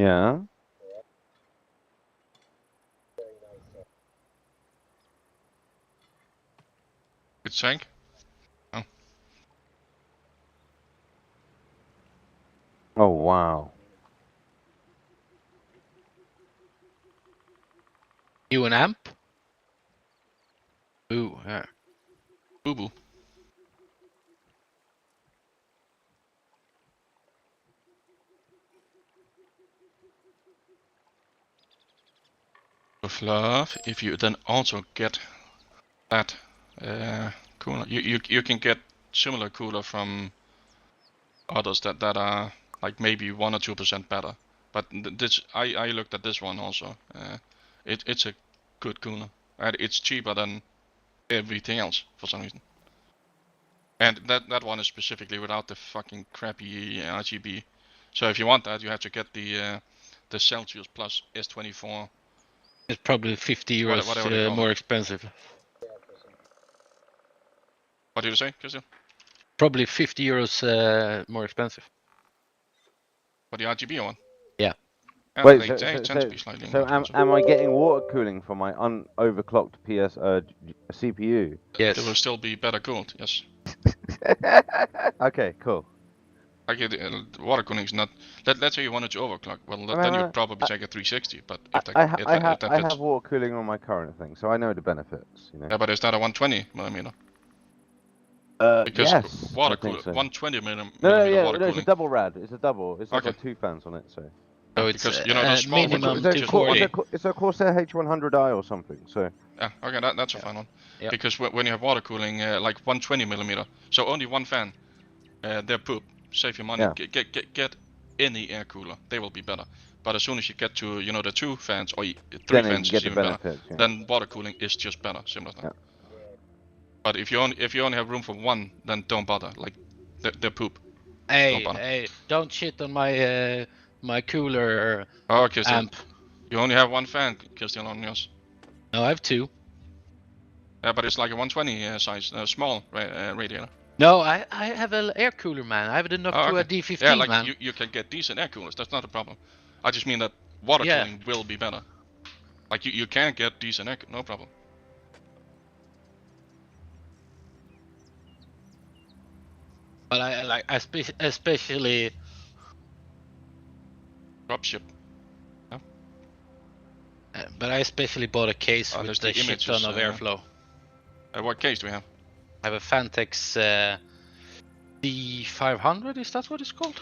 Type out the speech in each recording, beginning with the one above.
Yeah. Good tank. Oh wow. You an amp? Ooh, yeah. Boo boo. With love, if you then also get that cooler, you can get similar cooler from others that are like maybe 1 or 2% better. But this I looked at this one also. It's a good cooler, and it's cheaper than everything else for some reason. And that one is specifically without the fucking crappy RGB. So if you want that, you have to get the Celsius Plus S24. It's probably 50 euros Whatever they call more it. expensive. What did you say, Christian? Probably 50 euros more expensive. For the RGB one? Yeah. Yeah, Wait, they tend to be slightly more so expensive. am I getting water cooling from my overclocked CPU? Yes. It will still be better cooled, yes. Okay, cool. Like water cooling is not. Let's say you wanted to overclock. Well, I then mean, you'd probably take a 360. But if I that have fits, water cooling on my current thing, so I know the benefits. You know. yeah. But is that a 120 millimeter? Because Yes, I water think cooler, so. 120 No, millimeter yeah, water no, it's a cooling. double rad. It's a double. It's Okay. got two fans on it, so. So it's because you know those small ones. minimum It's a, 240. it's a Corsair H100i or something. So. Yeah, okay, that's a fine one. Yeah. Because when you have water cooling, like 120 millimeter, so only one fan, they're poop. Save your money. Yeah. Get any air cooler. They will be better. But as soon as you get to the 2 fans or 3 Then you fans get is the even better. benefits. Yeah. Then water cooling is just better. Simple as that. Yeah. But if you only have room for one, then don't bother. Like they're poop. Hey, don't shit on my my cooler Oh, okay, so amp. you only have one fan, Christian, on yours. No, I have two. Yeah, but it's like a 120 size, small radiator. No, I have an air cooler, man. I have it enough to a D15, yeah, like man. you can get decent air coolers. That's not a problem. I just mean that water cooling will be better. Like you can get decent air, no problem. But I like especially Dropship. but I especially bought a case with there's the the shit images, ton of airflow. What case do we have? I have a Fantex D500. Is that what it's called?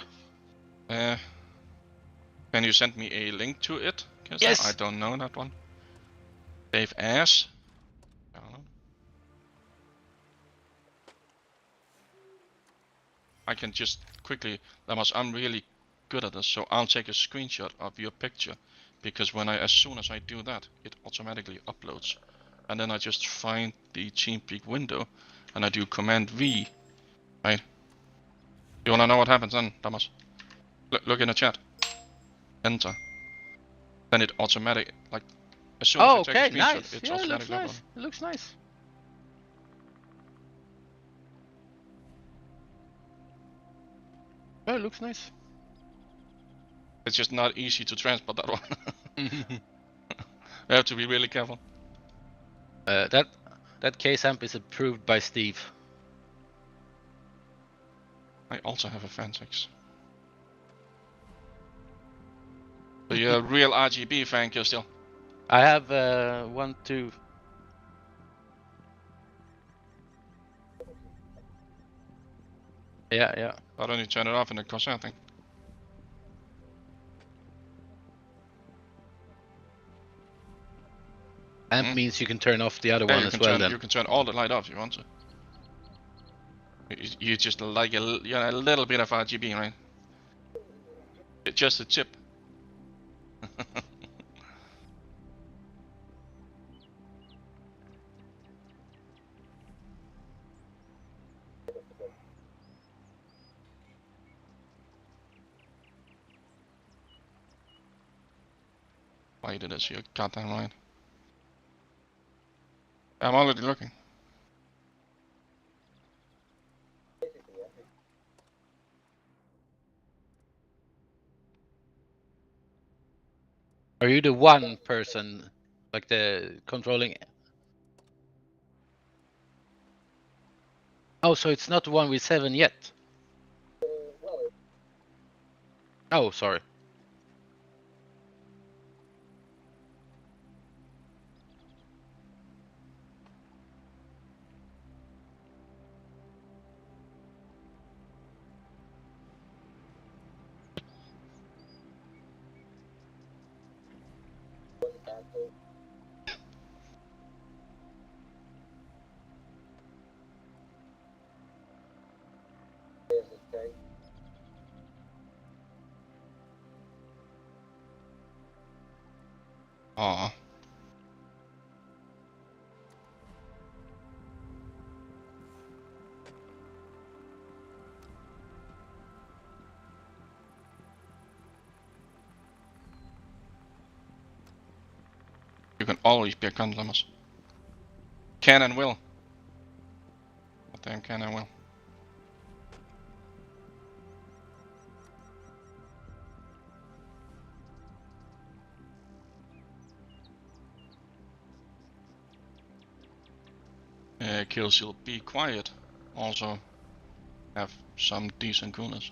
Can you send me a link to it? Yes. I don't know that one. Dave Ass. I don't know. I can just quickly, I'm really good at this, so I'll take a screenshot of your picture, because as soon as I do that, it automatically uploads, and then I just find the TeamSpeak window, and I do Command V, right? You wanna know what happens then, Thomas? Look in the chat. Enter. Then it automatic, like, as soon as I take a screenshot, nice. it's Yeah, it looks automatically nice. uploaded. It looks nice. Oh, it looks nice. It's just not easy to transport that one. You have to be really careful. That case amp is approved by Steve. I also have a Fantex. So you're a real RGB fan, still. I have 1, 2. Yeah. Why don't you turn it off in the Corsair thing? Amp means you can turn off the other one as well. Then you can turn all the light off if you want to. You just like a little bit of RGB, right? Just a chip. Why did this? You goddamn right. I'm already looking. Are you the one person, like the controlling? Oh, so it's not 1v7 yet. Oh, sorry. Aw. You can always be a gun limit. Can and will. God damn, can and will. Kill Seal Be Quiet also have some decent coolness.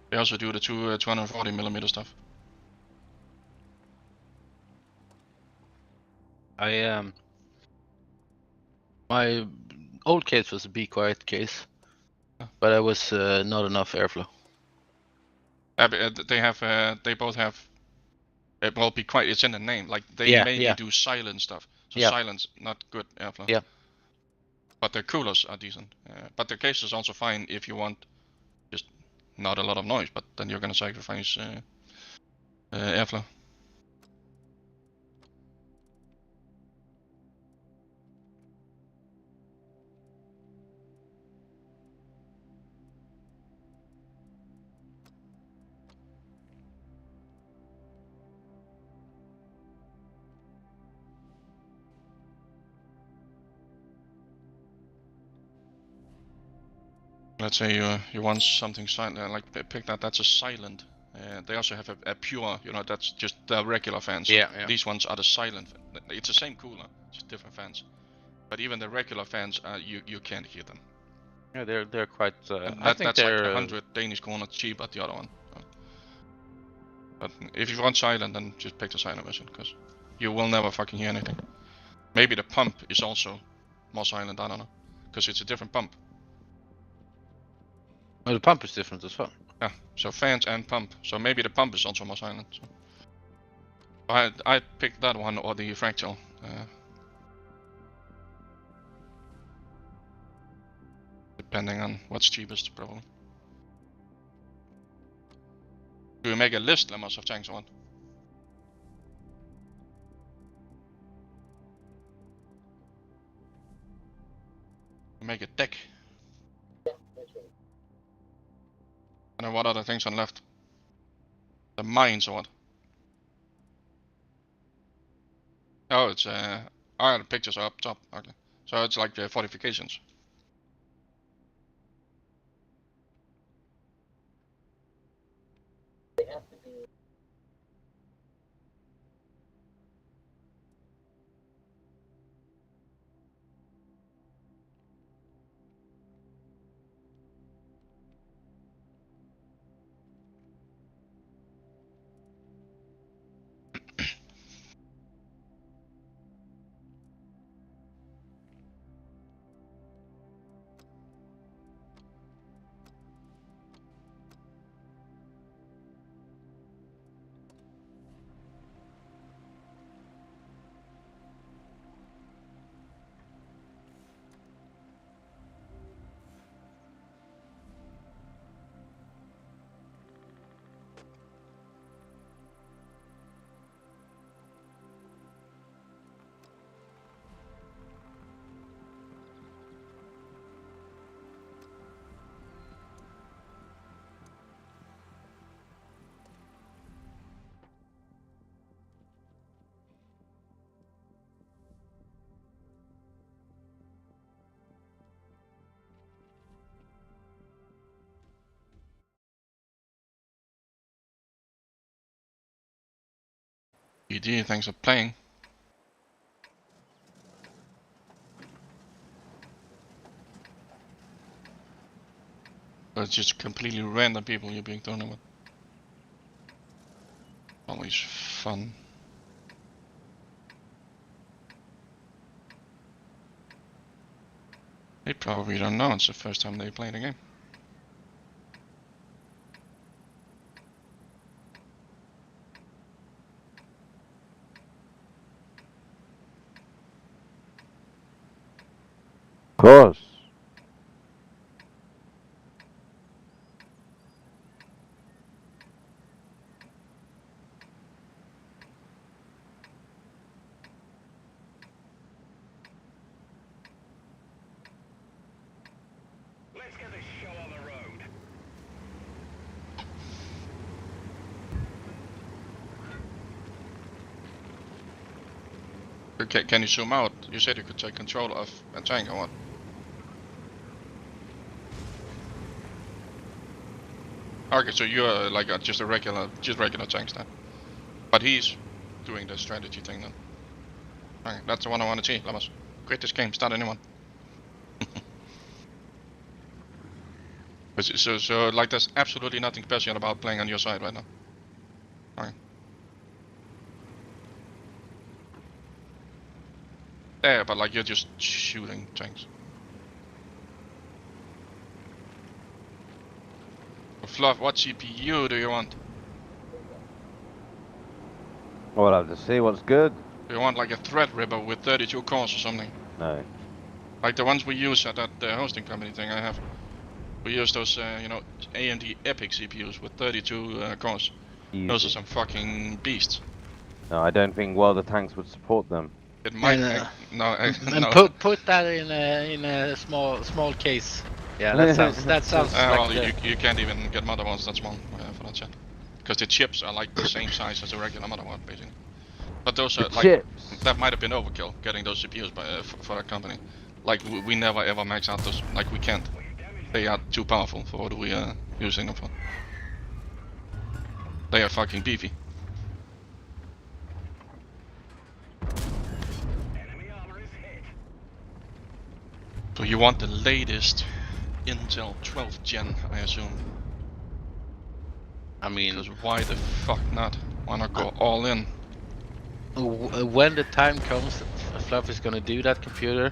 They also do the 240mm stuff. My old case was a Be Quiet case, but it was not enough airflow. They have. They both have. Well, Be Quiet. It's in the name. Like they Yeah, mainly yeah. do silent stuff. So Yeah. silence, not good airflow. Yeah. But their coolers are decent. But their case is also fine if you want just not a lot of noise. But then you're gonna sacrifice airflow. Let's say you want something silent, like pick that. That's a silent. They also have a pure. You know, that's just the regular fans. Yeah, yeah. These ones are the silent. It's the same cooler, just different fans. But even the regular fans, you can't hear them. Yeah, they're quite. I think that's they're like 100 Danish kroner cheaper the other one. So. But if you want silent, then just pick the silent version, because you will never fucking hear anything. Maybe the pump is also more silent. I don't know, because it's a different pump. Oh, the pump is different as well. Yeah, so fans and pump. So maybe the pump is also more silent. So. I picked that one or the fractal. Depending on what's cheapest, probably. Do we make a list, Lemos, of tanks or what? We make a deck. And then what other things on left? The mines or what? Oh, it's the pictures are up top. Okay, so it's like the fortifications. ED, thanks for playing. But it's just completely random people you're being thrown with. Always fun. They probably don't know it's the first time they play the game. Of course. Let's get this show on the road. Okay, can you zoom out? You said you could take control of a tank or what? Okay, so you're like just regular tanks then. But he's doing the strategy thing then. Okay, that's the one I want to see, Lamas. Quit this game, start a new one. So like there's absolutely nothing special about playing on your side right now. Okay. Yeah, but like you're just shooting tanks. Fluff, what CPU do you want? We'll have to see what's good. Do you want like a Threadripper with 32 cores or something? No. Like the ones we use at that hosting company thing I have. We use those, you know, AMD EPIC CPUs with 32 cores. Easy. Those are some fucking beasts. No, I don't think World of Tanks would support them. It might. And, No, And no. put that in a small case. Yeah, that sounds like Well, the, you can't even get motherboards that small for that shit. Because the chips are like the same size as a regular motherboard, basically. But those are The like chips. that might have been overkill getting those CPUs by for that company. Like we never ever max out those. Like we can't. They are too powerful for what we are using them for. They are fucking beefy. Enemy armor is hit. So you want the latest Intel 12th gen, I assume. I mean, Because why the fuck not? Why not go all in? when the time comes that Fluff is gonna do that computer,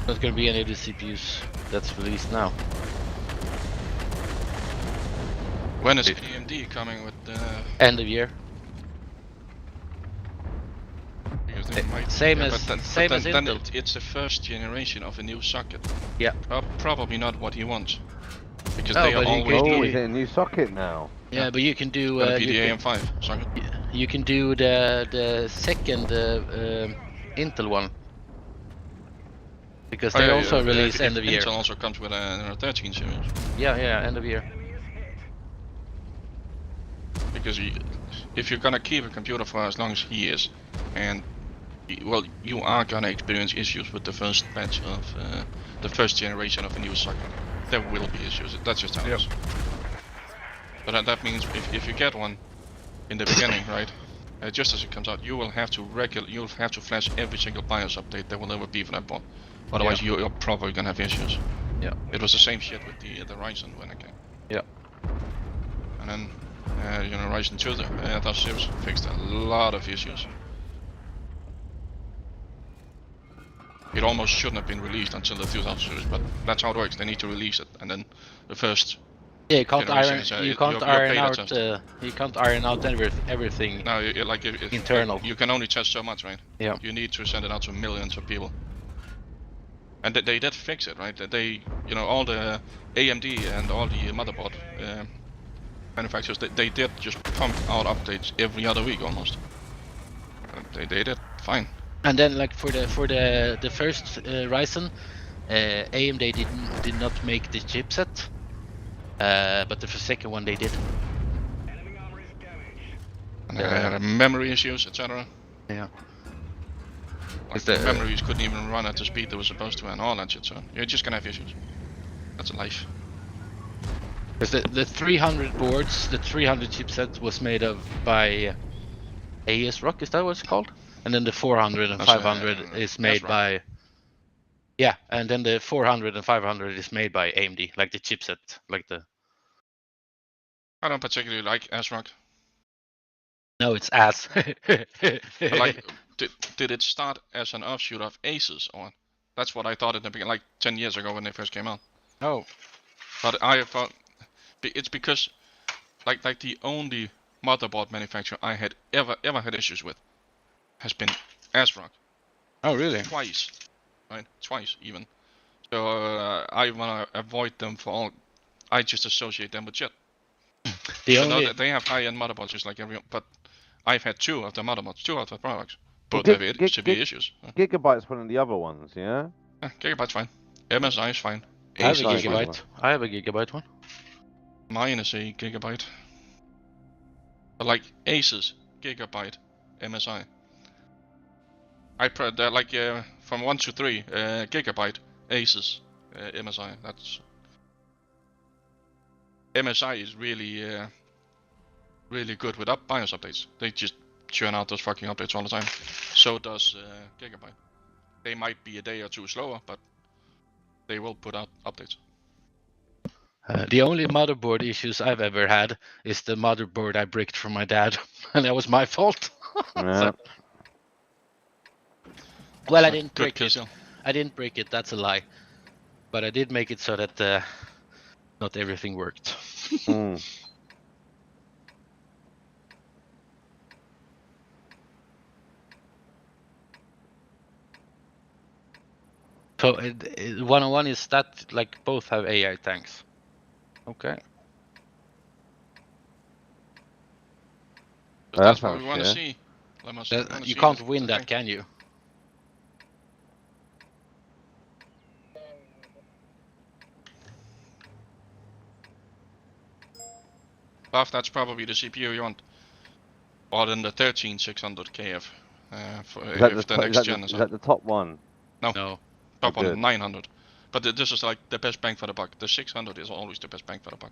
there's gonna be any of the CPUs that's released now. When is AMD coming with the? End of year. Because they might, Same yeah, as- but then, same but as then Intel. it's the first generation of a new socket. Yeah. Probably not what he wants. Because No, they are but he always could- Oh, doing is it a new socket now? Yeah, but you can do gonna you be the can- AM5 socket. you can do the second Intel one. Because they also release end of year. Intel also comes with a 13 series. Yeah, end of year. Enemy is hit. Because if you're gonna keep a computer for as long as he is, and well, you are gonna experience issues with the first batch of the first generation of a new socket. There will be issues. That's just how it is. But that means if you get one in the beginning, right, just as it comes out, you will have to flash every single BIOS update there will ever be for that board. Otherwise, you're probably gonna have issues. Yeah. It was the same shit with the Ryzen when it came. Yeah. And then, you know, Ryzen 2, that series fixed a lot of issues. It almost shouldn't have been released until the 2000 series, but that's how it works. They need to release it, and then the first. Yeah, you can't generation iron. is, You your can't beta iron out. test. You can't iron out everything. No, like if Internal. You can only test so much, right? Yeah. You need to send it out to millions of people. And they did fix it, right? They, you know, all the AMD and all the motherboard manufacturers, they did just pump out updates every other week almost. They did fine. And then like for the first Ryzen, AMD did not make the chipset, but the second one they did. Enemy armor is damaged. And they had memory issues, etc. Yeah. Like Is the- the memories couldn't even run at the speed they were supposed to and all that shit, so you're just gonna have issues. That's life. Because the 300 boards, the 300 chipset was made by ASRock, is that what it's called? And then the 400 and That's, 500 is made ASRock. by... Yeah, and then the 400 and 500 is made by AMD, like the chipset, like the... I don't particularly like ASRock. No, it's ass. But like, did it start as an offshoot of Asus, or that's what I thought in the beginning, like 10 years ago when they first came out. Oh, But I thought it's because like the only motherboard manufacturer I had ever had issues with has been ASRock. oh really? Twice, right? Twice even. So I wanna avoid them for all. I just associate them with shit. The I know only... that they have high-end motherboards just like everyone, but I've had two of the motherboards, two of the products. Well, Both have severe issues. Gigabyte's one of the other ones, yeah? Gigabyte's fine. MSI is fine. I have a Asus is fine. Gigabyte. I have a Gigabyte one. Mine is a Gigabyte. But like Asus, Gigabyte, MSI. They're like from 1 to 3, Gigabyte, Asus, MSI. That's MSI is really really good with BIOS updates. They just churn out those fucking updates all the time. So does Gigabyte. They might be a day or two slower, but they will put out updates. The only motherboard issues I've ever had is the motherboard I bricked from my dad, and that was my fault. Yeah. Well, I didn't Good break it. kill. I didn't break it. That's a lie. But I did make it so that not everything worked. Mm. So 101 is that like both have AI tanks. Okay. But that's That what we want to sounds see. You can't win that, can you? Buff, that's probably the CPU you want. Or then the 13600 KF. For Is that, if the, the is, next that gen the, is is that the top one? No. top on the good. 900. But this is like the best bang for the buck. The 600 is always the best bang for the buck.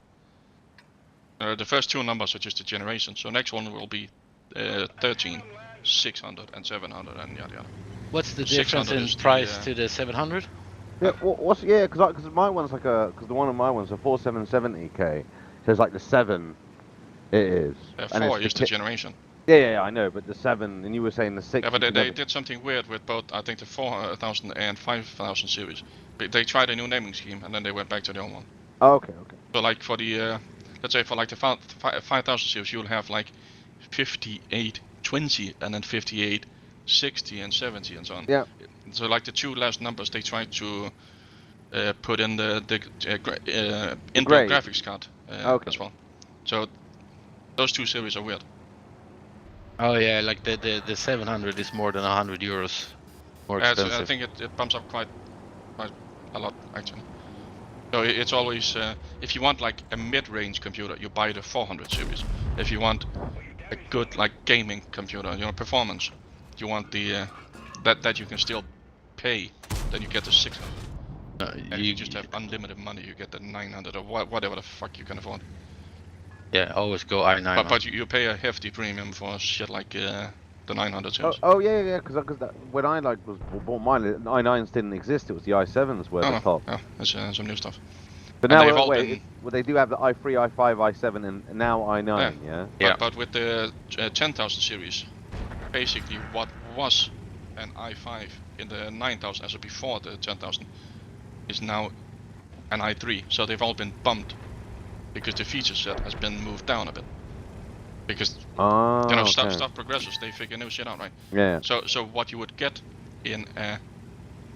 The first two numbers are just a generation, so next one will be 13, 600 and 700 and yada yada. What's the 600 difference in is the, price to the 700? Yeah, because my one's like because the one of my one's a 4770K. So it's like the 7. It is. And 4 it's is the generation. Yeah, I know, but the 7, and you were saying the 6. Yeah, but they did something weird with both, I think the 4000 and 5000 series. They tried a new naming scheme and then they went back to the old one. Oh, okay. So like for the, let's say for like the 5000 series, you'll have like 5820 and then 5860 and 70 and so on. Yeah. So like the two last numbers, they tried to put in the inbuilt grade. graphics card Okay. as well. So those two series are weird. Oh yeah, like the 700 is more than 100 euros more expensive. I think it bumps up quite a lot actually. So it's always if you want like a mid-range computer, you buy the 400 series. If you want a good like gaming computer, you know, performance, you want the that you can still pay, then you get the 600. And you just have unlimited money, you get the 900 or whatever the fuck you can afford. Yeah, always go i9. But you pay a hefty premium for shit like the 900 series. Oh yeah, because when I was bought mine, the i9s didn't exist. It was the i7s were the top. Yeah, that's some new stuff. But And now they've all been- they do have the i3, i5, i7, and now i9. Yeah. Yeah. But with the 10,000 series, basically what was an i5 in the 9000, as before the 10,000, is now an i3. So they've all been bumped because the feature set has been moved down a bit. Because Oh. you know okay. stuff progresses, they figure new shit out, right? Yeah. So what you would get in a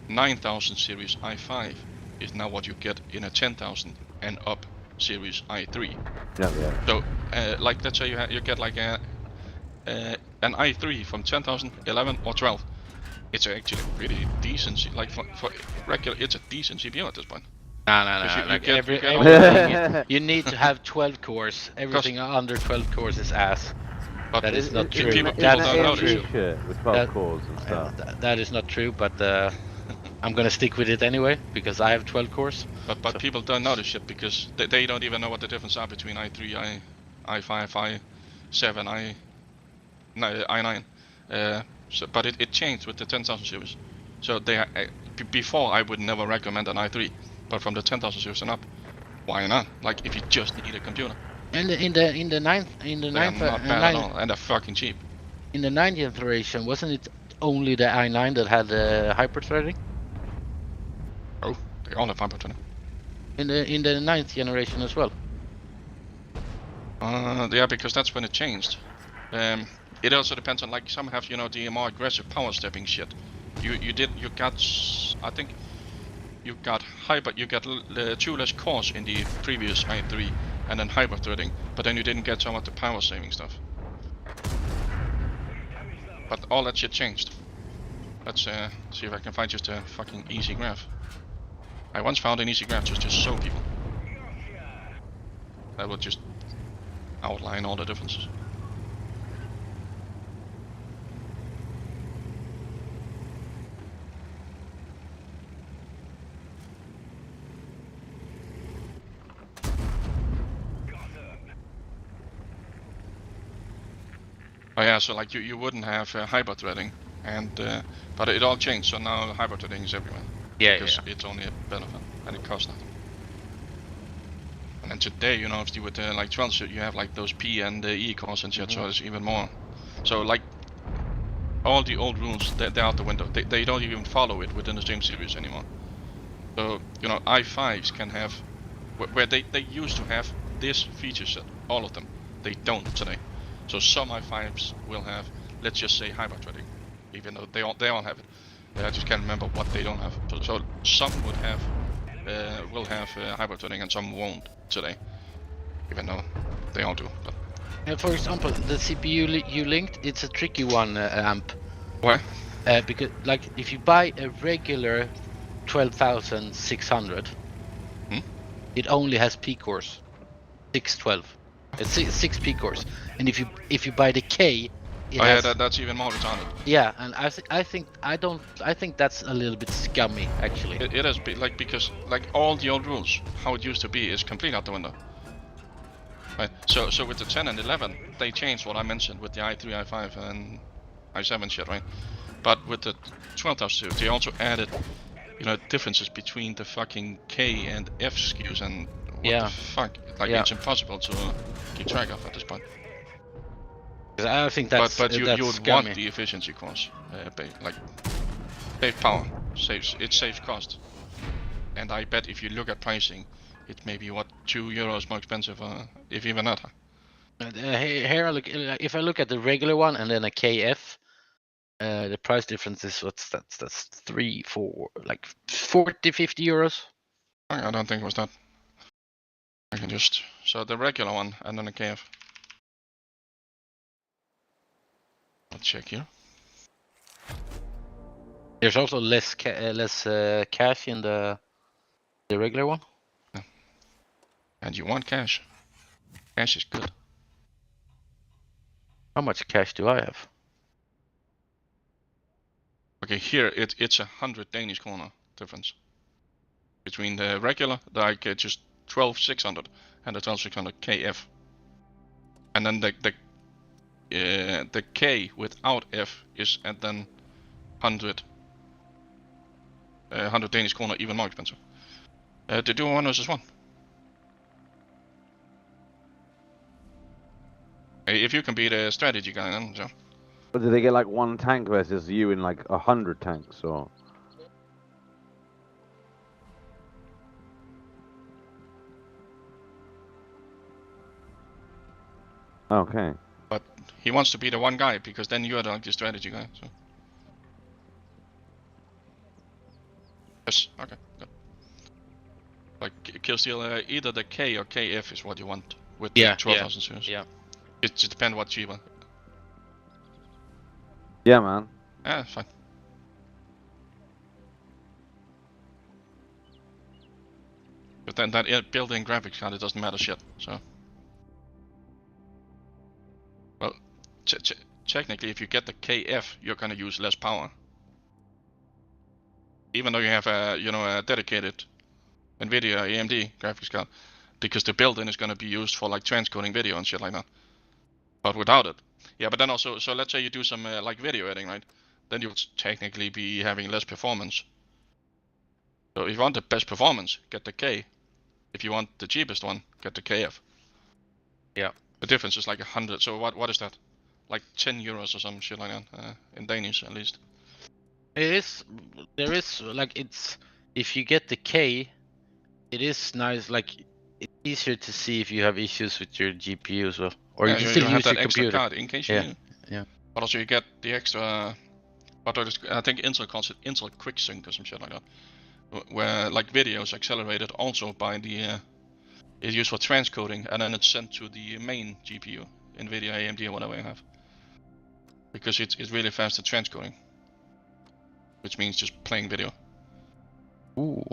9000 series i5 is now what you get in a 10,000 and up series i3. Yeah. So, like let's say you get like an i3 from 10,000, 11 or 12. It's actually pretty decent. Like for regular, it's a decent CPU at this point. No. you Like get- you get all everything you need to have 12 cores. Everything under 12 cores is ass. But That is not if true. people That's don't not know true. this. Shit with 12 That- cores and stuff. That is not true, but I'm gonna stick with it anyway because I have 12 cores. But So- people don't know this shit because they don't even know what the difference are between i3, i5, i7, i9. But it changed with the 10,000 series. So before I would never recommend an i3, but from the 10,000 series and up, why not? Like if you just need a computer, And in the ninth they are not bad at all, and they're fucking cheap. in the 9th generation, wasn't it only the i9 that had hyperthreading? Oh, they all have hyperthreading. In the 9th generation as well. Yeah, because that's when it changed. It also depends on, like, some have, you know, the more aggressive power stepping shit. You got, I think, you got 2 less cores in the previous i3 and then hyperthreading, but then you didn't get some of the power saving stuff. But all that shit changed. Let's see if I can find just a fucking easy graph. I once found an easy graph to just show people. That would just outline all the differences. Oh yeah, so like you wouldn't have hyperthreading, and but it all changed. So now hyperthreading is everywhere. Yeah, Because it's only a benefit and it costs nothing. And then today, you know, if you with like 12, you have like those P and E cores and shit, so it's even more. So like all the old rules, they're out the window. They don't even follow it within the same series anymore. So you know, i5s can have where they used to have this feature set, all of them. They don't today. So some i5s will have, let's just say, hyperthreading, even though they all have it. I just can't remember what they don't have. So some would have, will have hyperthreading and some won't today, even though they all do. But For example, the CPU you linked, it's a tricky one, Amp. why? Because like if you buy a regular 12,600, it only has P cores, 612. It's 6 P cores, and if you buy the K, it has, Yeah, that's even more retarded. yeah, and I think that's a little bit scummy actually. It is like because like all the old rules, how it used to be, is complete out the window. Right. So with the 10 and 11, they changed what I mentioned with the i3, i5, and i7 shit, right? But with the 12,000, they also added, you know, differences between the fucking K and F SKUs and what the fuck. Like it's impossible to keep track of at this point. I think that's but you that's would scummy. want the efficiency cores, like save power, saves cost, and I bet if you look at pricing, it may be what €2 more expensive, if even that. Here I look. If I look at the regular one and then a KF, the price difference is that's 3, 4, like 40, 50 euros. I don't think it was that. I can just so the regular one and then a KF. I'll check here. There's also less cash in the regular one. And you want cash. Cash is good. How much cash do I have? Okay, here it's 100 Danish kroner difference between the regular, like just 12,600 and the 12,600 KF. And then the K without F is at then 100 Danish kroner, even more expensive. To do 1 versus 1. If you can be the strategy guy, then so. But did they get like 1 tank versus you in like 100 tanks or? Okay. But he wants to be the one guy because then you are like the strategy guy. So. Yes. Okay. Good. Like Killsteel, either the K or KF is what you want with the 12,000 series. Yeah. It just depends what cheaper. Yeah, man. Yeah, fine. But then that built-in graphics card, it doesn't matter shit. So. Well, technically, if you get the KF, you're gonna use less power. even though you have a dedicated NVIDIA AMD graphics card, because the built-in is going to be used for like transcoding video and shit like that. But without it, yeah. But then also, so let's say you do some like video editing, right? Then you would technically be having less performance. So if you want the best performance, get the K. If you want the cheapest one, get the KF. Yeah. The difference is like 100. So what is that? Like 10 euros or some shit like that, in Danish at least. It is. There is like it's. If you get the K, it is nice. Like it's easier to see if you have issues with your GPU as well, or you can still have use that your extra computer. card in case you do. Yeah. But also you get the extra. I think Intel calls it Intel QuickSync or some shit like that, where like video is accelerated also by the. It's used for transcoding, and then it's sent to the main GPU, NVIDIA, AMD, or whatever you have. Because it's really fast at transcoding, which means just playing video. Ooh.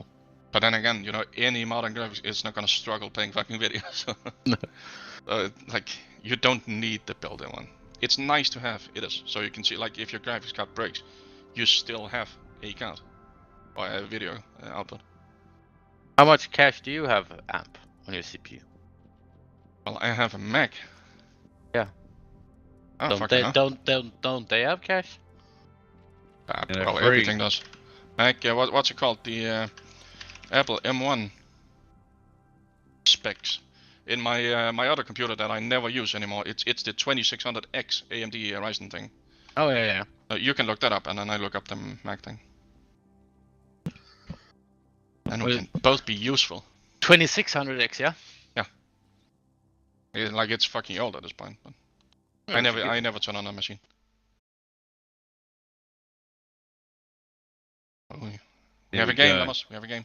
But then again, any modern graphics is not gonna struggle playing fucking video. So, like, you don't need the built-in one. It's nice to have, it is. So you can see, like, if your graphics card breaks, you still have a card or a video output. How much cache do you have, amp, on your CPU? Well, I have a Mac. Yeah. Oh, Don't they have cache? Yeah, well, free. everything does. Mac, what's it called? The Apple M1 specs. In my other computer that I never use anymore, it's the 2600X AMD Ryzen thing. Oh yeah. You can look that up, and then I look up the Mac thing. And we can both be useful. 2600X, yeah. Like it's fucking old at this point, but I never turn on that machine. Oh, we have a game, Thomas. We have a game.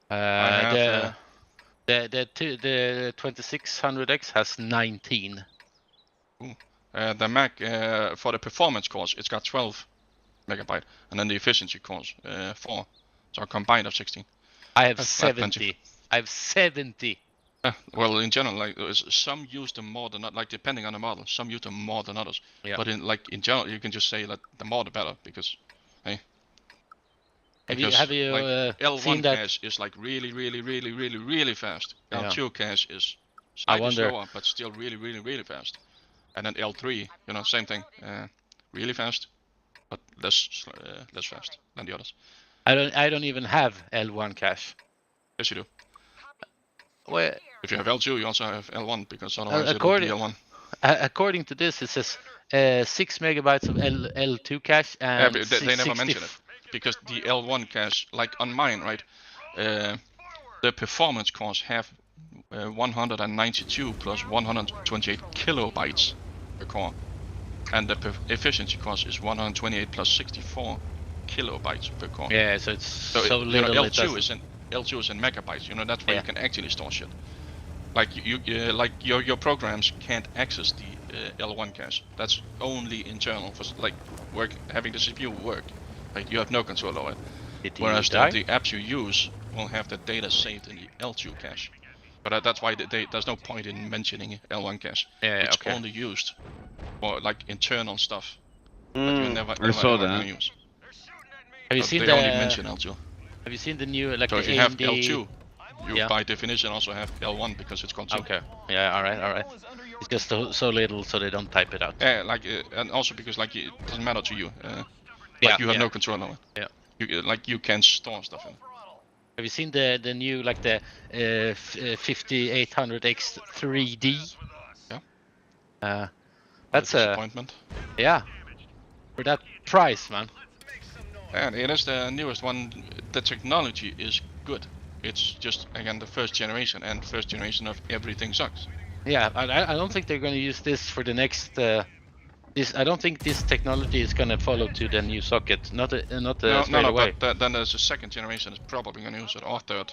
The 2600X has 19. The Mac for the performance cores, it's got 12 megabyte, and then the efficiency cores 4, so a combined of 16. I have That's 70. I have 70. Well, in general, like some use them more than like depending on the model, some use them more than others. Yeah. But in general, you can just say that the more the better, because hey. Have you like, L1 seen that? cache is like really fast. Yeah. L2 cache is I slightly wonder- slower, but still really fast. And then L3, same thing, really fast, but less fast than the others. I don't even have L1 cache. Yes, you do. Well, If you have L2, you also have L1, because otherwise it would be according- L1. according to this, it says 6 megabytes of L2 cache and Yeah, but they never 60 mention it, because the L1 cache, like on mine, right, the performance cores have 192 plus 128 kilobytes per core, and the efficiency cores is 128 plus 64 kilobytes per core. Yeah, so it's so little. it doesn't- L2 is in megabytes. That's where Yeah. you can actually store shit. Like like your programs can't access the L1 cache. That's only internal for like having the CPU work. Like you have no control over it. Did Whereas you die? the apps you use will have the data saved in the L2 cache. But that's why there's no point in mentioning L1 cache. Yeah, It's okay. only used for like internal stuff that you never I saw ever that. use. Have you But seen they the? only mention L2. Have you seen the new like So the if you have AMD? L2, you Yeah. by definition also have L1 because it's called 2. Okay. Yeah. All right. It's just so little, so they don't type it out. Yeah, like and also because like it doesn't matter to you. Yeah, Like you have yeah. no control over it. Yeah. You can store stuff in it. Have you seen the new like the 5800X 3D? Yeah. That's a a disappointment. yeah. For that price, man. And it is the newest one. The technology is good. It's just again the first generation, and first generation of everything sucks. Yeah, I don't think they're going to use this for the next. I don't think this technology is going to follow to the new socket. Not straight away. But then there's a second generation is probably going to use it, or third.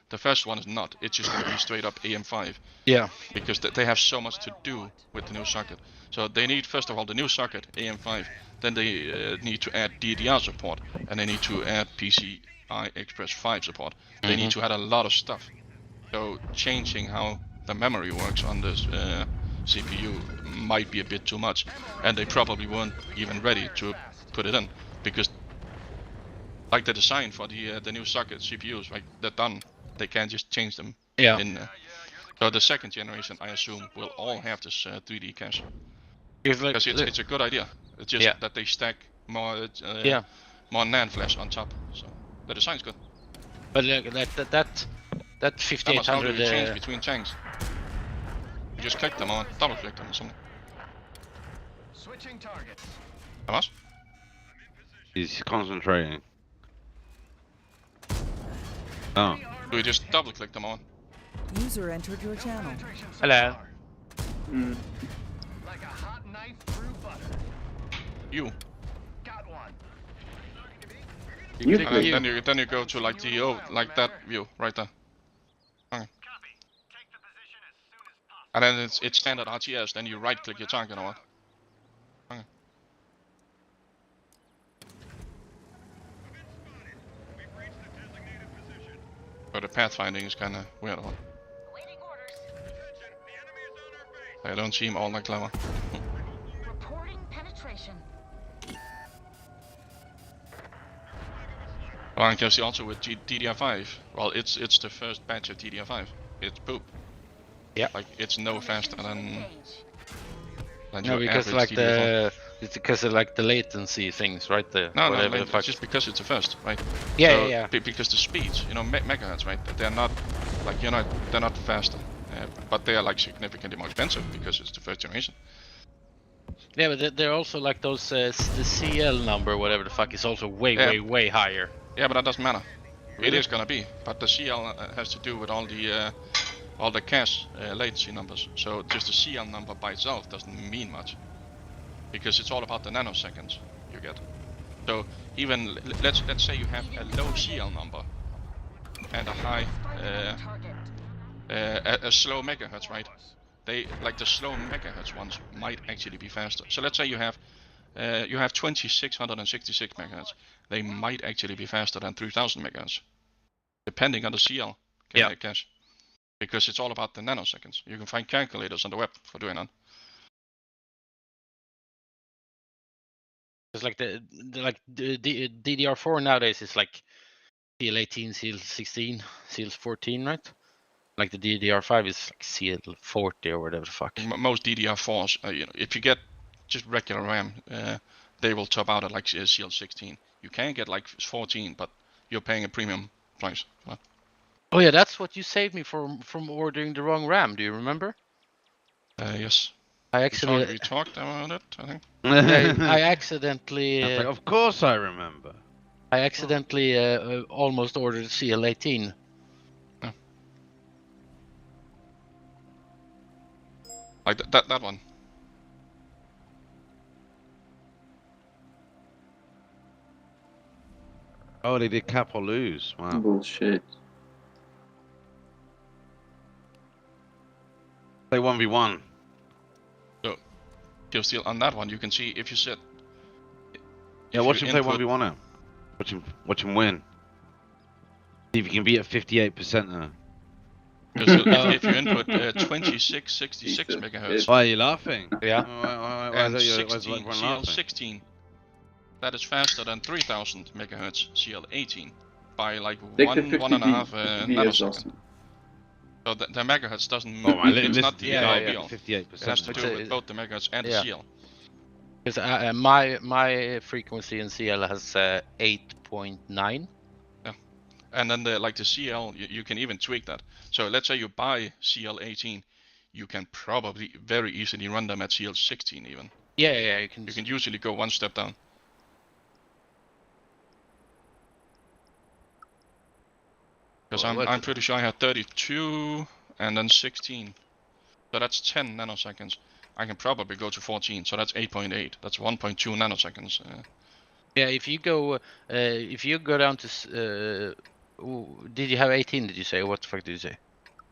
The first one is not. It's just going to be straight up AM5 Yeah. because they have so much to do with the new socket. So they need first of all the new socket AM5. Then they need to add DDR support, and they need to add PCI Express 5 support. They need to add a lot of stuff. So changing how the memory works on this CPU might be a bit too much, and they probably weren't even ready to put it in because, like the design for the new socket CPUs, like they're done. They can't just change them Yeah. in. So the second generation, I assume, will all have this 3D cache because it's a good idea. It's just that they stack more more NAND flash on top. So the design's good. But that How do you change 5800. between tanks? You just click them on, double click them or something. Switching targets. How much? He's concentrating. Oh. Do you just double click them on? User entered your channel. Hello. Like a hot knife through butter. You. Got one. You And click you. then you go to like the like that view right there. Okay. Copy. Take the position as soon as possible. And then it's standard RTS. Then you right click your target on it. Okay. But the pathfinding is kind of weird. One. Awaiting orders. I don't seem all that clever. Reporting penetration. Well, and can see also with DDR5. Well, it's the first batch of DDR5. It's poop. Yeah. Like it's no faster than Engage. No, your because average like DDR4. it's because of like the latency things, right? No, whatever like, the fuck. it's just because it's the first, right? Yeah, So, yeah. Because the speeds, you know, megahertz, right? They're not like they're not faster, but they are like significantly more expensive because it's the first generation. Yeah, but they're also like those the CL number, whatever the fuck, is also way higher. Yeah, but that doesn't matter. It Really? is gonna be, but the CL has to do with all the cache latency numbers. So just the CL number by itself doesn't mean much, because it's all about the nanoseconds you get. So even let's say you have a low CL number and a high a slow megahertz, right? They like the slow megahertz ones might actually be faster. So let's say you have 2666 megahertz. They might actually be faster than 3000 megahertz, depending on the CL cache, because it's all about the nanoseconds. You can find calculators on the web for doing that. It's like the DDR4 nowadays is like CL18, CL16, CL14, right? Like the DDR5 is like CL40 or whatever the fuck. Most DDR4s, you know, if you get just regular RAM, they will top out at like CL16. You can get like 14, but you're paying a premium price. Oh yeah, that's what you saved me from ordering the wrong RAM. Do you remember? Yes. I We talked about it, I think. I accidentally. I was like, of course I remember. I accidentally almost ordered CL18. Like that one. Oh, they did cap or lose. Wow. Bullshit. They 1v1. You're still on that one. You can see if you set. Yeah, watch him play 1v1 now. Watch him win. See if you can beat a 58% now. Because if you input 2666 megahertz Why are you laughing? Yeah. Why and is everyone 16 laughing? CL16, that is faster than 3000 megahertz CL18 by like Take one the 50 and a half BS nanosecond. also. So the megahertz doesn't. Oh my, it's not the yeah, ideal. 58%. It has to do with both the megahertz and the CL. Because my frequency in CL has 8.9. And then the CL, you can even tweak that. So let's say you buy CL18, you can probably very easily run them at CL16 even. Yeah, you can. You can usually go one step down. Because I'm pretty sure I had 32 and then 16. So that's 10 nanoseconds. I can probably go to 14, so that's 8.8. That's 1.2 nanoseconds. Yeah, if you go down to did you have 18? Did you say? What the fuck did you say?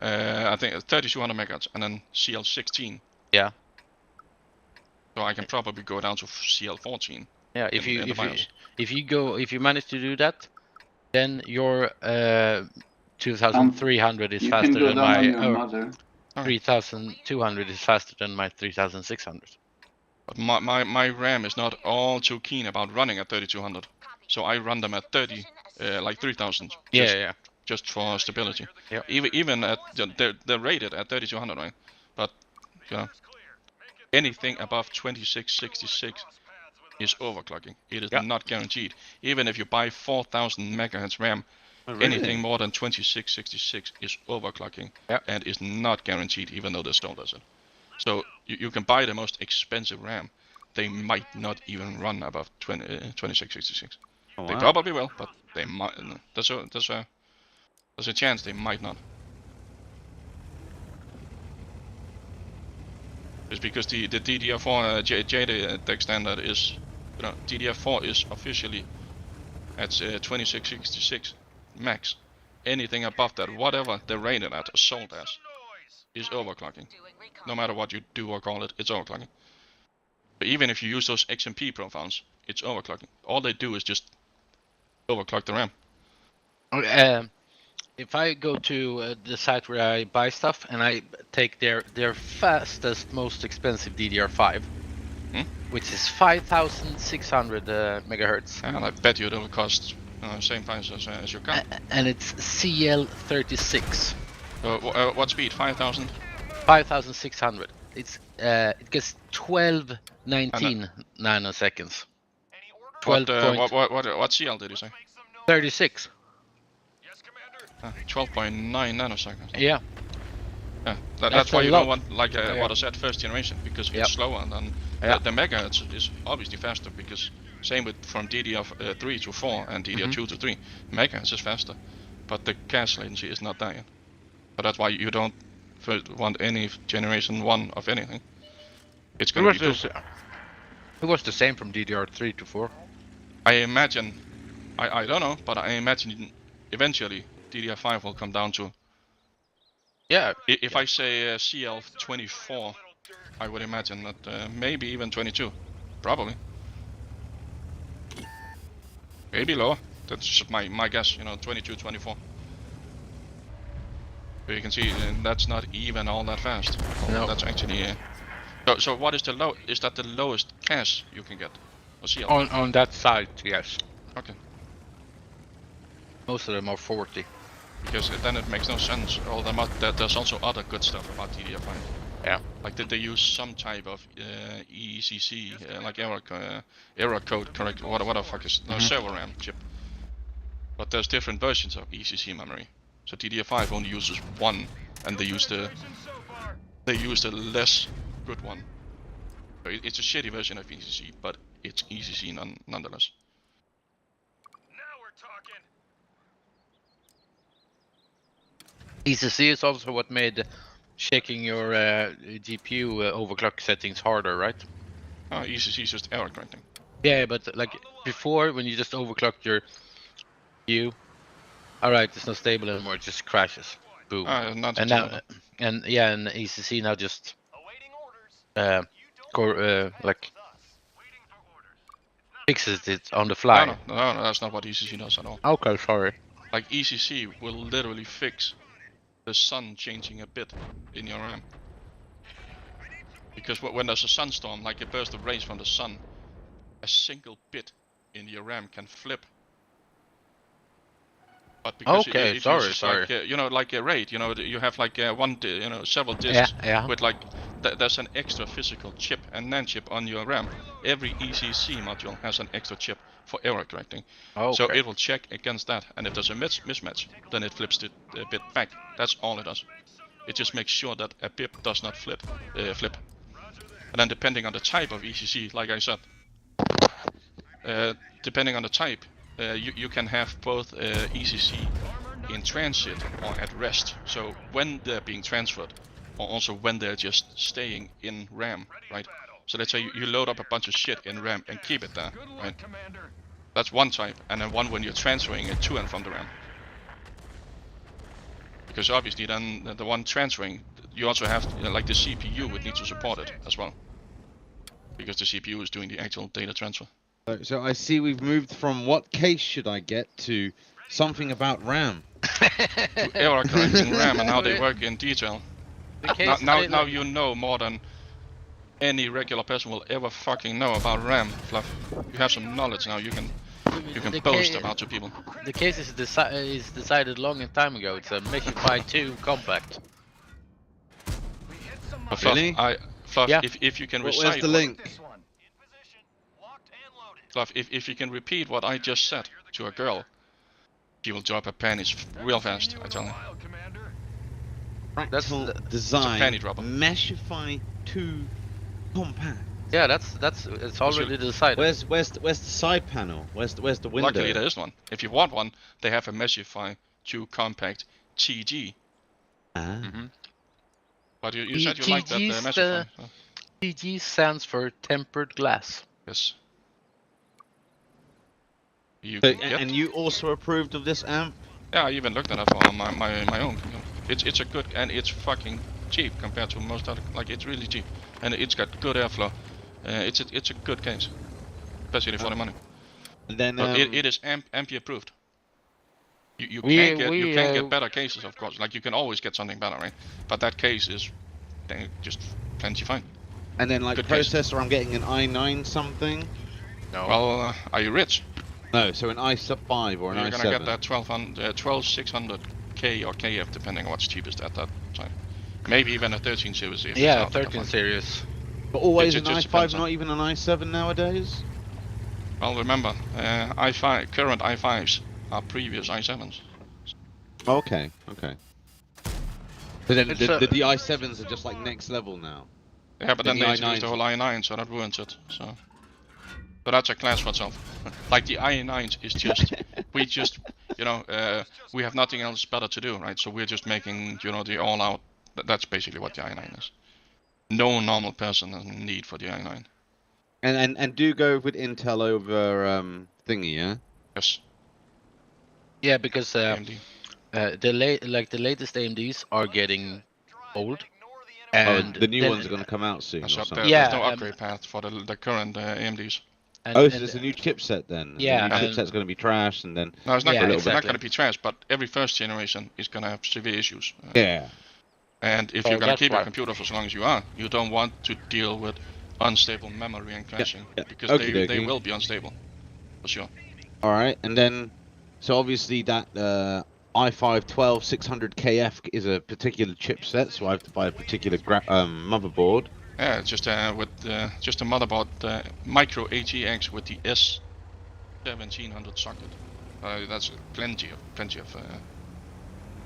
I think 3200 megahertz and then CL16. Yeah. So I can probably go down to CL14. Yeah, if you manage to do that, then your 2300 is faster than my. Oh. 3200 is faster than my 3600. But my RAM is not all too keen about running at 3200, so I run them at 30, like 3000. Yeah. Just for stability. Yep. Even at they're rated at 3200, right? But you know, anything above 2666 is overclocking. It is Yeah. not guaranteed. Even if you buy 4000 megahertz RAM, Oh, really? anything more than 2666 is overclocking Yeah. and is not guaranteed, even though the store does it. So you can buy the most expensive RAM. They might not even run above 2666. Oh, They wow. probably will, but they might. There's a chance they might not. It's because the DDR4 JEDEC standard is, DDR4 is officially at 2666 max. Anything above that, whatever they're rated at or sold as, is overclocking. Doing recon. No matter what you do or call it, it's overclocking. But even if you use those XMP profiles, it's overclocking. All they do is just overclock the RAM. If I go to the site where I buy stuff and I take their fastest, most expensive DDR5, which is 5600 megahertz, And I bet you it will cost same price as your car. and it's CL36, What speed? 5000? 5600. It's it gets 1219 nanoseconds. Any order? 12.36. What CL did you say? Make some noise. Yes, Commander. 12.9 nanoseconds. Yeah. Yeah, That's that's why a you lot. don't want like Yeah. what I said, first generation, because it's Yep. slower than Yeah. the megahertz is obviously faster, because same with from DDR3 to 4 and DDR2 to 3, megahertz is faster, but the cache latency is not there yet. So that's why you don't first want any generation 1 of anything. It's It gonna was, be the, it was the same from DDR3 to 4. I imagine, I don't know, but I imagine eventually DDR5 will come down to, Yeah. if I say CL24, I would imagine that maybe even 22, probably. Maybe lower. That's just my guess. 22, 24. But you can see that's not even all that fast. No. That's actually. So what is the low? Is that the lowest cache you can get? Or CL? On that side, yes. Okay. Most of them are 40. Because then it makes no sense. There's also other good stuff about DDR5. Yeah. Like they use some type of ECC, like error code correct, what the fuck is server RAM chip. But there's different versions of ECC memory. So DDR5 only uses one, and they use the less good one. So it's a shitty version of ECC, but it's ECC nonetheless. Now we're talking. ECC is also what made checking your GPU overclock settings harder, right? ECC is just error correcting. Yeah, but like before, when you just overclocked your GPU, alright, it's not stable anymore, it just crashes. Boom. Not And now, and ECC now just Awaiting orders. like Waiting for orders. fixes it on the fly. No, that's not what ECC does at all. Okay, sorry. Like ECC will literally fix the sun changing a bit in your RAM. Because when there's a sunstorm, like a burst of rays from the sun, a single bit in your RAM can flip. But because Okay, it sorry. uses like, like a RAID, you have like several disks Yeah. with like there's an extra physical chip and NAND chip on your RAM. Every ECC module has an extra chip for error correcting. Okay. So it will check against that, and if there's a mismatch, then it flips it a bit back. That's all it does. It just makes sure that a bit does not flip. And then depending on the type of ECC, like I said, depending on the type, you can have both ECC in transit or at rest. So when they're being transferred, or also when they're just staying in RAM, right? So let's say you load up a bunch of shit in RAM and keep it there, Good luck, right? Commander. That's one type, and then one when you're transferring it to and from the RAM. Because obviously then the one transferring, you also have, like the CPU would need to support it as well. Because the CPU is doing the actual data transfer. So I see we've moved from what case should I get to something about RAM. To error correcting RAM and how they work in detail. The case Now you know more than any regular person will ever fucking know about RAM, Fluff. You have some knowledge now. You can the boast ca- about to people. The case is decided long time ago. It's a Meshify 2 compact. But Fluff, Really? Fluff, Yeah. if you can Where's recite the link? This one. In position. Locked and loaded. Fluff, if you can repeat what I just said to a girl, she will drop her panties real fast. I tell you. Wild, Commander. That's Fractal the- design. panty dropper. Meshify 2 compact. Yeah, it's already decided. Where's the side panel? Where's the window? Luckily, there is one. If you want one, they have a Meshify 2 Compact TG. Ah. Mhm. But you said you liked that TG's Meshify. So, TG stands for tempered glass. yes. You So, can get. and you also approved of this amp? Yeah, I even looked at it on my own. You know. It's a good and it's fucking cheap compared to most other. Like it's really cheap, and it's got good airflow. It's a good case, especially for the money. And then But it is AMPI approved. You We- can get we, get better cases, of course. Like you can always get something better, right? But that case is just plenty fine. and then like good processor, I'm getting an i9 something. No. Well, are you rich? No, so an i5 or an You're i7. gonna get that 12600K or KF, depending on what's cheapest at that time. Maybe even a 13 series. If yeah, it's out there, 13 but- series. But always It an just i5, depends on- not even an i7 nowadays. Well, remember, current i5s are previous i7s. Okay. So then It's the a- i7s are just like next level now. Yeah, but Then then the they introduced the i9s. whole i9, so that ruins it. So that's a class for itself. Like the i9s is just, we have nothing else better to do, right? So we're just making, the all-out. That's basically what the i9 is. No normal person has a need for the i9. And do go with Intel over thingy, yeah. Yes, Yeah, because AMD. the latest AMDs are getting old, Oh, and the new then- ones are going to come out soon. That's Or up there. something. Yeah, There's no um, upgrade path for the current AMDs. and- Oh, so and- it's a new chipset then. Yeah, The new and- chipset's going to be trash, and then No, it's not Yeah, gonna, exactly. not going to be trash, but every first generation is going to have severe issues. yeah. And if Oh, you're going to that's keep your right. computer for as long as you are, you don't want to deal with unstable memory and crashing, yeah. because Okie they dokie. will be unstable, for sure. All right, and then so obviously that i5 12600KF is a particular chipset, so I have to buy a particular motherboard. Yeah, it's just with just a motherboard, micro ATX with the S1700 socket. That's plenty of.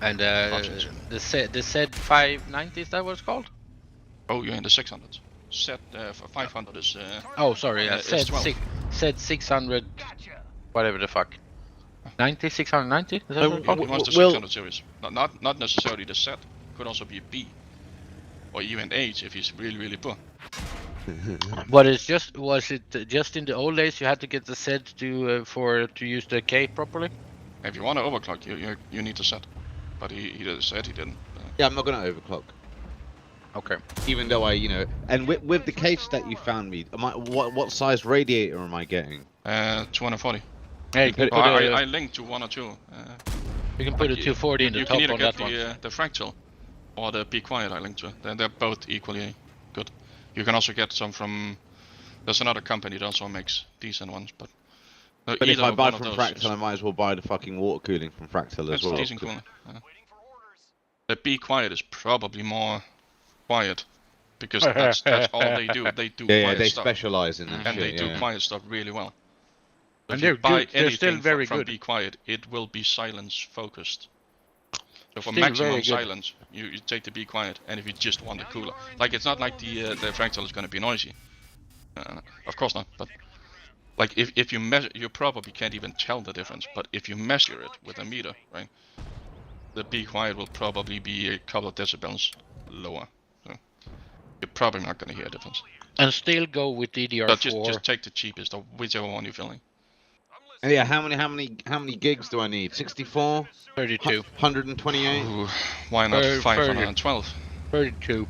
And Options. the Z 590, is that what it's called? Oh, you're in the 600s. Set for 500 is. Oh, sorry, S12. Z 600, whatever the fuck. 90, 690? Is that Oh, what it's called? It was the Well- 600 series. Not necessarily the set. Could also be a B, or even H if he's really poor. Was it just in the old days you had to get the Z to use the K properly? If you want to overclock, you need to set. But he said he didn't. Yeah, I'm not going to overclock. Okay. Even though and with the case that you found me, what size radiator am I getting? 240. Yeah, you can put put I a linked to one or two. you can put a 240 in the You top can either on get that one. the Fractal or the Be Quiet I linked to. They're both equally good. You can also get some from. There's another company that also makes decent ones, but. But if either I of buy one of from those Fractal, is- I might as well buy the fucking water cooling from Fractal as It's well. decent cooler. The Be Quiet is probably more quiet because that's all they do. They do Yeah, quiet they stuff, specialize in that and shit. they do yeah. quiet stuff really well. And If they're you buy good. They're still anything very from good. Be Quiet, it will be silence focused. So for Still maximum very good. silence, you take the Be Quiet, and if you just want the cooler, like it's not like the Fractal is going to be noisy. Of course not, but like if you measure, you probably can't even tell the difference. But if you measure it with a meter, right, the Be Quiet will probably be a couple of decibels lower. So you're probably not going to hear a difference. And still go with DDR4. But just take the cheapest or whichever one you're feeling. And yeah, how many gigs do I need? 64, 32. 128. Ooh, why not Further. 512? 32.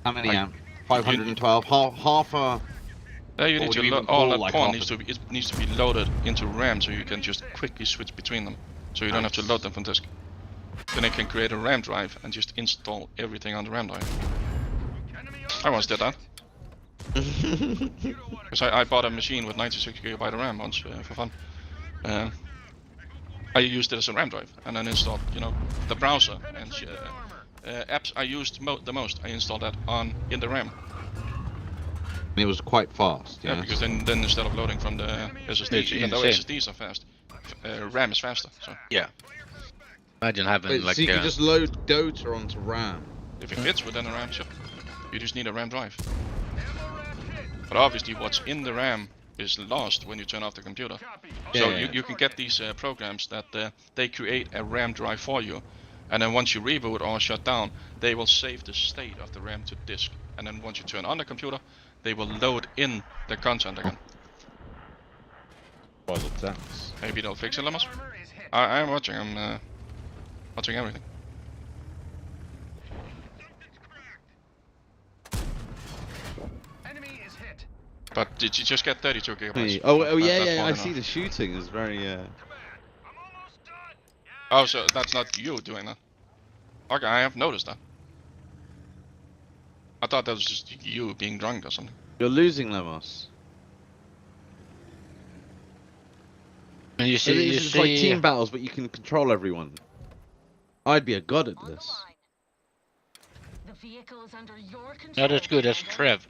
How many Like- amp? 512. Half a. There you What need would to you even all call, that like, porn half needs a- to be needs to be loaded into RAM so you can just quickly switch between them. So you don't have to load them from disk. then I can create a RAM drive and just install everything on the RAM drive. I once did that. Because I bought a machine with 96GB of RAM once for fun. I used it as a RAM drive and then installed, you know, the browser and apps I used the most. I installed that in the RAM. And it was quite fast. Yeah, Yes. because then instead of loading from the SSD, It's even though insane. SSDs are fast, RAM is faster. So Yeah. Imagine having Wait, like so you can just load Dota onto RAM. if it fits within a RAM chip, you just need a RAM drive. But obviously, what's in the RAM is lost when you turn off the computer. So Yeah. you can get these programs that they create a RAM drive for you, and then once you reboot or shut down, they will save the state of the RAM to disk. And then once you turn on the computer, they will load in the content again. Maybe they'll fix it, Lemmas. I'm watching. I'm watching everything. Enemy is hit. But did you just get 32 gigabytes? Hey, oh That- yeah, that's yeah. more I than see enough. the shooting is very. I'm almost done. Oh, so that's not you doing that? Okay, I have noticed that. I thought that was just you being drunk or something. You're losing, Lemos. And you see, you It's just like see, team battles, but you can control everyone. I'd be a god at On the this. line. The vehicle is under your control. not as good as Commander. Trev.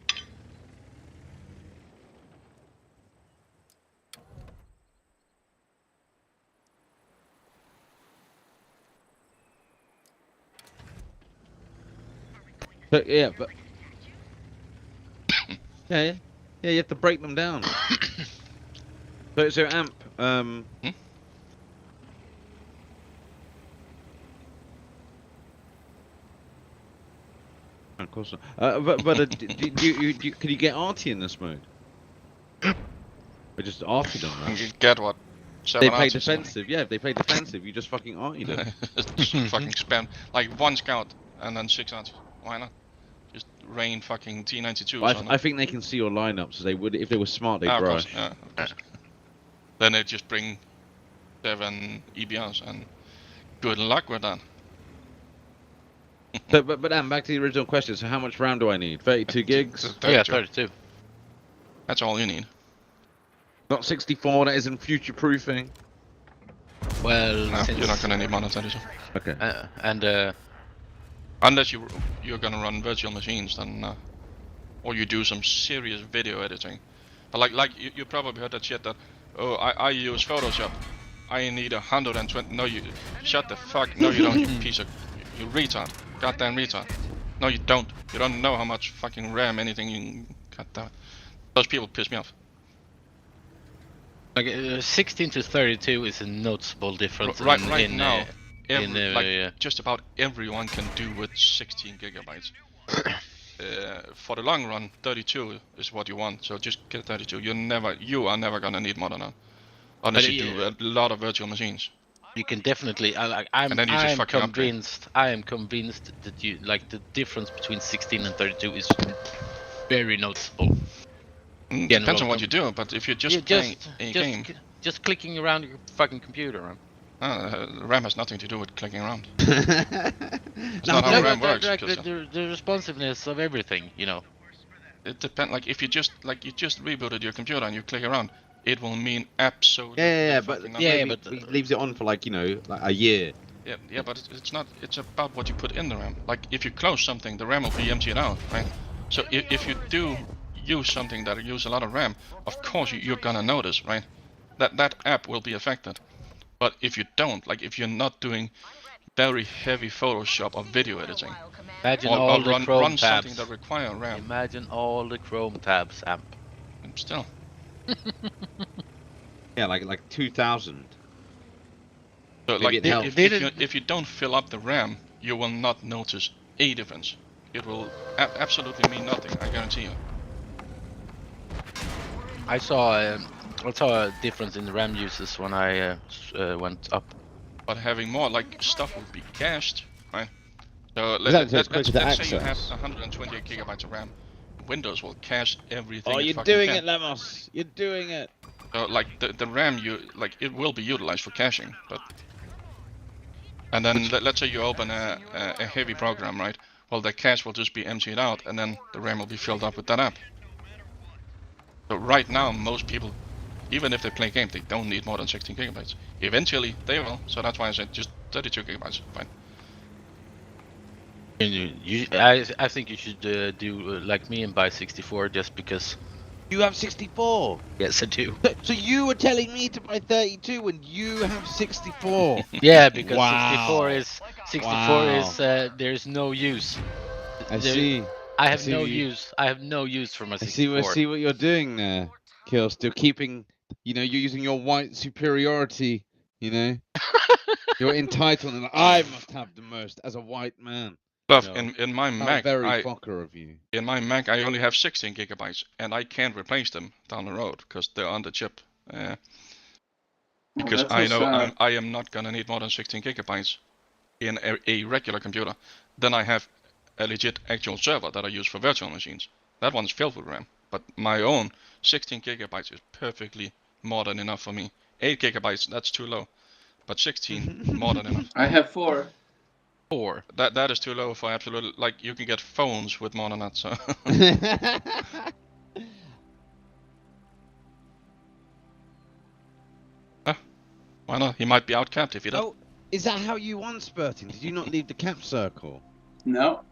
But yeah, but yeah, you have to break them down. So Amp, Of course not. But can you get Artie in this mode? Or just Artie them, You right? can get what? They 7 play artists. defensive, yeah. If they play defensive, you just fucking Artie them. Just fucking spam like one scout and then 6 artists. Why not? Just rain fucking T92s on them. I think they can see your lineup, so they would, if they were smart, they'd Ah, of course, rush. yeah, of course. Then they just bring 7 EBRs and good luck with that. So, but back to the original question. So how much RAM do I need? 32 gigs? Yeah, 32. 32. That's all you need. Not 64. That isn't future proofing. Well, No, since, you're not gonna need monitor. Okay. and Unless you're gonna run virtual machines, then or you do some serious video editing. But like you probably heard that shit that oh I use Photoshop. I need 120. No, you shut the fuck. No, you don't. You piece of you retard. Goddamn retard. No, you don't. You don't know how much fucking RAM anything you. Goddamn it. Those people piss me off. like 16 to 32 is a noticeable difference. Right in, now, in, like just about everyone can do with 16 gigabytes. For the long run, 32 is what you want. So just get 32. You are never gonna need more than that, unless But you do a lot of virtual machines. you can definitely. I'm And then you just fucking upgrade. convinced. I am convinced that you like the difference between 16 and 32 is very noticeable. Depends on General what you do, but if you're just Yeah, playing a game, just clicking around your fucking computer. Man. RAM has nothing to do with clicking around. No, not how No, RAM but works, like because the responsiveness of everything, you know. It depends. Like if you just rebooted your computer and you click around, it will mean absolutely. Yeah, but fucking Yeah, nothing. but- he leaves it on for like like a year. Yeah, but it's not. It's about what you put in the RAM. Like if you close something, the RAM will be emptied out, right? So if you do use something that uses a lot of RAM, of course you're gonna notice, right? That app will be affected. But if you don't, like if you're not doing very heavy Photoshop or video editing, Imagine or all the run Chrome something tabs. that require RAM, Imagine all the Chrome tabs, Amp. still. Yeah, like 2000. So Maybe like it helps. if you don't fill up the RAM, you will not notice a difference. It will absolutely mean nothing. I guarantee you. I saw a difference in the RAM uses when I went up. But having more like stuff will be cached, right? So Exactly, let's quicker to say you have access. 128 gigabytes of RAM. Windows will cache everything. Oh, it you're fucking doing can. it, Lemos. You're doing it. So like the RAM, it will be utilized for caching, but And then let's say you open a heavy program, right? Well, the cache will just be emptied out, and then the RAM will be filled up with that app. So right now, most people, even if they play games, they don't need more than 16 gigabytes. Eventually, they will. So that's why I said just 32 gigabytes, fine. I think you should do like me and buy 64 just because. You have 64. Yes, I do. So you were telling me to buy 32 when you have 64. Yeah, because Wow. 64 is there's no use. I There- see. I have see no what you- use. I have no use for my I 64. see what you're doing there, Kill. Still keeping, you're using your white superiority. You're entitled, and I must have the most as a white man. But No. in my How Mac, very fucker of you. in my Mac, I only have 16 gigabytes, and I can't replace them down the road because they're on the chip. Because that's I so know sad. I am not gonna need more than 16 gigabytes in a regular computer. Then I have a legit actual server that I use for virtual machines. That one's filled with RAM, but my own 16 gigabytes is perfectly more than enough for me. 8 gigabytes, that's too low, but 16 more than enough. I have 4. 4. That is too low for absolute. Like you can get phones with more than that. So why not? He might be outcapped if he does. Oh, is that how you won, Spurting? Did you not leave the cap circle? No.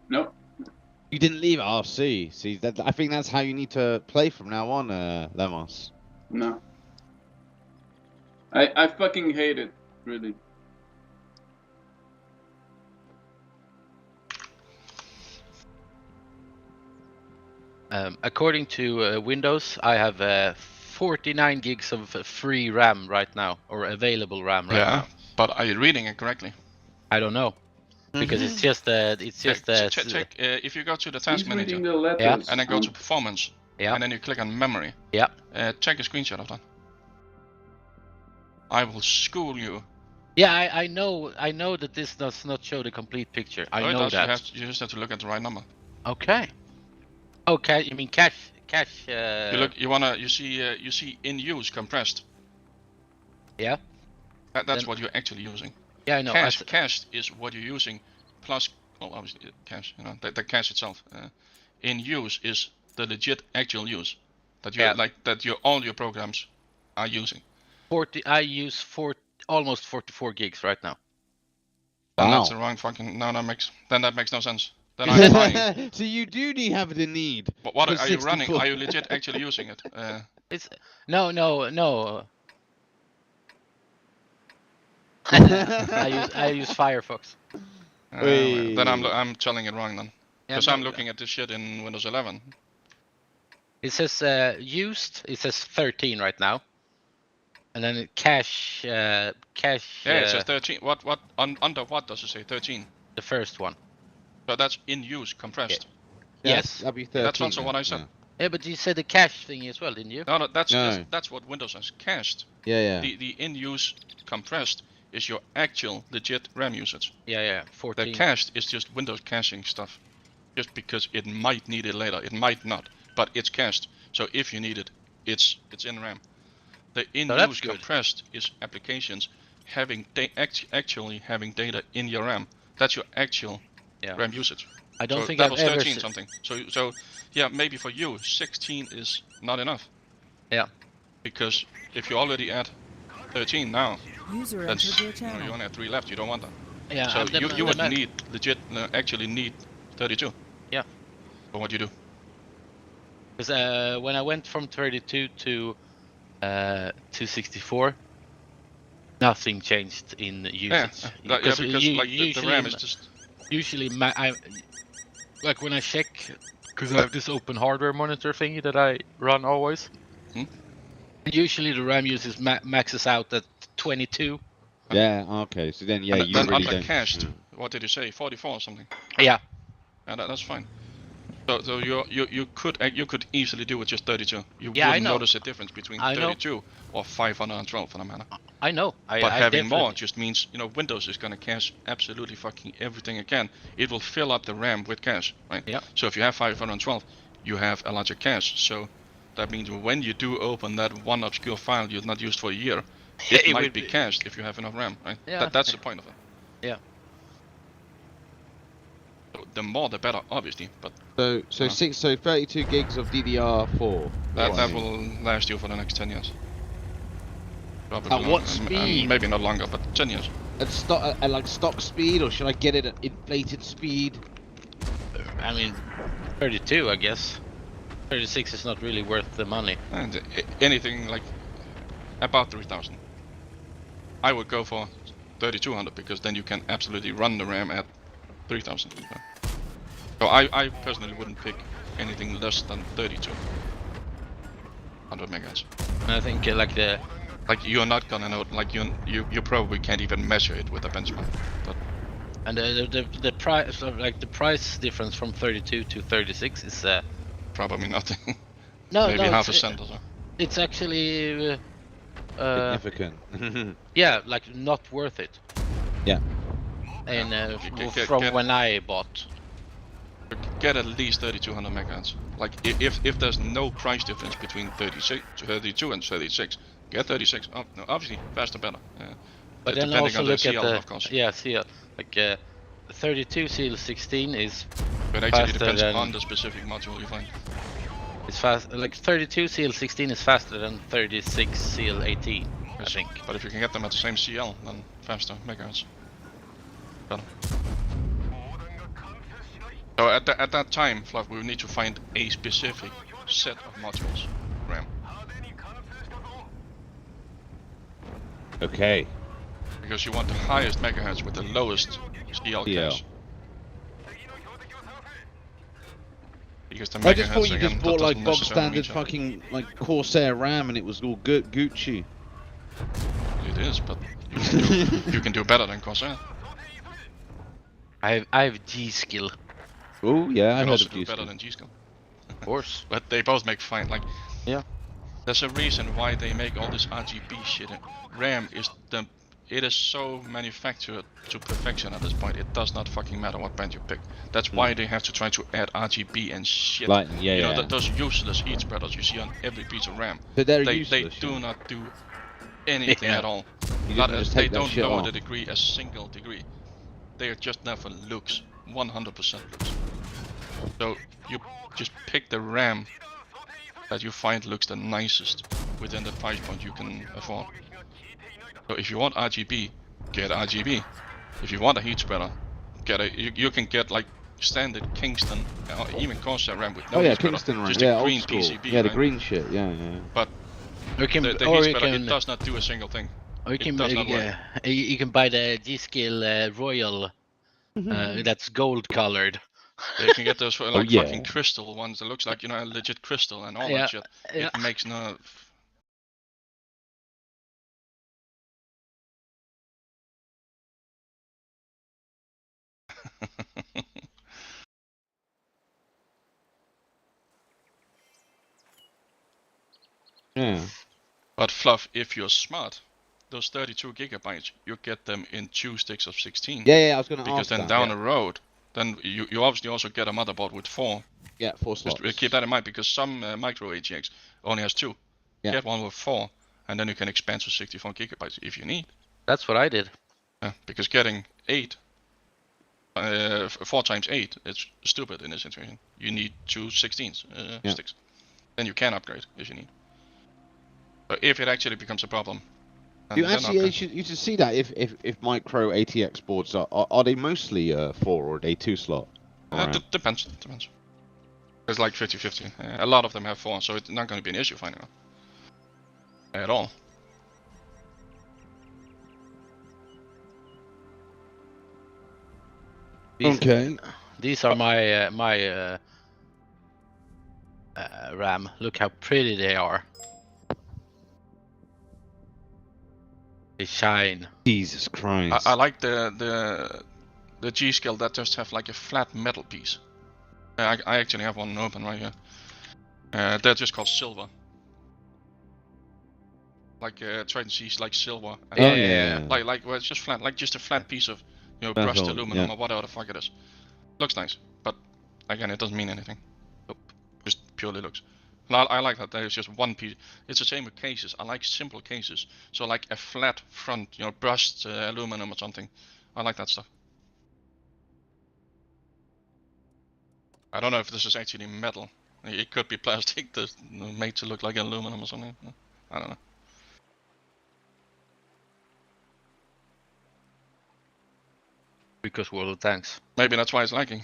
You didn't leave it. Oh, see, I think that's how you need to play from now on, Lemos. No. I fucking hate it, really. According to Windows, I have 49 gigs of free RAM right now, or available RAM right Yeah, now. but are you reading it correctly? I don't know because it's just Check if you go to the task He's reading manager the letters. and then go to performance, Yeah. and then you click on memory. Yeah. Check a screenshot of that. I will school you. Yeah, I know that this does not show the complete picture. I No, it know does. that. You just have to look at the right number. Okay. Okay, you mean cache? You see in use compressed. Yeah. That's Then- what you're actually using. Yeah, I know. Cached is what you're using, plus, well, obviously cache. The cache itself. In use is the legit actual use that you all your programs are using. I use almost 44 gigs right now. Then Wow. that's the wrong fucking. No, that makes no sense. Then I'm lying. So you do have the need. But what for are you running? 64. Are you legit actually using it? It's no. I use Firefox. Wait. Then I'm telling it wrong then, Yeah, because no, I'm looking at this shit in Windows 11. It says used. It says 13 right now, and then cache. Yeah, it says 13. Under what does it say 13? The first one. So that's in use compressed. Yes. That'd be 13. That's also what I said. Yeah. Yeah, but you said the cache thing as well, didn't you? No, that's No. that's what Windows has cached. Yeah. The in use compressed is your actual legit RAM usage. Yeah. The 14. cached is just Windows caching stuff, just because it might need it later. It might not, but it's cached. So if you need it, it's in RAM. The in that's use good. compressed is applications having actually having data in your RAM. That's your actual Yeah. RAM usage. I don't So think that I've was ever 13 seen. something. So yeah, maybe for you 16 is not enough. Yeah. Because if you already at 13 now, User then entered your you channel. only have 3 left. You don't want that. Yeah. So and then- you would then I- need actually need 32. Yeah. For what you do. Because when I went from 32 to 64, nothing changed in usage. Because like the usually, RAM is just usually like when I check, because I have this open hardware monitor thingy that I run always. Hmm? Usually the RAM uses maxes out at 22. Yeah. Okay. So then, yeah, and you then really under don't. cached. Yeah. What did you say? 44 or something. Yeah. Yeah, that's fine. So you could easily do with just 32. You Yeah, I wouldn't know. notice a difference between I know. 32 or 512 for that matter. I know. But I having more definitely- just means, Windows is gonna cache absolutely fucking everything again. It will fill up the RAM with cache, right? Yeah. So if you have 512, you have a larger cache. So that means when you do open that one obscure file you've not used for a year, it It might will be be- cached if you have enough RAM, right? Yeah. That's the point of it. Yeah. the more the better, obviously. But So 32 gigs of DDR4. that will last you for the next 10 years. Probably At what longer, speed? maybe not longer, but 10 years. At like stock speed, or should I get it at inflated speed? I mean, 32, I guess. 36 is not really worth the money. And anything like about 3000. I would go for 3200 because then you can absolutely run the RAM at 3000. So I personally wouldn't pick anything less than 3200 megahertz. And I think Like you're not gonna know, like you probably can't even measure it with a benchmark. But and the price, like the price difference from 32 to 36 is probably nothing. no, Maybe no, half a it's, cent or so. it's actually Significant. yeah, like not worth it. Yeah. And Get- from get- when I bought. Get at least 3200 megahertz. Like if there's no price difference between 32 and 36, get 36. Oh, no, obviously faster better. But then depending also on the look at CL, the of course. CL, like 32 CL16 is But actually faster depends than- on the specific module you find. it's fast. Like 32 CL16 is faster than 36 CL18, I Yes, think. But if you can get them at the same CL, then faster megahertz. Better. So at that time, Fluff, we would need to find a specific set of modules, RAM. Okay. Because you want the highest megahertz with the lowest CL cache. Because the I just thought megahertz, you again, just that bought like doesn't bog necessarily standard mean so. fucking like Corsair RAM and it was all good Gucci. It is, but you can do better than Corsair. I have G skill, Oh yeah, You I can heard also of do you. better than G-Skill. of course. But they both make fine, like... Yeah. There's a reason why they make all this RGB shit. RAM is it is so manufactured to perfection at this point. It does not fucking matter what brand you pick. That's why they have to try to add RGB and shit. Like yeah, You know, yeah. those useless heat spreaders you see on every piece of RAM. But they're They useless. do yeah. not do anything Yeah. at all. You Not just they take that don't shit lower off. the degree a single degree. They are just there for looks. 100% looks. So you just pick the RAM that you find looks the nicest within the price point you can afford. So if you want RGB, get RGB. If you want a heat spreader, get a. You can get like standard Kingston or even Corsair RAM with no Oh yeah, heat spreader, Kingston RAM. just Yeah, a old green school. PCB. Yeah, the right? green shit. Yeah, yeah. But You can, the or heat you spreader, can, it does not do a single thing. or you it can, does not work. you can buy the G skill Royal. That's gold colored. You can get those for like yeah. fucking crystal ones that looks like, you know, a legit crystal and all Yeah, that shit. yeah. It makes no. Yeah. But Fluff, if you're smart, those 32 gigabytes, you get them in 2 sticks of 16. Yeah, I was gonna Because ask then that. down yeah. the road, then you obviously also get a motherboard with 4. Yeah, 4 Just slots. keep that in mind because some micro ATX only has 2. Yeah. Get one with 4, and then you can expand to 64 gigabytes if you need. That's what I did. Because getting 8, 4 times 8, it's stupid in this situation. You need 2 16s Yeah. sticks. Then you can upgrade if you need. But if it actually becomes a problem, You then actually upgrade. you should see that if micro ATX boards are they mostly 4 or are they 2 slot? Alright. Depends. It's like 50-50. A lot of them have 4, so it's not going to be an issue finding them. At all. These are my RAM. Look how pretty they are. They shine. Jesus Christ. I like the G-Skill that just have like a flat metal piece. I actually have one open right here. They're just called silver. Like Triton C's like silver. And Oh, yeah. Like well, it's just flat, like just a flat piece of, you know, Metal, brushed aluminum yeah. or whatever the fuck it is. Looks nice, but again, it doesn't mean anything. Nope. Just purely looks. And I like that there's just one piece. It's the same with cases. I like simple cases. So like a flat front, you know, brushed aluminum or something. I like that stuff. I don't know if this is actually metal. It could be plastic that's made to look like aluminum or something. I don't know. Because World of Tanks. Maybe that's why it's lagging.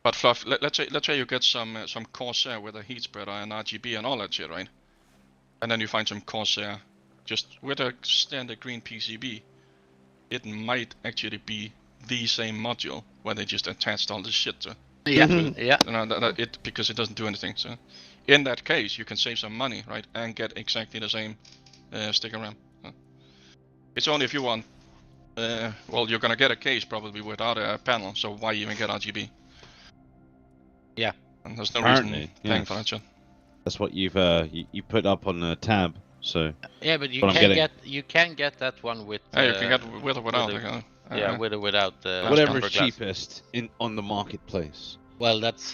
But Fluff, let's say you get some Corsair with a heat spreader and RGB and all that shit, right? And then you find some Corsair just with a standard green PCB. It might actually be the same module where they just attached all this shit to. Yeah, yeah. Because it doesn't do anything. So, in that case, you can save some money, right, and get exactly the same sticker RAM. It's only if you want. Well, you're gonna get a case probably without a panel, so why even get RGB? Yeah. And there's no Apparently, reason paying yes. for that shit. That's what you've you put up on the tab. So Yeah, but you What I'm can getting. get that one with. Yeah, you can get with or without. with like, Yeah, with or without the. whatever tempered is glass. cheapest on the marketplace. Well, that's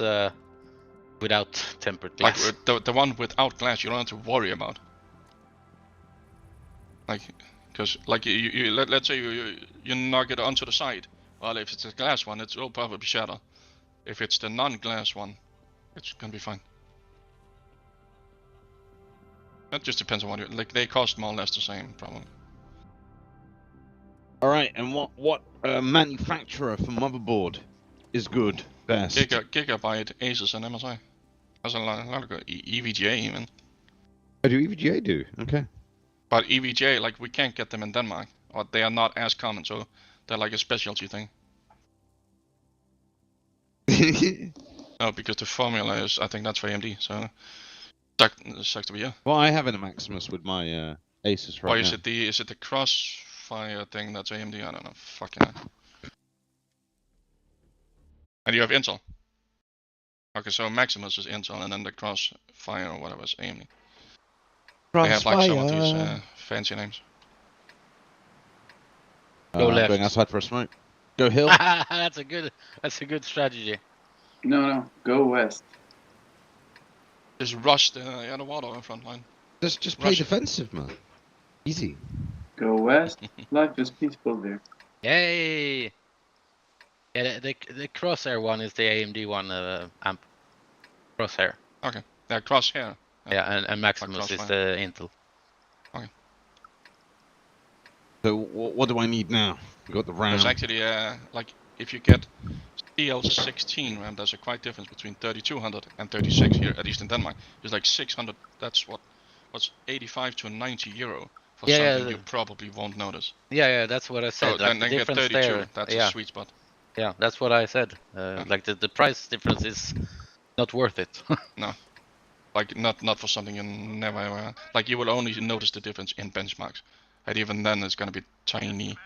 without tempered Like glass. the one without glass, you don't have to worry about. Like, because like let's say you knock it onto the side. Well, if it's a glass one, it will probably shatter. If it's the non-glass one, it's gonna be fine. That just depends on what you like. They cost more or less the same, probably. All right, and what manufacturer for motherboard is good best? Gigabyte, Asus, and MSI. There's a lot of good EVGA even. Oh, do EVGA do? Okay. But EVGA, like we can't get them in Denmark, or they are not as common, so they're like a specialty thing. No, because the formula is, I think that's for AMD, so sucks to be you. Well, I have a Maximus with my Asus right Or now. is it the Crossfire thing that's AMD? I don't know. Fucking hell. And you have Intel. Okay, so Maximus is Intel, and then the Crossfire or whatever is AMD. They have like some of these fancy names. Go left. Going outside for a smoke. Go hill. That's a good strategy. No, go west. Just rush the water in front line. Just play Russia. defensive, man. Easy. Go west. Life is peaceful there. Yay! Yeah, the Crosshair one is the AMD one amp. Crosshair. Okay. Yeah, Crosshair. Yeah, and Maximus is Crossfire. the Intel. So what do I need now? We got the RAM. There's actually like if you get CL16 RAM, there's a quite difference between 3200 and 36 here, at least in Denmark. It's like 600. That's what's 85 to 90 euro for Yeah, something yeah, you probably won't notice. Yeah, that's what I So said. Like then the get difference 32. there. That's yeah, a sweet spot. yeah, that's what I said. Like the price difference is not worth it. Like not for something you never ever like. You will only notice the difference in benchmarks, and even then it's gonna be tiny.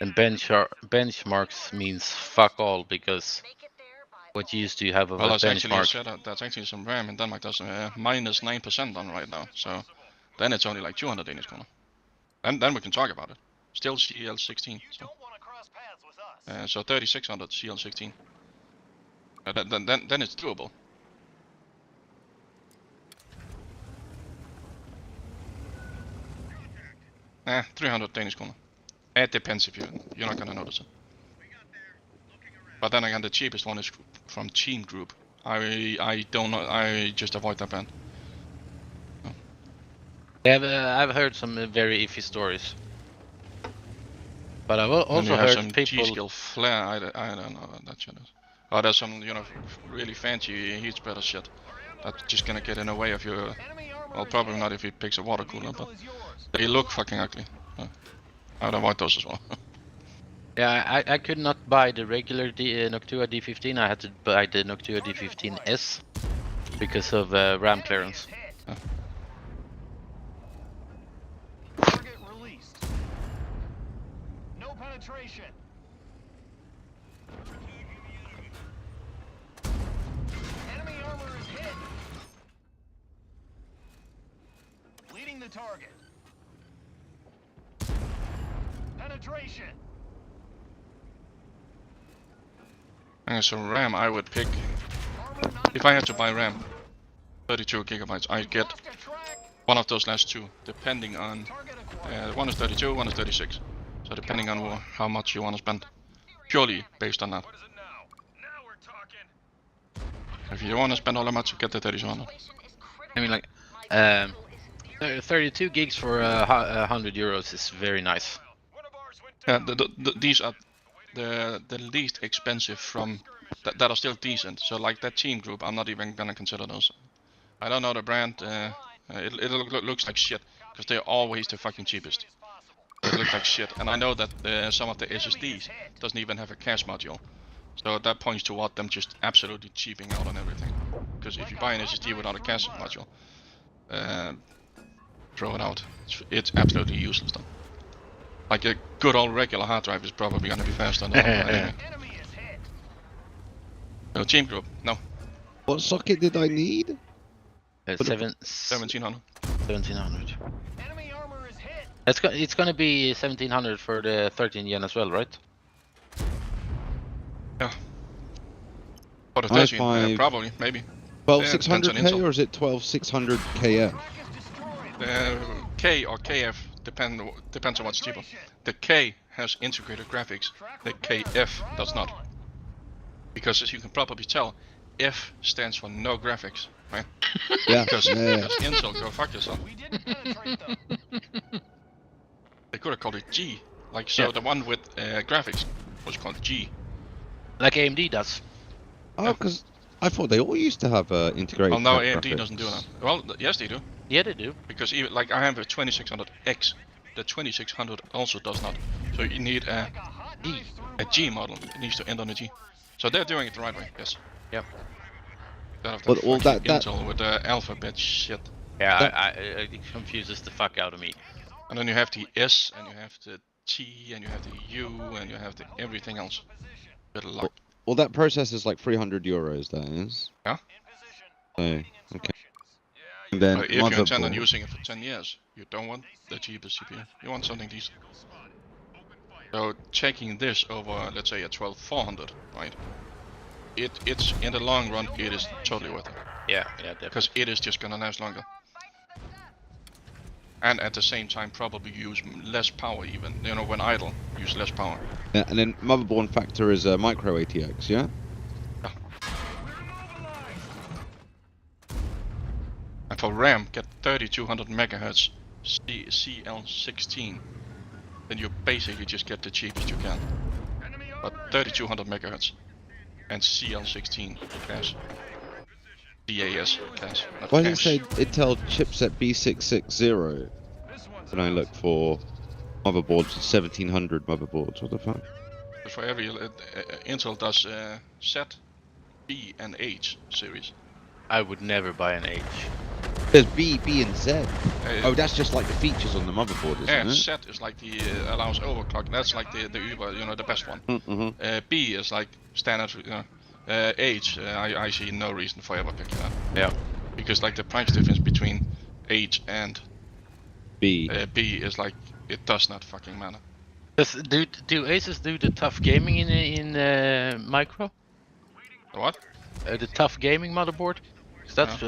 And benchmarks means fuck all because Make it there by what use do you have of Well, a that's actually a benchmark? setup. That's actually some RAM in Denmark. That's minus 9% on right now. So then it's only like 200 Danish kroner. And then we can talk about it. Still CL16. So, so 3600 CL16. Then it's doable. Eh, 300 Danish kroner. It depends if you're not gonna notice it. But then again, the cheapest one is from Team Group. I don't know. I just avoid that brand. I've heard some very iffy stories, but I've And also you have heard some people. G-Skill Flare. I don't know what that shit is. Oh, there's some really fancy heat spreader shit that's just gonna get in the way of your. Well, probably not if he picks a water cooler, but they look fucking ugly. I would avoid those as well. Yeah, I could not buy the regular Noctua D15. I had to buy the Noctua D15S because of RAM clearance. Target released. No penetration. Enemy armor is hit. Leading the target. Penetration. Okay, so RAM, I would pick. Armor not If I had to buy RAM, 32 gigabytes, I get lost a track. one of those last two, depending on. Target acquired. One is 32, one is 36. So depending on how much you want to spend. purely based on that. What is it now? Now we're talking. If you want to spend all that much to get the 3200. I mean, like, 32 gigs for 100 euros is very nice. One of ours went down. Yeah, these are the least expensive from that are still decent. So like that team group, I'm not even gonna consider those. I don't know the brand. It looks like shit because they're always the fucking cheapest. It looks like shit, and I know that some of the SSDs doesn't even have a cache module. So that points toward them just absolutely cheaping out on everything. Because if you buy an SSD without a cache module, throw it out. It's absolutely useless then. Like a good old regular hard drive is probably gonna be faster than anyway. No team group, no. What socket did I need? 1700. 1700. Enemy armor is hit. It's gonna be 1700 for the 13 gen as well, right? Yeah. For the I 13, five- probably, maybe. 12600K depends on or is it 12600 KF? K or KF depends on what's cheaper. The K has integrated graphics. The KF does not. Because as you can probably tell, F stands for no graphics, right? Yeah. Because yeah. Intel, go fuck yourself. We didn't penetrate them. They could have called it G. Like, so Yeah. the one with graphics was called G. Like AMD does. Oh, because I thought they all used to have integrated. Well, no, graphics. AMD doesn't do that. Well, yes, they do. Yeah, they do. Because even, like, I have a 2600X. The 2600 also does not. So you need a G model. It needs to end on a G. So they're doing it the right way, yes. Yep. Instead of the But all fucking that- Intel with the alphabet shit. Yeah, it confuses the fuck out of me. And then you have the S, and you have the T, and you have the U, and you have the everything else. Good luck. Well, that process is like 300 euros. That is. Yeah. So, okay. And then If you intend on motherboard. using it for 10 years, you don't want the cheapest CPU. You want something decent. So checking this over, let's say, a 12400, right? It's in the long run, it is totally worth it Yeah, definitely. because it is just gonna last longer. And at the same time, probably use less power even. You know, when idle, use less power. Yeah, and then motherboard factor is micro ATX. Yeah. And for RAM, get 3200 megahertz CL16. Then you basically just get the cheapest you can. But 3200 megahertz and CL16 cache. DAS cache. not Why does it cache. say Intel chipset B660 when I look for motherboards 1700 motherboards? What the fuck? For every Intel does Z, B, and H series. I would never buy an H. There's B, and Z. Uh, Oh, that's just like the features on the motherboard, isn't yeah, it? Z is like the allows overclock. That's like the Uber, you know, the best one. Mm-hmm. B is like standard. H, I see no reason for ever picking that. Yeah. Because like the price difference between H and B. B is like it does not fucking matter. Do Asus do the tough gaming in micro? What? The tough gaming motherboard? 'Cause that's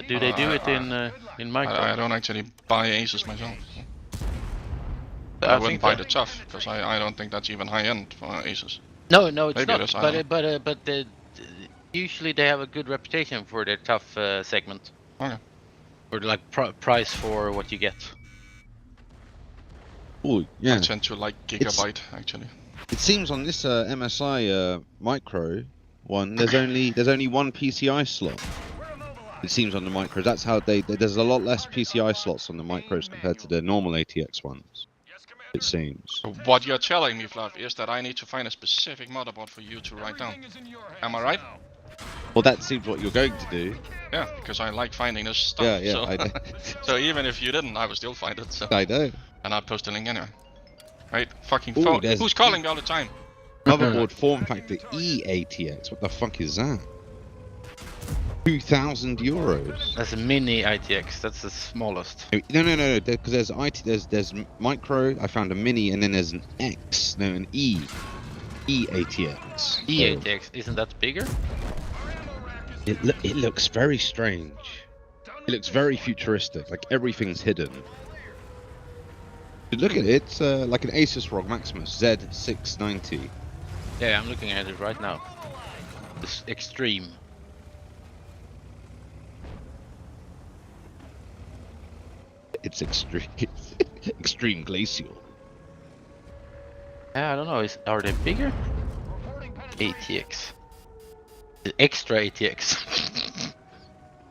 do they do it in micro? I don't actually buy Asus myself. I I wouldn't think buy that- the tough because I don't think that's even high end for Asus. No, it's Maybe it not. is, I don't But usually they have a good reputation for their tough segment. Okay. Or like price for what you get. Oh, yeah. I tend to like Gigabyte actually. It seems on this MSI micro one, there's only one PCI slot. It seems on the micros. That's how there's a lot less PCI slots on the micros compared to the normal ATX ones. It seems. So what you're telling me, Fluff, is that I need to find a specific motherboard for you to write down. Am I right? Well, that seems what you're going to do. Yeah, because I like finding this stuff. Yeah, yeah. So, I know. so even if you didn't, I would still find it. So. I know. And I'll post a link anyway. Right? Fucking Ooh, phone. there's- Who's calling me all the time? Motherboard form factor EATX. What the fuck is that? 2,000 euros. That's a mini ITX. That's the smallest. No. Because there's micro. I found a mini, and then there's an X. No, an EATX. So EATX isn't that bigger? it looks very strange. It looks very futuristic. Like everything's hidden. But look at it. It's like an Asus ROG Maximus Z690. Yeah, I'm looking at it right now. This extreme. It's extreme. Extreme glacial. Yeah, I don't know. Are they bigger? ATX. The extra ATX.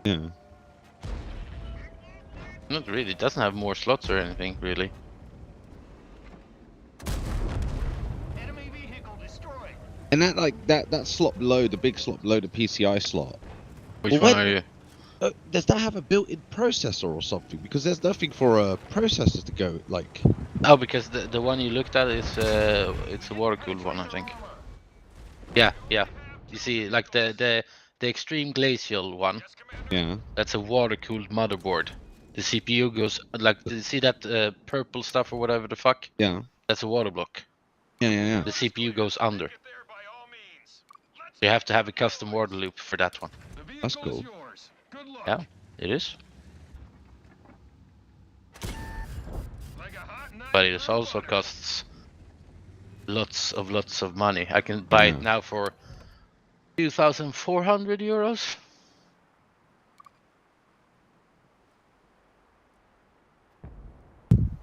Yeah. Not really. It doesn't have more slots or anything, really. Enemy vehicle destroyed. And that slot below, the big slot below the PCI slot. Which Well, one when- are you? Does that have a built-in processor or something? Because there's nothing for processors to go like. Oh, because the one you looked at is it's a water cooled one, I think. Yeah, yeah. You see, like the extreme glacial one. Yes, Commander. Yeah. That's a water cooled motherboard. The CPU goes like, you see that purple stuff or whatever the fuck? Yeah. That's a water block. Yeah. The CPU goes under. Get there by all means. Let's You have to have a custom water loop for that one. The vehicle That's cool. is yours. Good luck. Yeah, it is. Like a hot knife But it through also butter. costs lots of money. I can buy it Yeah. now for 2,400 euros.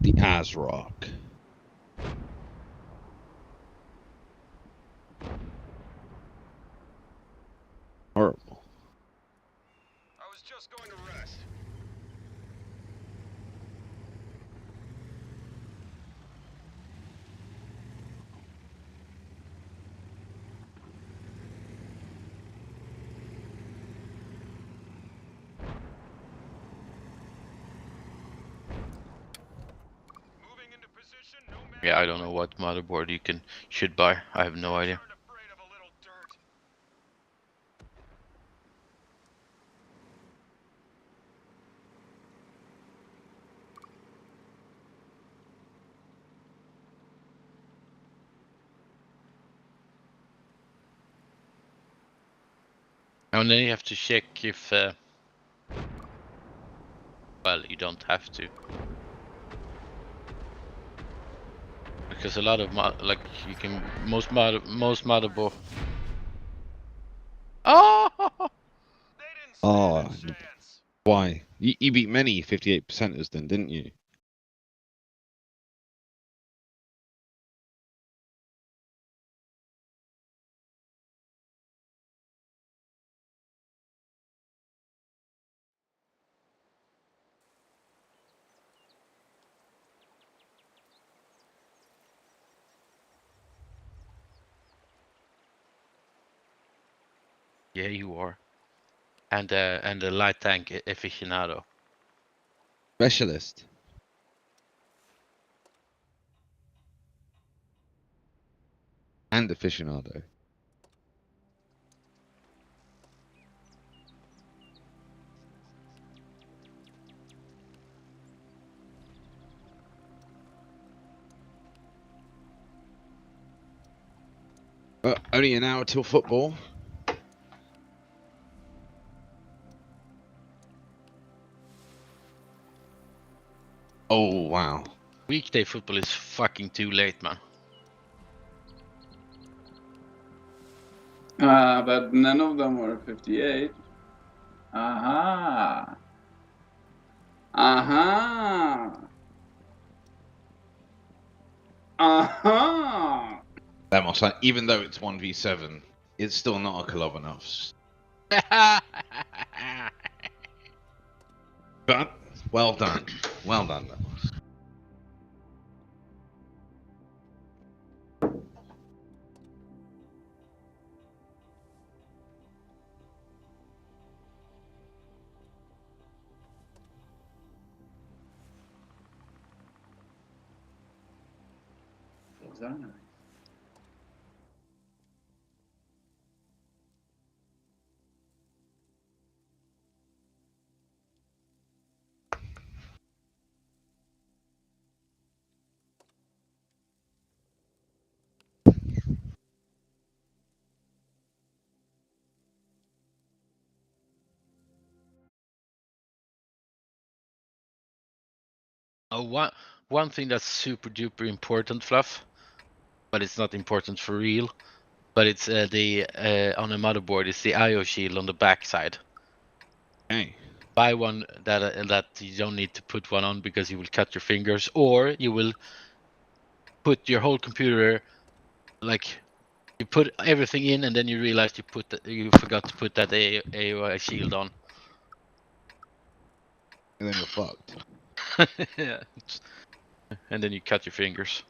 The ASRock. Horrible. I was just going to rest. Moving into position, no matter Yeah, I don't know what motherboard you should buy. I have no idea. aren't afraid of a little dirt. And then you have to check if well, you don't have to. Because a lot of like you can most motherboard. Oh! They didn't stand Oh, a chance. why? You beat many 58%ers then, didn't you? Yeah, you are. And the light tank aficionado. Specialist. And aficionado. Only an hour till football. Oh, wow. Weekday football is fucking too late, man. But none of them were 58. Aha. Aha. Aha. That must like, even though it's 1v7, it's still not a Kilovanovs. But well done. Well done. Those are nice. One thing that's super duper important, Fluff, but it's not important for real, but it's the on the motherboard. It's the IO shield on the back side. Hey. Buy one that you don't need to put one on because you will cut your fingers, or you will put your whole computer like you put everything in and then you realize you forgot to put that AOI shield on. And then you're fucked. Yeah. And then you cut your fingers.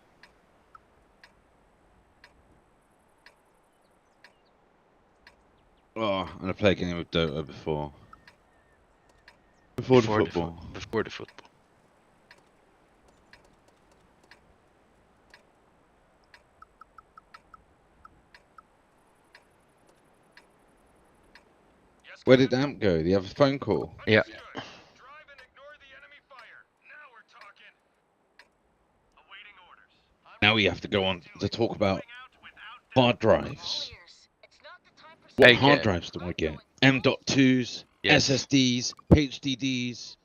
Oh, I'm gonna play a game of Dota before. Before the football. Before the football. Yes, Where did Commander. Amp go? Did he have a phone call? Yeah. Understood. Drive and ignore the enemy fire. Now we're talking. Awaiting orders. Now we have to go on to talk about hard drives. It's not the time for What Hey, hard yeah. drives do I get? M.2s, Yes. SSDs, HDDs,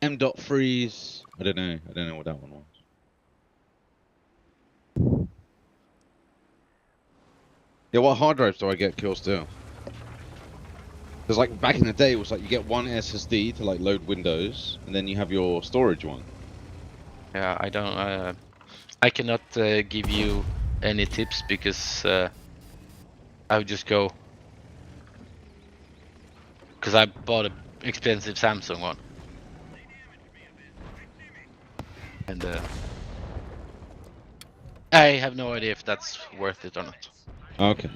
M.3s. I don't know what that one was. Yeah, what hard drives do I get, Kill Still? Because like back in the day, it was like you get one SSD to like load Windows, and then you have your storage one. Yeah, I don't. I cannot give you any tips because I would just go. Because I bought an expensive Samsung one, and I have no idea if that's worth it or not. Okay.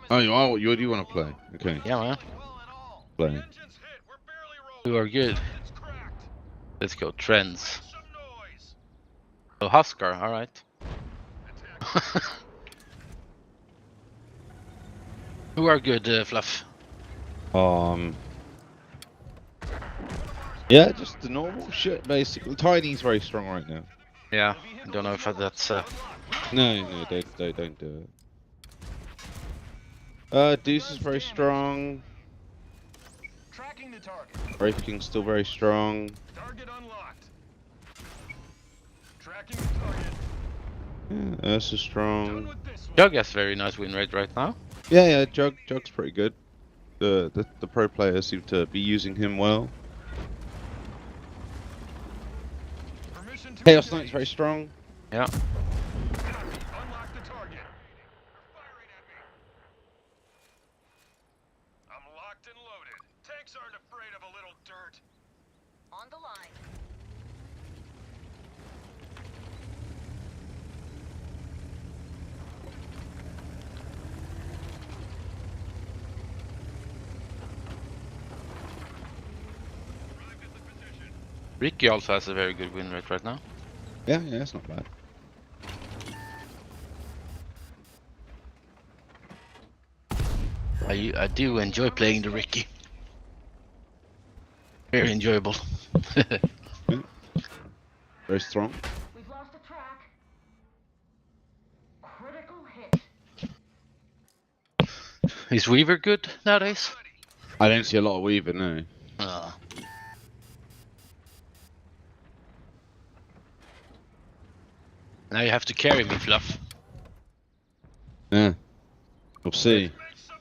Oh, you do want to play? Okay, Yeah, man. play. Engines hit. We're barely rolling. We are good. It's cracked. Let's go trends. Some noise. Oh, Huskar. All right. Attack. Who are good, Fluff? Yeah, just the normal shit basically. Tiny's very strong right now. Yeah, I don't know if that's. No, don't do it. Deuce is very strong. Tracking the target. Wraith King's still very strong. Target unlocked. Tracking the target. Yeah, Ursa's Done strong. with this one. Jug has very nice win rate right now. Yeah, Jug's pretty good. The pro players seem to be using him well. Permission to Chaos engage. Knight's very strong. Yeah. Unlock the target. They're firing at me. I'm locked and loaded. Tanks aren't afraid of a little dirt. on the line. Arrived at the position. Ricky also has a very good win rate right now. Yeah, it's not bad. I do enjoy playing the Ricky. Very enjoyable. Very strong. We've lost a track. Critical hit. Is Weaver good nowadays? I don't see a lot of Weaver, no. Now you have to carry me, Fluff. Yeah. We'll see. Make some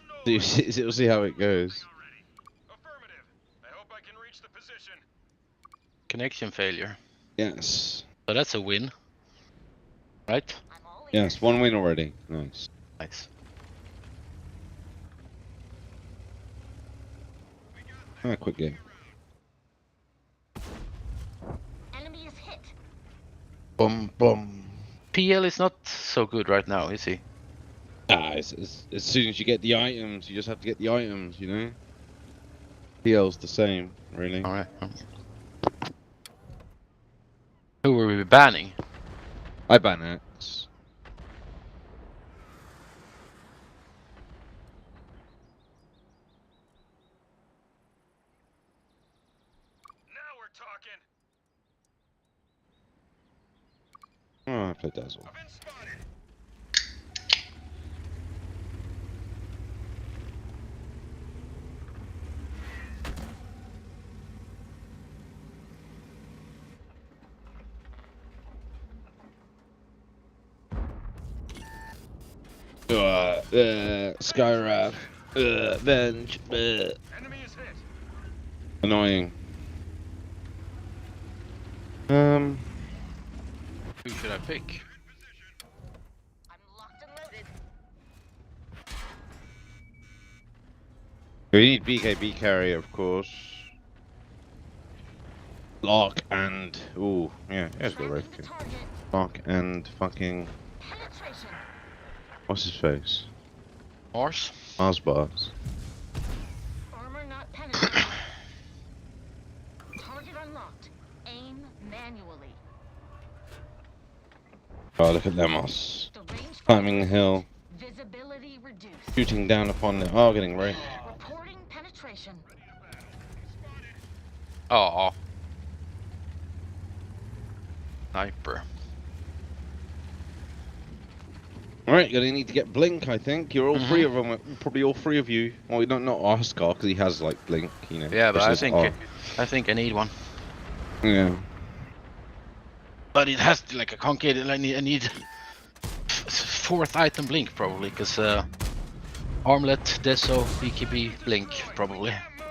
noise. We'll see how it goes. Already. Affirmative. I hope I can reach the position. Connection failure. Yes. So that's a win. Right? I'm all Yes, one win already. Nice. Nice. Quick game. enemy is hit. Boom, boom. PL is not so good right now, is he? As soon as you get the items, you just have to get the items, you know? PL's the same, really. Alright. Who were we banning? I ban X. Now we're talking. Oh, I play Dazzle. I've been spotted. Skywrath. Venge. Enemy is hit. Annoying. Who should I pick? I'm locked and loaded. We need BKB carry, of course. Lock and ooh, yeah, let's go right. Tracking the target. Lock and fucking Penetration. what's his face? Mars? Mars bars. Armor not penetrated. Target unlocked. Aim manually. Oh, look at Lemos. The range Climbing the hill, visibility reduced. shooting down upon the. Oh, getting right. Reporting penetration. Oh. Sniper. Alright, you're gonna need to get Blink, I think. You're all three of them, probably all three of you. Well, not Oscar, because he has, like, Blink, you know. Yeah, but I versus think I need one. Yeah. But it has to, like, I can't get it. I need fourth item blink probably, because armlet, Deso, BKB, blink probably. Can't move.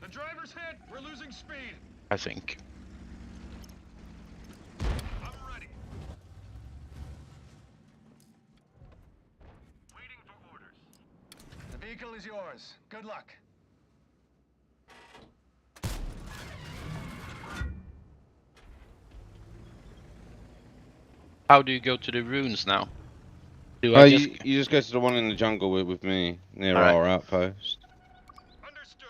The driver's hit. We're losing speed. I think. I'm ready. Waiting for orders. The vehicle is yours. Good luck. How do you go to the runes now? Do I just? You just go to the one in the jungle with me, near Alright. our outpost. Understood.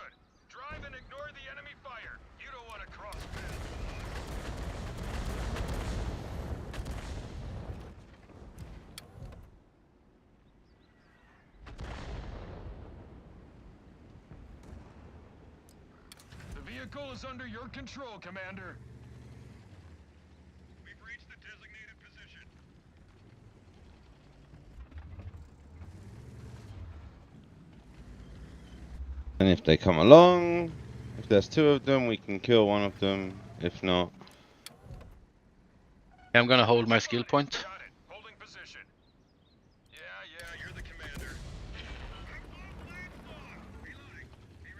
Drive and ignore the enemy fire. You don't want to cross paths. The vehicle is under your control, Commander. We've reached the designated position. And if they come along, if there's two of them, we can kill one of them. If not, I'm gonna hold my skill point. Got it. Holding position. Yeah, you're the commander.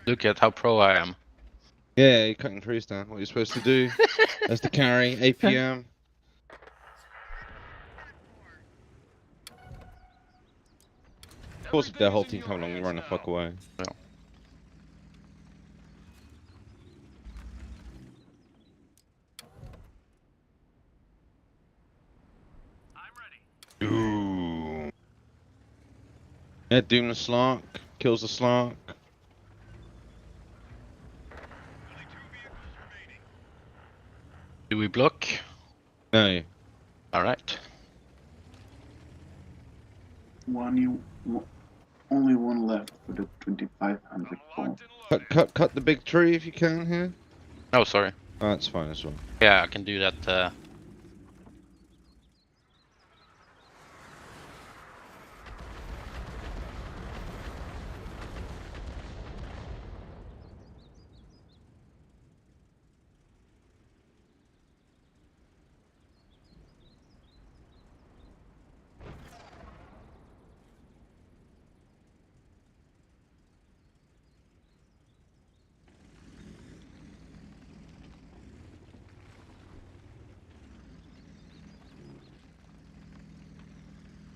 Look at how pro I am. yeah, you're cutting trees down. What you're supposed to do. That's the carry, APM. Of course, if their whole team come along, you run the fuck away. I'm ready. Ooh. Yeah, Doom the Slark, kills the Slark. Only 2 vehicles remaining. Do we block? No. All right. Only one left for the 2500 I'm bomb. locked and loaded. Cut the big tree if you can here. Oh, sorry. Oh, that's fine as well. Yeah, I can do that.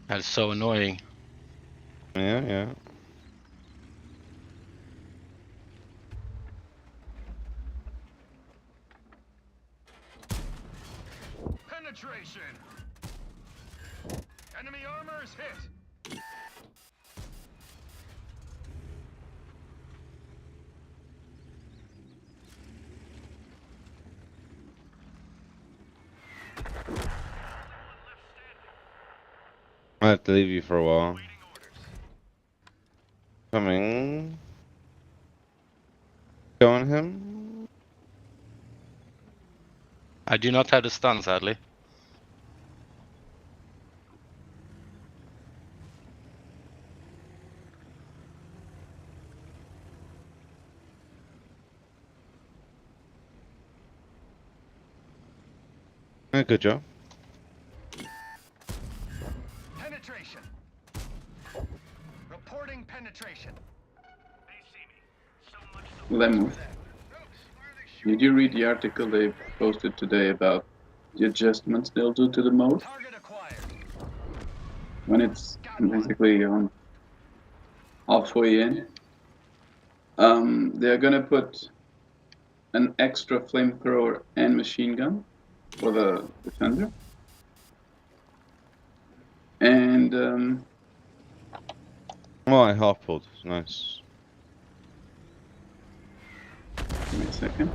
That's so annoying. Yeah, yeah. Penetration. Enemy armor is hit. I have to leave you for a while. Waiting orders. Coming. Go on him. I do not have the stun, sadly. Good job. Penetration. location. Reporting penetration. They see me. So much the Lemon. worse for them. Oops, why are they shooting? Did you read the article they posted today about the adjustments they'll do to the mode Target acquired. when it's basically on halfway in? They're gonna put an extra flamethrower and machine gun for the defender, and Oh, I half pulled. Nice. give me a second.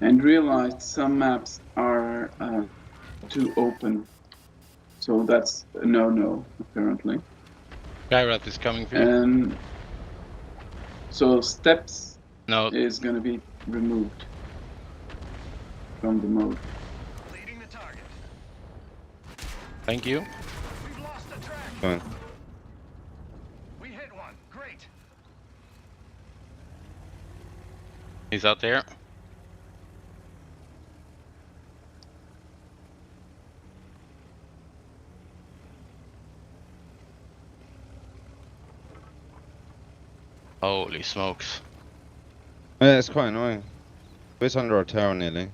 And realized some maps are too open, so that's a no-no apparently. Skyrat is coming for you. And so steps No, is gonna be removed from the mode. Leading the target. thank you. We've lost the track. Fine. We hit one. Great. He's out there. Holy smokes. Yeah, it's quite annoying. It's under our tower nearly.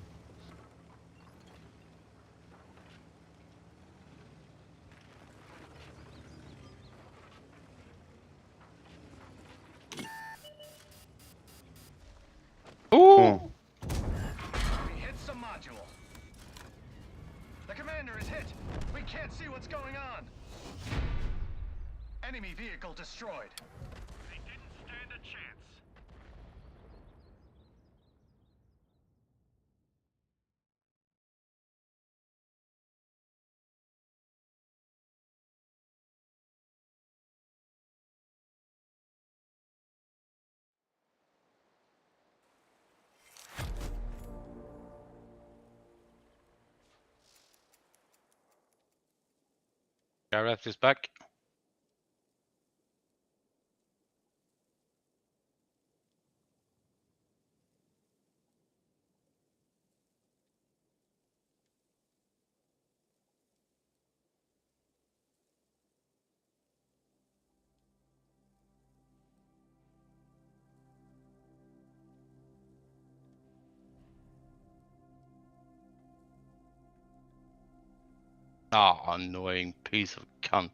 Ooh! Oh. We hit some module. The commander is hit. We can't see what's going on. Enemy vehicle destroyed. They didn't stand a chance. Skyrat is back. Ah, annoying piece of cunt.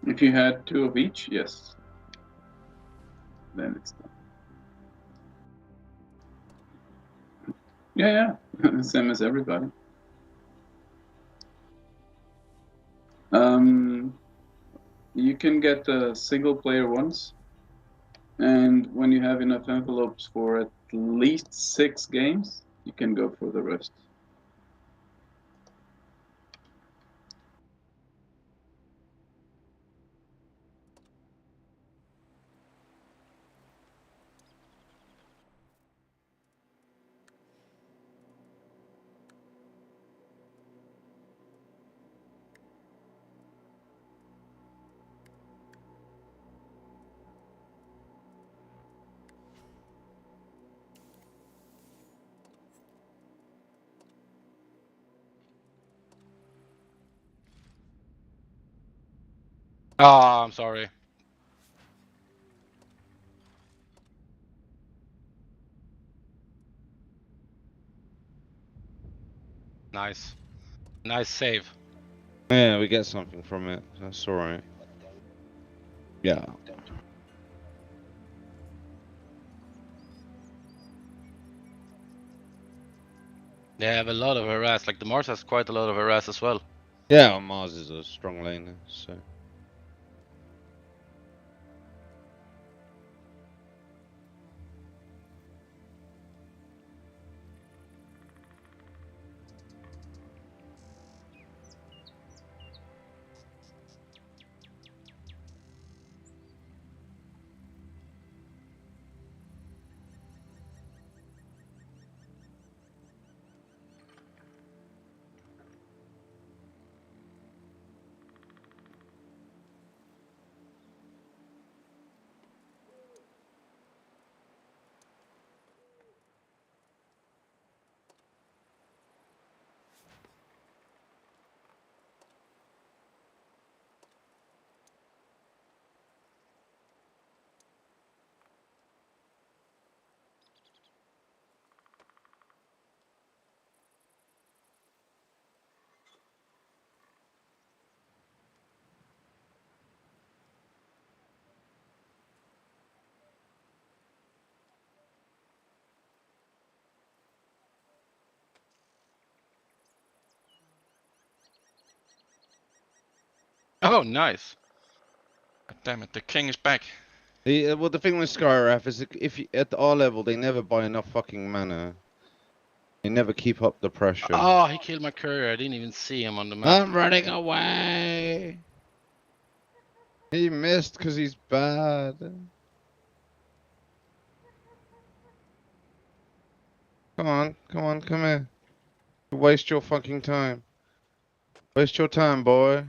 If you had 2 of each, yes. Then it's done. Yeah, yeah. Same as everybody. You can get single player ones, and when you have enough envelopes for at least 6 games, you can go for the rest. Ah, I'm sorry. Nice. Nice save. Yeah, we get something from it. That's alright. Yeah. They have a lot of harass. Like the Mars has quite a lot of harass as well. Yeah, Mars is a strong laner, so. Oh, nice. God damn it, the king is back. Well, the thing with Skyraf is if you, at our level they never buy enough fucking mana. They never keep up the pressure. Oh, he killed my courier. I didn't even see him on the map. I'm running away. He missed because he's bad. Come on, come here. Waste your fucking time. Waste your time, boy.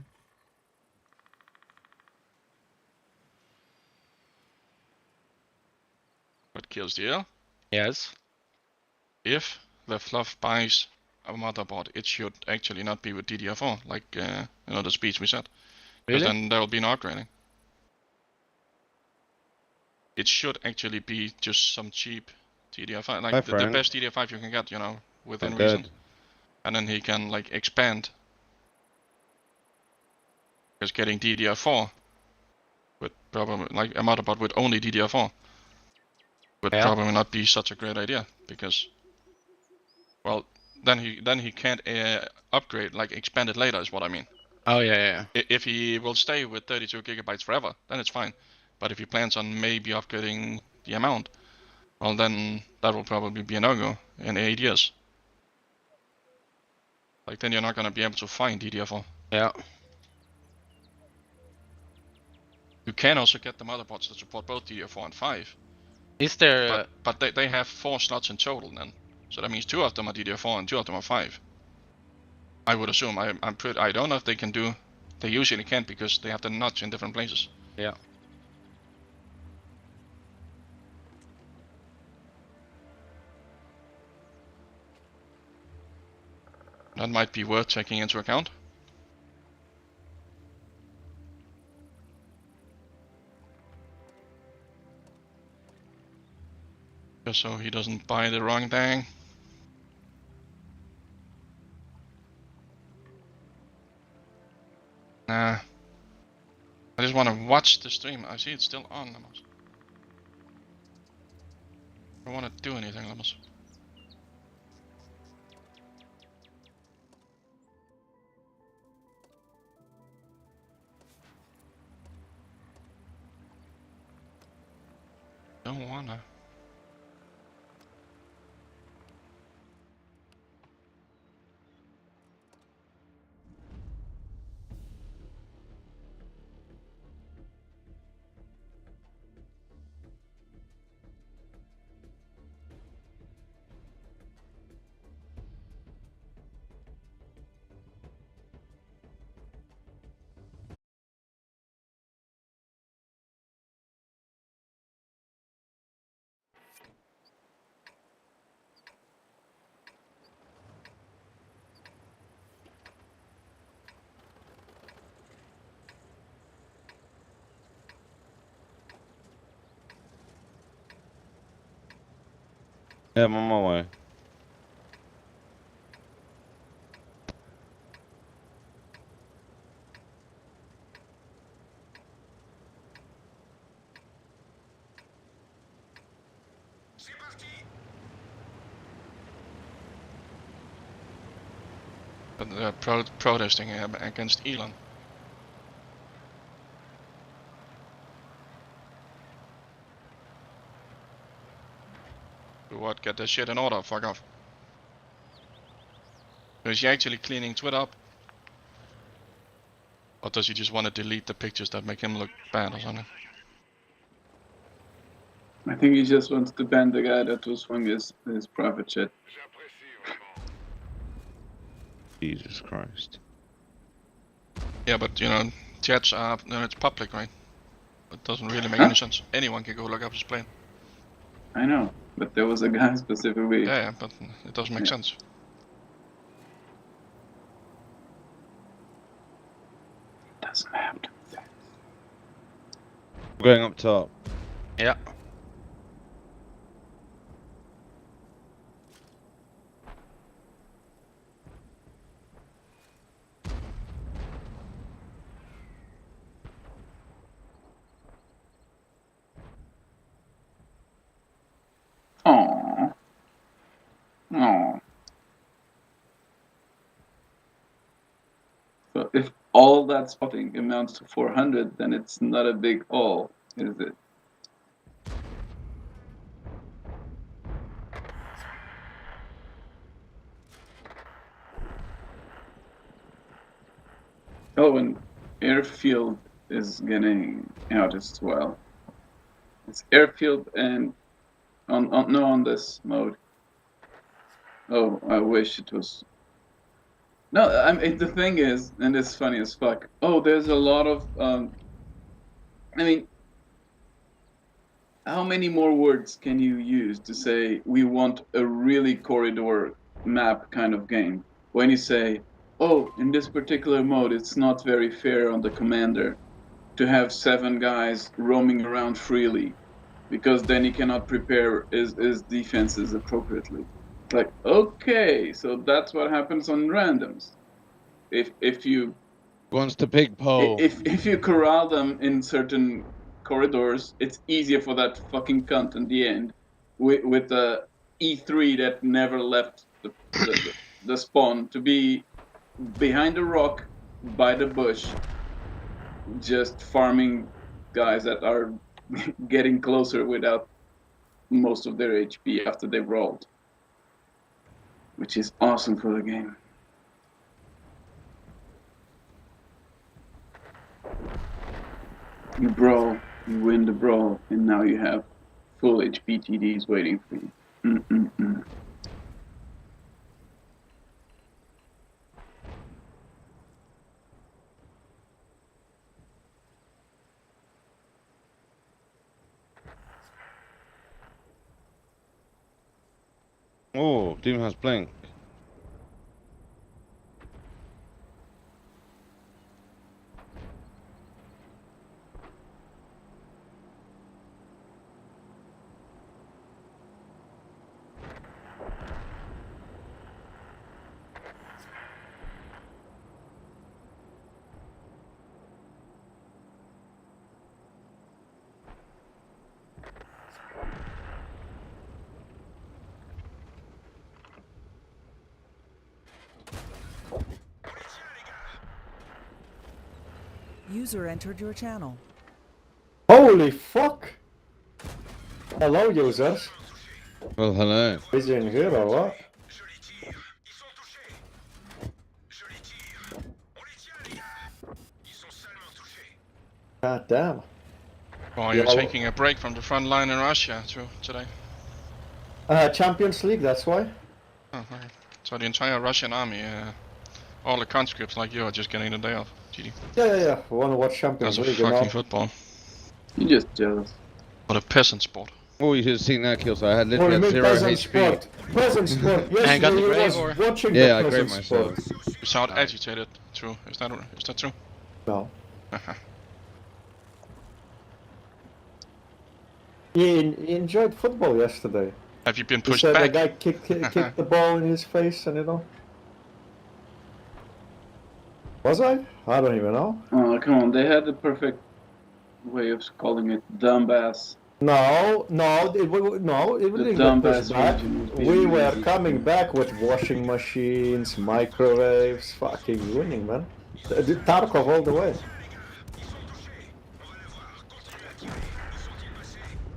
But kills deal. Yes. If the fluff buys a motherboard, it should actually not be with DDR4, like the speech we said. Because Really? then there will be no upgrading. It should actually be just some cheap DDR5, like the friend. best DDR5 you can get, within I'm reason. dead. And then he can like expand. Because getting DDR4 with probably like a motherboard with only DDR4 would probably not be such a great idea, because well then he can't upgrade, like expand it later is what I mean. Oh yeah. If he will stay with 32 gigabytes forever, then it's fine. But if he plans on maybe upgrading the amount, well then that will probably be a no-go in 8 years. Like then you're not gonna be able to find DDR4. Yeah. You can also get the motherboards that support both DDR4 and 5. Is there? But they have 4 slots in total then. So that means 2 of them are DDR4 and 2 of them are 5. I would assume. I don't know if they can do. They usually can't because they have the notch in different places. Yeah. That might be worth taking into account. Just so he doesn't buy the wrong thing. Nah. I just want to watch the stream. I see it's still on, Lemos. I don't want to do anything, Lemos. Don't wanna. Yeah, I'm on my way. But they're protesting against Elon. What? Get that shit in order, fuck off. Is he actually cleaning Twitter up? Or does he just want to delete the pictures that make him look bad or something? I think he just wants to ban the guy that was from his private chat. Jesus Christ. Yeah, but chats are, it's public, right? It doesn't really make any sense. Anyone can go look up his plane. I know, but there was a guy specifically. Yeah, but it doesn't make sense. Doesn't have to. I'm going up top. Yeah. Aww. Aww. But if all that spotting amounts to 400, then it's not a big all, is it? Oh, and airfield is getting out as well. It's airfield and on this mode. Oh, I wish it was. No, I mean the thing is, and it's funny as fuck. Oh, there's a lot of. I mean, how many more words can you use to say we want a really corridor map kind of game? When you say, oh, in this particular mode, it's not very fair on the commander to have 7 guys roaming around freely, because then he cannot prepare his defenses appropriately. Like, okay, so that's what happens on randoms. If you Wants to pig pole. if you corral them in certain corridors, it's easier for that fucking cunt in the end with the E3 that never left the spawn to be behind a rock by the bush, just farming guys that are getting closer without most of their HP after they've rolled, which is awesome for the game. You brawl, you win the brawl, and now you have full HP TDs waiting for you. Mm-mm-mm. Oh, Doom has blink. User entered your channel. Holy fuck! Hello, users. Well, hello. Busy in here or what? God damn. Oh, you're Yeah, taking a break from the front line in Russia today. Champions League, that's why. Oh, okay. So the entire Russian army, all the conscripts like you are just getting the day off. GD. Yeah. Wanna watch Champions That's a League, you know? fucking football. You're just jealous. What a peasant sport. Oh, you should have seen that kill. So I had What literally do you had mean 0 peasant HP. sport? Peasant sport. Yes, And got the you grave, was or? watching Yeah, the I peasant grave myself. sport. You sound Nice. agitated too. Is that true? No. He enjoyed football yesterday. Have you been He pushed said back? the guy kicked the ball in his face, and you know. Was I? I don't even know. Oh, come on, they had the perfect way of calling it dumbass. No, it didn't get dumbass pushed back. region was being We were lazy. coming back with washing machines, microwaves, fucking winning, man. Tarkov all the way.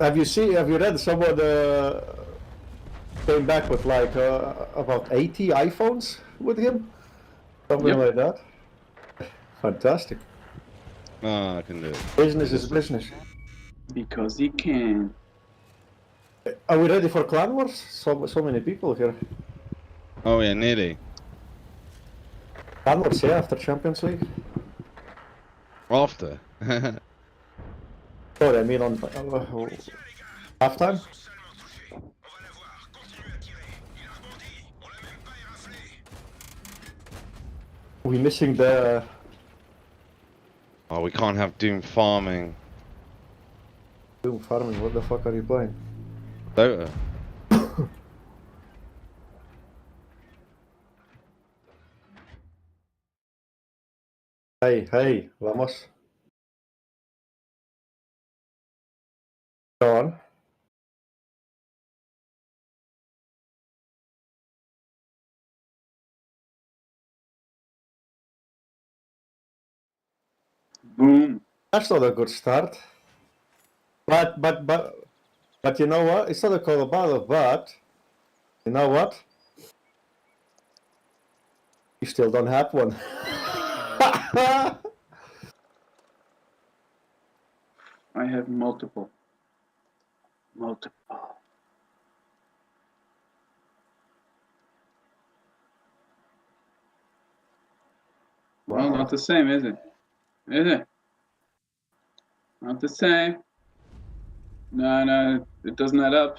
Have you read someone came back with like about 80 iPhones with him? Something Yep. like that. Fantastic. Ah, I can do it. Business is business. Because he can. Are we ready for Clan Wars? So many people here. Oh yeah, nearly. Clan Wars, yeah, after Champions League. After. Sorry, I mean on halftime. We missing the Oh, we can't have Doom farming. Doom farming. What the fuck are you playing? Dota. Hey, vamos. Go on. Boom. That's not a good start. But you know what? It's not a call battle, but you know what? You still don't have one. I have multiple. Multiple. Well, not the same, is it? Is it? Not the same. No, it doesn't add up.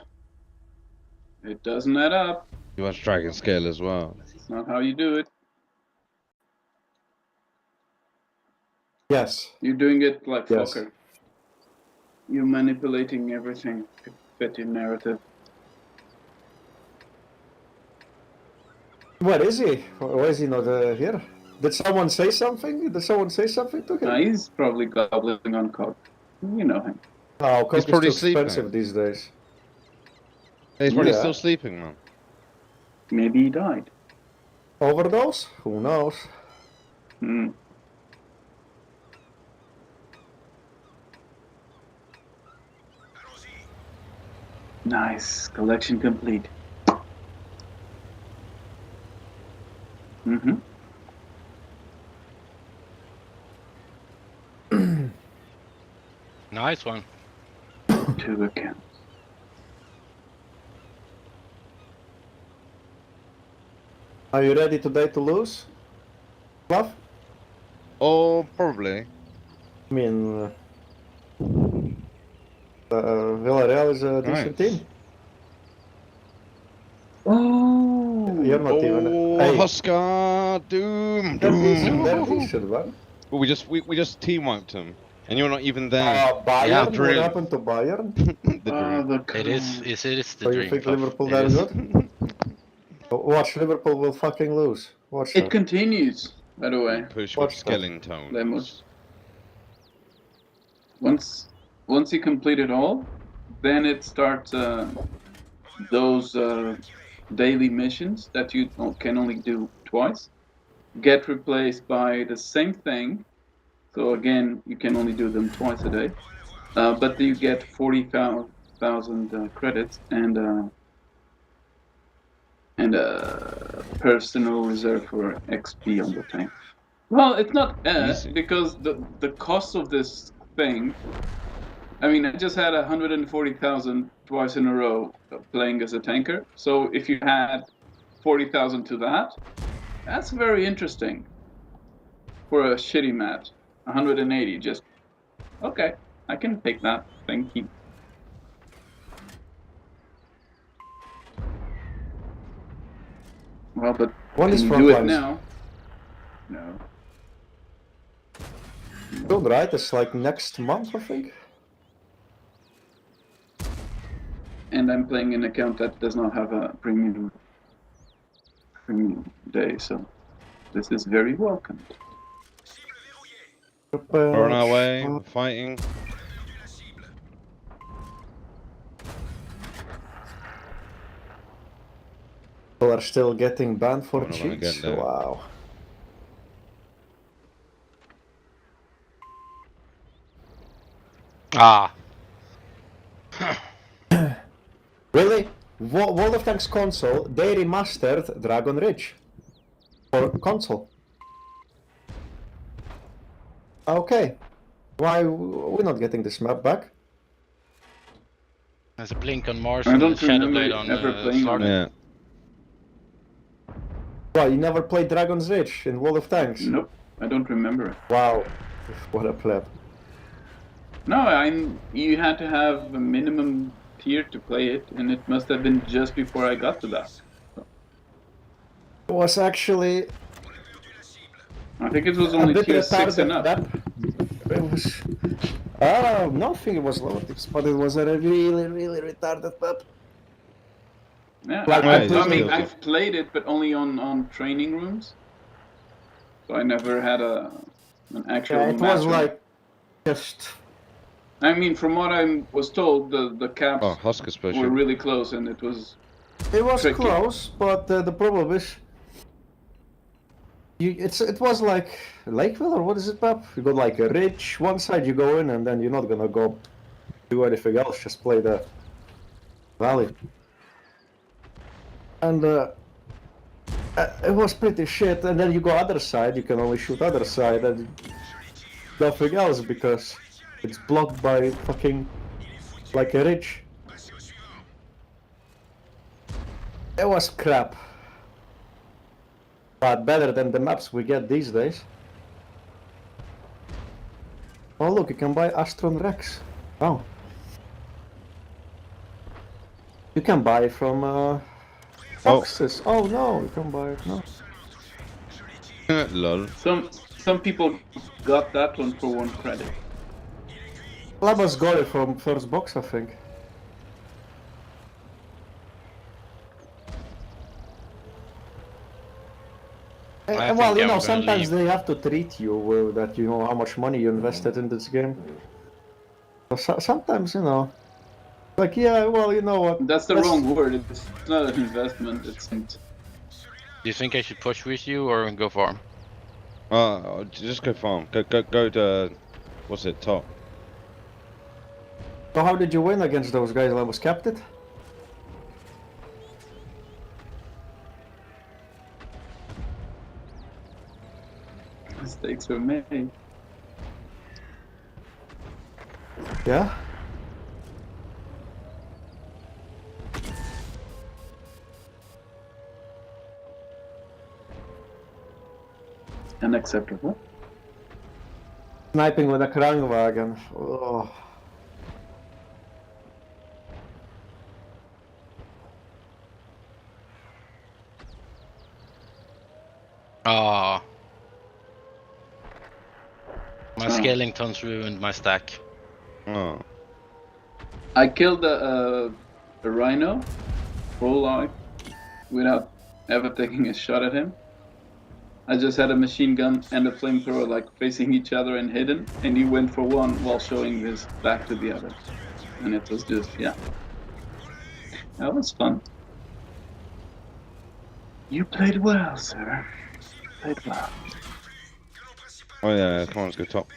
It doesn't add up. You watch Dragon Scale as well. It's not how you do it. Yes. You're doing it like Yes. Fokker. You're manipulating everything to fit your narrative. Where is he? Why is he not here? Did someone say something? Did someone say something to him? He's probably gobbling on coke. You know him. Oh, coke is probably too sleeping. expensive these days. He's probably Yeah. still sleeping, man. Maybe he died. Overdose? Who knows? Hmm. Nice. Collection complete. Mm-hmm. Nice one. 2 accounts. Are you ready today to lose? Fluff? Oh, probably. I mean, Villarreal is a decent Nice. team. Oh! You're not even. Oh, Hey, Husker! Doom! they're decent, Doom! they're decent, man. Well, we just team wiped him, and you're not even there. Bayern? Yeah, What dream. happened to Bayern? The dream. It is the So you dream. think Puff. Liverpool It that is. good? Watch, Liverpool will fucking lose. Watch It that. continues, by the way. Push What's with that? skeleton Lemos. Once you complete it all, then it starts those daily missions that you can only do twice get replaced by the same thing. So again, you can only do them twice a day, but you get 40,000 credits and personal reserve for XP on the tank. Well, it's not Easy. because the cost of this thing. I mean, I just had 140,000 twice in a row playing as a tanker. So if you had 40,000 to that, that's very interesting for a shitty match. 180, just okay. I can take that. Thank you. Well, but When is can you do it Frontlines? now? No. Good, right? It's like next month, I think. And I'm playing an account that does not have a premium day, so this is very welcome. We're on our way, we're fighting. People are still getting banned for Oh, no, I'm gonna cheats. get there. Wow. Ah. Really? World of Tanks console, they remastered Dragon Ridge for console. Okay. Why we're not getting this map back? There's a blink on Mars I and a don't shadow remember blade on ever playing on Slardar. Yeah. Well, you never played Dragon's Ridge in World of Tanks? Nope, I don't remember it. Wow. What a pleb. No, you had to have a minimum tier to play it, and it must have been just before I got to that. It was actually I think it was a only bit tier 6 and retarded. up. It was... nothing, it was lower tips, but it was a really retarded map. Yeah, Like, Right, I that's mean, good. I've played it, but only on training rooms. So I never had an actual Yeah, it match was on like just... I mean, from what I was told, the caps Oh, Husker were special. really close, and it was It was tricky. close, but the problem is It was like Lakeville, or what is it, Pep? You got like a ridge. One side you go in, and then you're not gonna go do anything else. Just play the valley. And it was pretty shit. And then you go other side. You can only shoot other side, and nothing else because it's blocked by fucking like a ridge. It was crap. But better than the maps we get these days. Oh look, you can buy Astron Rex. Oh. You can buy from boxes. Oh no, you can buy it no. Lol. Some people got that one for 1 credit. Labas got it from first box, I think. I Well, think you I'm know, gonna sometimes leave. they have to treat you with that, you know, how much money you invested in this game. Sometimes, you know, like, yeah, well, you know what? That's the wrong word. It's not an investment. It's Do you think I should push with you or go farm? Just go farm. Go to what's it? Top. So how did you win against those guys? I was kept it. mistakes were made. Yeah. Unacceptable. Sniping with a Kranwagen. Oh. Ah. My Skellingtons ruined my stack. Oh. I killed a rhino, full life, without ever taking a shot at him. I just had a machine gun and a flamethrower like facing each other and hidden, and he went for one while showing his back to the other. And it was just, yeah. That was fun. You played well, sir. Played well. Oh yeah, come on, let's go top.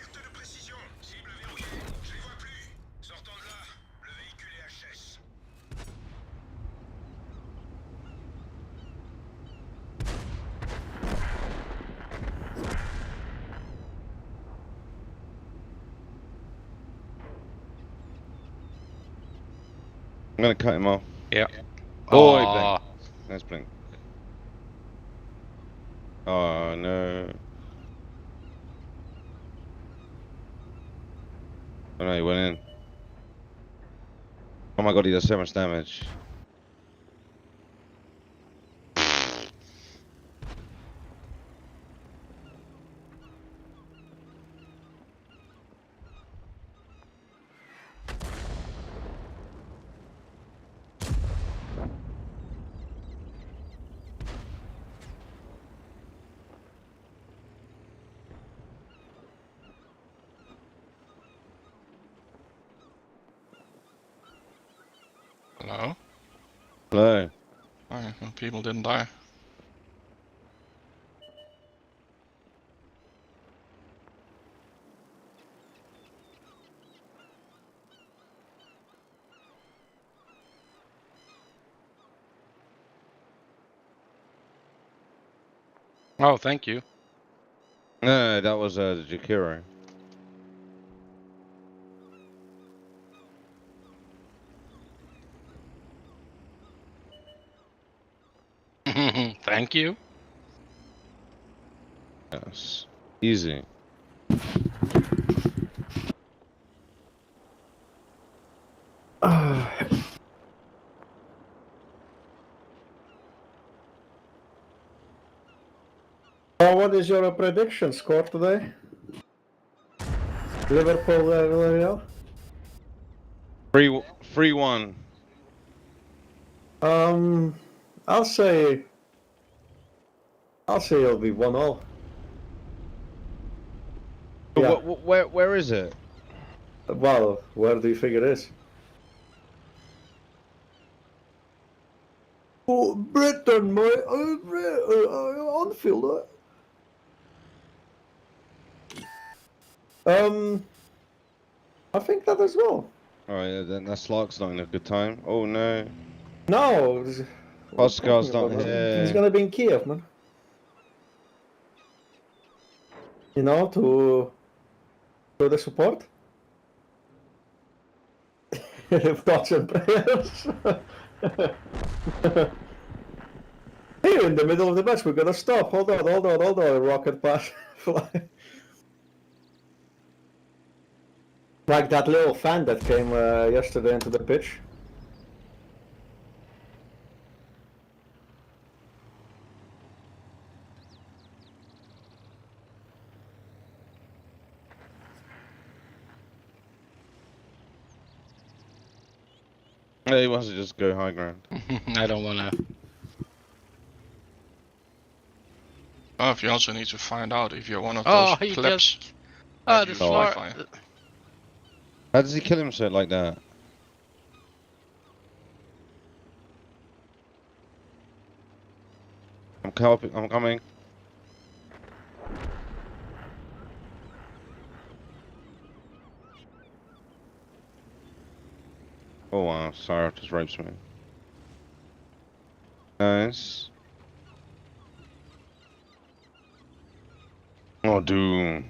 I'm gonna cut him off. Yeah. Oh, Aw. Blink. Nice Blink. Oh no. Oh no, he went in. Oh my god, he does so much damage. Hello? Hello. Alright, well, people didn't die. Oh, thank you. No, that was the Jakiro. Thank you. Yes. Easy. What is your prediction score today? Liverpool, Villarreal? 3-1. I'll say it'll be 1-1. But Yeah. where is it? Well, where do you think it is? Oh, Britain, my Anfield. I think that as well. Alright, yeah, then that's Lark's not in a good time. Oh no. No, Oscar's not he's here. gonna be in Kiev, man. You know, to show the support. Thoughts and prayers. Here in the middle of the match, we're gonna stop. Hold on. Rocket pass. Fly. Like that little fan that came yesterday into the pitch. Yeah, he wants to just go high ground. I don't wanna. Oh, if you also need to find out if you're one of Oh, those he plebs just. Oh, that the use smart. Wi-Fi. How does he kill himself like that? I'm coming. Oh wow, Sarah just rapes me. Nice. Oh, dude.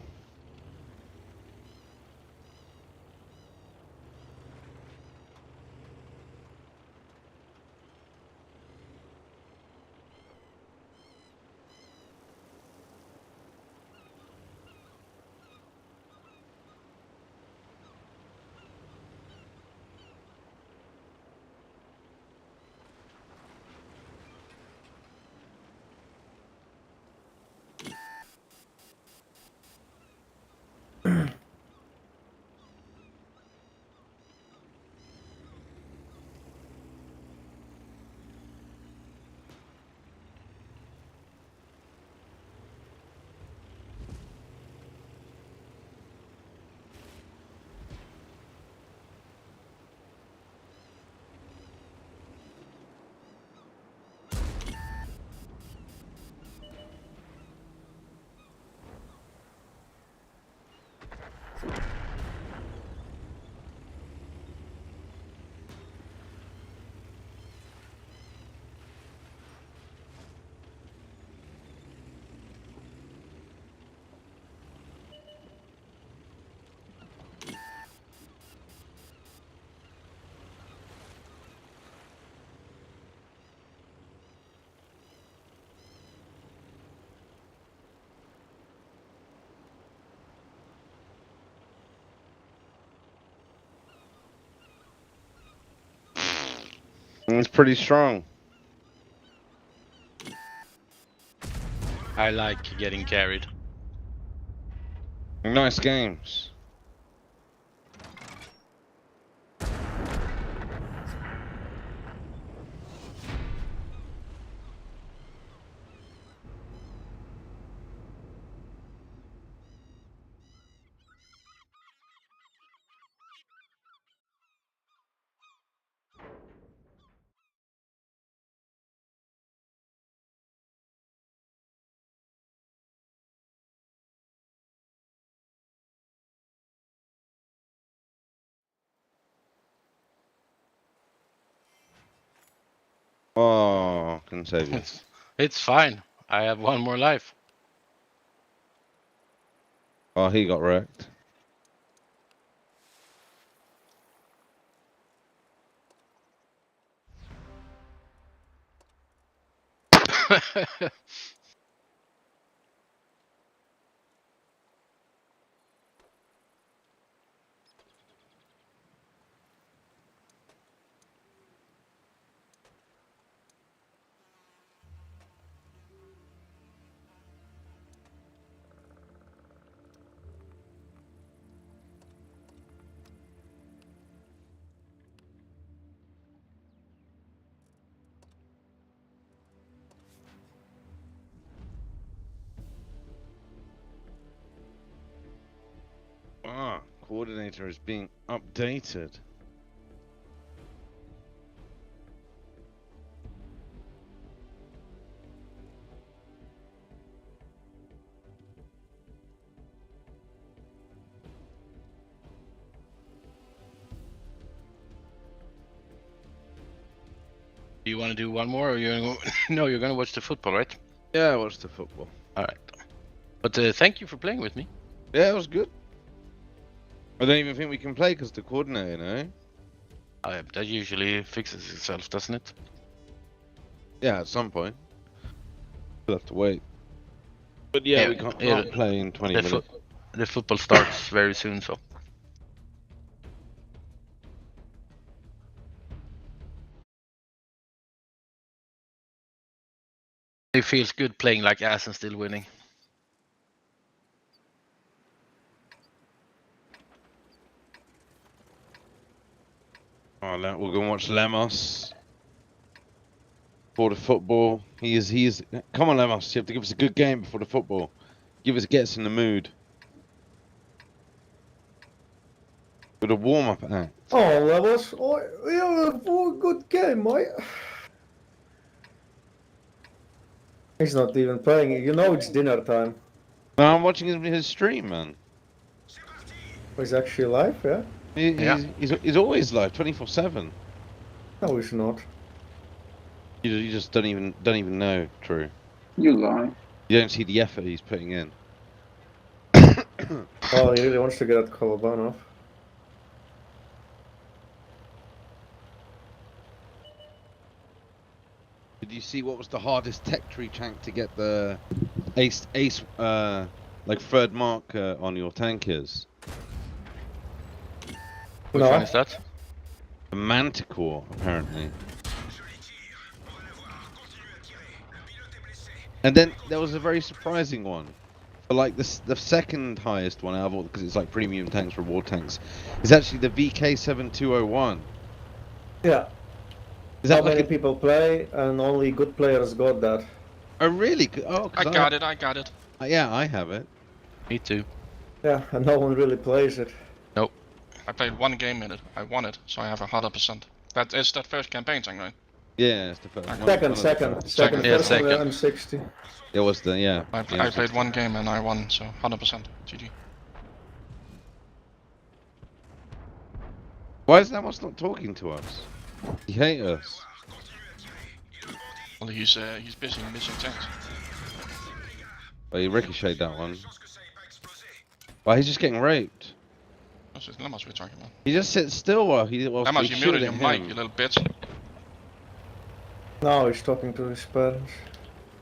It's pretty strong. I like getting carried. Nice games. Oh, couldn't save you. It's fine. I have one more life. Oh, he got wrecked. Ah, coordinator is being updated. Do you want to do one more, or you're gonna go... No, you're gonna watch the football, right? Yeah, I watched the football. All right. But thank you for playing with me. Yeah, it was good. I don't even think we can play because the coordinator, you know? That usually fixes itself, doesn't it? Yeah, at some point. We'll have to wait. But yeah, Yeah, we can't yeah, play in 20 the minutes. The football starts very soon, so. It feels good playing like ass and still winning. Oh, we're going to watch Lemos for the football. He's. Come on, Lemos. You have to give us a good game before the football. Get us in the mood. With a warm-up act. Oh, that was a good game, mate. He's not even playing. You know it's dinner time. No, I'm watching his stream, man. He's actually live, yeah? He's always live, 24/7. No, he's not. You just don't even know, True. You lie. You don't see the effort he's putting in. Oh, he really wants to get at Kolobanov. Did you see what was the hardest tech tree tank to get the ace like third mark on your tankers? Which one is that? The Manticore, apparently. And then there was a very surprising one. For like the second highest one out of all, because it's like premium tanks, reward tanks, is actually the VK7201. Yeah. Is that How like many people play, and only good players got that. Oh really? Oh, I got it. Yeah, I have it. Me too. Yeah, and no one really plays it. Nope. I played one game in it. I won it, so I have 100%. That is that first campaign thing, right? Yeah, it's the first one. Second. Yeah, First second. one, M60. It was the, yeah. I played one game and I won, so 100%. GG. Why is Lamos not talking to us? He hates us. Well, he's busy missing tanks. But he ricocheted that one. Well, he's just getting raped. That's what Lemos we're talking about. He just sits still while Lemos, you muted your mic, you little bitch. No, he's talking to his parents.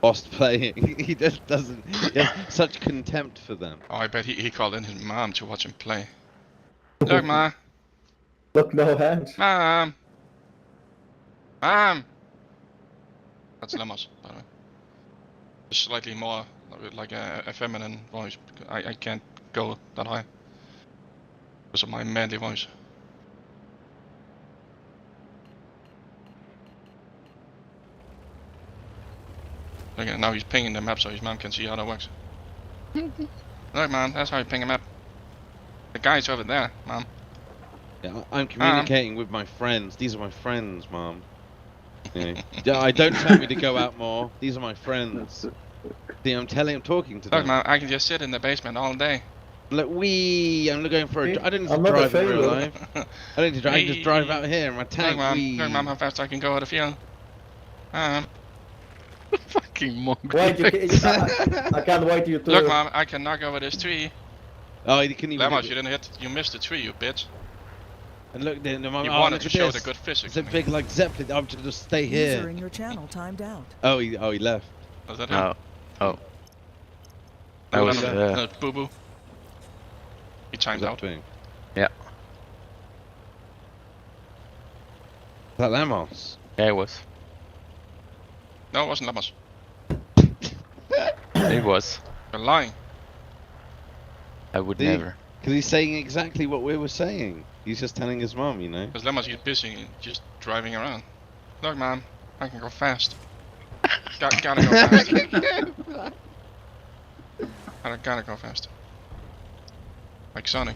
Lost playing. He just doesn't. He has such contempt for them. Oh, I bet he called in his mom to watch him play. Look, Ma. Look, no hands. Mom. Mom. That's Lemos, by the way. Just slightly more like a feminine voice. I can't go that high because of my manly voice. Look at now he's pinging the map so his mom can see how that works. Look, man, that's how you ping a map. The guy's over there, Mom. Yeah, I'm communicating with my friends. These are my friends, Mom. Yeah, I don't tell me to go out more. These are my friends. See, I'm talking to them. Look, man, I can just sit in the basement all day. Look, I'm going for a. I don't need to I'm not drive in real failure. life. I don't need to drive. I just drive out here in my tank. Look, Mom, how fast I can go out of field. Fucking monk. Wait, I can't wait you to... Look, Mom, I can knock over this tree. Oh, you couldn't even. Lemos, you didn't hit. You missed the tree, you bitch. And look, then the You wanted to show the good physics. It's a big like Zeppelin. I'm just stay User here. in your channel timed out. Oh, he left. Was that No. him? Oh. That was Boo Boo. He chimed out. Yeah. Is that Lemos? Yeah, it was. No, it wasn't Lemos. It was. You're lying. I would Did he? never. Because he's saying exactly what we were saying. He's just telling his mom, you know. Because Lemos, he's busy just driving around. Look, Mom, I can go fast. Gotta go fast. Gotta go fast. Like Sonic.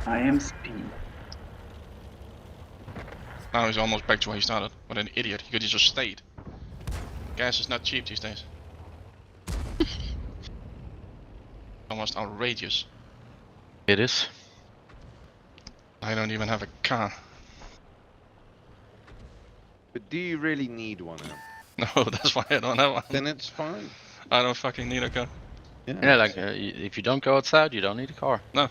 I am speed. Now he's almost back to where he started. What an idiot. He could have just stayed. Gas is not cheap these days. Almost outrageous. It is. I don't even have a car. But do you really need one? Em? No, that's why I don't have one. Then it's fine. I don't fucking need a car. Yeah, like if you don't go outside, you don't need a car. No,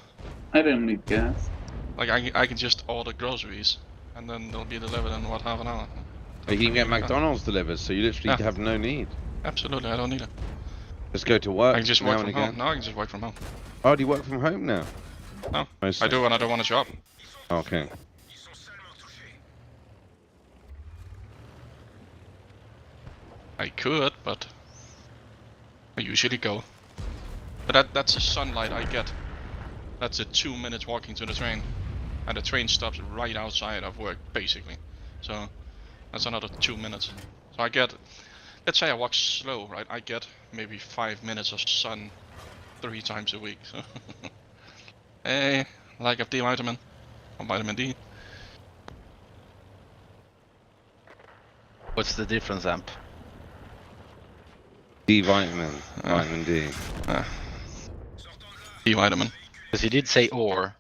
I don't need gas. like I can just order groceries, and then they'll be delivered in what, half an hour. You can get McDonald's delivered, so you literally Yeah. have no need. Absolutely, I don't need it. Just go to work I can just now work and from home. again. No, I can just work from home. Oh, do you work from home now? No, Mostly. I do when I don't want a job. Okay. I could, but I usually go. But that's the sunlight I get. That's a 2 minutes walking to the train. And the train stops right outside of work, basically. So that's another 2 minutes. So I get, let's say I walk slow, right? I get maybe 5 minutes of sun 3 times a week. So hey, lack of D vitamin or vitamin D. What's the difference, Amp? D vitamin, vitamin D. D vitamin. Because you did say or.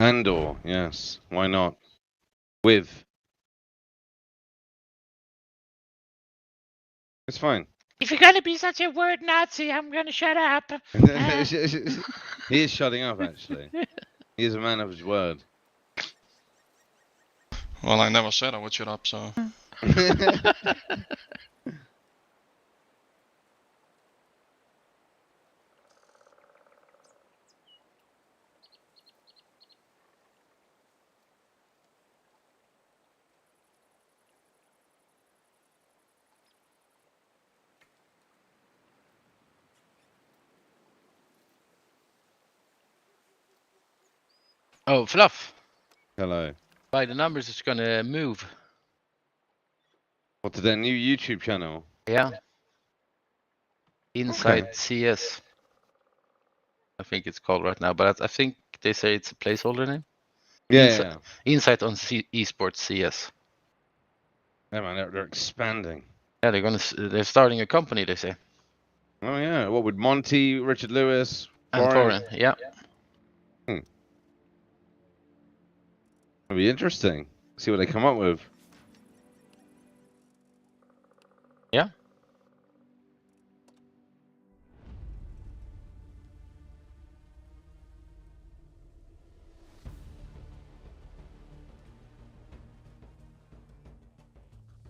And/or, yes. Why not? With. It's fine. If you're gonna be such a word Nazi, I'm gonna shut up. He is shutting up, actually. He is a man of his word. Well, I never said I would shut up, so. Oh, Fluff. Hello. By the numbers, it's gonna move. What, to their new YouTube channel? Yeah. Inside Okay. CS. I think it's called right now, but I think they say it's a placeholder name. Yeah. Insight on Esports CS. Yeah, man, they're expanding. Yeah, they're starting a company, they say. Oh, yeah. What, with Monty, Richard Lewis, And Foreign? Foreign, yeah. It'll be interesting. See what they come up with. Yeah.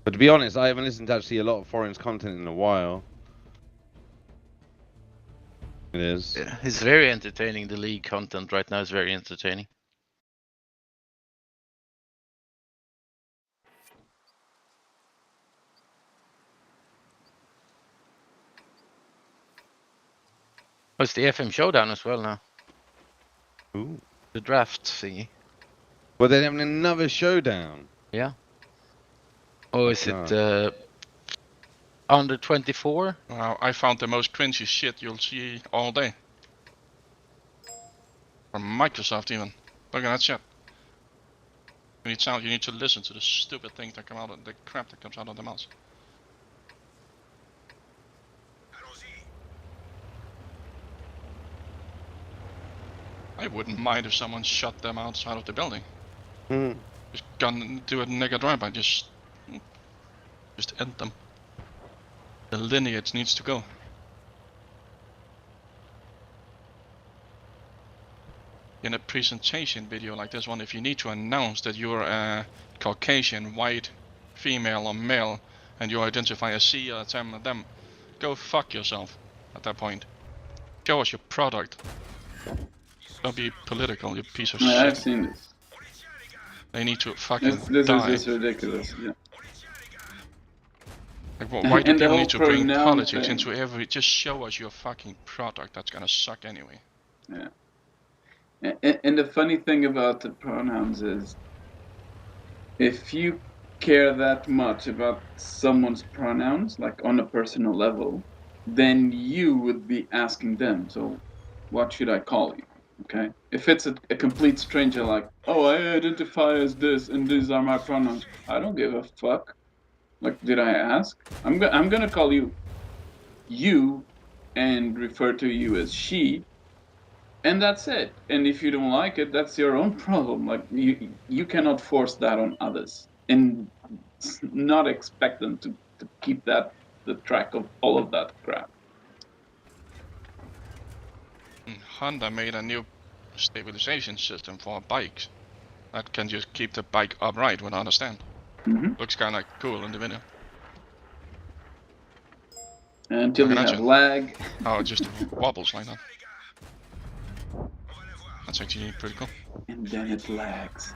But to be honest, I haven't listened to actually a lot of Foreign's content in a while. It is. Yeah, it's very entertaining. The league content right now is very entertaining. Oh, it's the FM Showdown as well now. Ooh. The draft thingy. Well, they're having another showdown. Yeah. Oh, is it under 24? Wow, I found the most cringy shit you'll see all day. From Microsoft even. Look at that shit. You need sound, you need to listen to the stupid things that come out of the crap that comes out of the mouse. I wouldn't mind if someone shot them outside of the building. Just do a nigga drive-by, just end them. The lineage needs to go. In a presentation video like this one, if you need to announce that you're a Caucasian, white, female or male, and you identify as C or them, go fuck yourself at that point. Show us your product. Don't be political, you piece of Yeah, I've shit. seen this. They need to fucking This die. is just ridiculous. Yeah. Like, why do And the people whole need to bring pronoun politics thing. into every... Just show us your fucking product, that's gonna suck anyway. Yeah. And the funny thing about the pronouns is, if you care that much about someone's pronouns, like on a personal level, then you would be asking them, so what should I call you? Okay? If it's a complete stranger like, oh, I identify as this and these are my pronouns, I don't give a fuck. Like, did I ask? I'm gonna call you and refer to you as she, and that's it. And if you don't like it, that's your own problem. Like, you cannot force that on others. And not expect them to keep the track of all of that crap. Honda made a new stabilization system for bikes that can just keep the bike upright without a stand. Looks kind of cool in the video. Until you have Imagine. lag. Oh, it just wobbles like that. That's actually pretty cool. And then it lags.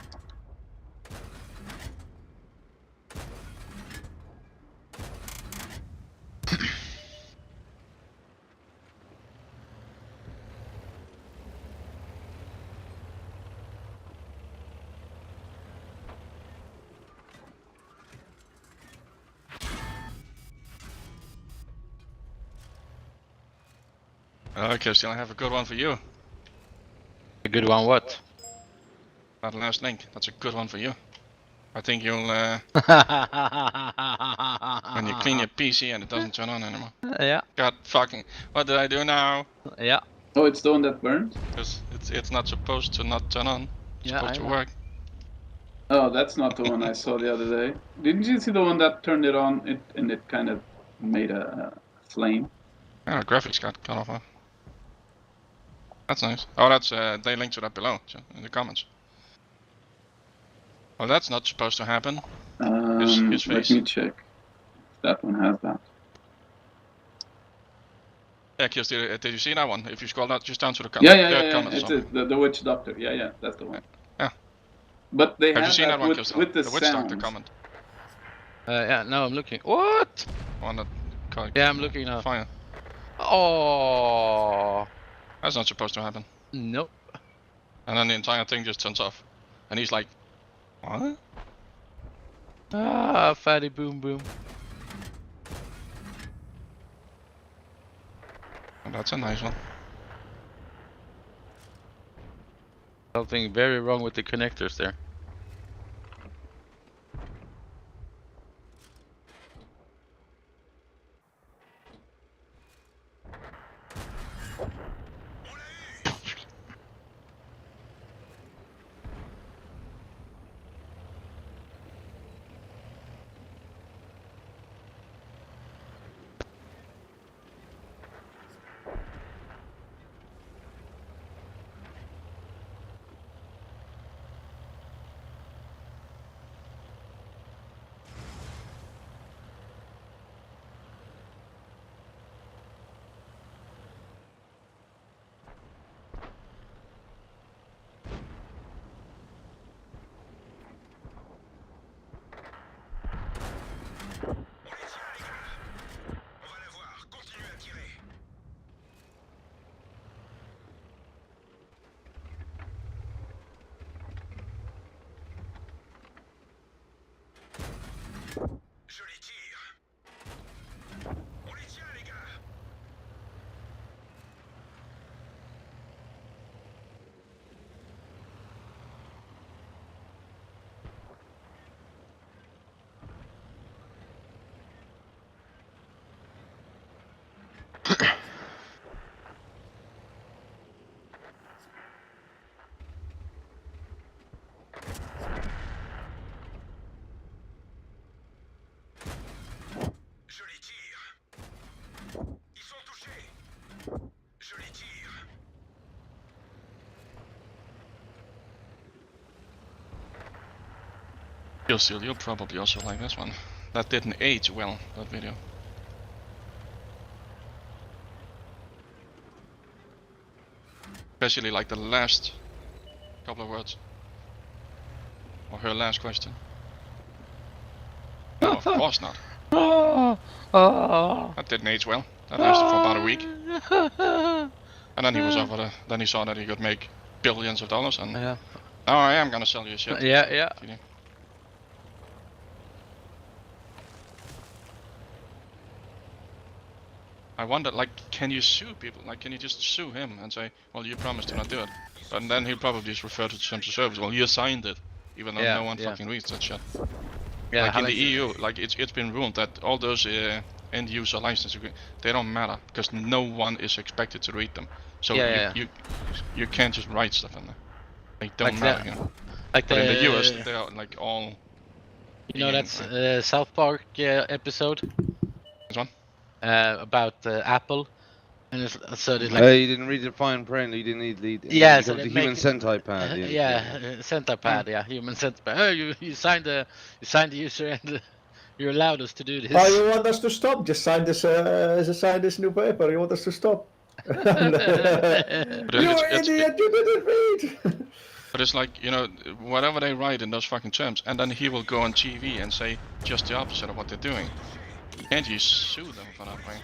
Okay, still I have a good one for you. A good one, what? That last link, that's a good one for you. I think you'll, when you clean your PC and it doesn't turn on anymore. Yeah. God fucking, what did I do now? Yeah. Oh, it's the one that burns? Because it's not supposed to not turn on. It's Yeah, supposed I to know. work. Oh, that's not the one I saw the other day. Didn't you see the one that turned it on and it kind of made a flame? Yeah, the graphics got cut off. Huh? That's nice. Oh, that's they link to that below in the comments. Well, that's not supposed to happen. His Let face. me check. If that one has that. Yeah, Kirsti, did you see that one? If you scroll down, just down to the Yeah. comments. It's the witch doctor. Yeah, that's the one. Yeah. But they Have you seen that one, with, Kirsti? with the witch doctor sounds. comment. Yeah, no, I'm looking. What? One that Yeah, I'm looking now. Fire. Oh. That's not supposed to happen. Nope. And then the entire thing just turns off. And he's like, what? Ah, fatty boom boom. Oh, that's a nice one. Something very wrong with the connectors there. You'll probably also like this one. That didn't age well, that video. Especially like the last couple of words. Or her last question. No, of course not. That didn't age well. That lasted for about a week. And then he was over there. Then he saw that he could make billions of dollars and Yeah. now I am gonna sell you shit. Yeah. I wonder, like, can you sue people? Like, can you just sue him and say, well, you promised to not do it? And then he'll probably just refer to terms of service. Well, you signed it, even though no one fucking reads that shit. Yeah, like in the EU, like it's been ruled that all those end user license agreements, they don't matter because no one is expected to read them. So you can't just write stuff in there. They don't Like matter. that. You know? Like But in the US, they are like all You know, being, that's South Park episode This one? about Apple, and so they like. You didn't read the fine print. You didn't need the. Yeah, You so got they the human make- centipede pad. Centipede, yeah, human centipede. Oh, you signed the user and you allowed us to do this. Oh, you want us to stop? Just sign this new paper. You want us to stop? You it's- idiot! You didn't read. But it's like, you know, whatever they write in those fucking terms, and then he will go on TV and say just the opposite of what they're doing. Can't you sue them for that, right?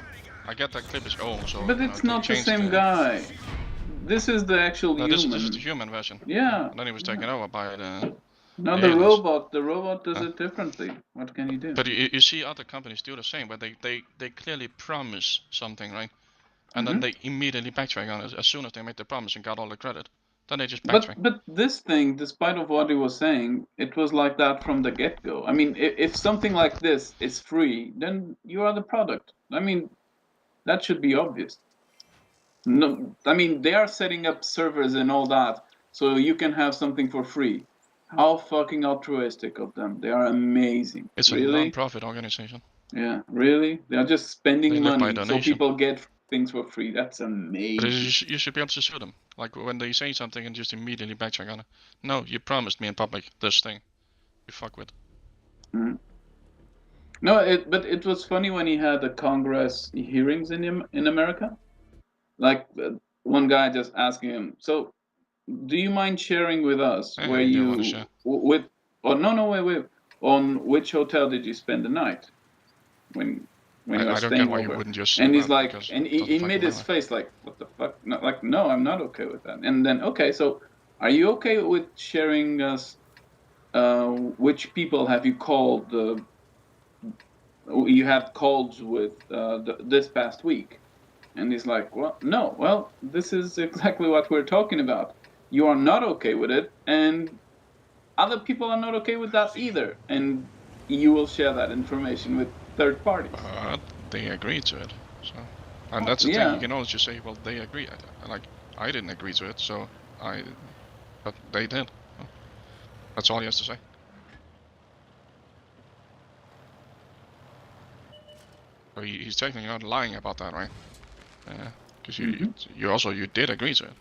I get that clip is old, so. But you know, it's they not the changed same guy. This is the actual No, human. this is the human version. Yeah. And then he was taken over by the. No, the the aliens. robot. The robot does it differently. What can you do? But you see other companies do the same, but they clearly promise something, right? And then they immediately backtrack on it as soon as they made the promise and got all the credit. Then they just backtrack. But this thing, despite of what he was saying, it was like that from the get-go. I mean, if something like this is free, then you are the product. I mean, that should be obvious. No, I mean, they are setting up servers and all that, so you can have something for free. How fucking altruistic of them. They are amazing. It's a really? non-profit organization. Yeah, really? They are just spending They live by money so donation. people get things for free. That's But amazing. you should be able to sue them. Like when they say something and just immediately backtrack on it. No, you promised me in public this thing. You fuck with. Mhm. No, but it was funny when he had the Congress hearings in America. Like one guy just asking him, "So, do you mind sharing with us Yeah, where they you wanna share. with? Oh no, wait. On which hotel did you spend the night when you were I don't staying get why you over?" wouldn't just. And sue he's them, like, because and it he doesn't made fucking his matter. face like, "What the fuck?" No, like, no, I'm not okay with that. And then, okay, so are you okay with sharing us? Which people have you called? You had calls with this past week, and he's like, "Well, no. Well, this is exactly what we're talking about. You are not okay with it, and other people are not okay with that either, and you will share that information with third parties." But they agreed to it. So, and that's the Yeah. thing. You can always just say, well, they agree. Like I didn't agree to it, so but they did. That's all he has to say. So he's technically not lying about that, right? Yeah, because you did agree to it.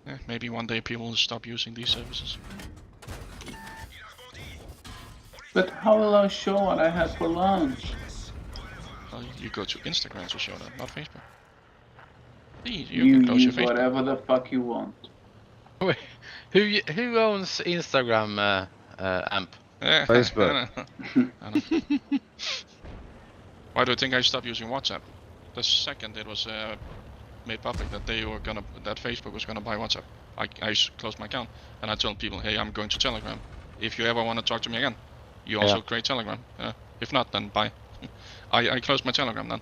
Yeah, maybe one day people will stop using these services. But how will I show what I had for lunch? Well, you go to Instagram to show that, not Facebook. See, you can close your use Facebook. whatever the fuck you want. Wait, who owns Instagram AMP? Yeah, Facebook. I know. Why do you think I stopped using WhatsApp? The second it was made public that that Facebook was gonna buy WhatsApp, I closed my account and I told people, hey, I'm going to Telegram. If you ever want to talk to me again, you also create Telegram. If not, then bye. I closed my Telegram then.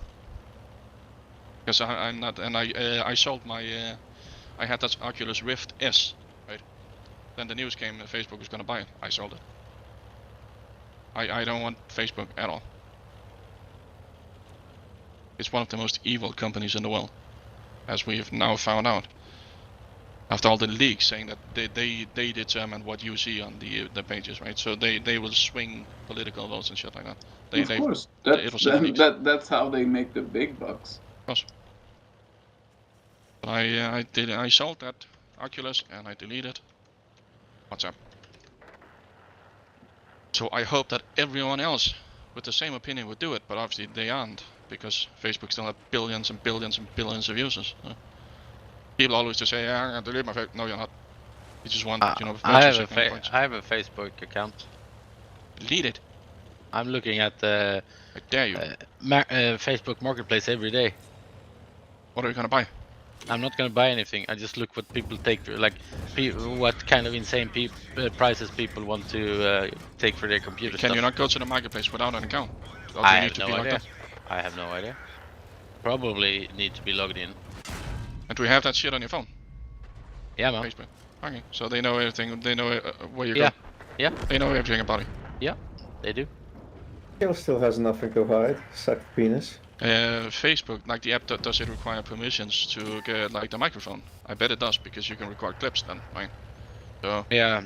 Because I'm not, and I sold my, I had that Oculus Rift S, right? Then the news came that Facebook was gonna buy it. I sold it. I don't want Facebook at all. It's one of the most evil companies in the world, as we have now found out. After all the leaks saying that they determine what you see on the pages, right? So they will swing political votes and shit like that. Of course, it was leaks. that's how they make the big bucks. Of course. But I sold that Oculus and I deleted WhatsApp. So I hope that everyone else with the same opinion would do it, but obviously they aren't, because Facebook still have billions and billions and billions of users. People always just say, yeah, I'm gonna delete my Facebook. No, you're not. You just want, I virtue signaling points. have a Facebook account. Delete it. I'm looking at the I dare you. Facebook Marketplace every day. What are you gonna buy? I'm not gonna buy anything. I just look what people take, like what kind of insane prices people want to take for their computer Can stuff. you not go to the marketplace without an account? Or do I you need have to no be logged idea. up? I have no idea. Probably need to be logged in. And do you have that shit on your phone? Yeah, man. Facebook. Okay, so they know everything. They know where you Yeah. go. Yeah. They know everything about you. Yeah, they do. Kill still has nothing to hide. Suck penis. Facebook, like the app, does it require permissions to get like the microphone? I bet it does because you can record clips then, right? So Yeah.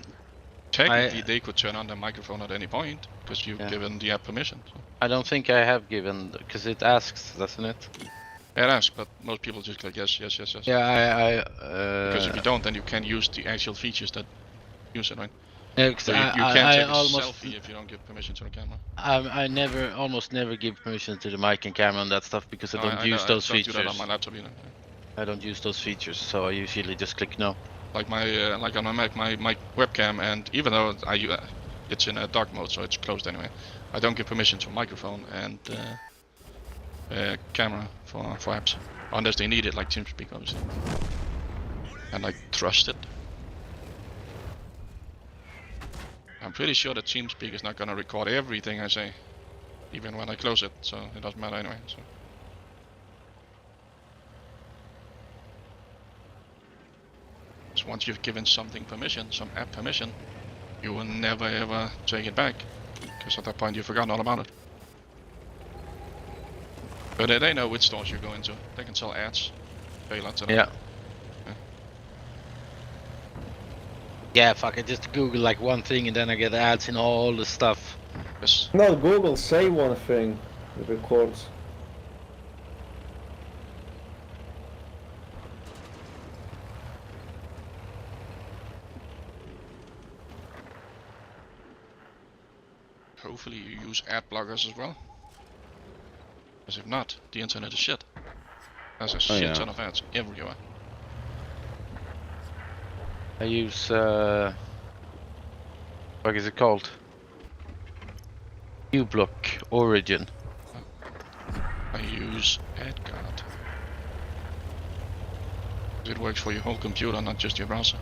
technically, they could turn on the microphone at any point because you've Yeah. given the app permission. So. I don't think I have given, because it asks, doesn't it? It asks, but most people just click yes, yes, yes, yes. Yeah, Because if you don't, then you can't use the actual features that use it, right? Yeah, 'cause So you can't I take a almost, selfie if you don't give permission to the camera. I almost never give permission to the mic and camera and that stuff because I don't use those I don't features. do that on my laptop either. I don't use those features, so I usually just click no. Like my like on my Mac, my webcam, and even though it's in a dark mode, so it's closed anyway, I don't give permission to microphone and camera for apps unless they need it, like TeamSpeak obviously, and like trust it. I'm pretty sure that TeamSpeak is not gonna record everything I say, even when I close it, so it doesn't matter anyway. So. So once you've given something permission, some app permission, you will never ever take it back, because at that point you've forgotten all about it. But they know which stores you go into. They can sell ads, pay lots of them. Yeah. Yeah, fuck, I just Google like one thing and then I get ads in all the stuff. Yes. No, Google say one thing, it records. Hopefully you use ad blockers as well. Because if not, the internet is shit. There's a shit ton of ads everywhere. I use what is it called? uBlock Origin. I use AdGuard. It works for your whole computer, not just your browser.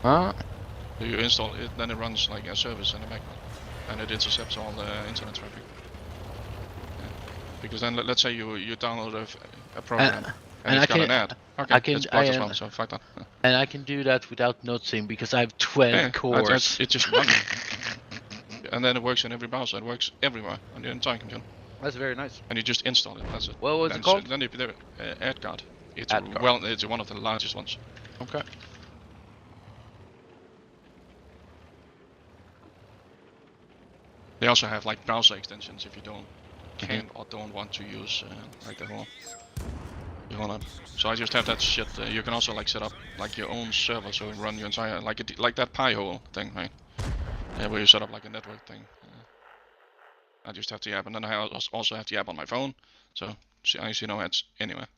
Huh? So you install it, then it runs like a service in the background, and it intercepts all the internet traffic. Yeah. Because then, let's say you download a program and it's got an ad. Okay, it's blocked as well, so fuck that. And I can do that without noticing because I have 12 cores. It just runs. And then it works in every browser. It works everywhere on your entire computer. That's very nice. And you just install it. That's it. What was then it called? Then AdGuard. It's AdGuard. it's one of the largest ones. Okay. They also have like browser extensions if you can or don't want to use like the whole. So I just have that shit. You can also like set up like your own server, so you run your entire like that Pi-hole thing, right? Where you set up like a network thing. I just have the app, and then I also have the app on my phone, so I see no ads anywhere.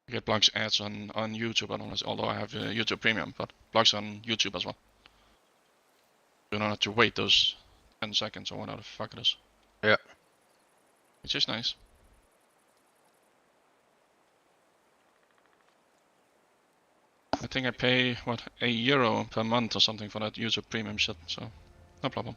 I get blocks ads on YouTube, although I have YouTube Premium, but blocks on YouTube as well. You don't have to wait those 10 seconds or whatever the fuck it is. Yeah. Which is nice. I think I pay, what, €1 per month or something for that YouTube Premium shit, so no problem.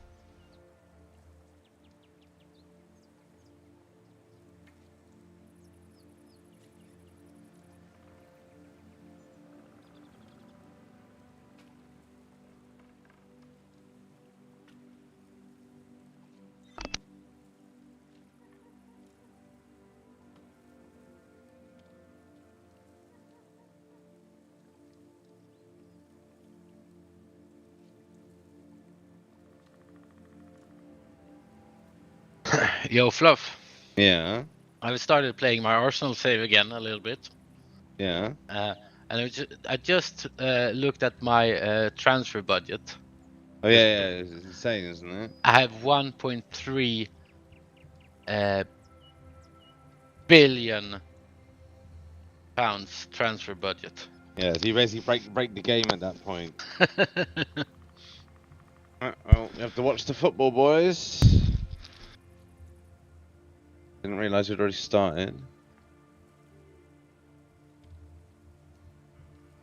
Yo, Fluff. Yeah. I've started playing my Arsenal save again a little bit. Yeah. And I just looked at my transfer budget. Oh yeah, it's insane, isn't it? I have 1.3 billion pounds transfer budget. Yeah, so you basically break the game at that point. Well, you have to watch the football, boys. Didn't realise we'd already started.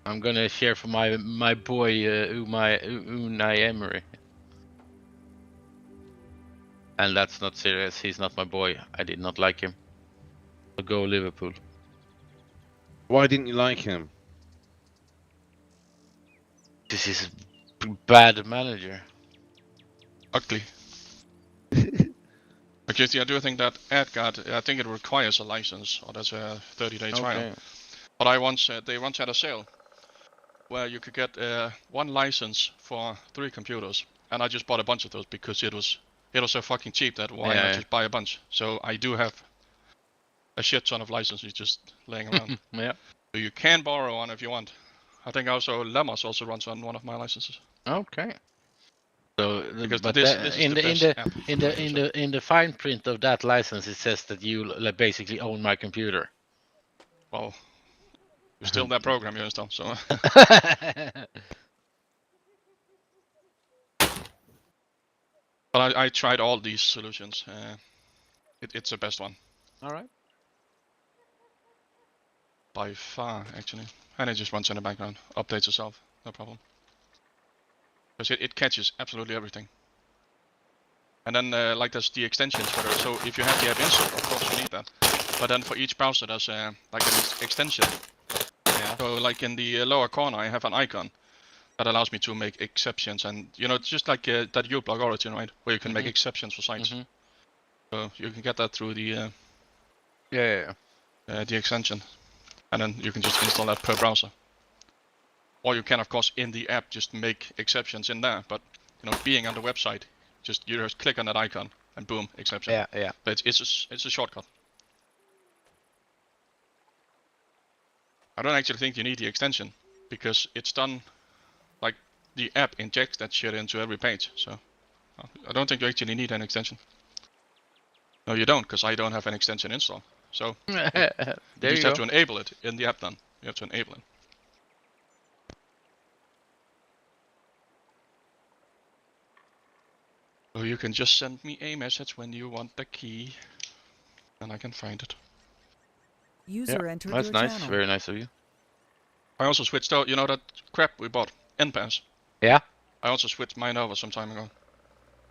I'm gonna share for my boy Unai Emery. And that's not serious, he's not my boy. I did not like him. So go Liverpool. Why didn't you like him? This is a bad manager. Ugly. Okay, I do think that AdGuard, I think it requires a license, or there's a 30-day trial. Okay. But they once had a sale where you could get 1 license for 3 computers, and I just bought a bunch of those because it was so fucking cheap that why not just buy a bunch. So I do have a shit ton of licenses just laying around. Yeah. So you can borrow one if you want. I think also Lemos also runs on one of my licenses. Okay. So, Because but this that, is in the the best app. in the fine print of that license, it says that you like, basically own my computer. Well, you still that program you install, so. But I tried all these solutions. It's the best one. All right. By far, actually. And it just runs in the background. Updates itself, no problem. Because it catches absolutely everything. And then, like, there's the extensions for it. So if you have the app installed, of course you need that. But then for each browser, there's like an extension. Yeah. So, like in the lower corner, I have an icon that allows me to make exceptions. And, you know, it's just like that uBlock Origin, right? Where you can make exceptions for sites. So you can get that through the the extension. And then you can just install that per browser. Or you can, of course, in the app just make exceptions in there. But, you know, being on the website, you just click on that icon and boom, exception. Yeah. But it's a shortcut. I don't actually think you need the extension because it's done, like, the app injects that shit into every page. So I don't think you actually need an extension. No, you don't, because I don't have an extension installed. So you just have to enable it in the app then. You have to enable it. So you can just send me a message when you want the key, and I can find it. User entered That's your nice. channel. Very nice of you. I also switched out, you know that crap we bought, NPass? Yeah. I also switched mine over some time ago.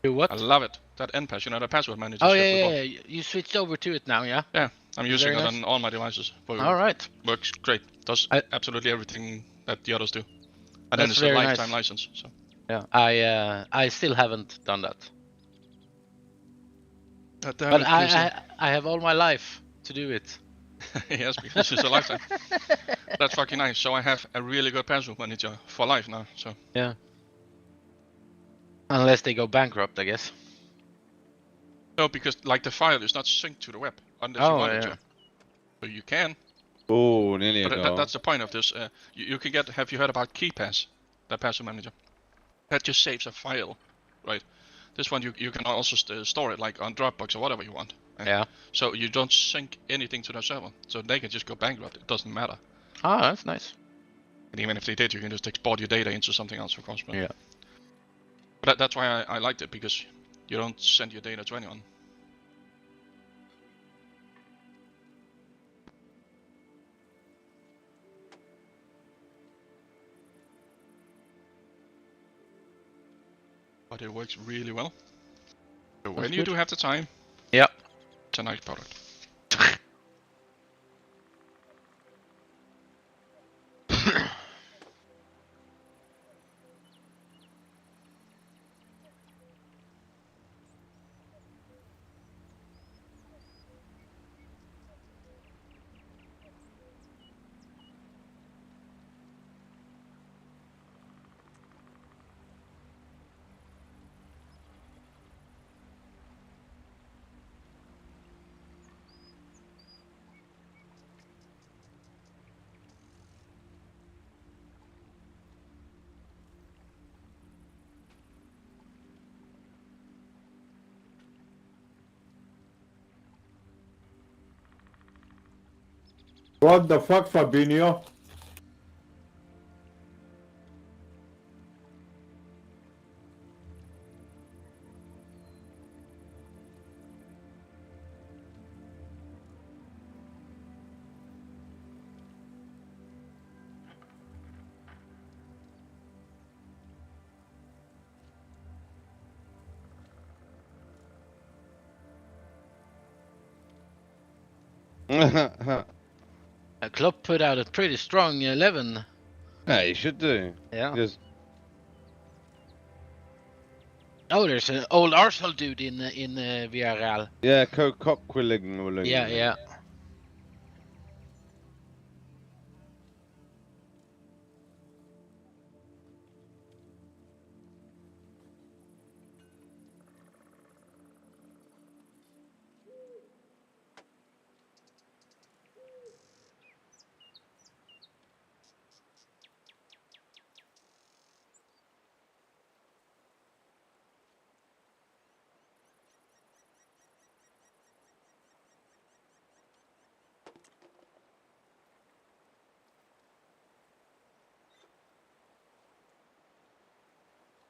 To what? I love it. That NPass, you know, the password manager. Oh shit we bought. yeah. You switched over to it now, yeah. Yeah, I'm using Very it nice. on all my devices. All right. Works great. Does absolutely everything that the others do. And then That's it's a very lifetime nice. license. So. Yeah. I still haven't done that. But I have all my life to do it. yes, because it's a lifetime. That's fucking nice. So I have a really good password manager for life now. So yeah. Unless they go bankrupt, I guess. no, because like the file is not synced to the web unless you want it to. So you can. Oh, nearly a But goal. that's the point of this. You can get. Have you heard about KeePass, that password manager? That just saves a file, right? This one you can also store it like on Dropbox or whatever you want. Yeah. So you don't sync anything to the server, so they can just go bankrupt. It doesn't matter. Ah, that's nice. And even if they did, you can just export your data into something else, of course. But yeah. But that's why I liked it, because you don't send your data to anyone. But it works really well. So when you do have the time, yeah, it's a nice product. What the fuck, Fabinho? Klopp put out a pretty strong 11. Yeah, you should do. Yeah. Because Oh, there's an old Arsenal dude in Villarreal. Yeah, Coquelin. Yeah, yeah.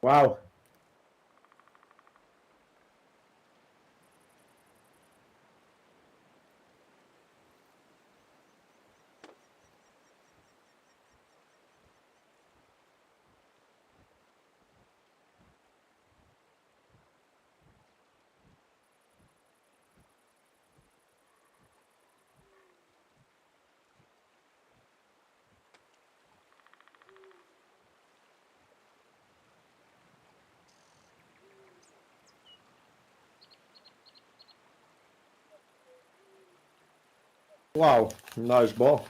Wow. Wow, nice ball.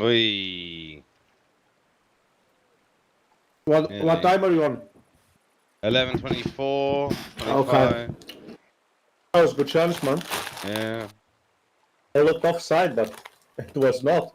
Oi. What time are you on? 11:24, Okay. 25. That was a good chance, man. Yeah. I looked offside, but it was not.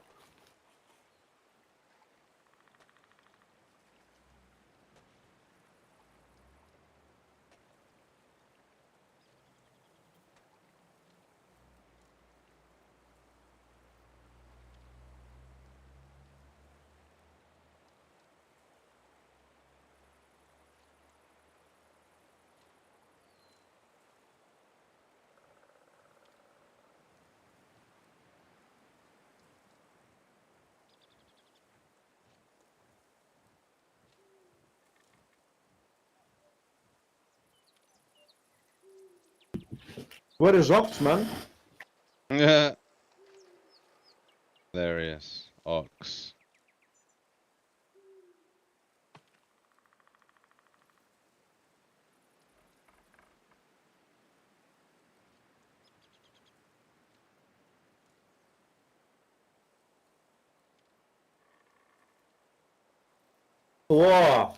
Where is Ox, man? Yeah. There he is. Ox. Whoa.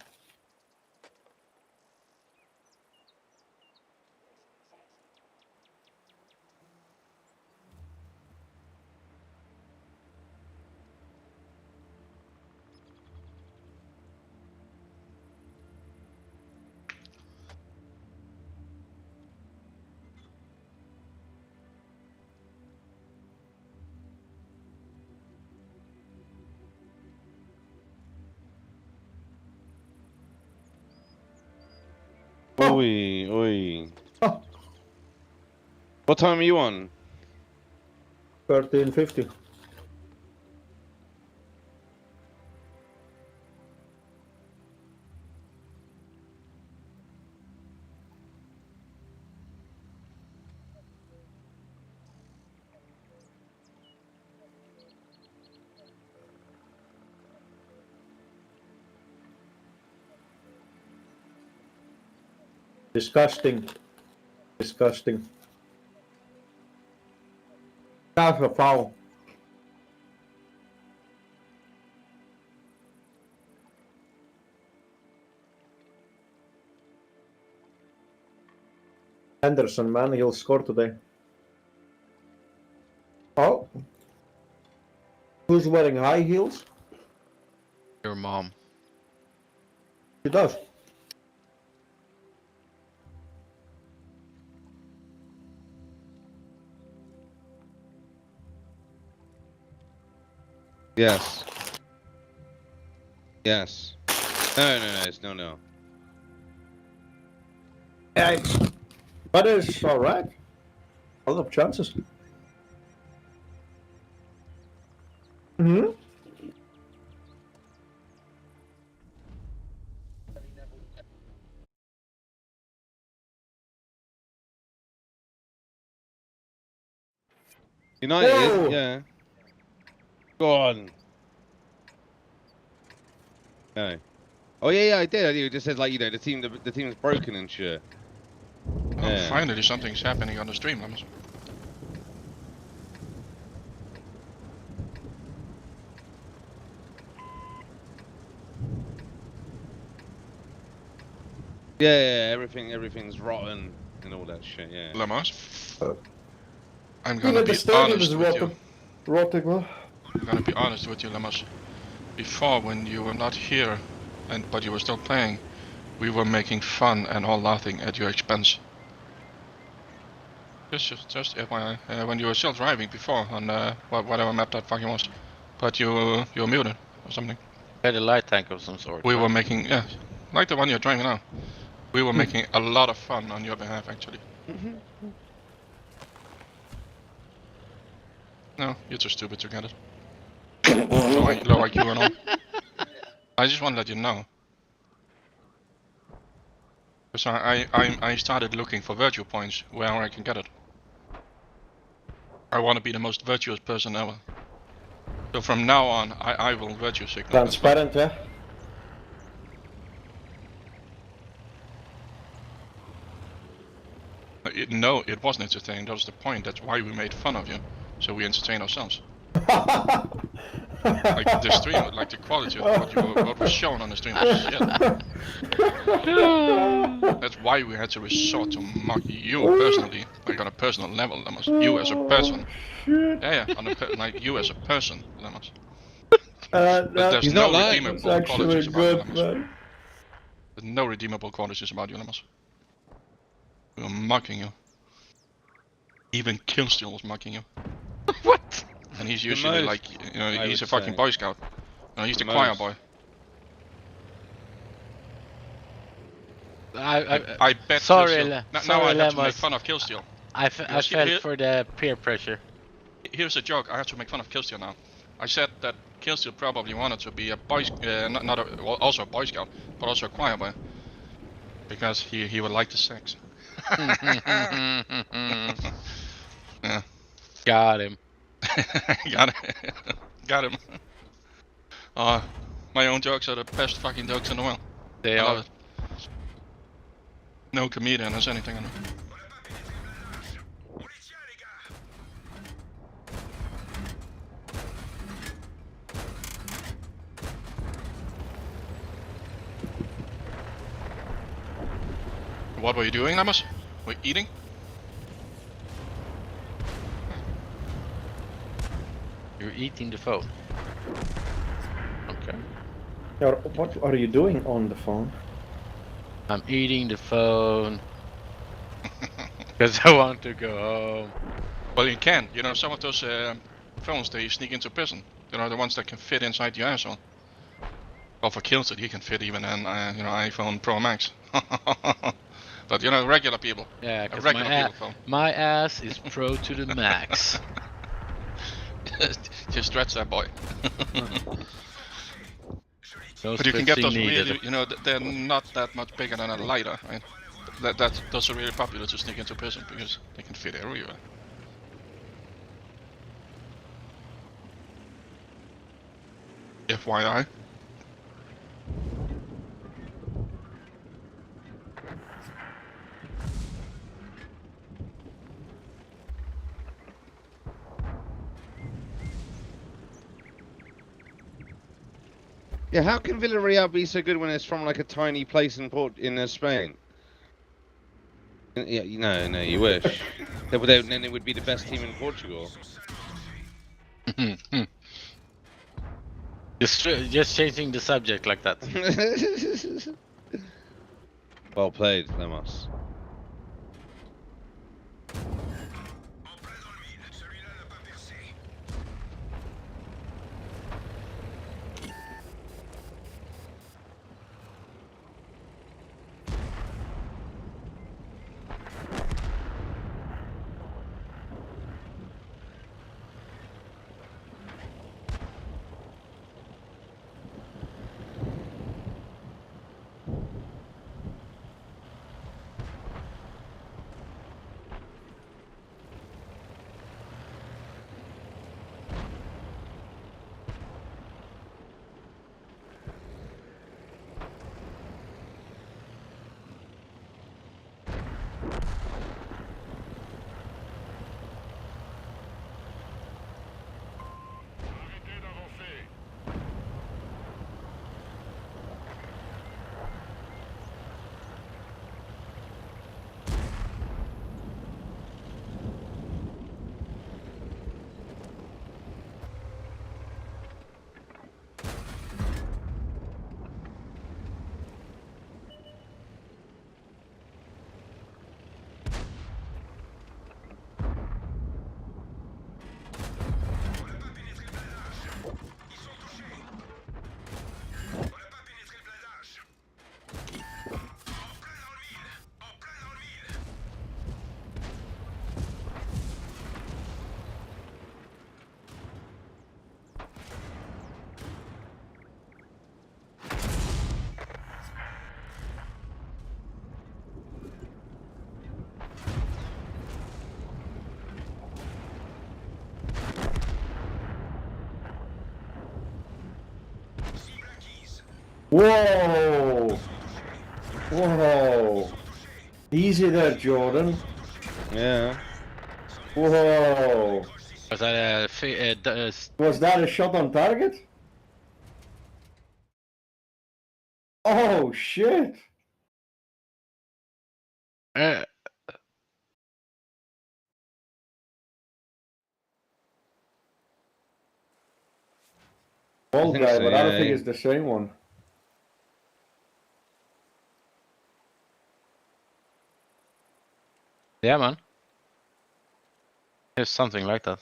Oi, oi. Oh. What time are you on? 13:50. Disgusting. Disgusting. That's a foul. Henderson, man, he'll score today. Oh. Who's wearing high heels? Your mom. She does. Yes. Yes. No, it's no. Yeah, but it's alright. A lot of chances. Hmm? United, Whoa! yeah. Go on. No. Oh yeah, I did. You just said like the team's broken and shit. Oh, Yeah. finally something's happening on the stream, Lemons. Yeah, everything's rotten and all that shit. Yeah. Lemons. I'm Even gonna the be stadium honest is with you. rotting, well. I'm gonna be honest with you, Lemons. Before, when you were not here, but you were still playing, we were making fun and all laughing at your expense. Just FYI, when you were still driving before on whatever map that fucking was, but you were muted or something. Had a light tank of some sort. We right? were making, yeah, like the one you're driving now. We were making a lot of fun on your behalf, actually. No, you're too stupid to get it. Low IQ and all. I just want to let you know. Because I started looking for virtue points where I can get it. I want to be the most virtuous person ever. So from now on, I will virtue signal. Transparent, yeah? No, it wasn't entertaining. That was the point. That's why we made fun of you. So we entertain ourselves. Like the stream, like the quality of what was shown on the stream was shit. That's why we had to resort to mock you personally, like on a personal level, Lemons. You as a person. Yeah, on like you as a person, Lemons. There's He's no not lying. redeemable qualities about good, you, Lemons. man. There's no redeemable qualities about you, Lemons. We were mocking you. Even Killsteel was mocking you. What? And he's usually most, like, I he's a would fucking say. Boy Scout. He's the The choir most. boy. I bet sorry, Killsteel. Now sorry, I have to make Lemos. fun of Killsteel. I Because fell here- for the peer pressure. Here's a joke. I have to make fun of Killsteel now. I said that Killsteel probably wanted to be a boy, well, also a Boy Scout, but also a choir boy, because he would like the sex. Yeah. Got him. Got him. My own jokes are the best fucking jokes in the world. They I love are. it. No comedian has anything on it. What were you doing, Lamas? Were you eating? You're eating the phone. Okay. Yeah, what are you doing on the phone? I'm eating the phone. Because I want to go home. Well, you can. You know, some of those phones, they sneak into prison. You know, the ones that can fit inside your asshole. Well, for Killsteel, he can fit even an iPhone Pro Max. But you know, regular people. Yeah, A because regular people phone. my ass is pro to the max. Just stretch that boy. No But you can get stretching those needed. really, you know, they're not that much bigger than a lighter, right? Those are really popular to sneak into prison because they can fit everywhere. FYI. Yeah, how can Villarreal be so good when it's from like a tiny place in Spain? Yeah, no, you wish. Then it would be the best team in Portugal. Just changing the subject like that. Well played, Lemos. Whoa! Whoa! Easy there, Jordan. Yeah. Whoa! Was that Was that a shot on target? Oh shit! Old think guy, so, but I don't yeah, think yeah. it's the same one. yeah, man. It's something like that.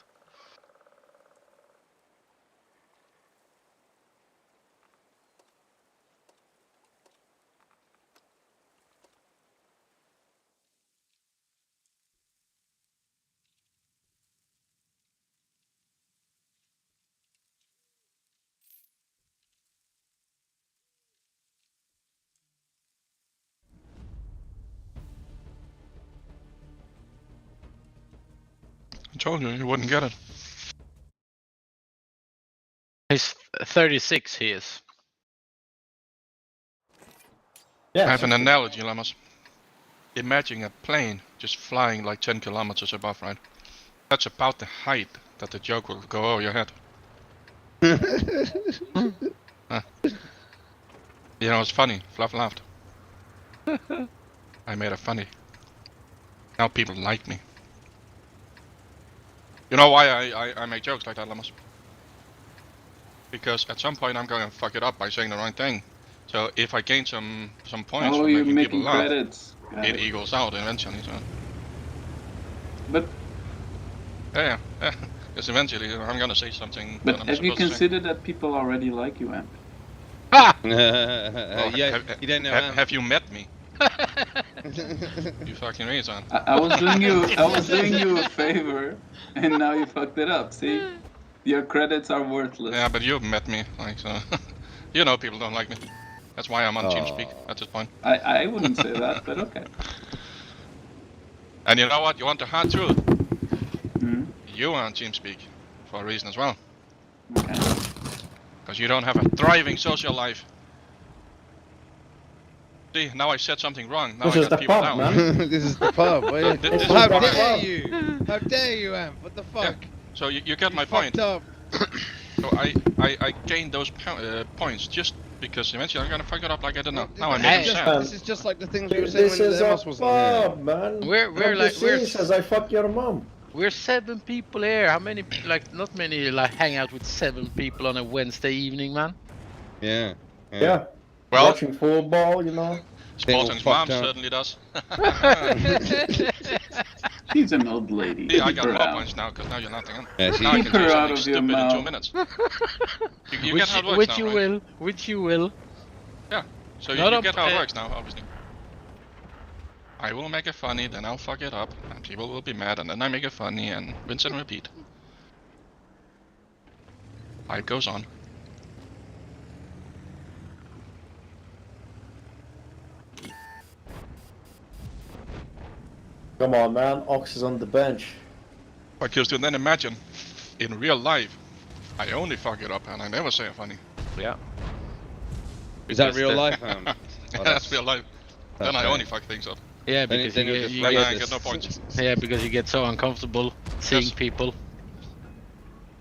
I told you wouldn't get it. He's 36. He is. Yeah. I have an analogy, Lamas. Imagine a plane just flying like 10 kilometers above, right? That's about the height that the joke will go over your head. You know, it's funny. Fluff laughed. I made it funny. Now people like me. You know why I make jokes like that, Lamas? Because at some point I'm going to fuck it up by saying the wrong thing. So if I gain some points Oh, for you're making people making laugh, credits. Got it it. equals out eventually. So But yeah. Because eventually I'm gonna say something. but that I'm have you supposed to say. considered that people already like you, Amp? Ah! Oh, yeah, you don't know. have you met me? You fucking reason. I was doing you a favor, and now you fucked it up. See, your credits are worthless. Yeah, but you've met me, like so. You know people don't like me. That's why I'm on TeamSpeak at this point. I wouldn't say that, but okay. And you know what? You want the hard truth? Hmm? You are on TeamSpeak for a reason as well. Okay. Because you don't have a thriving social life. See, now I said something wrong. Now This I is got the people pub, down. man. This is the pub. This is How the dare pub. you? How dare you, Amp? What the fuck? So you get You my point. fucked up. So I gained those points just because eventually I'm gonna fuck it up like I don't know. Now I Hey. make them sad. This is just like the things we were saying This when is the a Emos wasn't here. pub, man. We're From like- the we're- sea says I fuck your mom. We're 7 people here. How many? Like, not many. Like, hang out with 7 people on a Wednesday evening, man. Yeah. Yeah. Well, Watching football, you know. Sporting's all mom fucked up. certainly does. She's an old lady. See, I Keep got her more out. points now because now you're nothing on. Yeah, she, Now I Keep can her say out something of your stupid in 2 mouth. minutes. You which get how it works which now, you right? will. Which you will. So Not you a- get how it works now, obviously. I will make it funny, then I'll fuck it up, and people will be mad, and then I make it funny, and rinse and repeat. Life goes on. Come on, man. Ox is on the bench. Because then imagine, in real life, I only fuck it up, and I never say it funny. Yeah. is that Because real the- life, Amp? Yeah, that's real life. Then I right. only fuck things up. Yeah, Then because then you, you're get- just you Then like I get, get no points. yeah, because you get so uncomfortable seeing Yes. people.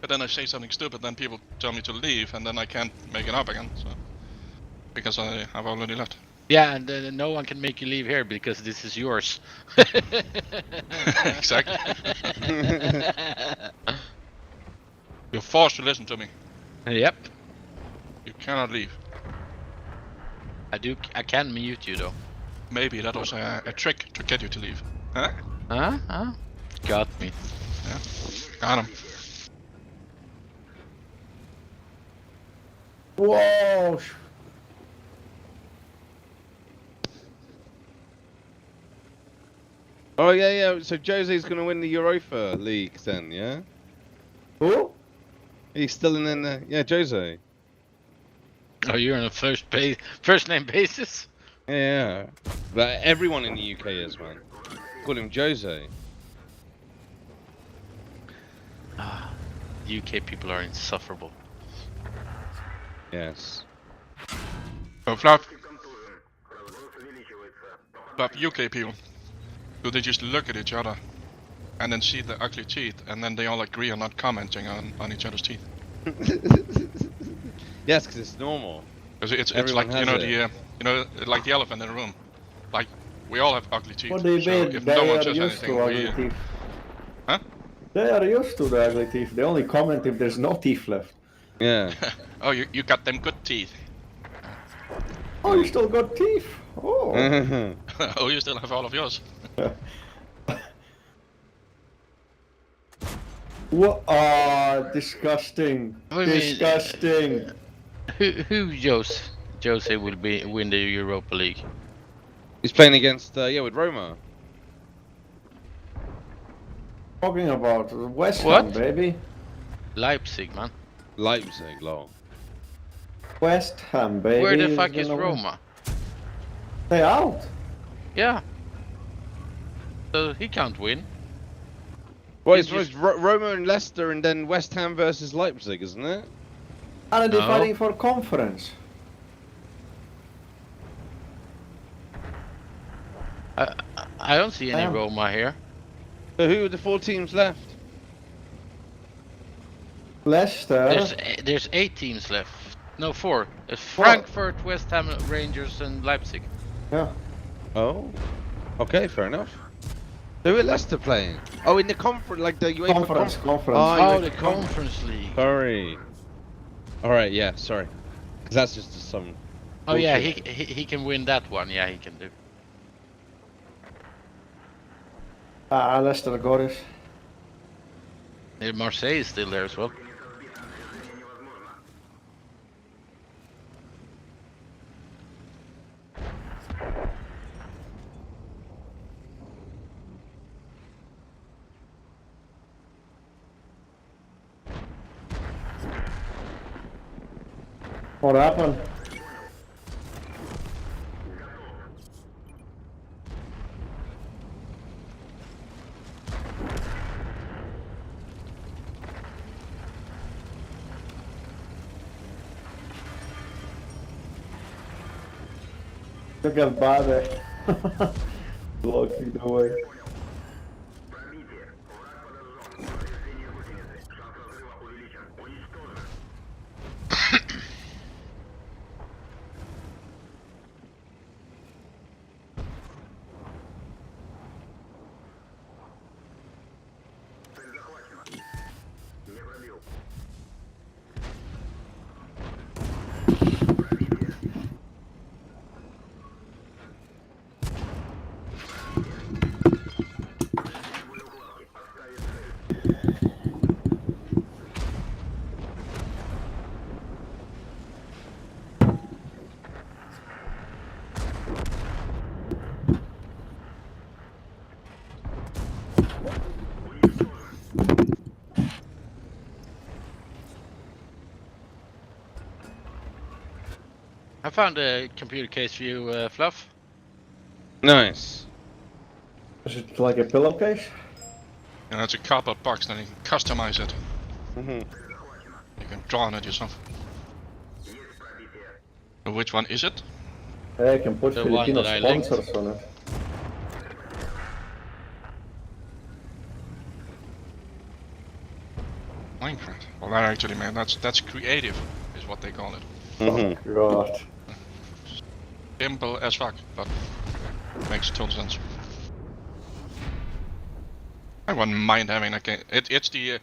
But then I say something stupid, then people tell me to leave, and then I can't make it up again. So because I have already left. Yeah, and no one can make you leave here because this is yours. Exactly. You're forced to listen to me. Yep. You cannot leave. I can mute you though. Maybe that was a trick to get you to leave. Huh? Huh? Huh? Got me. Yeah. Got him. Whoa! Oh yeah, yeah. So Jose's gonna win the Europa League then, yeah? Who? He's still in there. Yeah, Jose. Oh, you're on a first name basis? Yeah. But everyone in the UK is, man. Call him Jose. UK people are insufferable. Yes. So Fluff, UK people, do they just look at each other and then see the ugly teeth and then they all agree on not commenting on each other's teeth? Yes, because it's normal. Because it's Everyone like, has like the elephant in the room. Like, we all have ugly teeth. What do you so mean? if They no one are says used anything, to ugly we... teeth. Huh? They are used to the ugly teeth. They only comment if there's no teeth left. Yeah. Oh, you got them good teeth. Oh, you still got teeth? Oh. Oh, you still have all of yours. What? Ah, disgusting. What do you mean? Disgusting. Who Jose will win the Europa League? He's playing against, with Roma. Talking about West Ham, What? baby. Leipzig, man. Leipzig, lol. West Ham, baby. Where the fuck gonna is win. Roma? They out. Yeah. So he can't win. Well, He's it's Roma and Leicester and then West Ham versus Leipzig, isn't it? Are they No. fighting for conference? I don't see any Damn. Roma here. So who are the 4 teams left? Leicester. There's 8 teams left. No, 4. It's Frankfurt, West Ham, Rangers, and Leipzig. Yeah. Oh. Okay, fair enough. Who are Leicester playing? Oh, in the conference, like the UEFA Conference. Conference. Oh, UEFA the Conference League. Sorry. Alright, yeah, sorry. 'Cause that's just some... Oh yeah, bullshit. he can win that one. Yeah, he can do. Leicester got it. Marseille is still there as well. What happened? Look at Bade. Blocking the way. I found a computer case for you, Fluff. Nice. Is it like a pillowcase? And it's a cardboard box, then you can customize it. Mhm. You can draw on it yourself. So which one is it? Yeah, you can put The one Filipino that I linked. sponsors on it. Minecraft. Well, that actually, man, that's creative, is what they call it. Mhm. Oh, God. Simple as fuck, but makes total sense. I wouldn't mind having a game. It's the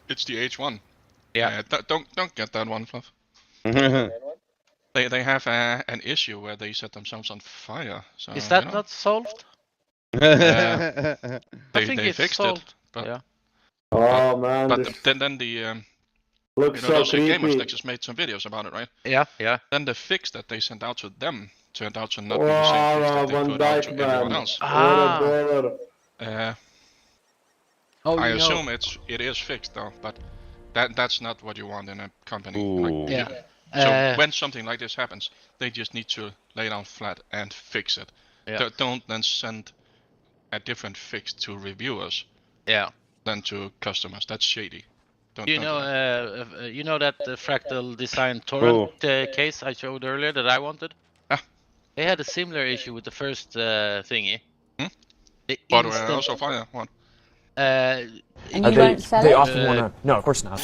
it's the H1. Yeah. Don't get that one, Fluff. They have an issue where they set themselves on fire. So Is that you know, not solved? They, I think they it's fixed solved. it, but Yeah. Oh man, but this then the looks so those creepy. gamers that just made some videos about it, right? Yeah, yeah. Then the fix that they sent out to them turned out to not be the same fix that they Van put out Dijk, to everyone man. else. Ah. What a baller. Oh, I you know. assume it is fixed though, but that's not what you want in a company. Ooh. Yeah. So when something like this happens, they just need to lay down flat and fix it. Yeah. Don't then send a different fix to reviewers Yeah. than to customers. That's shady. You know that Fractal Design torrent case I showed earlier that I wanted? Ah. They had a similar issue with the first thingy. The But instant, also fire one. And you won't sell they it? often want to. No, of course not.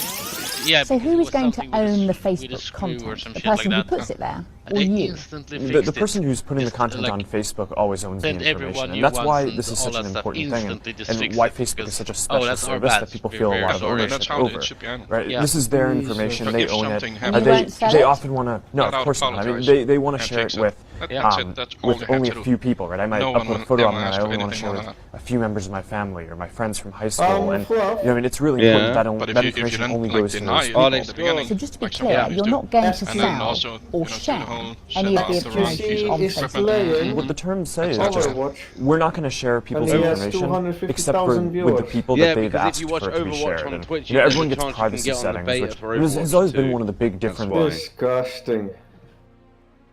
Yeah. So who because it is was going to something with a own the with a Facebook screw or content? some The shit like person who that. puts it there, And or they you? instantly The fixed person it. who's putting the Just, content like, on Facebook always owns the send everyone information, new and that's why ones this and is all such an that stuff important thing, instantly just and fix why it Facebook because, is such a oh, special that's our service bad. that people We're feel a very lot of sorry. ownership That's how over. it should be handled. Right? Yeah. This is their Jesus. information. But They if own it. something And happens, you won't sell They it? often want to. No, Let of out course not. I mean, apologize they want to and share fix it it. with That's it. That's all with they have only to a do. few people, right? I might No one upload a will photo ever on there. ask I for only want to anything share more with than that. a few members of my family or my friends from high school, and Fluff. I mean, it's really Yeah. important that But if that you information don't only like goes to deny those it people. at Alex, the go beginning, So just to be like some clear, companies you're do, not going to and then sell also or do the share whole any set of the up the wrong See, piece information of on it's equipment. playing What the terms say is That's just Overwatch. we're not going to share people's he has information 250,000 except for with the viewers. people Yeah, that they've because if asked you for watch it to be Overwatch shared. on And, Twitch, you know, there's everyone a gets chance you can privacy get on the settings, beta which for has Overwatch always been too. one of the big That's differences. why. Disgusting.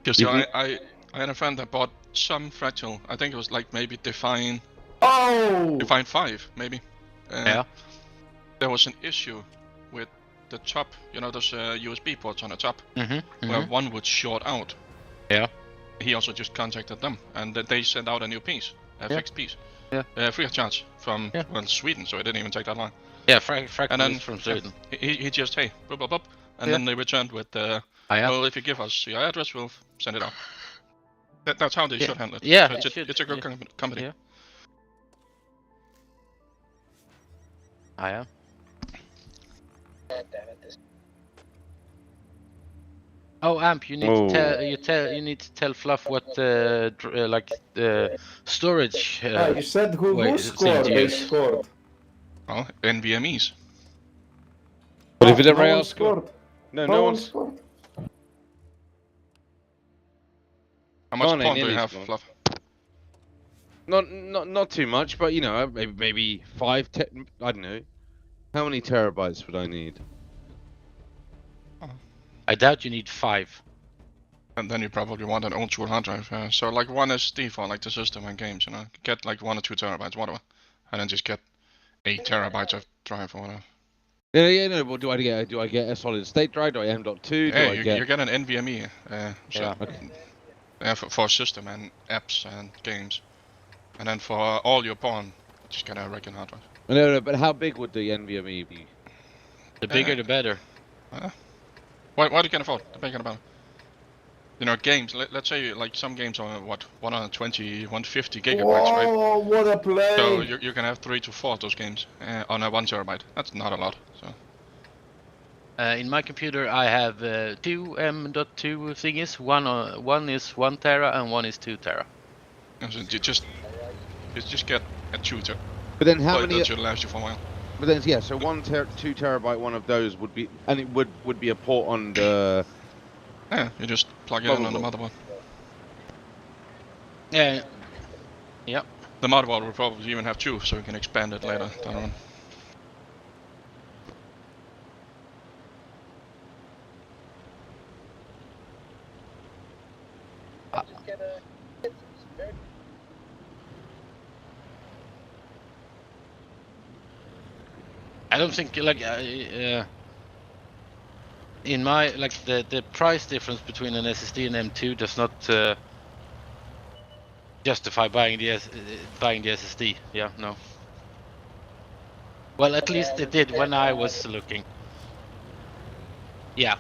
Because You I had a friend that bought some Fractal. I think it was like maybe Define Oh! 5 maybe. Yeah. There was an issue with the top. You know those USB ports on the top Mm-hmm. where one would short out. Yeah. He also just contacted them, and they sent out a new piece, a Yeah. fixed piece, Yeah. free of charge from Yeah. well Sweden, so it didn't even take that long. Yeah, Fractal And then is from Sweden. he just hey, boop, boop, boop, and Yeah. then they returned with Yeah. well, if you give us your address, we'll send it out. That's how they Yeah. should handle it. Yeah, So it should, it's a good yeah. company. Yeah. Yeah. Oh, Amp, you need Oh. to you need to tell Fluff what storage. You said who wait, scored? thing to They use. scored. Well, NVMEs. But if it ever no one else scored. scored. No, No no one one's. scored. How much Gone porn ain't do you nearly have, scored. Fluff? Not too much, but you know, maybe 5, 10. I don't know. How many terabytes would I need? I doubt you need 5. And then you probably want an old school hard drive. So like one SD for like the system and games, you know. Get like 1 or 2 terabytes, whatever. And then just get 8 terabytes of drive or whatever. Yeah, no. But do I get a solid state drive? Do I M.2? Yeah, do I you get? get an NVMe. Yeah. For system and apps and games. And then for all your porn, just get a regular hard drive. No, but how big would the NVMe be? The bigger, the better. What you can afford, the bigger the better. You know, games, let's say like some games are what, 120, 150 gigabytes, right? Oh, what a play! So you can have 3 to 4 of those games on a 1 terabyte. That's not a lot. So In my computer, I have 2 M.2 thingies. One is 1 tera and one is 2 tera. so you just get a 2 terabyte. But then how That many? should last you for a while. But then yeah, so 2 terabyte one of those would be, and it would be a port on the. Yeah, you just plug it in on the motherboard. Yeah. Yep. The motherboard will probably even have 2, so you can expand it later down the run. I don't think like in my like the price difference between an SSD and M2 does not justify buying the SSD. Yeah, no. Well, at least it did when I was looking. Yeah.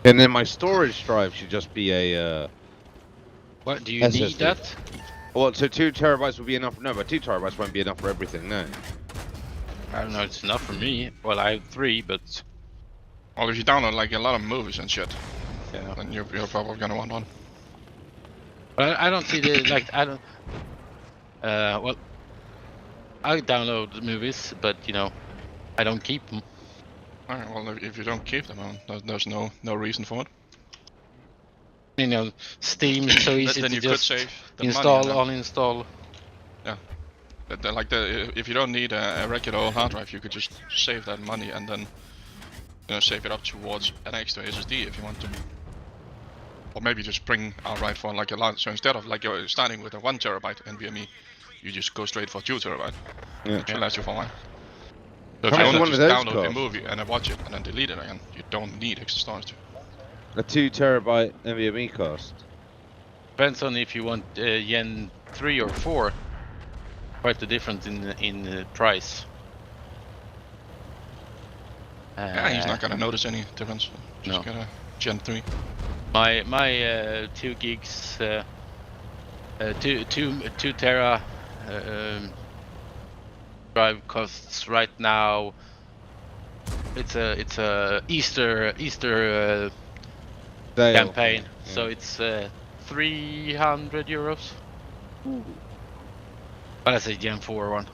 And then my storage drive should just be a. What do you SSD. need that? Well, so 2 terabytes would be enough. No, but 2 terabytes won't be enough for everything. No. I don't know. It's enough for me. Well, I have 3, but Well, if you download like a lot of movies and shit, yeah. then you're probably gonna want one. But I don't see the like. I don't. Well, I download the movies, but you know, I don't keep them. Alright, well if you don't keep them on, there's no reason for it. You know, Steam is so easy Then to you could just save the install, money and uninstall. if you don't need a regular old hard drive, you could just save that money and then save it up towards an extra SSD if you want to. or maybe just bring outright for like a lot. So instead of like you're starting with a 1 terabyte NVMe, you just go straight for 2 terabyte. Yeah. It should last you for a while. So if How you much only one just of those download a cost? movie and then watch it and then delete it again, you don't need extra storage. A 2 terabyte NVMe cost. Depends on if you want Gen 3 or 4. Quite the difference in price. Yeah, he's not gonna notice any difference. Just No. get a Gen 3. My 2 gigs, 2 tera drive costs right now. It's a Easter Sale. campaign, Yeah. so it's 300 euros. But that's a Gen 4 one.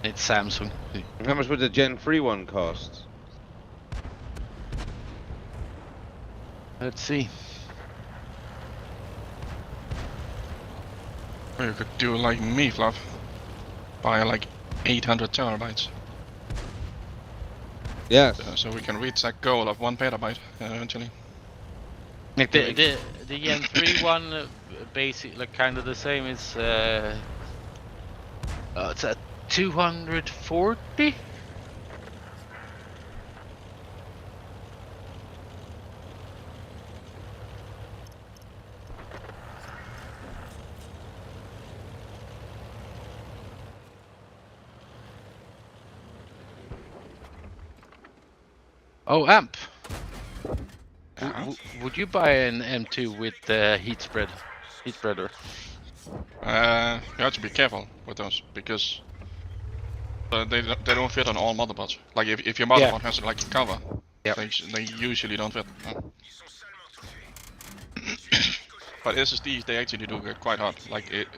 It's Samsung. And how much would the Gen 3 one cost? Let's see. Or you could do like me, Fluff. Buy like 800 terabytes. Yes. So we can reach that goal of 1 petabyte eventually. Like the Gen 3 one, basic, like kind of the same. It's at 240. Oh, amp. Would you buy an M2 with heat spreader? You have to be careful with those because they don't fit on all motherboards. Like if your motherboard has like a cover, they usually don't fit. But SSDs they actually do get quite hot. Like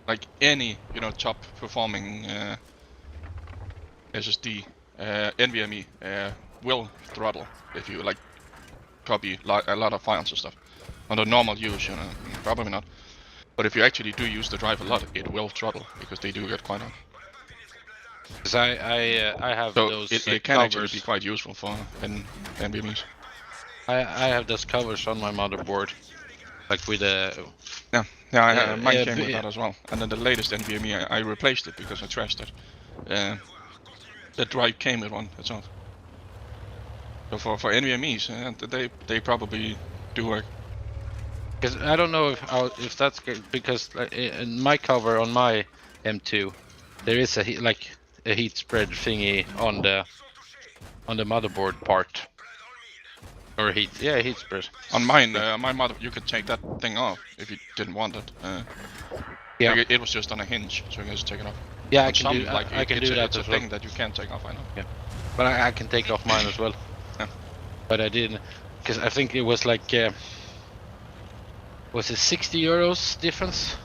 like any top performing SSD NVMe will throttle if you like copy a lot of files and stuff. Under normal use, probably not. But if you actually do use the drive a lot, it will throttle because they do get quite hot. Because I have So those it can covers. actually be quite useful for NVMe's. I have those covers on my motherboard, like with a. Yeah, mine came with that as well. And then the latest NVMe, I replaced it because I trashed it. The drive came with one itself. So for NVMe's, they probably do work. Because I don't know if that's good, because in my cover on my M2, there is a heat spread thingy on the motherboard part. Or heat spread. On mine, my mother, you could take that thing off if you didn't want it. Yeah. Like it was just on a hinge, so you can just take it off. Yeah, But some, I can do that it's as a well. thing that you can't take off, I know. Yeah, but I can take off mine as well. Yeah. But I didn't, because I think it was like, was it 60 euros difference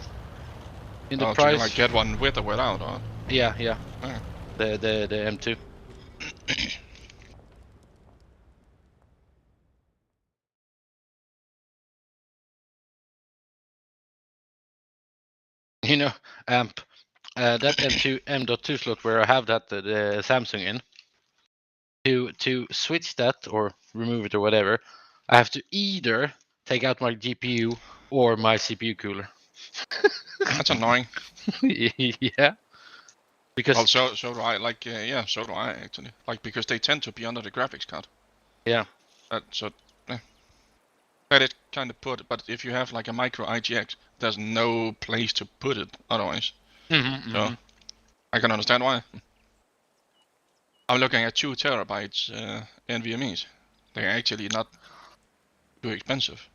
in the So price? you like get one with or without, or? Yeah. Okay. The M2. Amp. That M.2 slot where I have that the Samsung in. To switch that or remove it or whatever, I have to either take out my GPU or my CPU cooler. That's annoying. Yeah. Because Well, so do I. Like, so do I actually. Like, because they tend to be under the graphics card. Yeah. That it kind of put. But if you have like a micro IGX, there's no place to put it otherwise. So I can understand why. I'm looking at 2 terabytes NVMe's. They're actually not too expensive.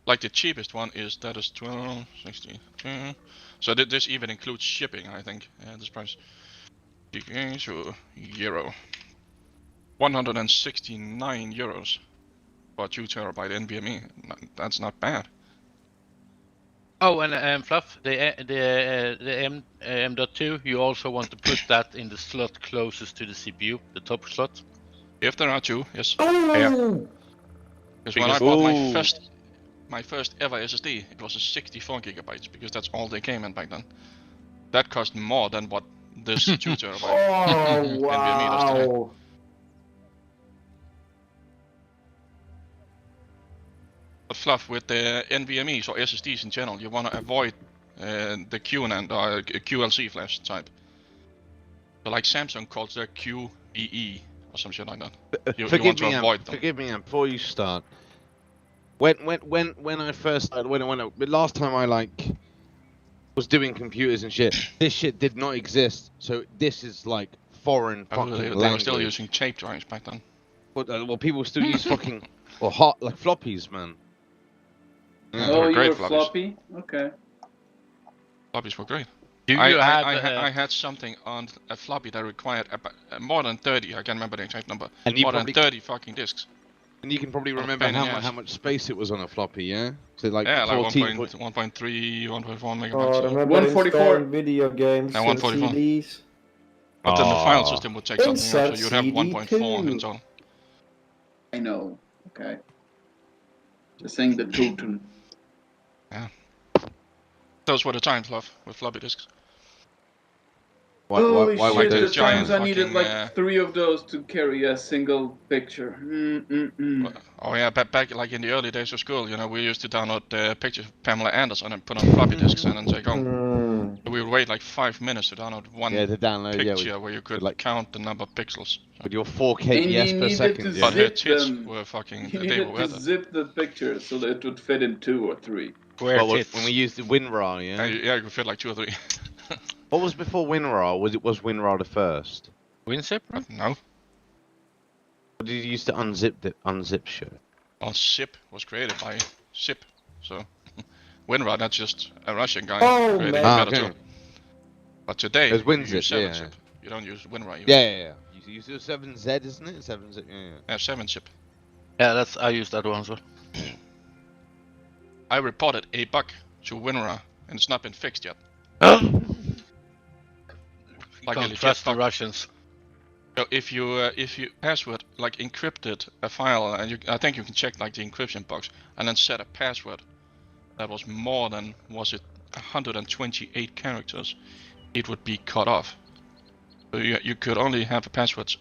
Like the cheapest one is 12.62. So this even includes shipping, I think. This price. So euro. 169 euros for a 2 terabyte NVMe. That's not bad. Oh, and Fluff, the M.2, you also want to put that in the slot closest to the CPU, the top slot. If there are 2, yes. Yeah. Because when I bought my first ever SSD, it was a 64 gigabytes because that's all they came in back then. That cost more than what this 2 terabyte Oh, NVMe does today. wow. fluff with the NVMe's or SSDs in general. You want to avoid the QNAND or QLC flash type. So like Samsung calls their QEE or some shit like that. You want to avoid them. Forgive me, before you start. When I first started, the last time I like was doing computers and shit, this shit did not exist. So this is like foreign fucking language. They were still using tape drives back then. Well, people still use fucking or hot like floppies, man. Yeah, Oh, you great were floppies. floppy? Okay. Floppies were great. I had something on a floppy that required more than 30. I can't remember the exact number. And you more probably, than 30 fucking discs. And you can probably remember how much space it was on a floppy, yeah? So like yeah, 14, like 1.3, 1.4 megabytes. Oh, remember 144 video games and 144. CDs. But then the file system would take something Insert up, so you'd have 1.4 in total. I know. Okay. Just saying the truth. Yeah. Those were the times, love, with floppy disks. Holy why shit, would the they times I needed fucking, like 3 of those to carry a single picture. Oh yeah, back like in the early days of school, you know, we used to download pictures of Pamela Anderson and put on floppy disks and then take home. We would wait like 5 minutes to download one picture where you could like count the number of pixels. With your 4 kbps per second, But her tits were fucking, You they needed were to zip the picture so that it would fit in 2 or 3. Well, when we used the WinRAR, yeah? Yeah, you could fit like 2 or 3. What was before WinRAR? Was WinRAR the first? WinZip? No. What did you use to unzip shit? Well, SIP was created by SIP, so WinRAR, that's just a Russian guy creating a better tool. But today, There's you use WinZip, 7-zip. You don't use WinRAR. Yeah. You use 7Z, isn't it? 7Z, yeah. Yeah, 7-zip. Yeah, I use that one as well. I reported a bug to WinRAR, and it's not been fixed yet. Like Don't trust the Russians. So if you password like encrypted a file, and I think you can check like the encryption box, and then set a password that was more than 128 characters, it would be cut off. So you could only have a password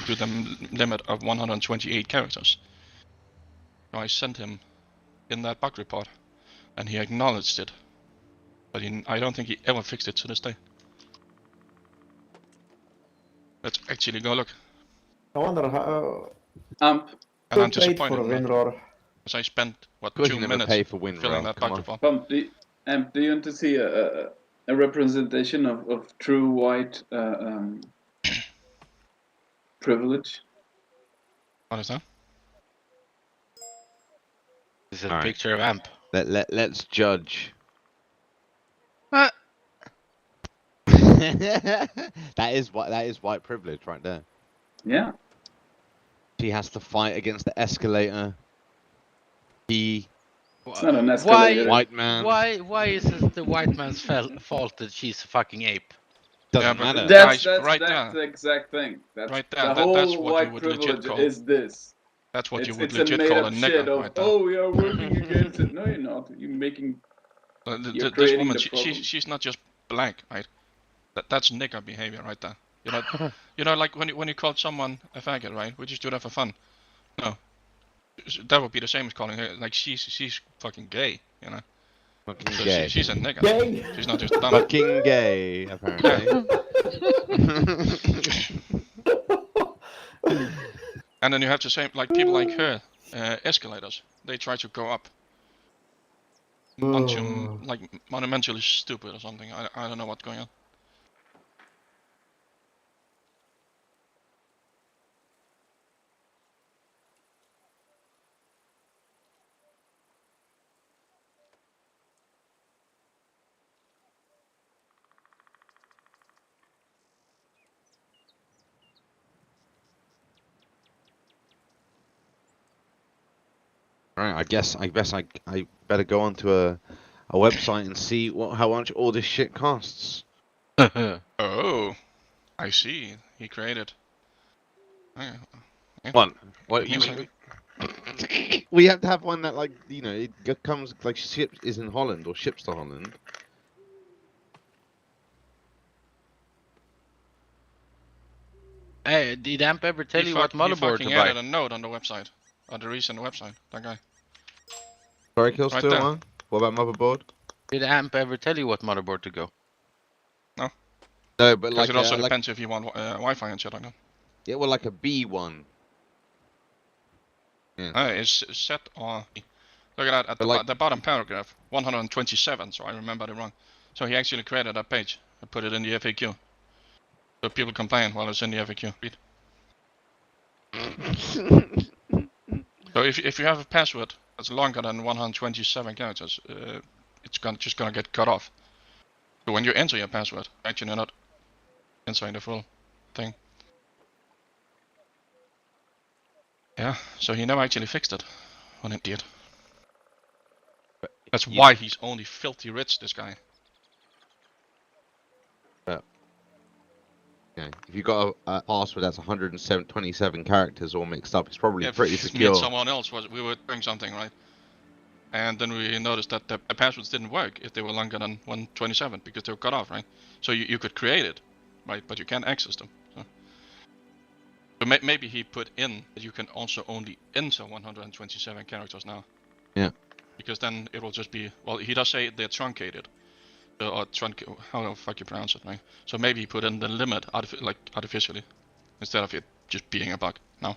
to the limit of 128 characters. So I sent him in that bug report, and he acknowledged it, but I don't think he ever fixed it to this day. Let's actually go look. I wonder how. And I'm Who paid for disappointed, man, WinRAR? because I spent what Could 2 you never minutes pay for WinRAR, filling that come bug on. report. Do you want to see a representation of true white privilege? What is that? This is a Alright. picture of AMP. Let's judge. that is white privilege right there. Yeah. She has to fight against the escalator. It's not an escalator. White man. Why is it the white man's fault that she's a fucking ape? Doesn't matter. That's right the there. exact thing. That's Right there. The whole That's what white you would legit privilege call. is this. That's what you would It's legit a call a made-up shit nigger of, right there. oh, we are working against it. No, you're not. You're making. You're This creating woman, the problem. she's not just black, right? That's nigger behavior right there. You know, like when you call someone a faggot, right? We just do that for fun. No, that would be the same as calling her like she's fucking gay, you know. Fucking So gay. she's a nigger. Gay. She's not just dumb. Fucking gay, apparently. And then you have the same, like people like her, escalators. They try to go up. Bunch of like monumentally stupid or something. I don't know what's going on. Right, I guess I better go onto a website and see how much all this shit costs. Oh, I see. He created. What? Means We have to have one that, like, you know, it comes like is in Holland or ships to Holland. Hey, did AMP ever tell you what he motherboard to fucking buy? added a note on the website, on the recent website. That guy. Sorry, Kill Right still, there. man. What about motherboard? Did AMP ever tell you what motherboard to go? No, but Because like it also like depends if you want Wi-Fi and shit like that. yeah, well, like a B one. Yeah. It's set on. Look at that at the bottom paragraph, 127. So I remembered it wrong. So he actually created that page and put it in the FAQ. So people complain while it's in the FAQ. Read. So if you have a password that's longer than 127 characters, it's just gonna get cut off. So when you enter your password, actually you're not entering the full thing. Yeah, so he never actually fixed it. What an idiot. That's why he's only filthy rich, this guy. Yeah. If you got a password that's 127 characters all mixed up, it's probably pretty Me secure. and someone else we were doing something, right? And then we noticed that the passwords didn't work if they were longer than 127 because they were cut off, right? So you could create it, right? But you can't access them. So maybe he put in that you can also only enter 127 characters now. Yeah. Because then it will just be, well, he does say they're truncated. Or how the fuck you pronounce it, right? So maybe he put in the limit artificially instead of it just being a bug. No.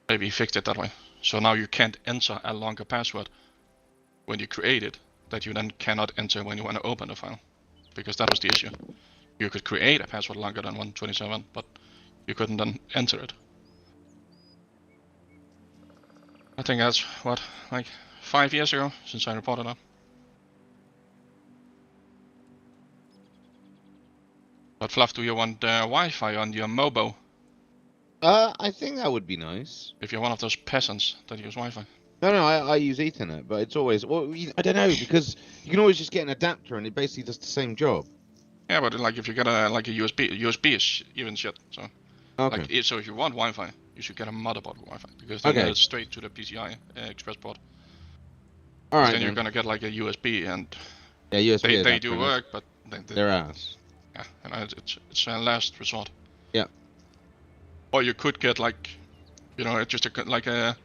Maybe he fixed it that way. So now you can't enter a longer password when you create it that you then cannot enter when you want to open the file. Because that was the issue. You could create a password longer than 127, but you couldn't then enter it. I think that's, what, like 5 years ago since I reported that. But Fluff, do you want Wi-Fi on your Mobo? I think that would be nice. If you're one of those peasants that use Wi-Fi. No, I use Ethernet, but it's always, well, I don't know, because you can always just get an adapter and it basically does the same job. Yeah, but like if you get a USB is even shit. So, okay. Like, so if you want Wi-Fi, you should get a motherboard with Wi-Fi because then it's straight to the PCI Express port. All right. Then you're gonna get like a USB and yeah, USB. They do work, but they're ass. Yeah, and it's a last resort. Yeah. Or you could get like, you know, just a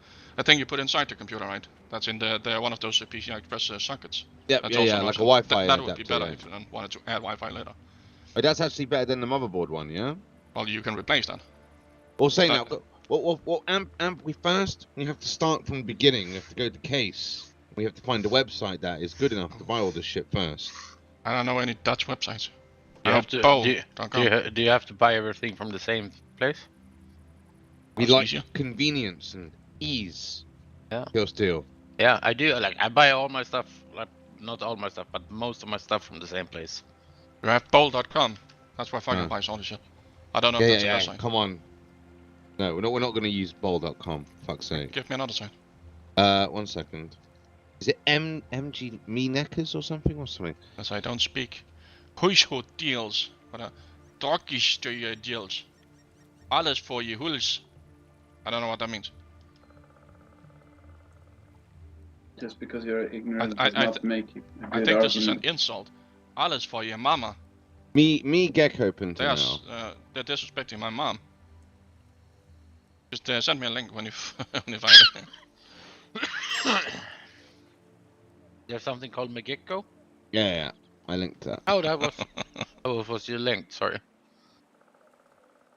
thing you put inside the computer, right? That's in the one of those PCI Express sockets. Yep, that's yeah, like a Wi-Fi that would be better yeah. if you wanted to add Wi-Fi later. But that's actually better than the motherboard one, yeah? Well, you can replace that. Well, saying that, well, AMP, we have to start from the beginning. We have to go to case. We have to find a website that is good enough to buy all this shit first. I don't know any Dutch websites. You have to, do you have to buy everything from the same place? We like convenience and ease. Yeah. Kill Steel. Yeah, I do. Like, I buy all my stuff, like, not all my stuff, but most of my stuff from the same place. You have Bowl.com. That's where fucking buys all this shit. I don't know if that's a website. Come on. No, we're not going to use Bowl.com. Fuck's sake. Give me another site. 1 second. Is it MG Me Neckers or something As I don't speak. Huishoed deals. But doggy deals. Alles voor je huls. I don't know what that means. Just because you're ignorant does not make you a good I think this is an argument. insult. Alles for your mama. Me Gecko Pinto now. They're disrespecting my mom. Just send me a link when you find it. There's something called Megekko? Yeah, I linked that. Oh, that was your link. Sorry.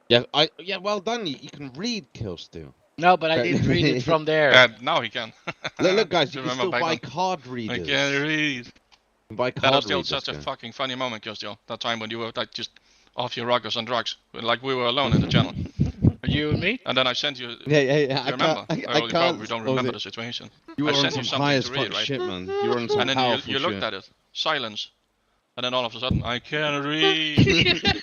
Yeah, well done. You can read Kill Steel. No, but I didn't read it from there. Yeah, now he can. Look, guys, you can still buy card readers. I can't read. Buy card that was still readers, such a fucking funny moment, Kill. That time when you were like just off your rockers and drugs, like we were alone in the channel. You and me? And then I sent you. Yeah. You remember? I probably don't remember the situation. You were I sent on you some high as something to fuck read, right? shit, man. You were on some and then powerful you looked shit. at it, silence, and then all of a sudden I can't read.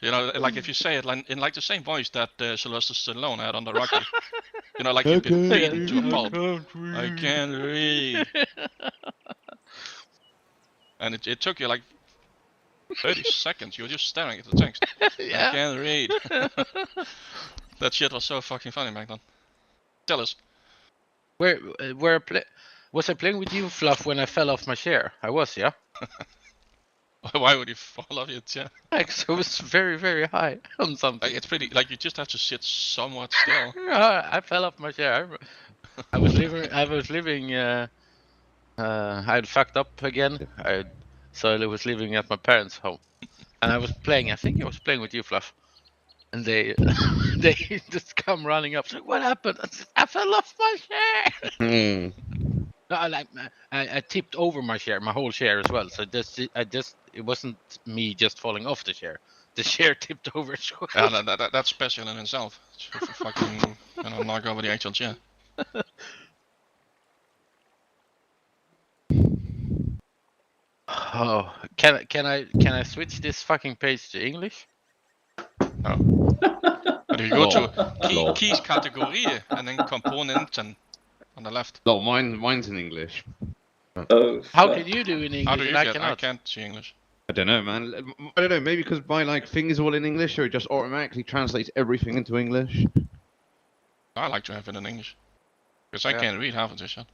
You know, like if you say it in like the same voice that Sylvester Stallone had on the Rocky. You know, like you've been beaten to a pulp. I can't read. And it took you like 30 seconds. You were just staring at the text. Yeah. I can't read. That shit was so fucking funny back then. Tell us. Was I playing with you, Fluff, when I fell off my chair? I was, yeah? Why would you fall off your chair? Because it was very, very high on something. Like, it's pretty, like you just have to sit somewhat still. I fell off my chair. I was living. I fucked up again. So I was living at my parents' home, and I was playing. I think I was playing with you, Fluff, and they they just come running up. Like, what happened? I fell off my chair. No, I tipped over my chair, my whole chair as well. So it wasn't me just falling off the chair. The chair tipped over as well. Yeah, that's special in itself. Fucking, knock over the actual chair. Oh, can I switch this fucking page to English? No. But if you go to keys categorie and then componenten on the left. No, mine's in English. How can you do in English? How do you I get? cannot. I can't see English. I don't know, man. I don't know. Maybe because my thing is all in English, or it just automatically translates everything into English. I like to have it in English because I can't read half of this shit.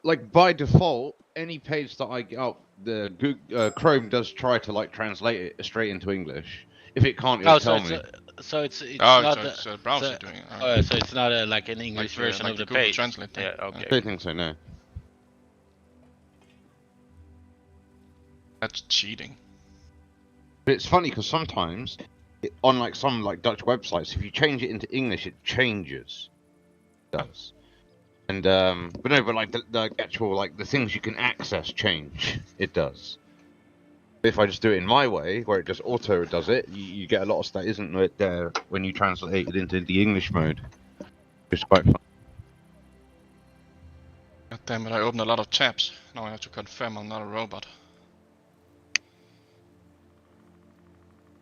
Like by default, any page that I get up, the Google, Chrome does try to translate it straight into English. If it can't, it'll tell me. So it's not it's a browser doing it. Oh, so it's not like an English version of the Google page. Translate. Yeah, okay. I don't think so. No. That's cheating. But it's funny because sometimes, on some Dutch websites, if you change it into English, it changes. It does. And but the actual the things you can access change. It does. If I just do it in my way, where it just auto does it, you get a lot of stuff that isn't there when you translate it into the English mode. It's quite fun. God damn it! I opened a lot of tabs. Now I have to confirm I'm not a robot.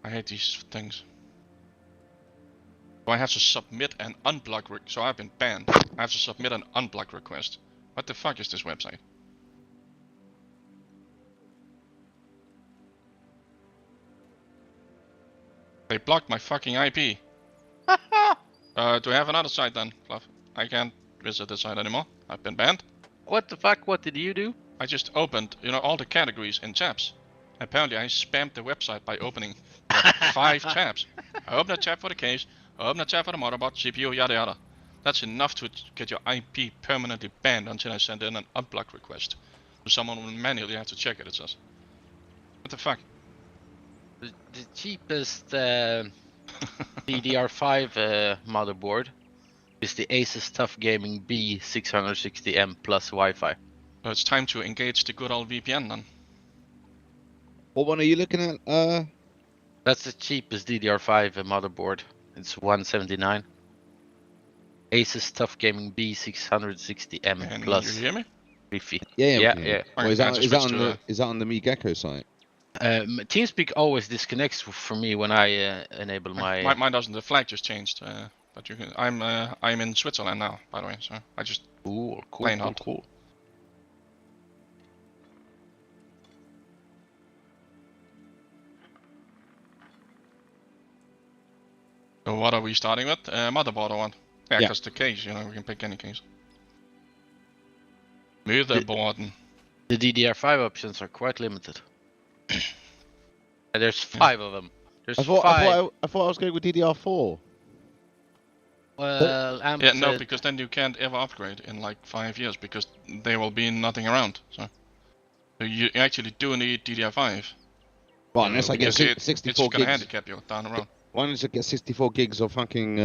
I hate these things. So I have to submit an unblock so I've been banned. I have to submit an unblock request. What the fuck is this website? They blocked my fucking IP. Do I have another site then, Fluff? I can't visit this site anymore. I've been banned. What the fuck? What did you do? I just opened, all the categories in tabs. Apparently I spammed the website by opening 5 tabs. I opened a tab for the case, I opened a tab for the motherboard, CPU, yada yada. That's enough to get your IP permanently banned until I send in an unblock request. So someone will manually have to check it, it says. What the fuck? The cheapest DDR5 motherboard is the Asus TUF Gaming B660M plus Wi-Fi. So it's time to engage the good old VPN then. What one are you looking at? That's the cheapest DDR5 motherboard. It's 179. Asus TUF Gaming B660M And plus you hear me? Wi-Fi. Yeah. Yeah. Well, is that on the MeGecko site? TeamSpeak always disconnects for me when I enable my. Mine doesn't. The flag just changed. But you can. I'm in Switzerland now, by the way. So I just. Ooh, cool. So what are we starting with? Motherboard or what? Yeah, Yeah. because the case, we can pick any case. Motherboard. The DDR5 options are quite limited. And there's 5 of them. There's I thought 5. I thought I was going with DDR4. Well, Yeah, no, because then you can't ever upgrade in 5 years because there will be nothing around. So you actually do need DDR5. Well, unless I get because 64 it's gonna gigs. handicap you down the road. Why don't I get 64 gigs of fucking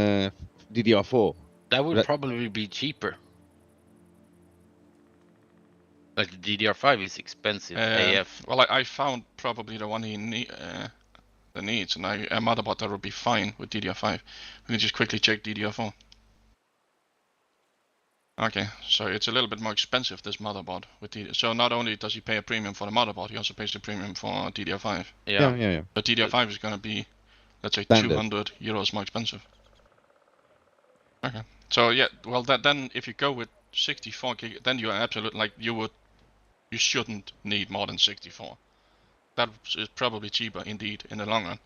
DDR4? That would probably be cheaper. Like the DDR5 is expensive AF. Well, I found probably the one he needs, and a motherboard that would be fine with DDR5. We can just quickly check DDR4. Okay, so it's a little bit more expensive, this motherboard. So not only does he pay a premium for the motherboard, he also pays the premium for DDR5. Yeah. But DDR5 is going to be, let's say, Standard. 200 euros more expensive. Okay, so yeah, well then if you go with 64 gig, then you are absolutely, you shouldn't need more than 64. That is probably cheaper indeed in the long run.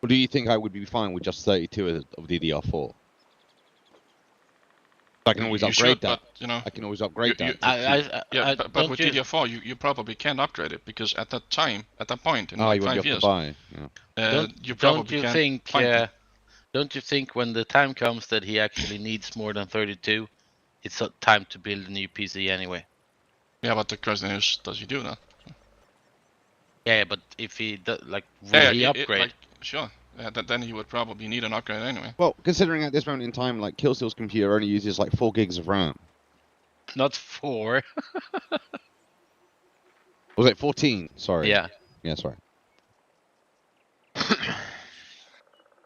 Or do you think I would be fine with just 32 of DDR4? I can always upgrade that. But, I can always upgrade that. But with DDR4, you probably can't upgrade it because at that time, at that point in you 5 years, buy. you probably can't find it. Don't you think when the time comes that he actually needs more than 32, it's time to build a new PC anyway? Yeah, but the question is, does he do that? Yeah, but if he does, like, will he upgrade? Sure. Yeah, then he would probably need an upgrade anyway. Well, considering at this moment in time, like Killsteel's computer only uses like 4 gigs of RAM. Not 4. Was it 14? Sorry. Yeah. Yeah, sorry.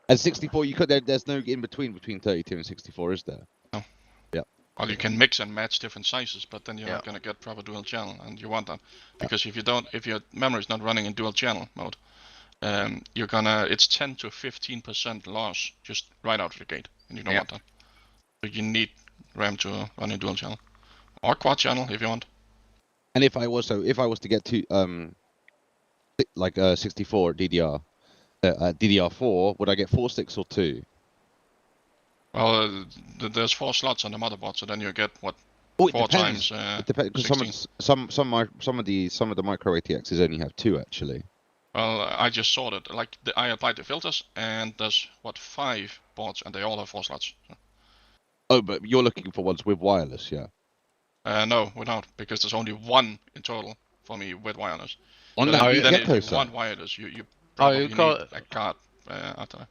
At 64, you could. There's no in between 32 and 64, is there? No. Yeah. Well, you can mix and match different sizes, but then you're not gonna get proper dual channel, and you want that because if your memory is not running in dual channel mode, it's 10 to 15% loss just right out of the gate, and you don't want that. So you need RAM to run in dual channel or quad channel if you want. And if I was to get to 64 DDR. DDR4, would I get 4 sticks or 2? Well, there's 4 slots on the motherboard, so then you get what? Oh, 4 depends. times. It depends because some of the micro ATXs only have 2 actually. Well, I just sorted. Like I applied the filters, and there's 5 boards, and they all have 4 slots. So. Oh, but you're looking for ones with wireless, yeah? No, without, because there's only 1 in total for me with wireless. On so that then if Gecko you side. want wireless, you probably need a card after that.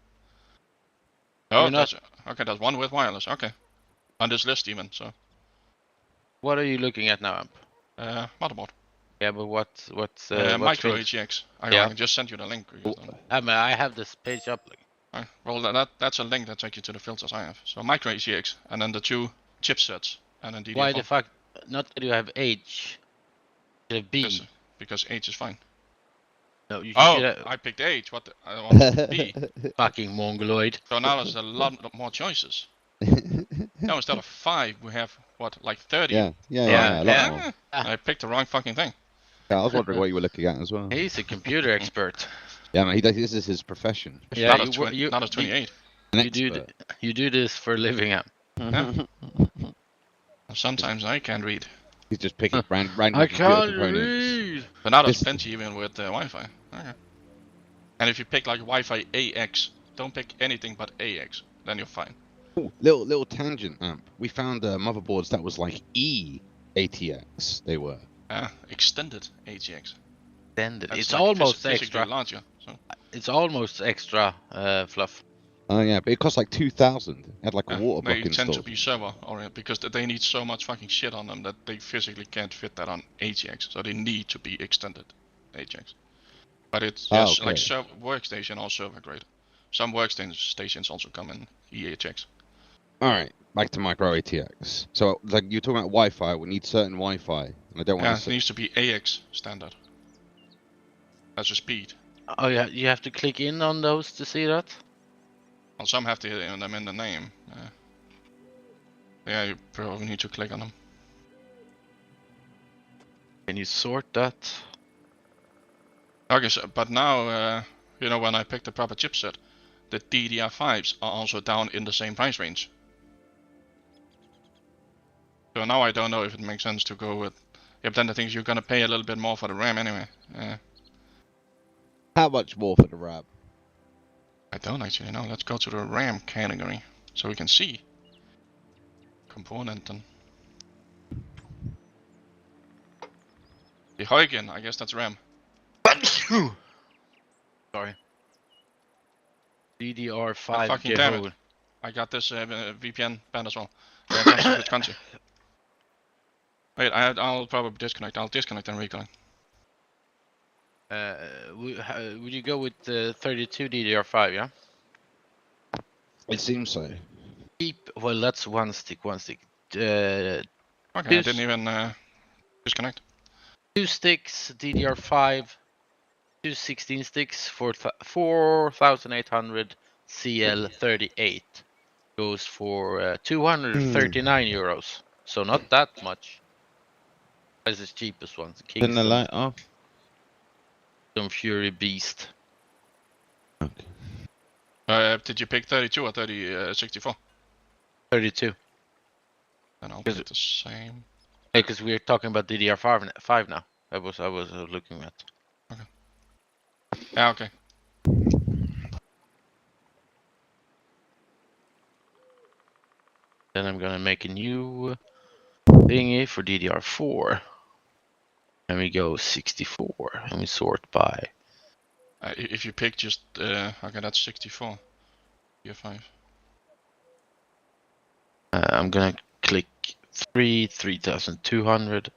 Oh, there's 1 with wireless. Okay, on this list even. So. What are you looking at now, Amp? Motherboard. Yeah, but what's Micro ATX. I just sent you the link. I have this page up. Well, that's a link that takes you to the filters I have. So Micro ATX, and then the 2 chipsets, and then DDR4. Why the fuck? Not that you have H. You have B. Because H is fine. No, you should have... I picked H. What? I want B. Fucking mongoloid. So now there's a lot more choices. Now instead of 5, we have what, like 30? Yeah, a lot more. I picked the wrong fucking thing. Yeah, I was wondering what you were looking at as well. He's a computer expert. Yeah, man, this is his profession. Yeah, not as 28. You do this for a living, Amp. Yeah. Sometimes I can't read. He's just picking random I computer can't components. read. But now there's plenty even with Wi-Fi. Okay. And if you pick like Wi-Fi AX, don't pick anything but AX, then you're fine. Ooh, little tangent, Amp. We found motherboards that was like E ATX. They were. Extended ATX. Extended. That's It's like almost physically extra. larger. So. It's almost extra fluff. Oh yeah, but it cost like 2,000. It had like a water block They installed. tend to be server oriented because they need so much fucking shit on them that they physically can't fit that on ATX, so they need to be extended ATX. But it's just like workstation or server grade. Some workstations also come in EATX. Alright, back to micro ATX. So like you're talking about Wi-Fi, we need certain Wi-Fi. And I don't want it needs to be AX standard. That's the speed. Oh yeah, you have to click in on those to see that? Well, some have them in the name. Yeah, you probably need to click on them. Can you sort that? Okay, so, but now, when I picked the proper chipset, the DDR5s are also down in the same price range. So now I don't know if it makes sense to go with... Yeah, but then the thing is you're gonna pay a little bit more for the RAM anyway. How much more for the RAM? I don't actually know. Let's go to the RAM category so we can see. Component and... The Huygen, I guess that's RAM. Sorry. DDR5 fucking damn it. I got this VPN banned as well. Which country? Wait, I'll probably disconnect. I'll disconnect and reconnect. Would you go with the 32 DDR5, yeah? It seems so. Well, that's one stick. Okay, I didn't even disconnect. 2 sticks, DDR5, 2 16 sticks for 4,800 CL38. Goes for 239 euros. So not that much. That's the cheapest one. Turn the light off. Some Fury Beast. Okay. Did you pick 32 or 64? 32. Then I'll put it the same. Yeah, because we're talking about DDR5 now. I was looking at. Okay. Yeah, okay. Then I'm gonna make a new thingy for DDR4. And we go 64, and we sort by. If you pick just, okay, that's 64. DDR5. I'm gonna click 3200.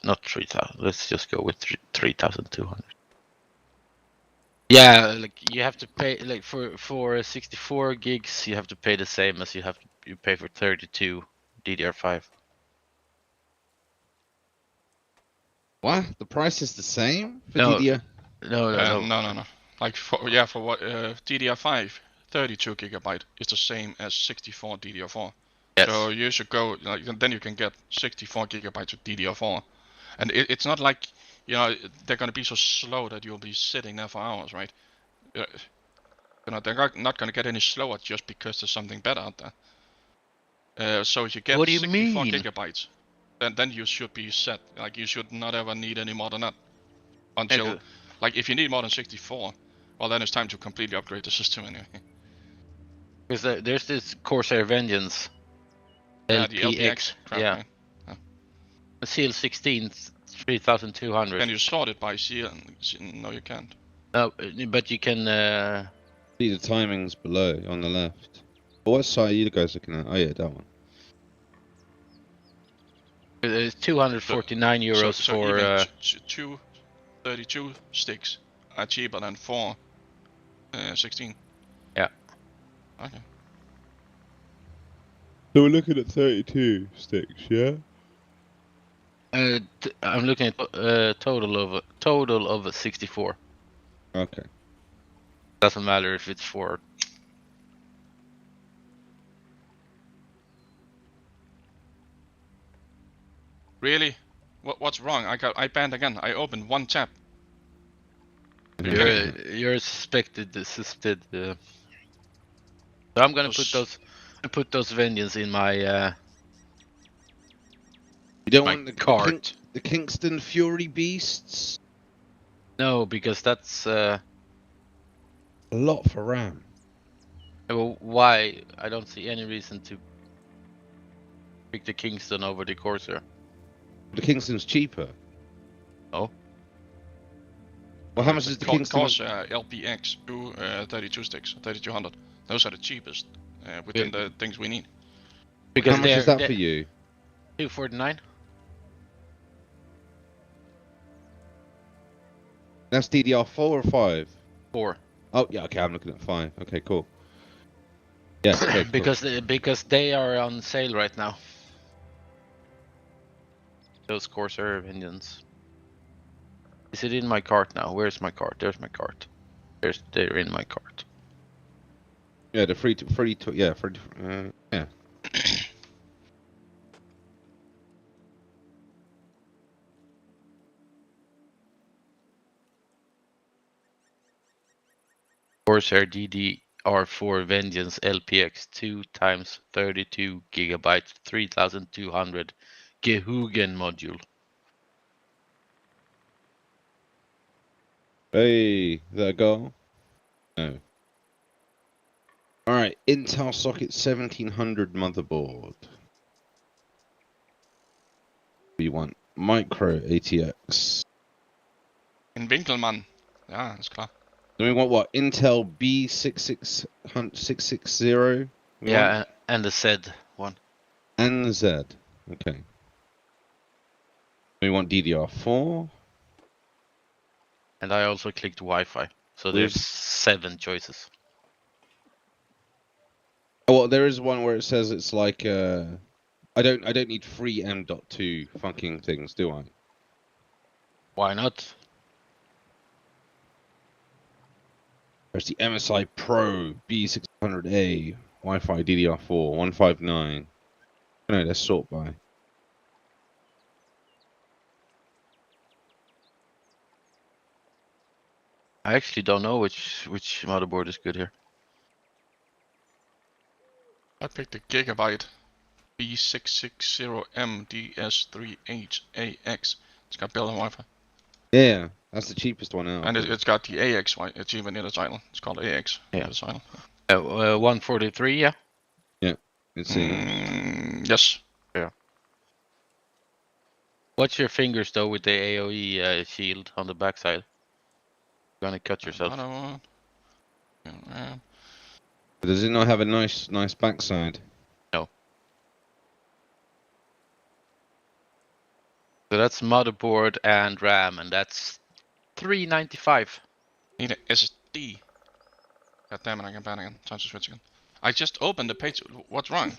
Not 3000. Let's just go with 3200. Yeah, like you have to pay like for 64 gigs, you have to pay the same as you pay for 32 DDR5. What? The price is the same for No. DDR? No. Like for what DDR5, 32 gigabyte is the same as 64 DDR4. Yes. So you should go like then you can get 64 gigabytes of DDR4, and it's not like they're gonna be so slow that you'll be sitting there for hours, right? They're not gonna get any slower just because there's something better out there. So if you get 64 gigabytes, then you should be set. Like you should not ever need any more than that. Until, like if you need more than 64, well then it's time to completely upgrade the system anyway. Because there's this Corsair Vengeance. Yeah, the LPX crap, yeah. Right? The CL16 3200. Can you sort it by CL? No, you can't. No, but you can. See the timings below on the left. What site are you guys looking at? Oh yeah, that one. It's 249 euros so for. Even 32 sticks are cheaper than 16. Yeah. Okay. So we're looking at 32 sticks, yeah? I'm looking at total of 64. Okay. Doesn't matter if it's for. Really? What's wrong? I banned again. I opened one tab. You're suspected. So I'm gonna put those Vengeance in my. You don't my want the cart. The Kingston Fury Beasts? No, because that's a lot for RAM. Well, why? I don't see any reason to pick the Kingston over the Corsair. The Kingston's cheaper. Oh. Well, how much is the Kingston? Corsair LPX 32 sticks, 3200. Those are the cheapest within the things we need. Because how much is that for you? 249. That's DDR4 or 5? 4. Oh yeah, okay. I'm looking at 5. Okay, cool. Yeah, okay, cool. because they are on sale right now. Those Corsair Vengeance. Is it in my cart now? Where's my cart? There's my cart. They're in my cart. Yeah, the free yeah. Corsair DDR4 Vengeance LPX 2 times 32 gigabytes 3200 Gehugen module. Hey, there I go. No. Alright, Intel socket 1700 motherboard. We want micro ATX. In Winkelmann. Ja, ist klar. Then we want what? Intel B660? Yeah, and the Z one. And the Z. Okay. We want DDR4. And I also clicked Wi-Fi. So there's 7 choices. Oh, well, there is one where it says it's like I don't need free M.2 fucking things, do I? Why not? There's the MSI Pro B600A Wi-Fi DDR4 159. No, let's sort by. I actually don't know which motherboard is good here. I picked the Gigabyte B660M DS3HAX. It's got built-in Wi-Fi. Yeah, that's the cheapest one out. And it's got the AX. It's even in the title. It's called AX. Yeah. In the title. 143, yeah. Yeah. It seems. Yes. Watch your fingers though with the AOE shield on the backside. You're gonna cut yourself. Another one. Does it not have a nice backside? No. So that's motherboard and RAM, and that's $395. Need an SSD. God damn it, I can ban again. Time to switch again. I just opened the page. What's wrong?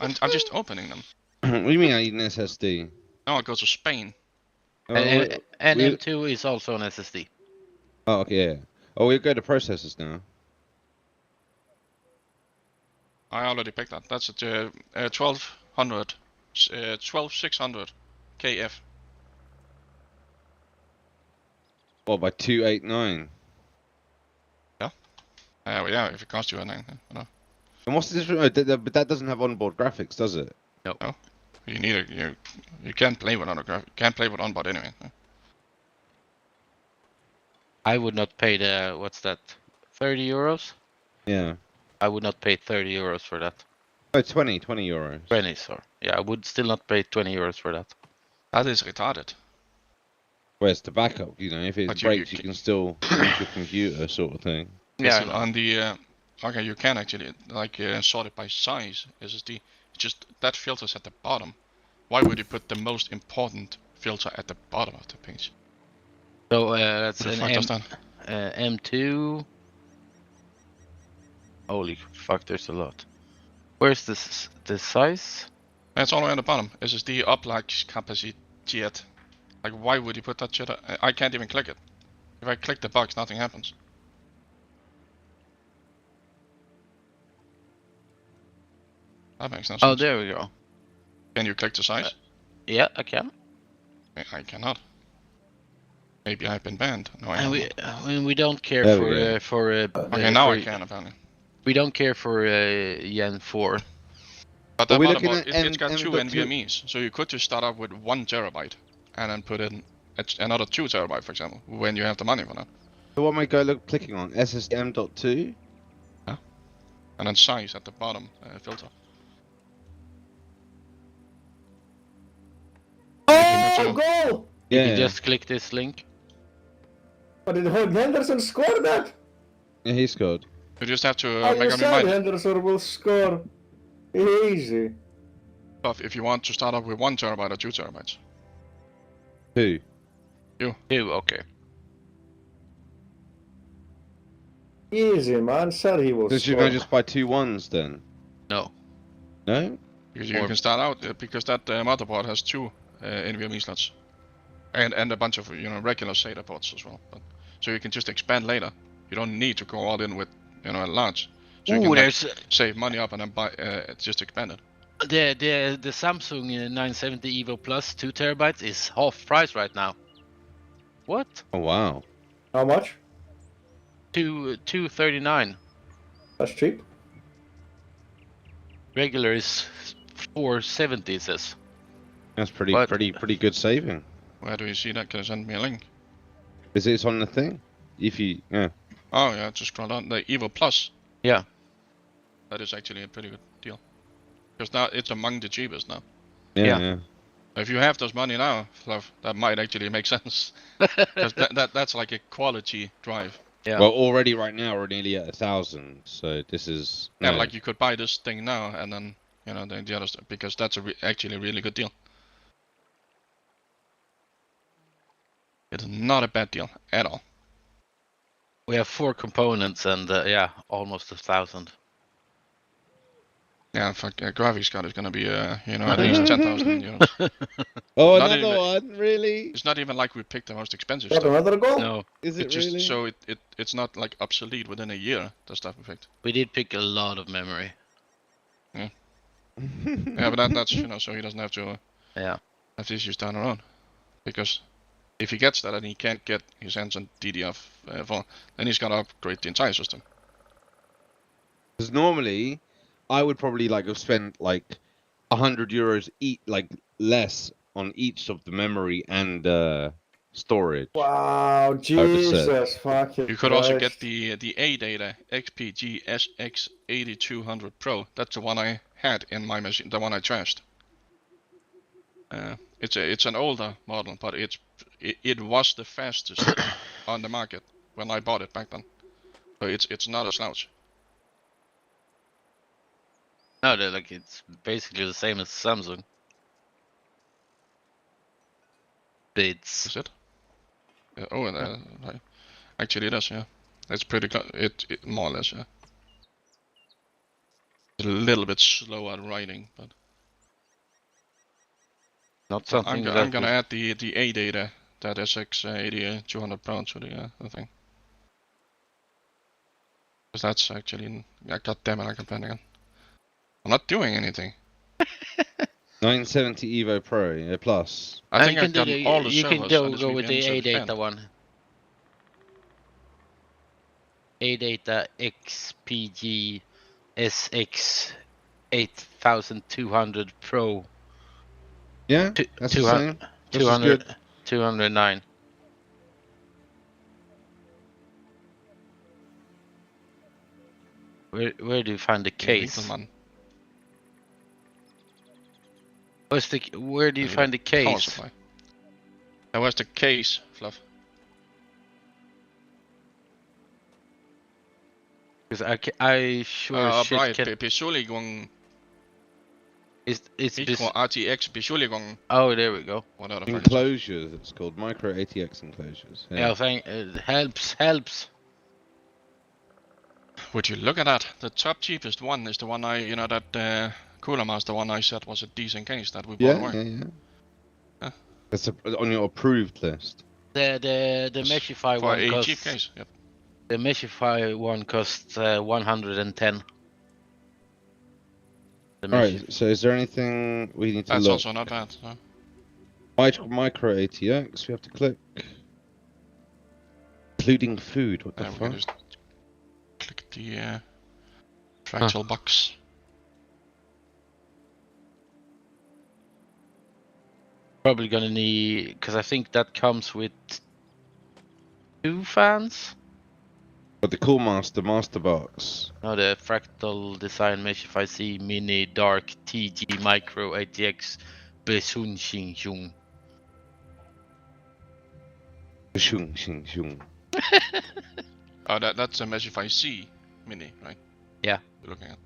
I'm just opening them. What do you mean I need an SSD? Now I go to Spain. And M2 is also an SSD. Oh, okay, yeah. Oh, we'll go to processors now. I already picked that. That's at 1200, 12600 KF. What, by 289? Yeah, if it costs you anything. No. And what's the difference? But that doesn't have onboard graphics, does it? No. You need you can't play with can't play with onboard anyway. I would not pay the, what's that, 30 euros? Yeah. I would not pay 30 euros for that. Oh, 20 euros. 20, sorry. Yeah, I would still not pay 20 euros for that. That is retarded. Where's the backup? You know, if it breaks, you can still use your computer, sort of thing. Yeah. On the okay, you can actually sort it by size SSD. Just that filter's at the bottom. Why would you put the most important filter at the bottom of the page? So that's an that? M2. Holy fuck, there's a lot. Where's this size? It's all the way at the bottom. SSD upload capacity. Like, why would you put that shit? I can't even click it. If I click the box, nothing happens. That makes no sense. Oh, there we go. Can you click the size? Yeah, I can. I cannot. Maybe I've been banned. No, I and we don't care for okay, now I can apparently. We don't care for Yen 4. But the motherboard, it's got two NVMe's, so you could just start up with 1 terabyte and then put in another 2 terabyte, for example, when you have the money for that. So what am I clicking on? SSD M.2? Yeah. And then size at the bottom filter. Oh, goal! Yeah. You just click this link. But did Henderson score that? Yeah, he scored. You just have to make up your mind. Henderson will score easy. If you want to start up with 1 terabyte or 2 terabytes. 2. You. 2, okay. Easy, man. Said he will So score. should I just buy 2 1s then? No. No? Because you can start out because that motherboard has 2 NVMe slots, and a bunch of regular SATA ports as well. So you can just expand later. You don't need to go all in with a large. So you can save money up and then buy just expand it. The Samsung 970 Evo Plus 2 terabytes is half price right now. What? Oh wow! How much? 239. That's cheap. Regular is 470, it says. That's pretty good saving. Where do you see that? Can you send me a link? It's on the thing? If you Oh yeah, just scroll down. The Evo Plus. Yeah. That is actually a pretty good deal. Because now it's among the cheapest now. Yeah. If you have those money now, Fluff, that might actually make sense. Because that's like a quality drive. Yeah. Well, already right now we're nearly at 1,000, so this is. Yeah, like you could buy this thing now and then the other stuff, because that's actually a really good deal. It's not a bad deal at all. We have 4 components and yeah, almost 1,000. Yeah, for a graphics card is gonna be at least 10,000 euros. Oh, not another one, really? It's not even like we picked the most expensive Got stuff. another goal? No. Is it just really? so it's not like obsolete within a year. The stuff we picked. We did pick a lot of memory. Yeah. Yeah, but that's so he doesn't have to have issues down the road, because if he gets that and he can't get his hands on DDR4, then he's gotta upgrade the entire system. Because normally, I would probably have spent like 100 euros less on each of the memory and storage. Wow, Jesus fucking You could also get the A data XPG SX8200 Pro. That's the one I had in my machine, the one I trashed. It's an older model, but it was the fastest on the market when I bought it back then. So it's not a slouch. No, they're like it's basically the same as Samsung. It's Is it? Yeah, oh, and actually it is. Yeah, it's pretty. It more or less. Yeah. It's a little bit slower writing, but. not So something I'm gonna add the A data, that SX80 200 Pro to the thing. Because that's actually, yeah, god damn it, I can plan again. I'm not doing anything. 970 Evo Pro, yeah, plus. I think you I've can gotten all the you can servers on this go with the VPN A data banned. one. A data XPG SX 8200 Pro. Yeah, that's the same. Just as good. 209. Where do you find the case? Winkelmann. Where do you find the Power case? supply. That was the case, Fluff. Because I sure shit right, can... Beschuldigung. It's RTX Beschuldigung. Oh, there we go. Whatever the fuck Enclosures, it's called micro ATX enclosures. Yeah, thank it helps. Would you look at that? The top cheapest one is the one that Cooler Master one I said was a decent case that we bought away. Yeah. That's on your approved list. The Meshify for one a costs... cheap case, yep. The Meshify one costs 110. Alright, so is there anything we need to That's look? also not bad. So. Micro ATX, we have to click. Including food, what the We fuck? can just click the fractal box. Probably gonna need, because I think that comes with 2 fans. But the Cool Master Master Box. No, the Fractal Design Meshify C Mini Dark TG Micro ATX Besun Xing Xung. Shung, shing, shung. Oh, that's a Meshify C Mini, right? Yeah. We're looking at.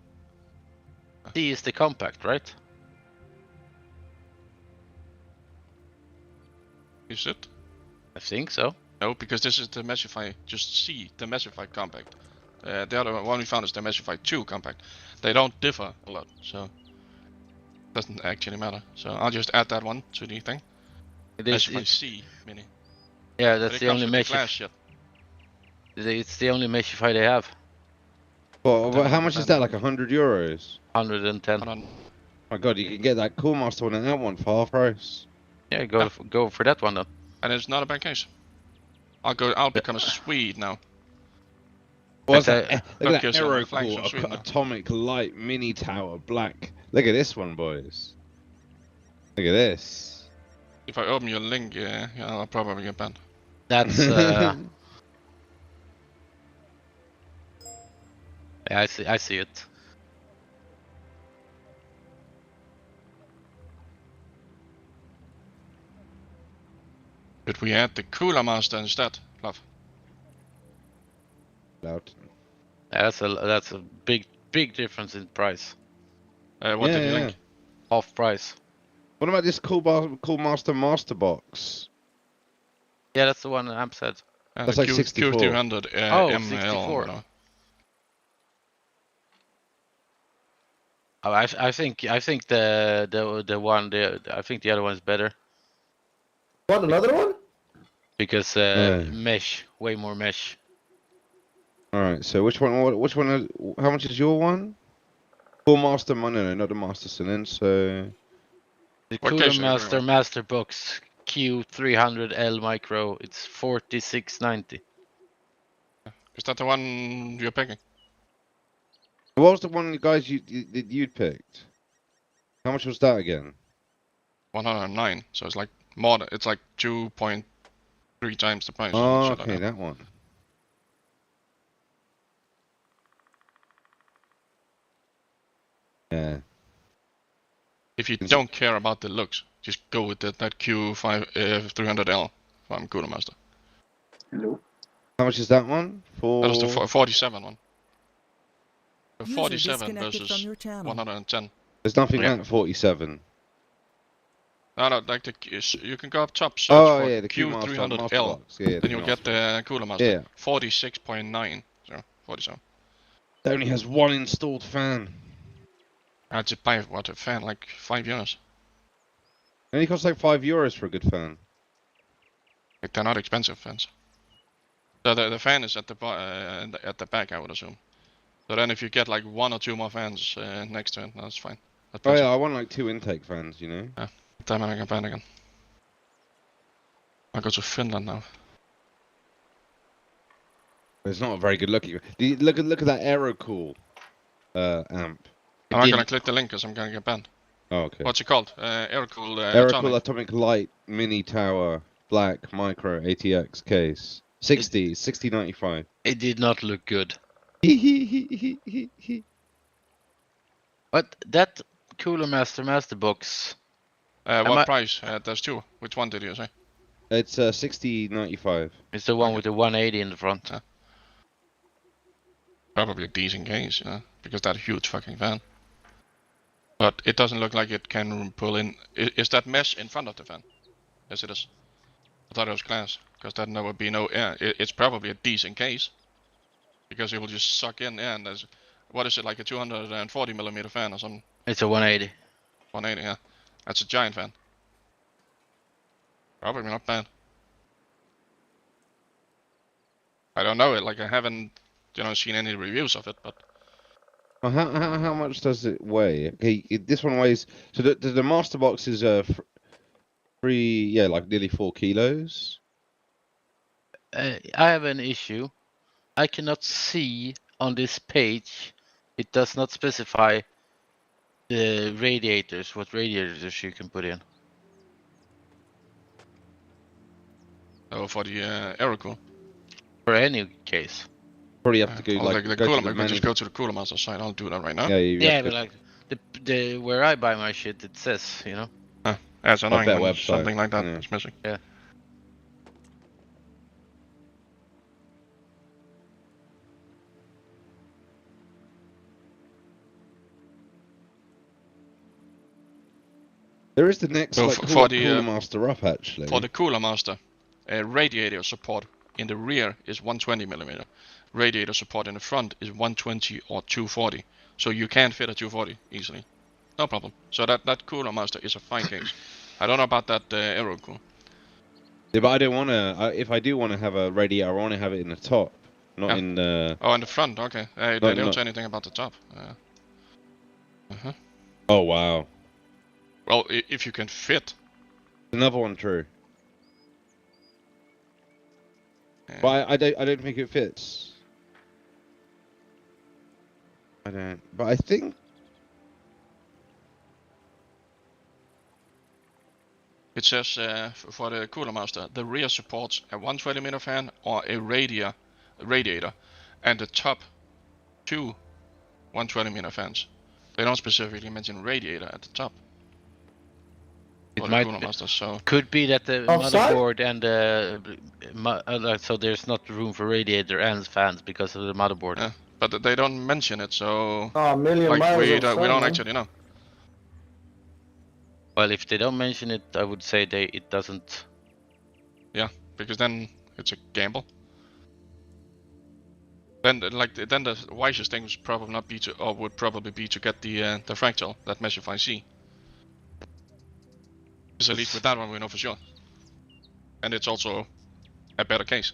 C is the compact, right? Is it? I think so. No, because this is the Meshify, just C, the Meshify Compact. The other one we found is the Meshify 2 Compact. They don't differ a lot, so doesn't actually matter. So I'll just add that one to the thing. Meshify C Mini. Yeah, that's the only Meshify. It's the only Meshify they have. Well, how much is that? Like €100? 110. My god, you can get that Cool Master one and that one for half price. Yeah, go for that one then. And it's not a bad case. I'll become a Swede now. What's that? Look at that Focus on the flags Aerocore from Sweden now. Atomic Light Mini Tower Black. Look at this one, boys. Look at this. If I open your link, yeah, I'll probably get banned. That's yeah, I see it. Could we add the Cooler Master instead, love? Loud. Yeah, that's a big difference in price. What did you link? Half price. What about this Cool Master Master Box? Yeah, that's the one Amp said. That's like 64. Q200 ML. 64. Oh, I think the one I think the other one is better. Want another one? Because mesh, way more mesh. Alright, so which one, how much is your one? Cool Master, no, not the Master Cylinder, so... The Cooler Master Master Box Q300L Micro, it's 4690. Is that the one you're picking? What was the one guys you'd picked? How much was that again? 109, so it's like more, it's like 2.3 times the price. Oh, okay, that one. Yeah. If you don't care about the looks, just go with that Q5 300L from Cooler Master. Hello. How much is that one? That was the 47 one. The User 47 disconnected from versus your channel. 110. There's nothing Yeah. at 47. No, like you can go up top, search Oh for yeah, the Q Master Master Q300L, box. Yeah, then you'll get the Cooler Master. Yeah. 46.9, so 47. It only has one installed fan. I had to buy what a fan, like €5. It only costs like €5 for a good fan. Like, they're not expensive fans. So the fan is at the back, I would assume. So then if you get like 1 or 2 more fans next to it, that's fine. That's Oh yeah, I want like 2 intake fans, you know. Damn it, I can ban again. I'll go to Finland now. It's not a very good looking. Look at that Aerocool amp. I'm not gonna click the link because I'm gonna get banned. Oh, okay. What's it called? Aerocool Aerocool Atomic Light Mini Tower Black Micro ATX case. 6095. It did not look good. But that Cooler Master box. What price? There's 2. Which one did you say? It's 6095. It's the one with the 180 in the front. Probably a decent case, you know, because that huge fucking fan. But it doesn't look like it can pull in. Is that mesh in front of the fan? Yes, it is. I thought it was glass, because then there would be no air. It's probably a decent case, because it will just suck in air. And there's, what is it, like a 240mm fan or something? It's a 180. 180, yeah. That's a giant fan. Probably not bad. I don't know it. Like I haven't, seen any reviews of it, but. Well, how much does it weigh? Okay, this one weighs. So the Master Box is like nearly 4 kilos. I have an issue. I cannot see on this page. It does not specify the radiators. What radiators you can put in? Oh, for the Aerocool. For any case. Probably have to go like the cooler. We can just go to the Cooler Master site. I'll do that right now. Yeah, but like the where I buy my shit, it says, That's annoying. That When website. something like that Yeah. is missing. Yeah. There is the next So like, for the Cooler Master up actually. For the Cooler Master, radiator support in the rear is 120mm. Radiator support in the front is 120 or 240. So you can fit a 240 easily. No problem. So that Cooler Master is a fine case. I don't know about that Aerocool. Yeah, but I don't want to. If I do want to have a radiator, I want to have it in the top, not in the. Oh, in the front. Okay. They don't say anything about the top. Oh wow. Well, if you can fit. Another one true. But I don't think it fits. I don't. But I think. It says for the Cooler Master, the rear supports a 120mm fan or a radiator, and the top 2 120mm fans. They don't specifically mention radiator at the top. It might Cooler Master, so could be that the motherboard and so there's not room for radiator and fans because of the motherboard. Yeah, but they don't mention it, so a million miles we of don't sun, actually know. Well, if they don't mention it, I would say it doesn't. Yeah, because then it's a gamble. Then the wisest thing would probably be to get the fractal, that Meshify C. Because at least with that one we know for sure. And it's also a better case,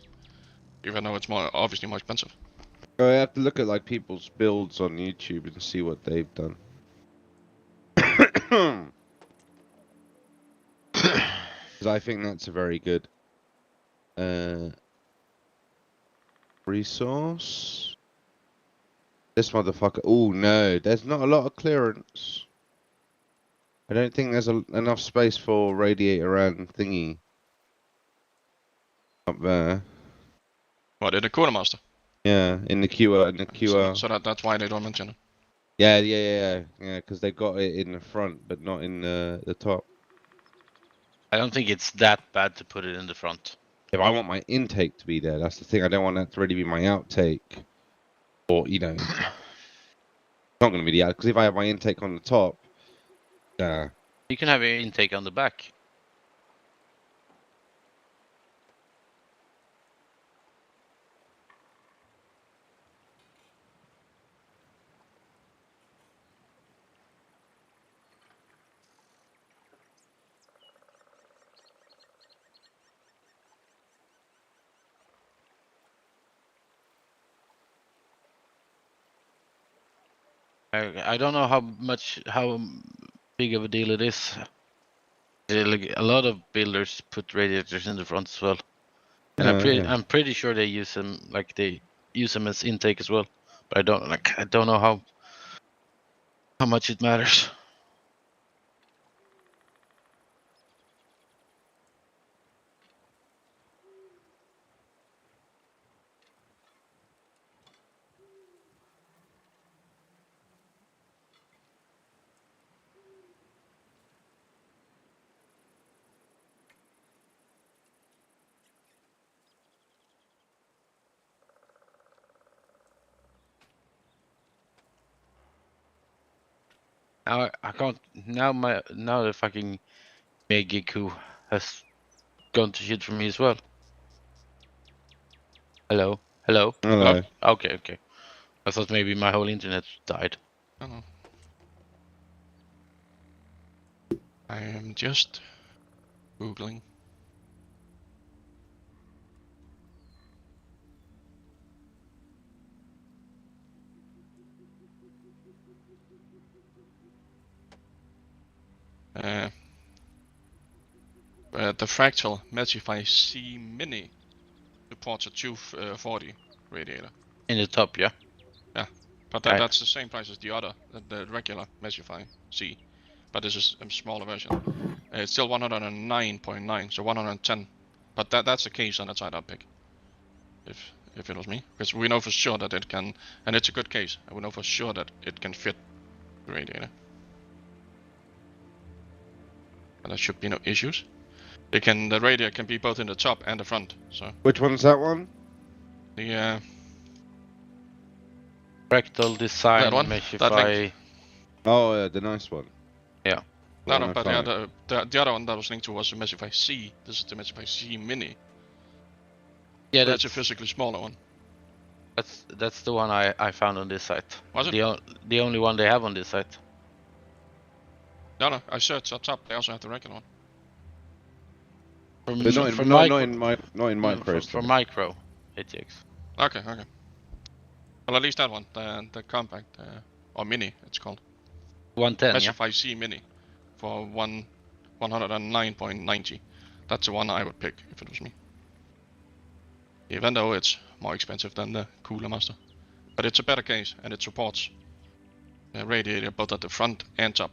even though it's obviously more expensive. I have to look at like people's builds on YouTube and see what they've done. Because I think that's a very good resource. This motherfucker. Oh no, there's not a lot of clearance. I don't think there's enough space for radiator and thingy up there. What, in the Cooler Master? Yeah, in the QR. So that's why they don't mention it. Yeah. Because they've got it in the front, but not in the top. I don't think it's that bad to put it in the front. If I want my intake to be there, that's the thing. I don't want that to really be my outtake, or you know, it's not going to be the out. Because if I have my intake on the top, You can have your intake on the back. I don't know how big of a deal it is. Like, a lot of builders put radiators in the front as well, and I'm pretty sure they use them as intake as well. But I don't know how much it matters. Now I can't. Now the fucking Megiku has gone to shit for me as well. Hello. Okay. I thought maybe my whole internet died. No. I am just googling. The Fractal Magify C Mini supports a 240 radiator. In the top, yeah. Yeah, but that's the same price as the other, the regular Magify C, but this is a smaller version. It's still 109.9, so 110. But that's the case on the side I'd pick, if it was me, because we know for sure that it can, and it's a good case. And we know for sure that it can fit the radiator, and there should be no issues. The radiator can be both in the top and the front. So which one's that one? The Fractal Design that one, Magify. Oh, the nice one. Yeah. No, but the other one that I was linked to was the Magify C. This is the Magify C Mini. Yeah, that's a physically smaller one. That's the one I found on this site. Was it? The only one they have on this site. No, I searched up top. They also have the regular one. But not in micros. For micro ATX. Okay. Well, at least that one, the compact or mini, it's called. 110. Magify C Mini for 109.90. That's the one I would pick if it was me. Even though it's more expensive than the Cooler Master, but it's a better case and it supports the radiator both at the front and top.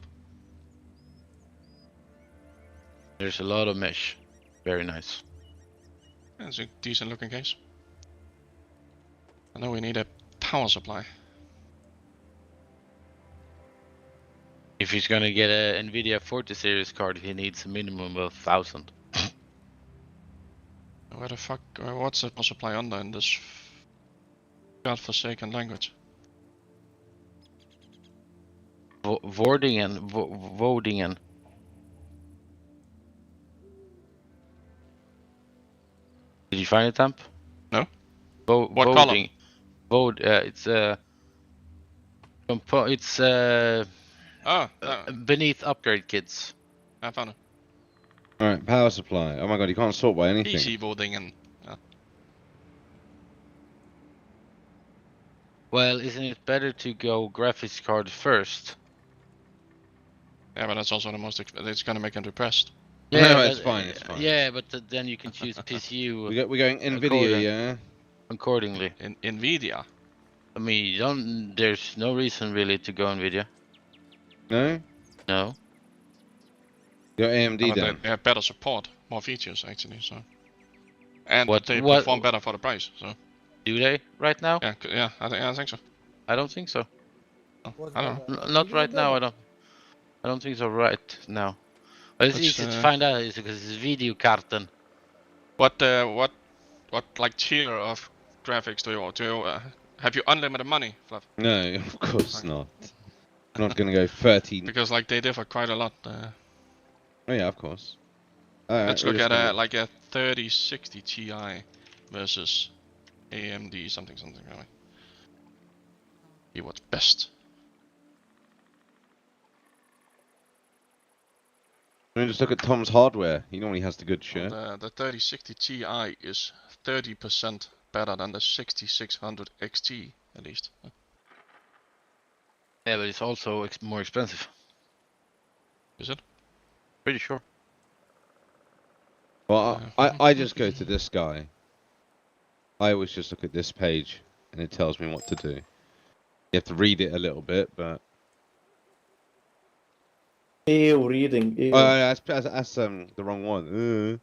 There's a lot of mesh. Very nice. Yeah, it's a decent looking case. I know we need a power supply. If he's gonna get a Nvidia 40 series card, he needs a minimum of 1,000. Where the fuck? What's the power supply under in this godforsaken language? Vodingen. Did you find it, Tamp? No. What column? It's beneath upgrade kits. I found it. Alright, power supply. Oh my god, you can't sort by anything. PC boarding and. Well, isn't it better to go graphics card first? Yeah, but that's also the most. It's gonna make them depressed. Yeah, no, it's fine. Yeah, but then you can choose PCU. We're going Nvidia, yeah. Accordingly. Nvidia. I mean, there's no reason really to go Nvidia. No. No. Your AMD then. They have better support, more features actually. So. And they perform better for the price. So. Do they right now? Yeah, I think so. I don't think so. I don't know. Not right now. I don't think so. Right now, but it's Let's, easy to find out. Is because it's videokarten. What like tier of graphics do you have you unlimited money, Fluff? No, of course not. I'm not gonna go 30. Because like they differ quite a lot. Oh yeah, of course. Let's look at like a 3060 Ti versus AMD something. Right? See what's best. I mean, just look at Tom's hardware. He normally has the good shit. The 3060 Ti is 30% better than the 6600 XT at least. Yeah, but it's also more expensive. Is it? Pretty sure. Well, I just go to this guy. I always just look at this page, and it tells me what to do. You have to read it a little bit, but... Ew, reading. Ew. That's the wrong one.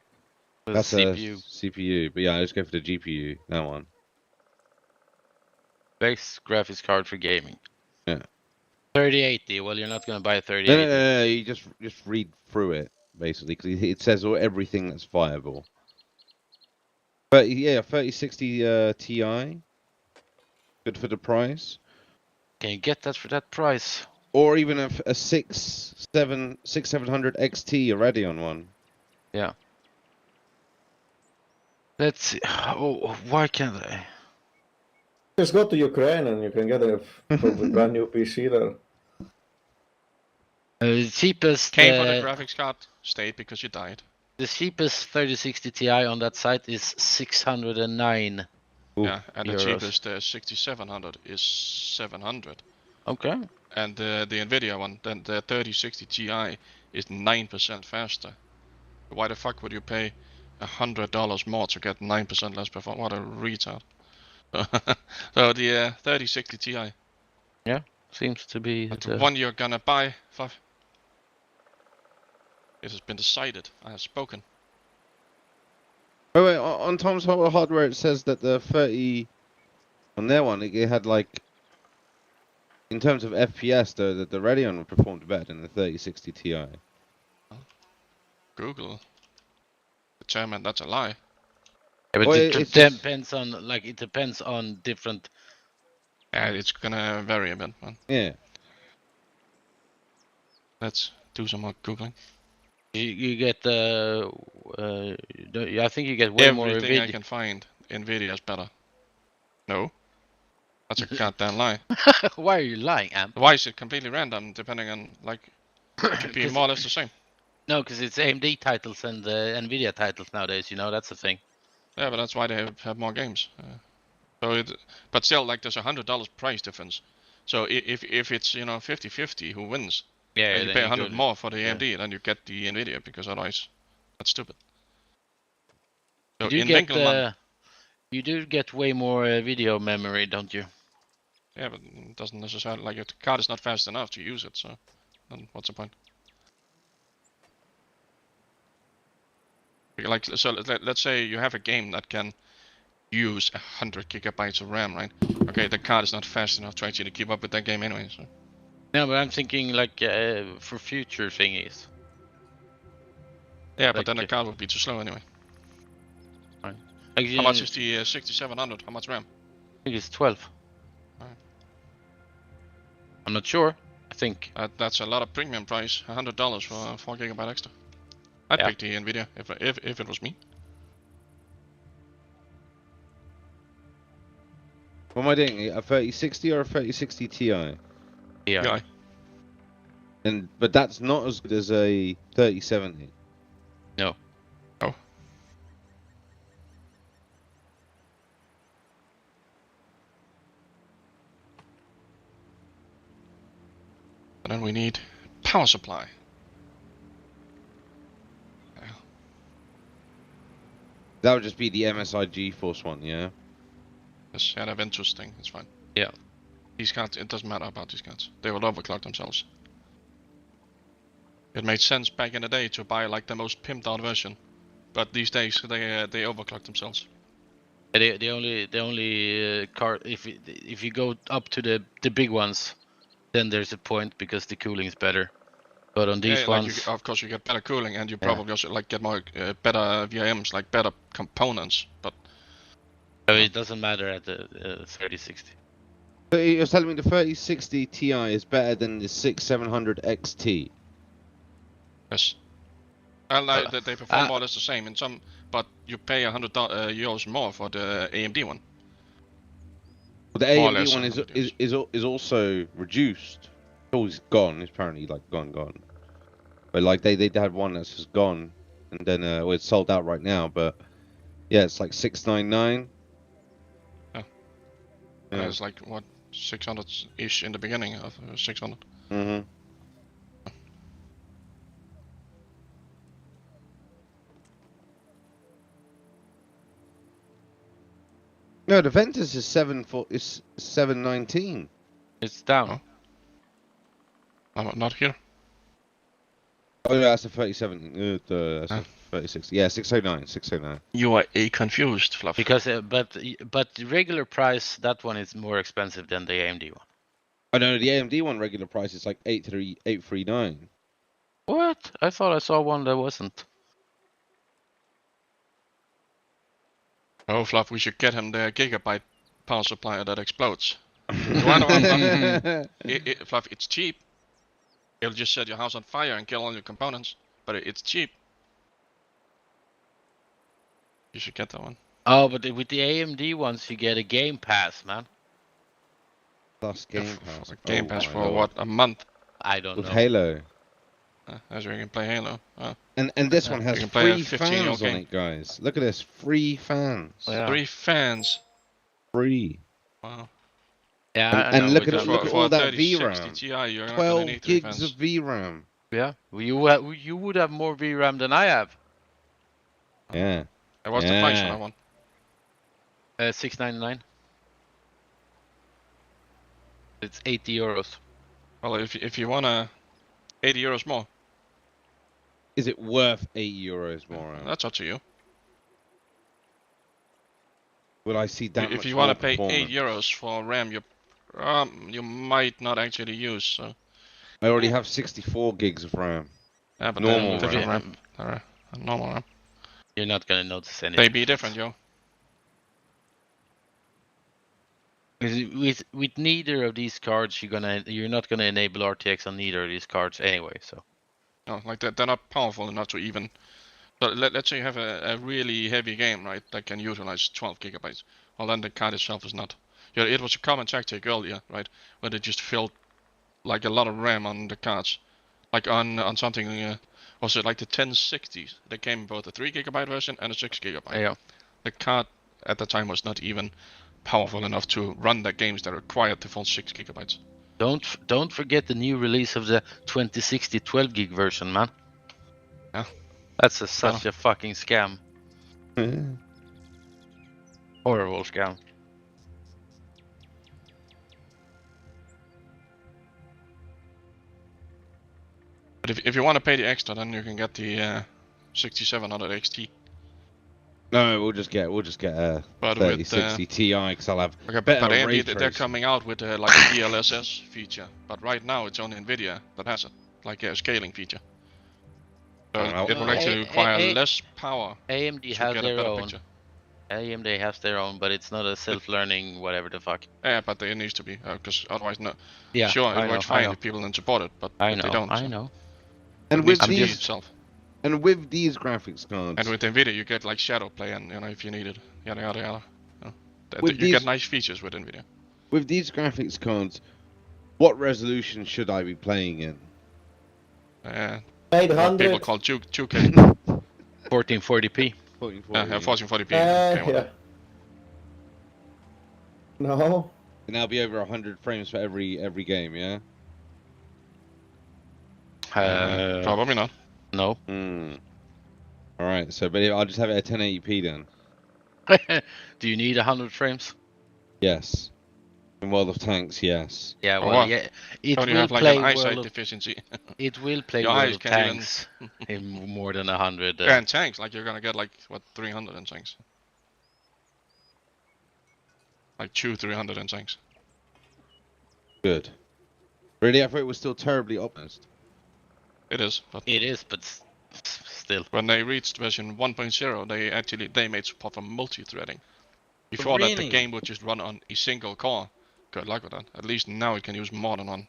That's CPU. a CPU. But yeah, I just go for the GPU. That one. Base graphics card for gaming. Yeah. 3080. Well, you're not gonna buy a 3080. No. You just read through it basically because it says everything that's viable. But yeah, 3060 Ti. Good for the price. Can you get that for that price? Or even a 6700 XT, a Radeon one. Yeah. Let's see. Oh, why can't I? Just go to Ukraine and you can get a brand new PC there. The cheapest. Came for the graphics card, stayed because you died. The cheapest 3060 Ti on that site is 609. Yeah, and euros. the cheapest 6700 is 700. Okay. And the Nvidia one, then the 3060 Ti is 9% faster. Why the fuck would you pay $100 more to get 9% less performance? What a retard. So the 3060 Ti. Yeah, seems to be the one you're gonna buy, Fluff. It has been decided. I have spoken. Oh wait, on Tom's hardware it says that the 30 on their one it had like in terms of FPS the Radeon performed better than the 3060 Ti. Google determined that's a lie. Yeah, but Well, it depends on it depends on different. Yeah, it's gonna vary a bit, man. Yeah. Let's do some more googling. You get I think you get way more. Everything I can find, Nvidia is better. No, that's a goddamn lie. Why are you lying, Amp? Why is it completely random, depending on like it could be more or less the same? No, because it's AMD titles and Nvidia titles nowadays. You know, that's the thing. Yeah, but that's why they have more games. But still, like there's $100 price difference. So if it's 50-50 who wins, yeah, you pay 100 more for the AMD, then you get the Nvidia because otherwise that's stupid. So you do get way more video memory, don't you? Yeah, but it doesn't necessarily like the card is not fast enough to use it. So then what's the point? Like so, let's say you have a game that can use 100 gigabytes of RAM, right? Okay, the card is not fast enough to actually keep up with that game anyway. So. No, but I'm thinking like for future thingies. Yeah, but then the card would be too slow anyway. Fine. How much is the 6700? How much RAM? I think it's 12. Right. I'm not sure. I think that's a lot of premium price. $100 for 4 gigabyte extra. I'd pick the Nvidia if it was me. What am I doing? A 3060 or a 3060 Ti? Yeah. But that's not as good as a 3070. No. Oh. And then we need power supply. That would just be the MSI GeForce one, yeah? Yes, yeah, they're interesting. It's fine. Yeah. These cards, it doesn't matter about these cards. They will overclock themselves. It made sense back in the day to buy like the most pimped out version, but these days they overclock themselves. The only card if you go up to the big ones, then there's a point because the cooling is better. But on these ones, of course you get better cooling, and you probably also like get more better VIMs, like better components. But it doesn't matter at the 3060. So you're telling me the 3060 Ti is better than the 6700 XT? yes, like they perform more or less the same in some, but you pay €100 more for the AMD one. But the AMD one is also reduced. It's always gone. It's apparently like gone. But like they had one that's just gone, and then well, it's sold out right now. But yeah, it's like 699. Yeah. It's like what 600-ish in the beginning of 600. Mm-hmm. No, the Ventus is 719. It's down. Oh. Not here. Oh yeah, that's a 37. That's a 36. Yeah, 609. 609. You are confused, Fluff. Because but the regular price, that one is more expensive than the AMD one. I know the AMD one regular price is like 839. What? I thought I saw one that wasn't. Oh, Fluff, we should get him the gigabyte power supply that explodes. Fluff, it's cheap. It'll just set your house on fire and kill all your components, but it's cheap. You should get that one. Oh, but with the AMD ones, you get a Game Pass, man. Plus Game Pass. Game Pass for what, a month? I don't know. With Halo. As you can play Halo. And this one has free fans on it, guys. Look at this, free fans. Yeah. 3 fans. Free. Wow. Yeah, and look at all that VRAM. Ti, 12 gigs of VRAM. Yeah, you would have more VRAM than I have. Yeah. And what's the price for that one? $699. It's €80. Well, if you wanna, €80 more. Is it worth €80 more? That's up to you. Will I see that? If you want to pay €8 for RAM, you might not actually use. So. I already have 64 gigs of RAM. Yeah, but normal RAM. Normal RAM. You're not gonna notice anything. They be different, yo. With neither of these cards, you're not gonna enable RTX on neither of these cards anyway. So. No, like they're not powerful enough to even. So let's say you have a really heavy game, right, that can utilize 12 gigabytes. Well, then the card itself is not. Yeah, it was a common tactic earlier, right, where they just filled like a lot of RAM on the cards, like on something. Was it like the 1060s? They came both a 3 gigabyte version and a 6 gigabyte. Yeah. The card at the time was not even powerful enough to run the games that required the full 6 gigabytes. Don't forget the new release of the 2060 12 gig version, man. Yeah. That's such a fucking scam. Horrible scam. But if you want to pay the extra, then you can get the 6700 XT. No, we'll just get a 3060 Ti because I'll have better but ray AMD, they're coming out with like a DLSS feature, but right now it's only Nvidia that has it, like a scaling feature. So it will actually require less power. AMD has their own. Picture. AMD has their own, but it's not a self-learning whatever the fuck. Yeah, but it needs to be, because otherwise, no. Yeah, sure, it works fine if people don't support it, but they don't. I know. And with these itself. And with these graphics cards, and with Nvidia, you get like shadow play, and if you need it, yada yada yada. You get nice features with Nvidia. With these graphics cards, what resolution should I be playing in? 800. People call 2K. 1440p. 1440p. Yeah. No. And that'll be over 100 frames for every game, yeah. Probably not. No. All right. So, but I'll just have it at 1080p then. Do you need 100 frames? Yes. In World of Tanks, yes. Yeah. Well, yeah. It will have, like, play an eyesight World deficiency. It will play World of Tanks in more than 100. Yeah, and tanks, like you're gonna get like what 300 in tanks. Like 300 in tanks. Good. Really, I thought it was still terribly optimized. It is, but It is, but still. when they reached version 1.0, they made support for multi-threading. Before that, the Really? game would just run on a single core. Good luck with that. At least now you can use more than one.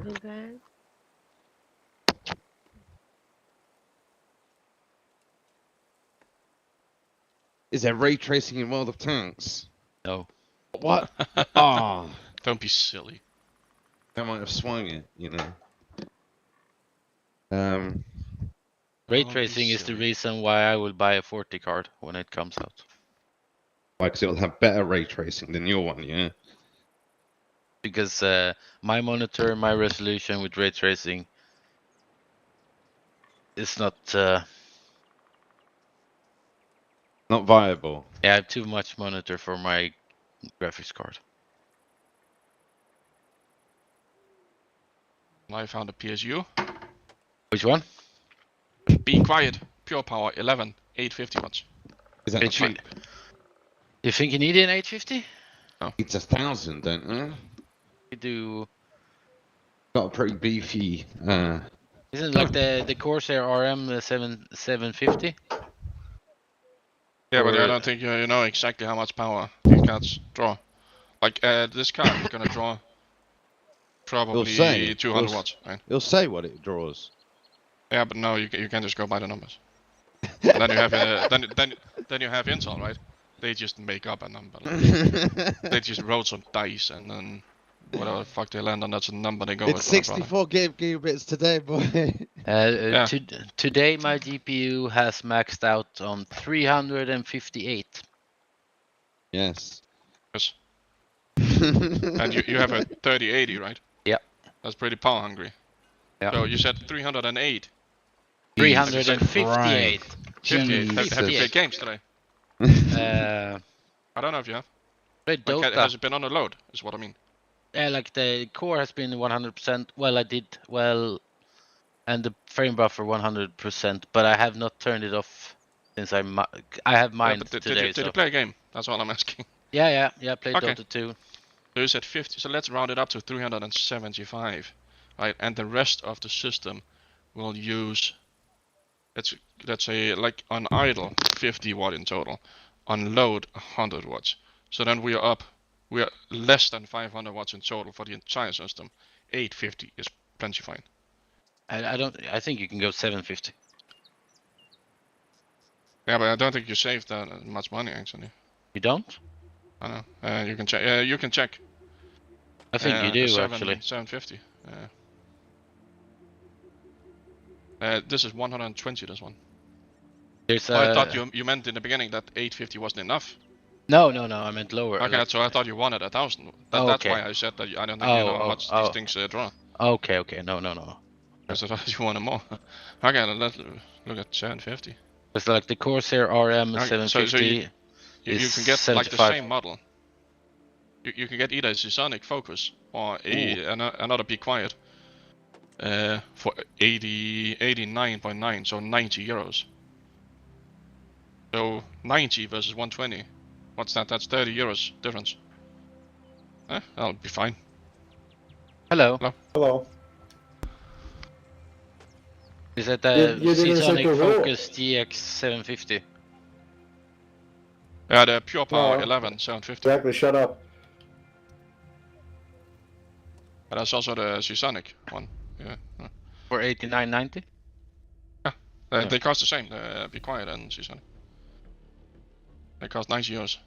Okay. Is there ray tracing in World of Tanks? No. What? Ah, Don't be silly. I might have swung it, you know. Ray Don't be tracing is the silly. reason why I will buy a 40 card when it comes out. Because it'll have better ray tracing than your one, yeah. Because my monitor, my resolution with ray tracing is not. Not viable. Yeah, I have too much monitor for my graphics card. I found a PSU. Which one? Be quiet. Pure power 11, 850 watts. Is that H- cheap? You think you need an 850? It's 1,000, don't you? You do. Got a pretty beefy. Isn't it like the Corsair RM 750? Yeah, but I Or- don't think you know exactly how much power these cards draw. Like this card is gonna draw probably say. 200 It'll- watts, right? It'll say what it draws. Yeah, but no, you can't just go by the numbers. And then you have then you have Intel, right? They just make up a number. Like, they just roll some dice and then whatever the fuck they land on, that's a number they go with. It's for that product. 64 gigabits today, boy. Yeah. Today my GPU has maxed out on 358. Yes. Yes. And you have a 3080, right? Yeah. That's pretty power hungry. Yeah. So you said 308. 358. 50. Have you 58. played games today? I don't know if you have. Played Like, Dota. has it been on a load? Is what I mean. Yeah, like the core has been 100%. Well, I did well, and the frame buffer 100%. But I have not turned it off since I have mine Yeah, but today. did you play a game? That's all I'm asking. Yeah. Played Okay. Dota 2. So you said 50. So let's round it up to 375, right? And the rest of the system will use. Let's say like on idle 50 watt in total, on load 100 watts. So then we are up. We are less than 500 watts in total for the entire system. 850 is plenty fine. I think you can go 750. Yeah, but I don't think you saved that much money actually. You don't? I know. You can check. You can check. I think you do actually. 750. This is 120. This one. There's I thought you meant in the beginning that 850 wasn't enough. No, I meant lower. Okay, like- so I thought you wanted 1,000. Oh, That's okay. why I said that I don't think you know how much these things draw. Okay, no. Because I thought you wanted more. Okay, let's look at 750. It's like the Corsair RM Okay, 750. so you is can get like the 75. same model. You can get either a Seasonic Focus or another Be Quiet for 89.9, so 90 euros. So 90 versus 120. What's that? That's 30 euros difference. That'll be fine. Hello. Hello. Is that the You didn't say Seasonic go Focus GX 750? Yeah, the Pure Power No. 11 750. Exactly, shut up. But that's also the Seasonic one. Yeah. For 89.90? Yeah. They cost the same, the Be Quiet and Seasonic. They cost 90 euros.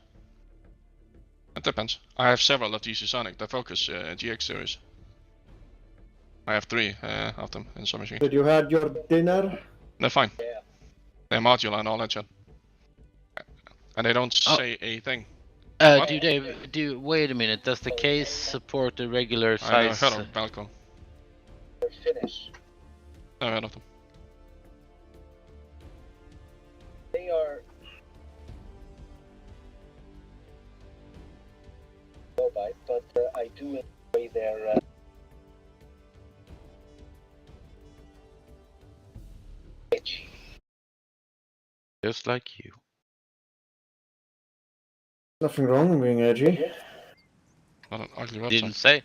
It depends. I have several of these Seasonic, the Focus GX series. I have 3 of them in some machine. Did you had your dinner? They're fine. They're modular and all that shit. And they don't say a thing. What? Wait a minute, does the case support the regular I size? heard of Balco. Finish. I heard of them. They are mobile, but I do enjoy their pitch. Just like you. Nothing wrong with being edgy. Not an ugly website. Didn't say.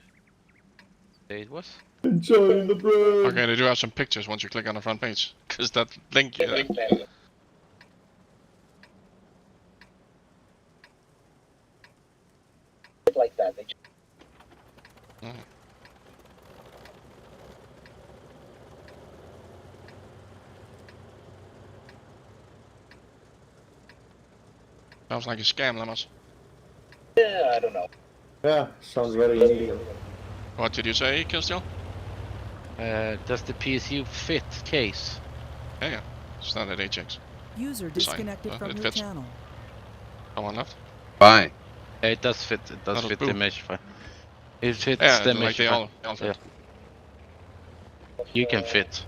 Say it was. Enjoying the bread. Okay, they do have some pictures once you click on the front page. Because that link... Like that. They Sounds like a scam, Lemos. Yeah, I don't know. Yeah, sounds very illegal. What did you say, Killsteel? Does the PSU fit case? Yeah. Standard HX. User disconnected from it your fits. channel. Someone left? Bye. Yeah, it does fit. It does That'll fit boom. the mesh file. It fits Yeah, the like mesh they file. all fit. You can fit.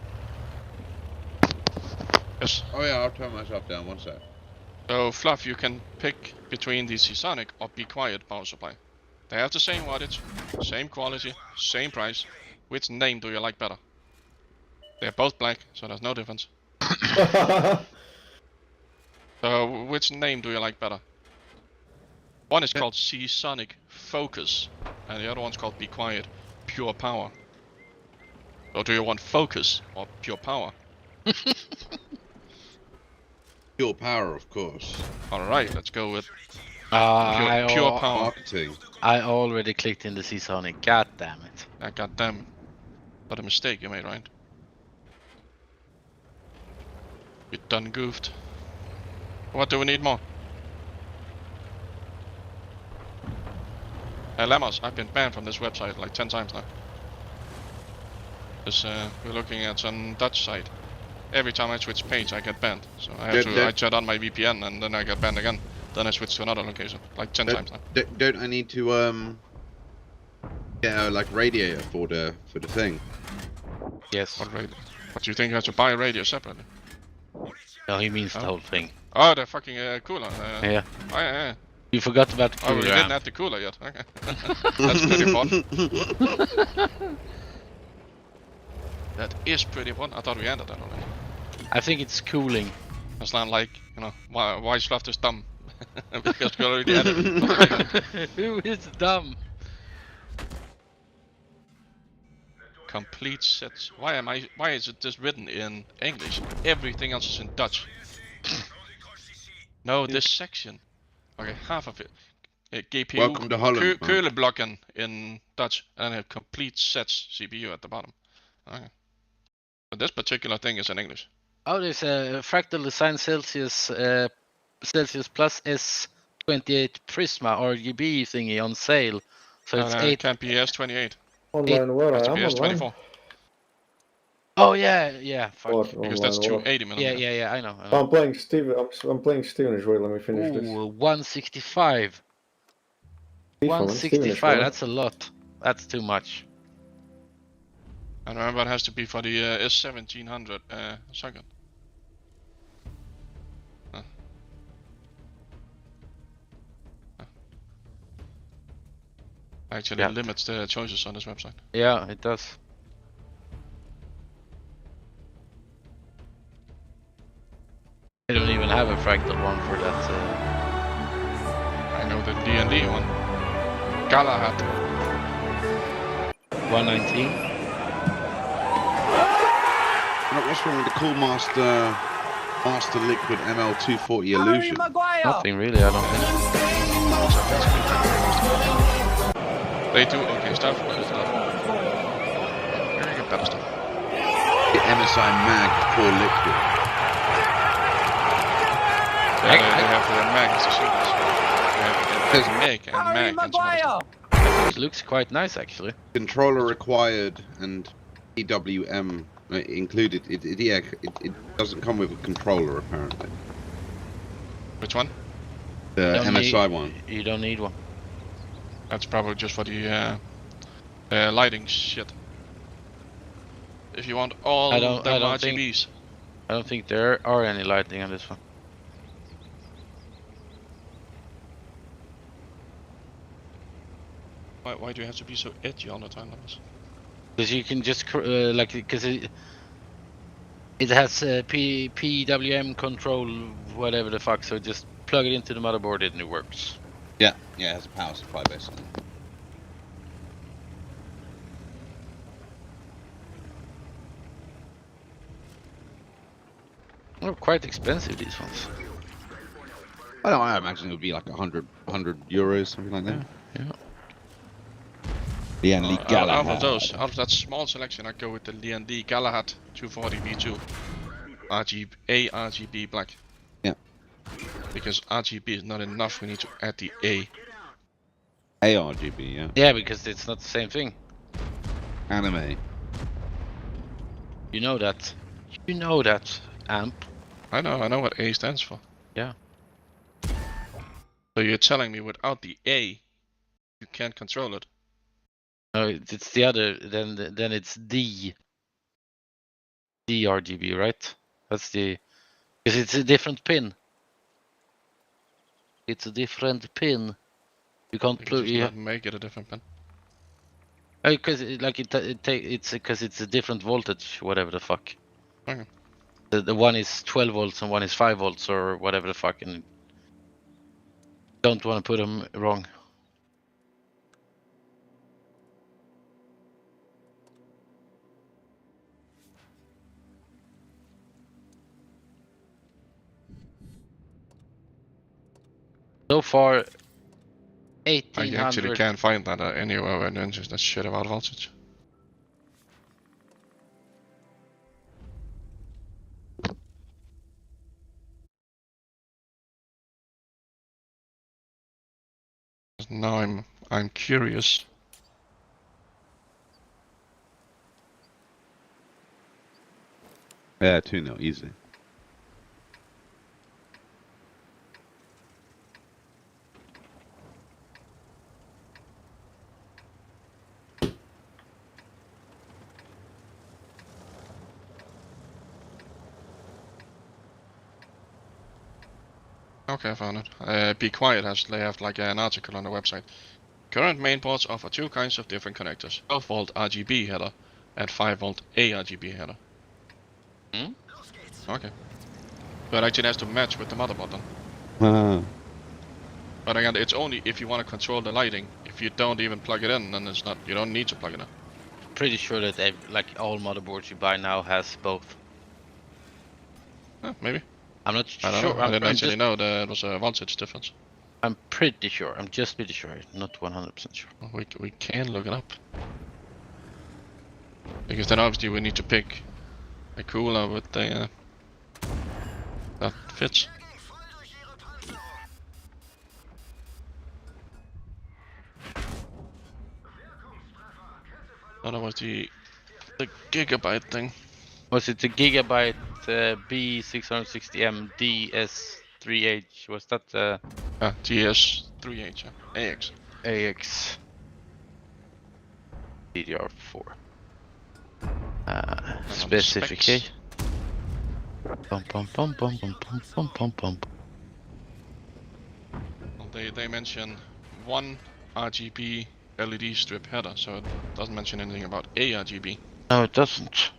Yes. Oh yeah, I'll turn myself down. One sec. So, Fluff, you can pick between the Seasonic or Be Quiet power supply. They have the same wattage, same quality, same price. Which name do you like better? They're both black, so there's no difference. So, which name do you like better? One is called Seasonic Focus, and the other one's called Be Quiet Pure Power. So, do you want Focus or Pure Power? Pure power, of course. Alright, let's go with I pure power. Marketing. I already clicked in the Seasonic. God damn it. God damn. What a mistake you made, right? You done goofed. What do we need more? Lemos, I've been banned from this website like 10 times now. Because we're looking at some Dutch site. Every time I switch page I get banned. So I have I shut on my VPN and then I get banned again. Then I switch to another location. Like 10 times now. Don't I need to get a like radiator for the thing? Yes. What radio? What, do you think I have to buy a radio separately? No, he means the whole thing. Oh, the fucking cooler. Yeah. Oh, yeah. You forgot about the Oh, cooler. we didn't add the cooler yet. Okay. That's pretty fun. That is pretty fun. I thought we ended that already. I think it's cooling. It's not like, you know, why Sloth is dumb. Because we already ended it. Who is dumb? Complete sets. Why is it just written in English? Everything else is in Dutch. No, this section. Okay, half of it. GPU. Welcome to Holland. Keuleblokken in Dutch, and a complete sets CPU at the bottom. Okay. But this particular thing is in English. Oh, there's a Fractal Design Celsius Plus S28 Prisma RGB thingy on sale. So it's 8. It can't be S28. Online where I It has to am be online. S24. Oh yeah, fuck. What, Because that's online, 280 millimeters. Yeah, I know. I'm playing Steven. I'm playing Stevenish. Wait, let me finish this. Ooh, 165. FIFA, man, 165, Stevenish, that's a lot. That's too much. And remember, it has to be for the S1700 second. Actually, it limits the choices on this website. Yeah, it does. They don't even have a fractal one for that. I know the D&D one. Galahad. 119. What's wrong with the Cool Master Liquid ML240 Illusion? Nothing really, I don't think. They do okay stuff, but it's not. You're gonna get better stuff. The MSI Mag Core Liquid. They have the mag as the shooters. They have Meg and Mag and some other stuff. It looks quite nice actually. Controller required and EWM included. It doesn't come with a controller apparently. Which one? The MSI one. You don't need one. That's probably just for the lighting shit. If you want all the RGBs. I don't think there are any lighting on this one. Why do you have to be so edgy all the time, Lewis? Because you can just because it has PWM control, whatever the fuck. So just plug it into the motherboard and it works. Yeah, it has a power supply basically. They're quite expensive, these ones. I imagine it would be like 100 euros, something like that. Yeah. Lian Li Galahad. Out of that small selection, I go with the Lian Li Galahad 240 V2. RGB black. Yeah. Because RGB is not enough, we need to add the A. ARGB, yeah. Yeah, because it's not the same thing. Anime. You know that. You know that, Amp. I know what A stands for. Yeah. So you're telling me without the A, you can't control it? No, it's the other. Then it's D. DRGB, right? That's the. Because it's a different pin. It's a different pin. You can't plug. You not make it a different pin. Because it's because it's a different voltage, whatever the fuck. Okay. The one is 12 volts and one is 5 volts or whatever the fuck, and don't want to put them wrong. So far, 1800. I actually can't find that anywhere where mentions that shit about voltage. Now I'm curious. Yeah, 2-0, easy. Okay, I found it. Be Quiet they have like an article on the website. Current mainboards offer two kinds of different connectors: 12 volt RGB header and 5 volt ARGB header. Hmm? Okay. But actually it has to match with the motherboard then. But again, it's only if you want to control the lighting. If you don't even plug it in, then it's not. You don't need to plug it in. Pretty sure that like all motherboards you buy now has both. Maybe. I'm not I don't sure. know. I didn't actually know there was a voltage difference. I'm pretty sure. I'm just pretty sure. Not 100% sure. We can look it up. Because then obviously we need to pick a cooler with the that fits. Oh, that was the Gigabyte thing. Was it the Gigabyte B660M DS3H? Was that the DS3H, AX. AX DDR4? Specification. Bum bum bum bum bum bum bum bum bum. They mention one RGB LED strip header, so it doesn't mention anything about ARGB. No, it doesn't.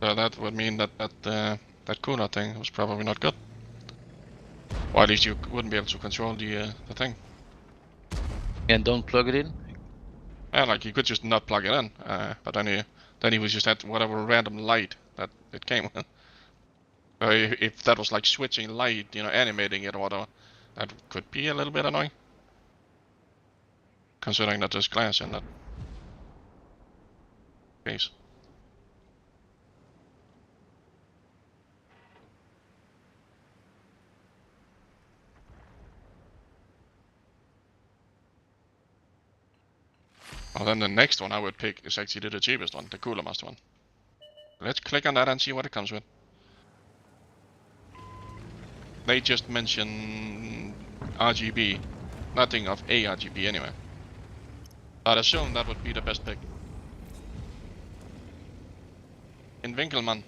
So that would mean that that cooler thing was probably not good. Or at least you wouldn't be able to control the thing. And don't plug it in? Yeah, like you could just not plug it in, but then he was just at whatever random light that it came with. So if that was like switching light, you know, animating it or whatever, that could be a little bit annoying. Considering that there's glass in that case. Well, then the next one I would pick is actually the cheapest one, the Cooler Master one. Let's click on that and see what it comes with. They just mention RGB, nothing of ARGB anyway. I'd assume that would be the best pick. In Winkelmann.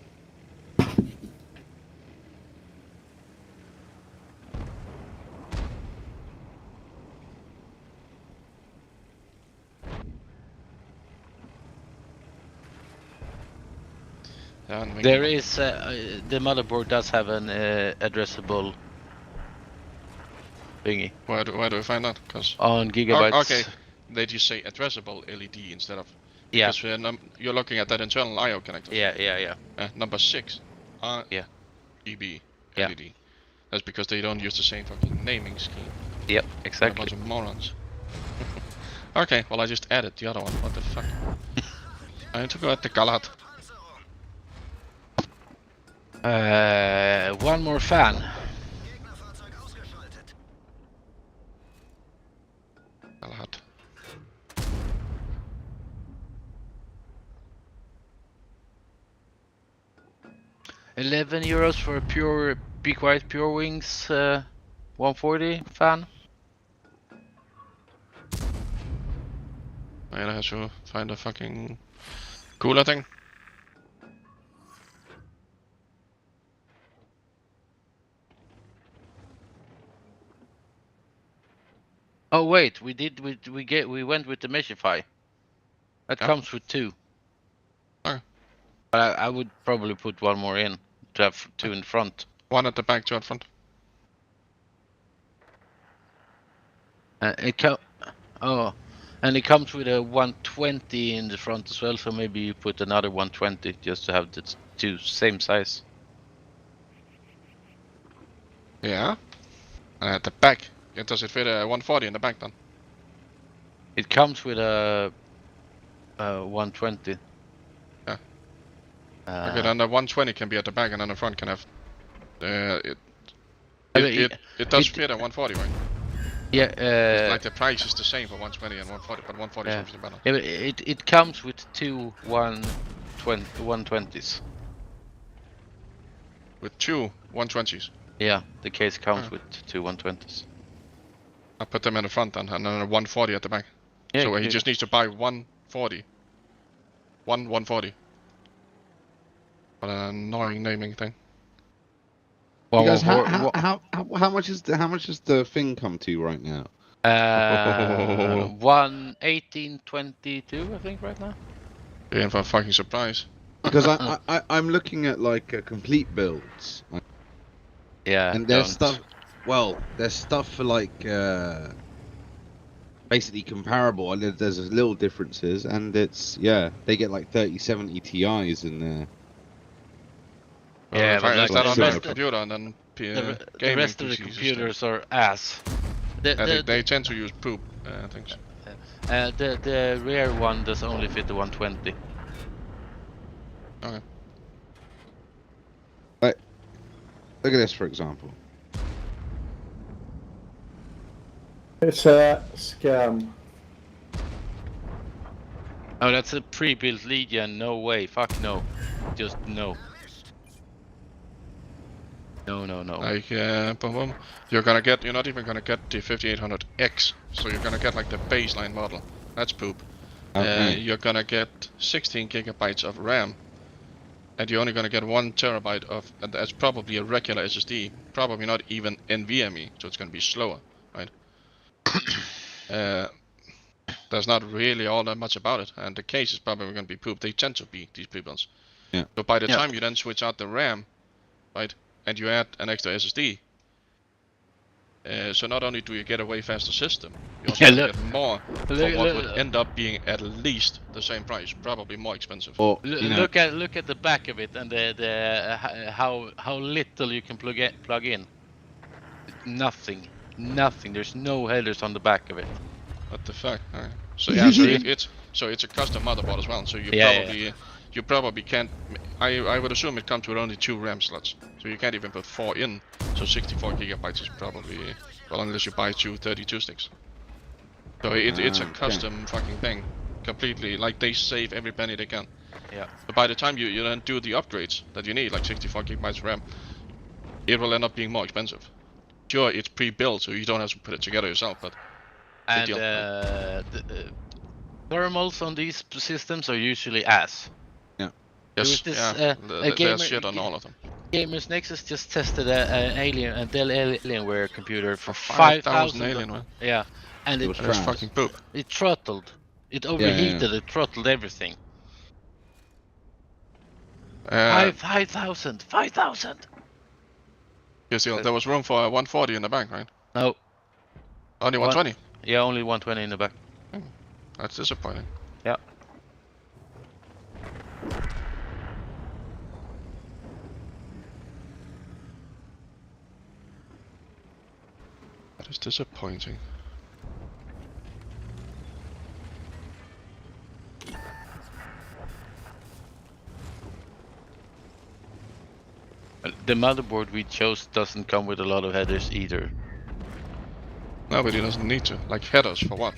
There is the motherboard does have an addressable thingy. Where do we find that? Cause on Gigabytes. Okay, they just say addressable LED instead of. Yeah. Because you're looking at that internal I/O connector. Yeah. Number 6. Yeah. GB Yeah. LED. That's because they don't use the same fucking naming scheme. Yep, They're a exactly. bunch of morons. Okay, well I just added the other one. What the fuck? I need to go at the Galahad. One more fan. Galahad. €11 for a pure, Be Quiet Pure Wings 140 fan. I have to find a fucking cooler thing. Oh wait, we went with the Meshify. That comes with 2. Okay. But I would probably put one more in to have 2 in front. One at the back, 2 at front. And it comes with a 120 in the front as well, so maybe you put another 120 just to have the 2 same size. Yeah. And at the back, does it fit a 140 in the back then? It comes with a 120. Yeah. Okay, then the 120 can be at the back, and then the front can have. It does fit a 140, right? Yeah. Like the price is the same for 120 and 140, but 140 is obviously better. Yeah, but it comes with 2 120s. With 2 120s. Yeah, the case comes with 2 120s. I'll put them in the front then, and then a 140 at the back. Yeah, so he just needs to buy 140. 140. What an annoying naming thing. You guys, how much is the thing come to right now? 118.22, I think, right now. You're in for a fucking surprise. Because I'm looking at like complete builds. Yeah. And there's stuff. Well, there's stuff for like basically comparable. And there's little differences, and it's they get like 3070 Ti's in there. Yeah, but that on the computer, and then the rest of the computers are ass. They tend to use poop things. The rear one does only fit the 120. Okay. Right. Look at this, for example. It's a scam. Oh, that's a pre-built Legion. No way. Fuck no. Just no. No. Like, boom, boom. You're not even gonna get the 5800X, so you're gonna get like the baseline model. That's poop. Okay. You're gonna get 16 gigabytes of RAM, and you're only gonna get 1 terabyte of, and that's probably a regular SSD, probably not even NVMe, so it's gonna be slower, right? There's not really all that much about it, and the case is probably gonna be poop. They tend to be, these peoples. Yeah. So by the time you then switch out the RAM, right, and you add an extra SSD, so not only do you get a way faster system, you also get more for what would end up being at least the same price, probably more expensive. Or, look at the back of it and the how little you can plug in. Nothing. There's no headers on the back of it. What the fuck? Right. So yeah, so it's a custom motherboard as well. So you probably can't. I would assume it comes with only 2 RAM slots, so you can't even put 4 in. So 64 gigabytes is probably, well, unless you buy 2 32 sticks. So it's a custom fucking thing, completely. Like they save every penny they can. Yeah. But by the time you then do the upgrades that you need, like 64 gigabytes RAM, it will end up being more expensive. Sure, it's pre-built, so you don't have to put it together yourself, but. And the thermals on these systems are usually ass. Yes, there's shit on all of them. Gamers Nexus just tested a Dell Alienware computer for 5,000 Alienware. Yeah, and it was fucking poop. It throttled. It overheated. It throttled everything. 5,000. 5,000. Yes, there was room for a 140 in the back, right? No. Only 120. Yeah, only 120 in the back. That's disappointing. Yeah. is disappointing. The motherboard we chose doesn't come with a lot of headers either. No, but he doesn't need to. Like headers for what?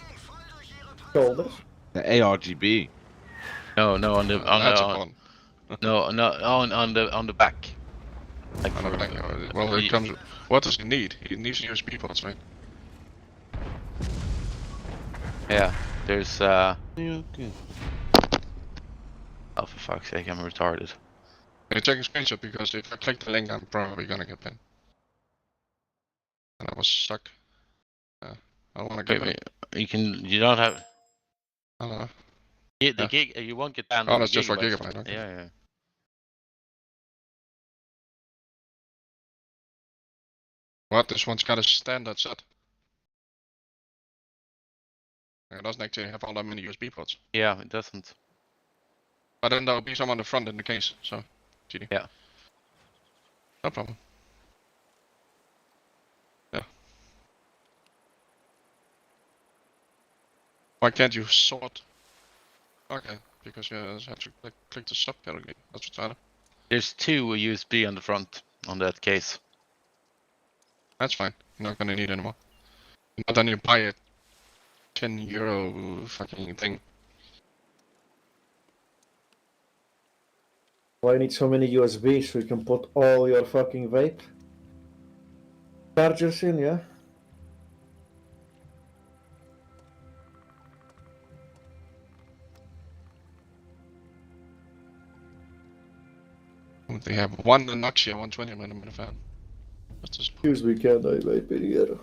Shoulders. The ARGB. No, on the That's important. on the back. Like On the back, well, it comes. What does he need? He needs USB ports, right? Yeah, there's Yeah, okay. oh, for fuck's sake, I'm retarded. Can you take a screenshot, because if I click the link, I'm probably gonna get pinned. And I was stuck. I don't wanna get Wait, you don't have. I don't know. Yeah, the gig, you won't get down. Oh, that's just for Gigabyte. Okay. Yeah. What? This one's got a standard set. It doesn't actually have all that many USB ports. Yeah, it doesn't. But then there'll be some on the front in the case, so GD. Yeah. No problem. Yeah. Why can't you sort? Okay, because you just have to click the subcategory. That's what's matter. There's 2 USB on the front on that case. That's fine. You're not gonna need anymore. But then you buy a €10 fucking thing. Why you need so many USBs so you can put all your fucking vape chargers in, yeah? They have one Nokia 120mm fan. Excuse me, can I vape in here?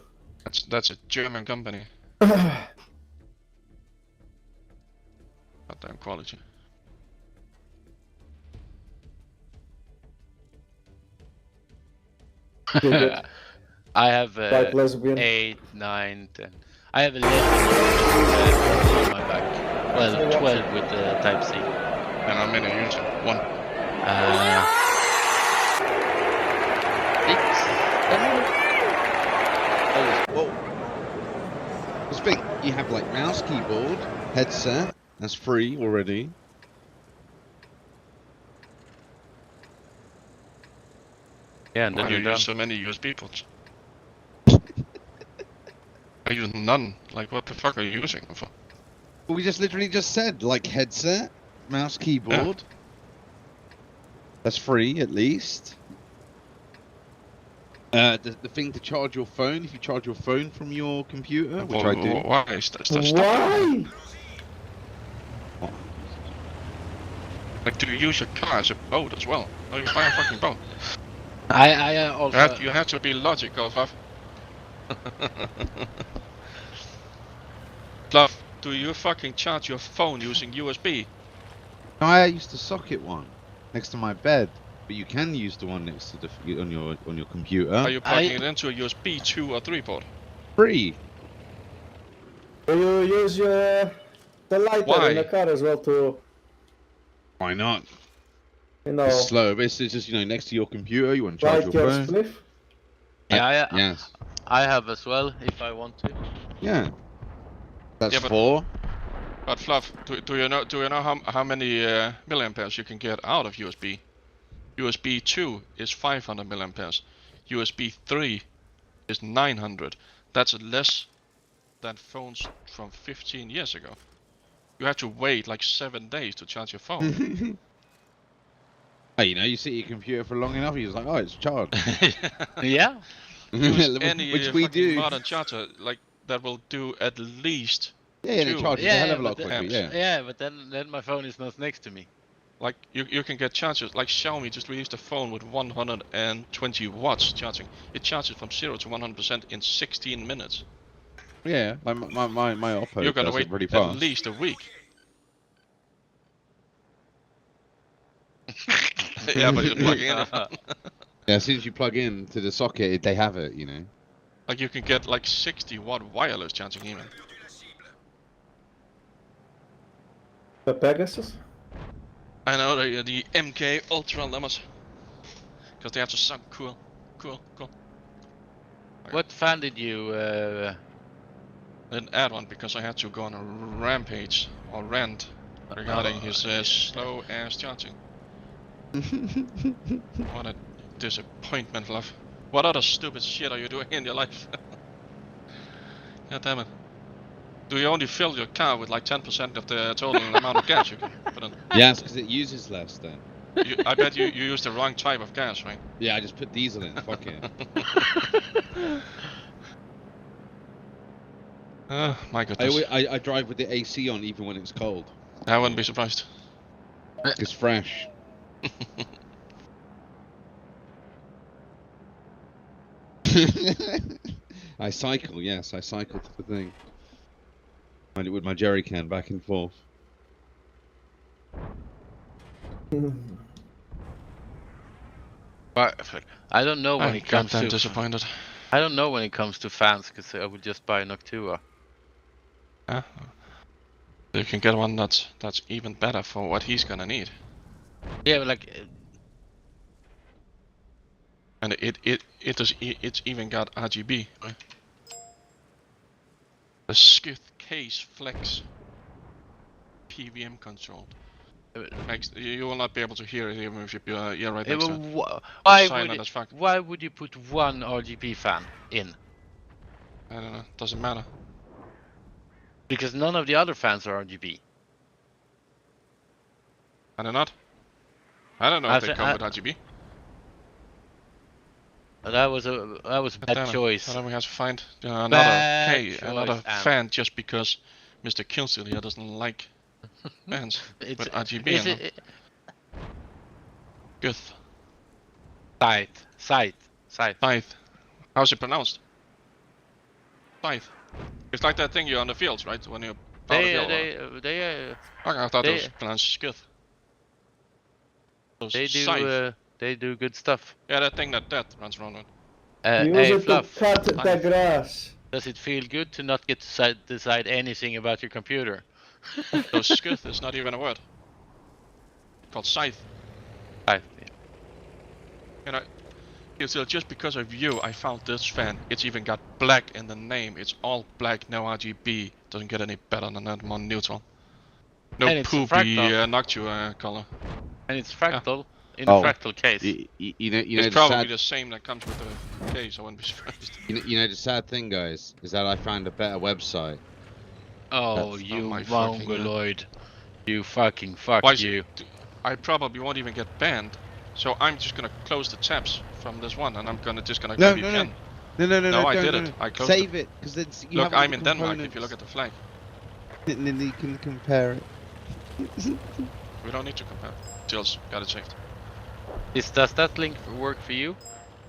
That's a German company. Goddamn quality. I have 8, 9, 10. I have 11 on my back. Well, 12 with the Type C. And how many are you using? 1. 6, 7. Whoa. Just think, you have like mouse, keyboard, headset. That's free already. Yeah, and then Why you're do you done. use so many USB ports? I use none. Like, what the fuck are you using them for? Well, we just literally just said, like, headset, mouse, keyboard. Yeah. That's free, at least. The thing to charge your phone, if you charge your phone from your computer, which I do. Why is that Why? Like, do you use your car as a boat as well? Oh, you buy a fucking boat. I also. You have to be logical, Fluff. Fluff, do you fucking charge your phone using USB? No, I used to socket one next to my bed, but you can use the one next to the on your computer. Are you plugging it into a USB 2 or 3 port? Free. Do you use the lighter in the car as well to? Why not? You know, it's slow, but it's just, you know, next to your computer, you want to charge your phone. Spliff? Yeah, yes. I have as well, if I want to. Yeah. That's but, 4. But Fluff, do you know how many milliamperes you can get out of USB? USB 2 is 500 milliamperes. USB 3 is 900. That's less than phones from 15 years ago. You have to wait like 7 days to charge your phone. Hey, you know, you sit at your computer for long enough, you're like, oh, it's charged. Yeah. Any which we do. modern charger like that will do at least. Yeah, it charges a hell of a lot quicker. Yeah, but then my phone is not next to me. Like you can get chargers like Xiaomi just released a phone with 120 watts charging. It charges from 0 to 100% in 16 minutes. Yeah, my Oppo You're gonna does wait it really fast. at least a week. Yeah, but you're plugging in. Yeah, as soon as you plug in to the socket, they have it, you know. Like you can get like 60-watt wireless charging even. The Pegasus? I know, the MK Ultra Lemmas. Because they have to sound cool. Cool. What fan did you? I didn't add one because I had to go on a rampage or rant regarding his slow ass charging. What a disappointment, love. What other stupid shit are you doing in your life? God damn it. Do you only fill your car with like 10% of the total amount of gas you can put in? Yes, because it uses less then. I bet you used the wrong type of gas, right? Yeah, I just put diesel in. Fuck it. My goodness. I drive with the AC on even when it's cold. I wouldn't be surprised. It's fresh. I cycle, yes, I cycle to the thing. I do it with my jerry can back and forth. But I don't know when it comes to. Disappointed. I don't know when it comes to fans because I would just buy Noctua. Yeah. You can get one that's even better for what he's gonna need. Yeah, but like. And it's even got RGB. Right? The Skith Case Flex PVM control. You will not be able to hear it even if you yeah right next to it. Why would you put one RGB fan in? I don't know. Doesn't matter. Because none of the other fans are RGB. Are they not? I don't know if they come with RGB. That was a bad choice. Then we have to find another fan just because Mr. Killsteel here doesn't like fans with RGB in them. Good. Scythe. How's it pronounced? Scythe. It's like that thing you're on the fields, right? When you're okay, I thought it was pronounced Skith. They do good stuff. Yeah, that thing that runs around with. Use it to cut the grass. Does it feel good to not get to decide anything about your computer? So Skith is not even a word. It's called Scythe. Scythe, yeah. You know, so just because of you, I found this fan. It's even got black in the name. It's all black, no RGB. Doesn't get any better than that, more neutral. No poopy Noctua color. And it's fractal. In the fractal case. You know, it's probably the same that comes with the case, I wouldn't be surprised. You know the sad thing, guys, is that I found a better website. Oh, you mongoloid. You fucking fuck you. I probably won't even get banned, so I'm just gonna close the tabs from this one, and I'm just gonna copy pen. No, I did it. I closed Save it, because then you look, I'm in Denmark, if you look at the flag. And then you can compare it. We don't need to compare. Jills, got it saved. Does that link work for you?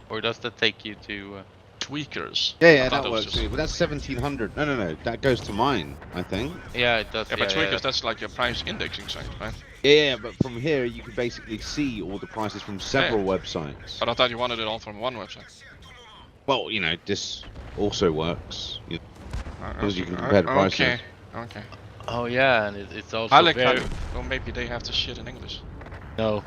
Or does that take you to... Tweakers? Yeah, that works for you, but that's 1700. No, that goes to mine, I think. Yeah, it does. Yeah, but Tweakers, that's like your price indexing site, right? Yeah, but from here you can basically see all the prices from several websites. But I thought you wanted it all from one website. Well, you know, this also works. Because you can compare the prices. Okay. Oh yeah, and it's also I like that. Well, maybe they have the shit in English. No.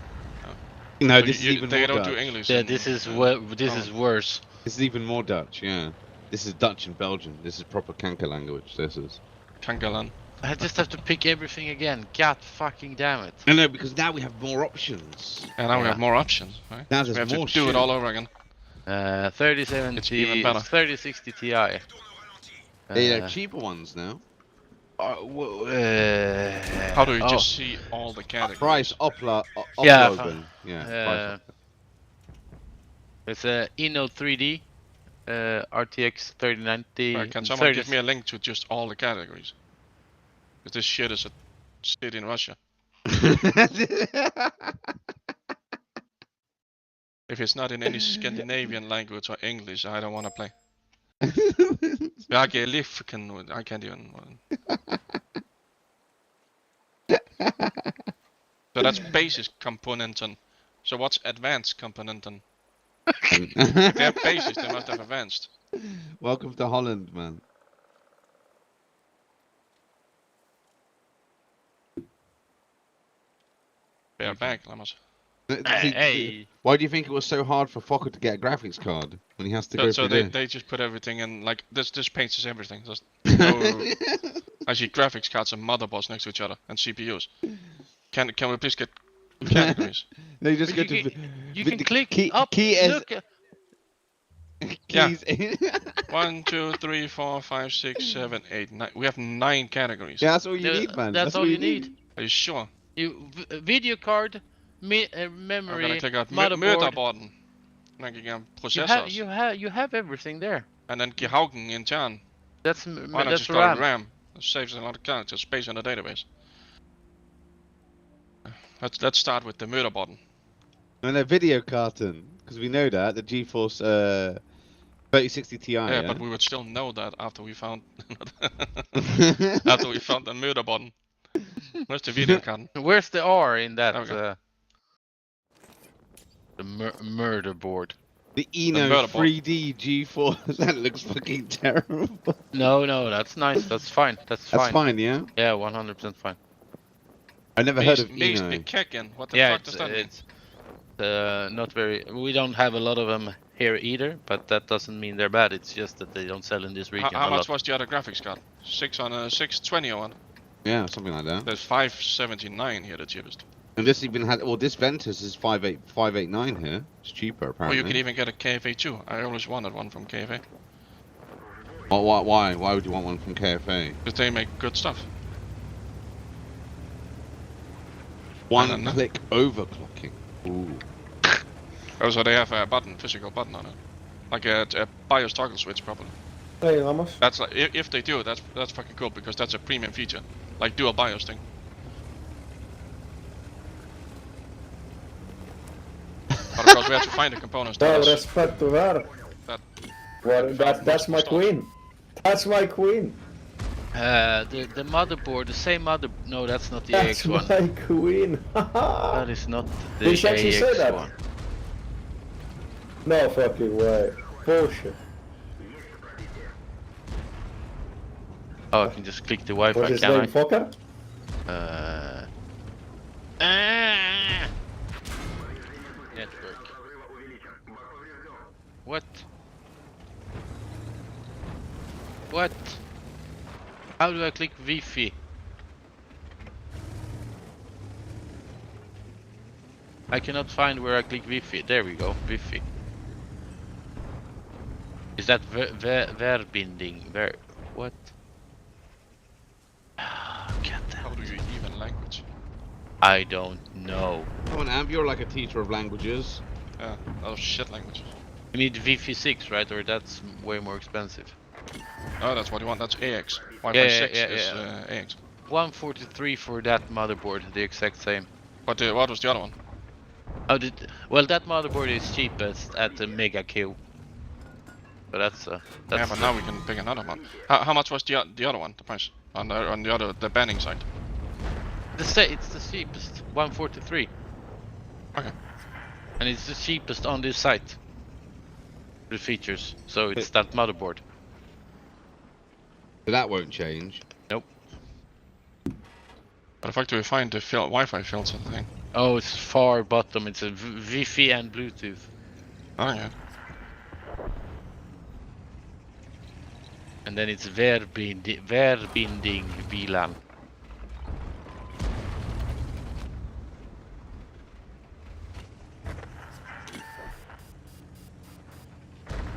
No, this is even they more don't Dutch. do English. Yeah, this is worse. This is even more Dutch, yeah. This is Dutch and Belgian. This is proper Kanka language, this is. Kankalan. I just have to pick everything again. God fucking damn it. No, because now we have more options. And now we have more options, right? Now there's we have more to do it all over again. 3070, it's even better. 3060 Ti. They are cheaper ones now. How do you just see all the categories? Price upload. Yeah. It's a Inno 3D, RTX 3090. Right, can someone give me a link to just all the categories? Because this shit is a city in Russia. If it's not in any Scandinavian language or English, I don't want to play. I can't even. So that's basis componenten. So what's advanced componenten? If they have basis, they must have advanced. Welcome to Holland, man. They are back, Lamas. Hey. Why do you think it was so hard for Fokker to get a graphics card when he has to go So through they just put everything in, like, this paints everything. There's no... I see graphics cards and motherboards next to each other, and CPUs. Can we please get categories? They just But go to... you can click key, up, key look. keys. 1, 2, 3, 4, 5, 6, 7, 8, 9. We have 9 categories. Yeah, that's all you need, man. That's all you need. Are you sure? Video card, memory, I'm gonna click out motherboard. motherboard. And then processors. You have everything there. And then Gehaugen intern. That's Why not that's just go to RAM. RAM? It saves a lot of character space in the database. Let's start with the motherboard. And a video carton, because we know that the GeForce 3060 Ti. Yeah, Yeah, but we would still know that after we found after we found the motherboard. Where's the video card? Where's the R in that? Okay. The murder board. The Eno 3D GeForce. That looks fucking terrible. No, that's nice. That's fine. That's fine. That's fine, yeah. Yeah, 100% fine. I never heard of Means Eno. Kekken. What the Yeah, fuck does that mean? it's not very. We don't have a lot of them here either, but that doesn't mean they're bad. It's just that they don't sell in this region. How much was the other graphics card? 620 or one? Yeah, something like that. There's 579 here, the cheapest. And this even had, well, this Ventus is 589 here. It's cheaper Or apparently. you can even get a KFA too. I always wanted one from KFA. Oh, why? Why would you want one from KFA? Because they make good stuff. One click overclocking. Ooh. Oh, so they have a button, physical button on it, like a BIOS toggle switch, probably. Hey, Ramos. That's like if they do, that's fucking cool because that's a premium feature, like dual BIOS thing. But of course, we have to find the components. No respect to her. That's my queen. That's my queen. The motherboard, the same mother. No, that's not the That's AX one. my queen. That is not the Did she actually say AX that? one. No fucking way. Bullshit. Oh, I can just click the Wi-Fi. What's his Can name? Fokker? Network. What? What? How do I click Wi-Fi? I cannot find where I click Wi-Fi. There we go, Wi-Fi. Is that verbinding? What? Get that. How do you even language? I don't know. Come on, Amp, you're like a teacher of languages. Yeah, oh shit languages. You need Wi-Fi 6, right? Or that's way more expensive. Oh, that's what you want. That's AX. Wi-Fi 6 is yeah. AX. 143 for that motherboard, the exact same. What was the other one? Oh, well, that motherboard is cheapest at the Mega Q. But that's yeah, but now we can pick another one. How much was the other one? The price on the banning side? It's the cheapest, 143. Okay. And it's the cheapest on this site. The features, so it's that motherboard. So that won't change. Nope. But the fact do we find the Wi-Fi filter thing? Oh, it's far bottom. It's a Wi-Fi and Bluetooth. Oh yeah. And then it's verbinding VLAN.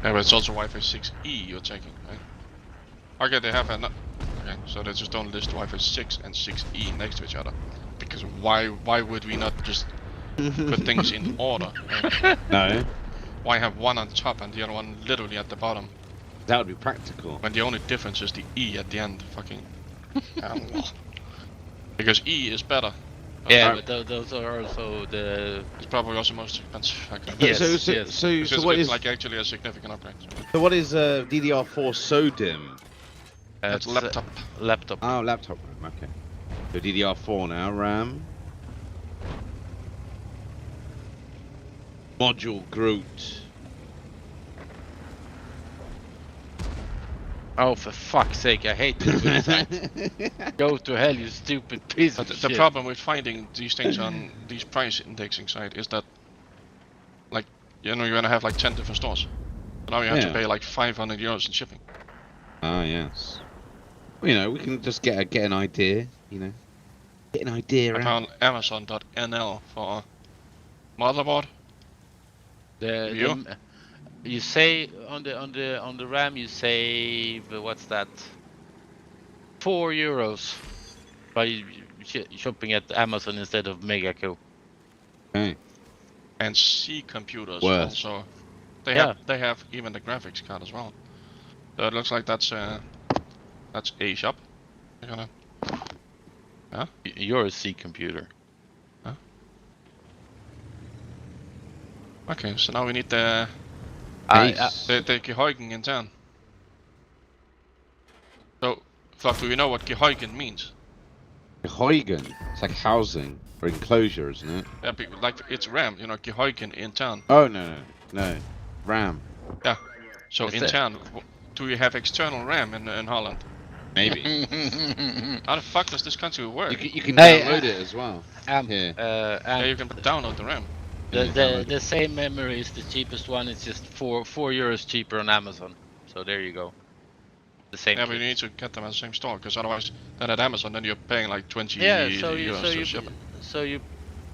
Yeah, but it's also Wi-Fi 6E you're checking, right? Okay, they have okay, so they just don't list Wi-Fi 6 and 6E next to each other. Because why would we not just put things in order? Right? No. Why have one on top and the other one literally at the bottom? That would be practical. When the only difference is the E at the end, fucking. Because E is better. Yeah, but those are also the. It's probably also most expensive. Yes, so what is like actually a significant upgrade? So what is DDR4 SODIMM? That's laptop. Laptop. Oh, laptop RAM. Okay. So DDR4 now, RAM. Module Groot. Oh, for fuck's sake, I hate this website. Go to hell, you stupid piece But of the shit. problem with finding these things on these price indexing site is that, like, you know, you're gonna have like 10 different stores. So now you have to Yeah. pay like 500 euros in shipping. Ah, yes. Well, you know, we can just get an idea. You know, get an idea. I out. found Amazon.nl for motherboard. You say on the RAM you save what's that? €4 by shopping at Amazon instead of Megaco. Okay. And C computers Worth. also. They Yeah. have even the graphics card as well. So it looks like that's a shop. You're gonna. Huh? You're a C computer. Huh? Okay, so now we need the Geheugen in town. So, Fluff, do you know what Geheugen means? Geheugen. It's like housing or enclosure, isn't it? Yeah, like it's RAM, you know, Geheugen in town. Oh no. RAM. Yeah. So Is in there- town, do you have external RAM in Holland? Maybe. How the fuck does this country work? You can Hey, download it as well. Here. Yeah, you can download the RAM. The same memory is the cheapest one. It's just €4 cheaper on Amazon. So there you go. The same. Yeah, but you need to get them at the same store, because otherwise, then at Amazon, then you're paying like 20 Yeah, euros to ship it. so you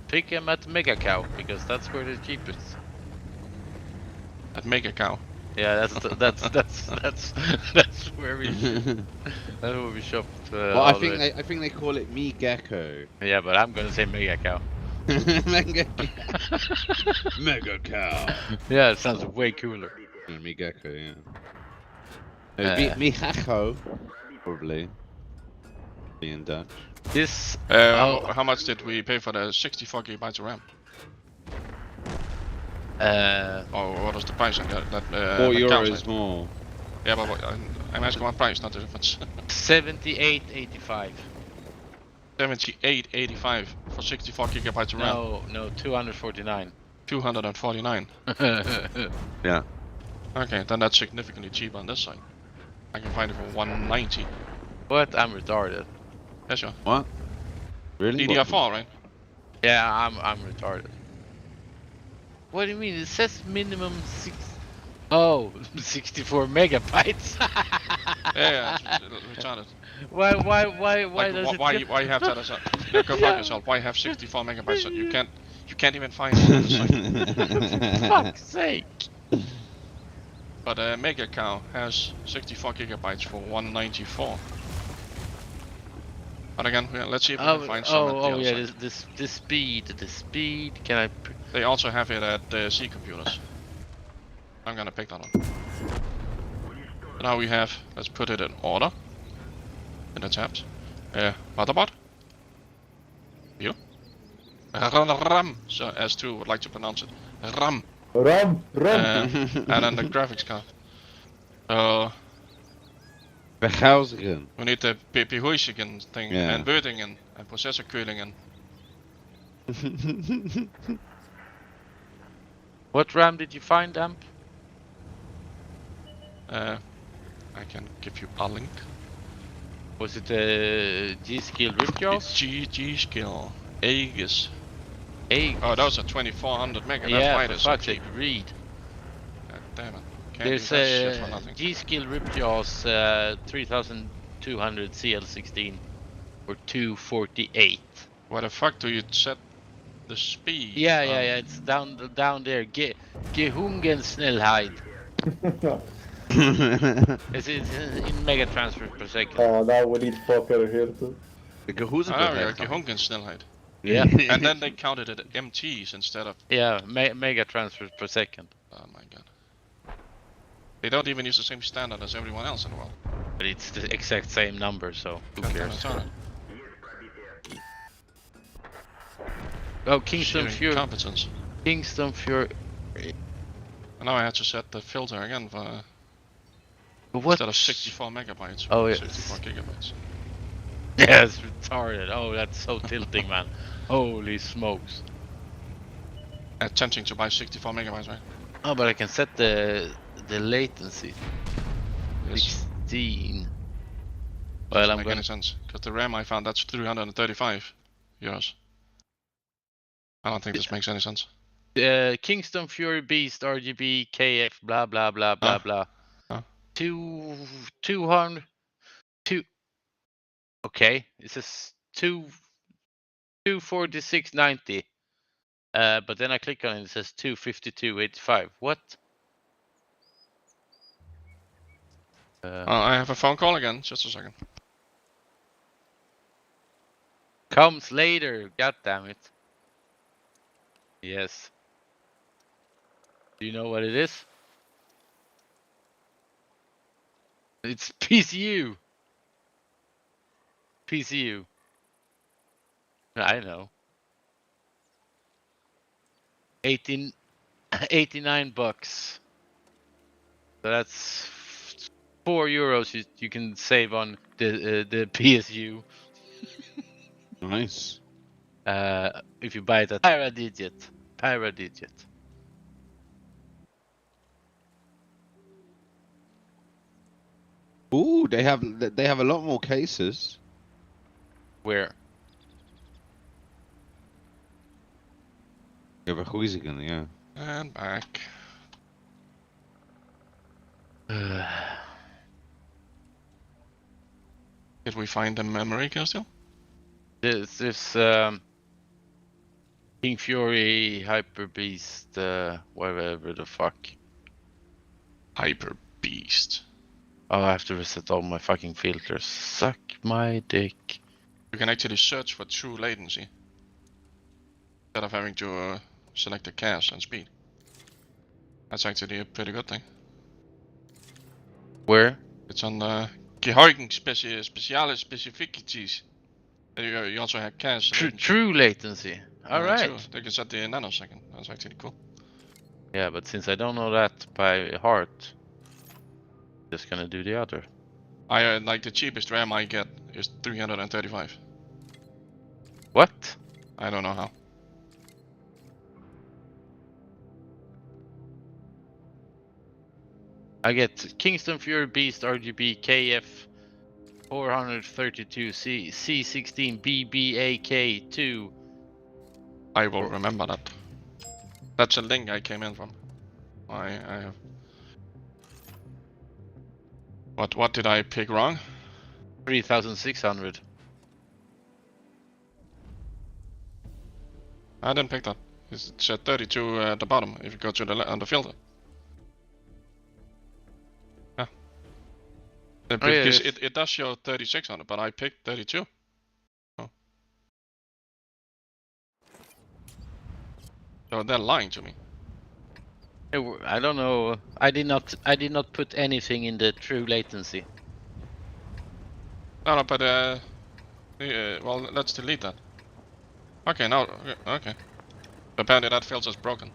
pick them at Mega Cow because that's where the cheapest. At Mega Cow. Yeah, that's where we that's where we shop. Well, I think they call it Me Gecko. Yeah, but I'm gonna say Mega Cow. Mega cow. Yeah, it sounds way cooler. Me Gecko, yeah. Me Gecko, probably. Being Dutch. This. How much did we pay for the 64 gigabytes of RAM? Or what was the price on that? €4 more. Yeah, but I'm asking what price, not the difference. 78.85. 78.85 for 64 gigabytes of RAM. No, 249. 249. Yeah. Okay, then that's significantly cheaper on this side. I can find it for 190. What? I'm retarded. Yeah, sure. What? Really? DDR4, right? Yeah, I'm retarded. What do you mean? It says minimum 64 megabytes. Yeah, it's retarded. Why Like, does why you have that as a... Go fuck yourself. Why have 64 megabytes? You can't even find it on the site. For fuck's sake. But Mega Cow has 64 gigabytes for 194. But again, let's see if we can find some at the other yeah, side. the speed. Can I? They also have it at C computers. I'm gonna pick that one. Now we have. Let's put it in order. In the tabs. Motherboard. You. RAM. So S2 would like to pronounce it. RAM. RAM. And then the graphics card. Behuizigen. We need the behuizigen thing, Yeah. and wordingen, and processorkühlingen. What RAM did you find, Amp? I can give you a link. Was it G-Skill Ripjaws? G-Skill. Aegis. Aegis. Oh, those are 2400 mega. That's Yeah, why for they're so fuck's cheap. sake, read. God damn it. Can't There's do that shit for nothing. G-Skill Ripjaws 3200 CL16 for 248. Why the fuck do you set the speed? Yeah, it's down there. Gehungensnellheit. It's in mega transfers per second. Oh, now we need Fokker here too. The Oh, yeah, Gehungensnellheit. Yeah. And then they counted it MTs instead of... Yeah, mega transfers per second. Oh my god. They don't even use the same standard as everyone else in the world. But it's the exact same number, so who God damn cares? it, sorry. Oh, Kingston Sheer Fury. incompetence. Kingston Fury. And now I had to set the filter again for... What? Instead of 64 megabytes. Oh, yeah. 64 gigabytes. Yeah, it's retarded. Oh, that's so tilting, man. Holy smokes. Attempting to buy 64 megabytes, right? Oh, but I can set the latency. Yes. C16. Well, Doesn't I'm make gonna. any sense because the RAM I found that's 335 euros. I don't think this makes any sense. Kingston Fury Beast RGB KF blah blah blah blah blah. 200. Okay, it says 246.90. But then I click on it, it says 252.85. What? I have a phone call again. Just a second. Comes later. God damn it. Yes. Do you know what it is? It's PCU. PCU. I know. 89 bucks. So that's €4 you can save on the PSU. Nice. If you buy it at Paradigit. Ooh, they have a lot more cases. Where? You have a Huizigen, yeah. And back. Did we find the memory still? This King Fury Hyper Beast, whatever the fuck. Hyper Beast. Oh, I have to reset all my fucking filters. Suck my dick. You can actually search for true latency instead of having to select the cache and speed. That's actually a pretty good thing. Where? It's on the Geheugen Speciale Specificities. You also have cache. True latency. Alright. They can set the nanosecond. That's actually cool. Yeah, but since I don't know that by heart, just gonna do the other. I like the cheapest RAM I get is 335. What? I don't know how. I get Kingston Fury Beast RGB KF 432 C16 BBAK2. I will remember that. That's a link I came in from. I have. What did I pick wrong? 3600. I didn't pick that. It said 32 at the bottom if you go to on the filter. Yeah. Because it does show 3600, but I picked 32. Oh. So they're lying to me. I don't know. I did not put anything in the true latency. No, but well, let's delete that. Okay, now okay. Apparently that filter is broken.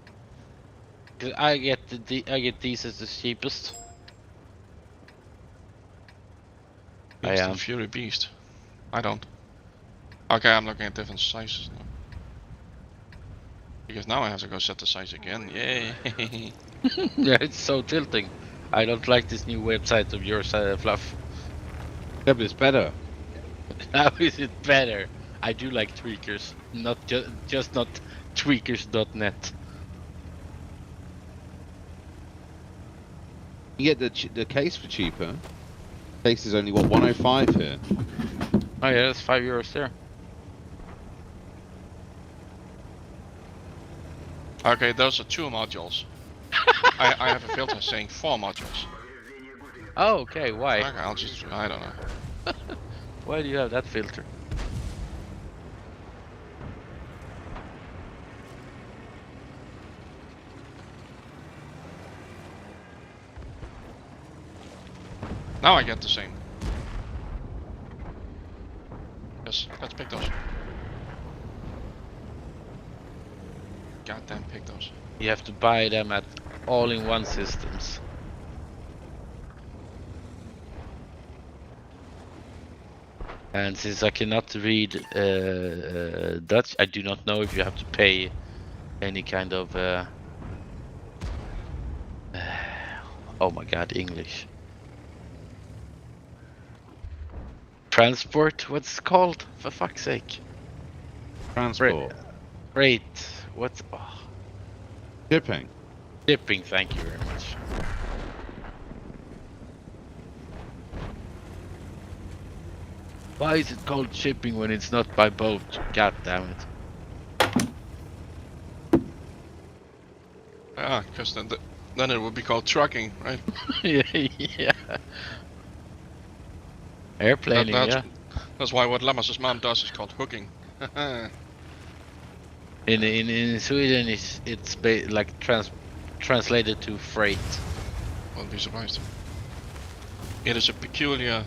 I get these as the cheapest. Beast and Fury Beast. I don't. Okay, I'm looking at different sizes now. Because now I have to go set the size again. Yay! Yeah, it's so tilting. I don't like this new website of yours, Fluff. Yeah, but it's better. How is it better? I do like tweakers, not just not tweakers.net. You get the case for cheaper. Case is only what, 105 here. Oh yeah, that's €5 there. Okay, those are 2 modules. I have a filter saying 4 modules. Oh, okay. Why? Okay, I don't know. Why do you have that filter? Now I get the same. Yes, let's pick those. Goddamn pick those. You have to buy them at all-in-one systems. And since I cannot read Dutch, I do not know if you have to pay any kind of oh my god, English. Transport? What's it called? For fuck's sake. Transport. Freight. What's... Oh. Shipping. Shipping, thank you very much. Why is it called shipping when it's not by boat? God damn it. Ah, because then it would be called trucking, right? Yeah. Airplaning, yeah. That's why what Lamas's mom does is called hooking. In Sweden, it's like translated to freight. Won't be surprised. It is a peculiar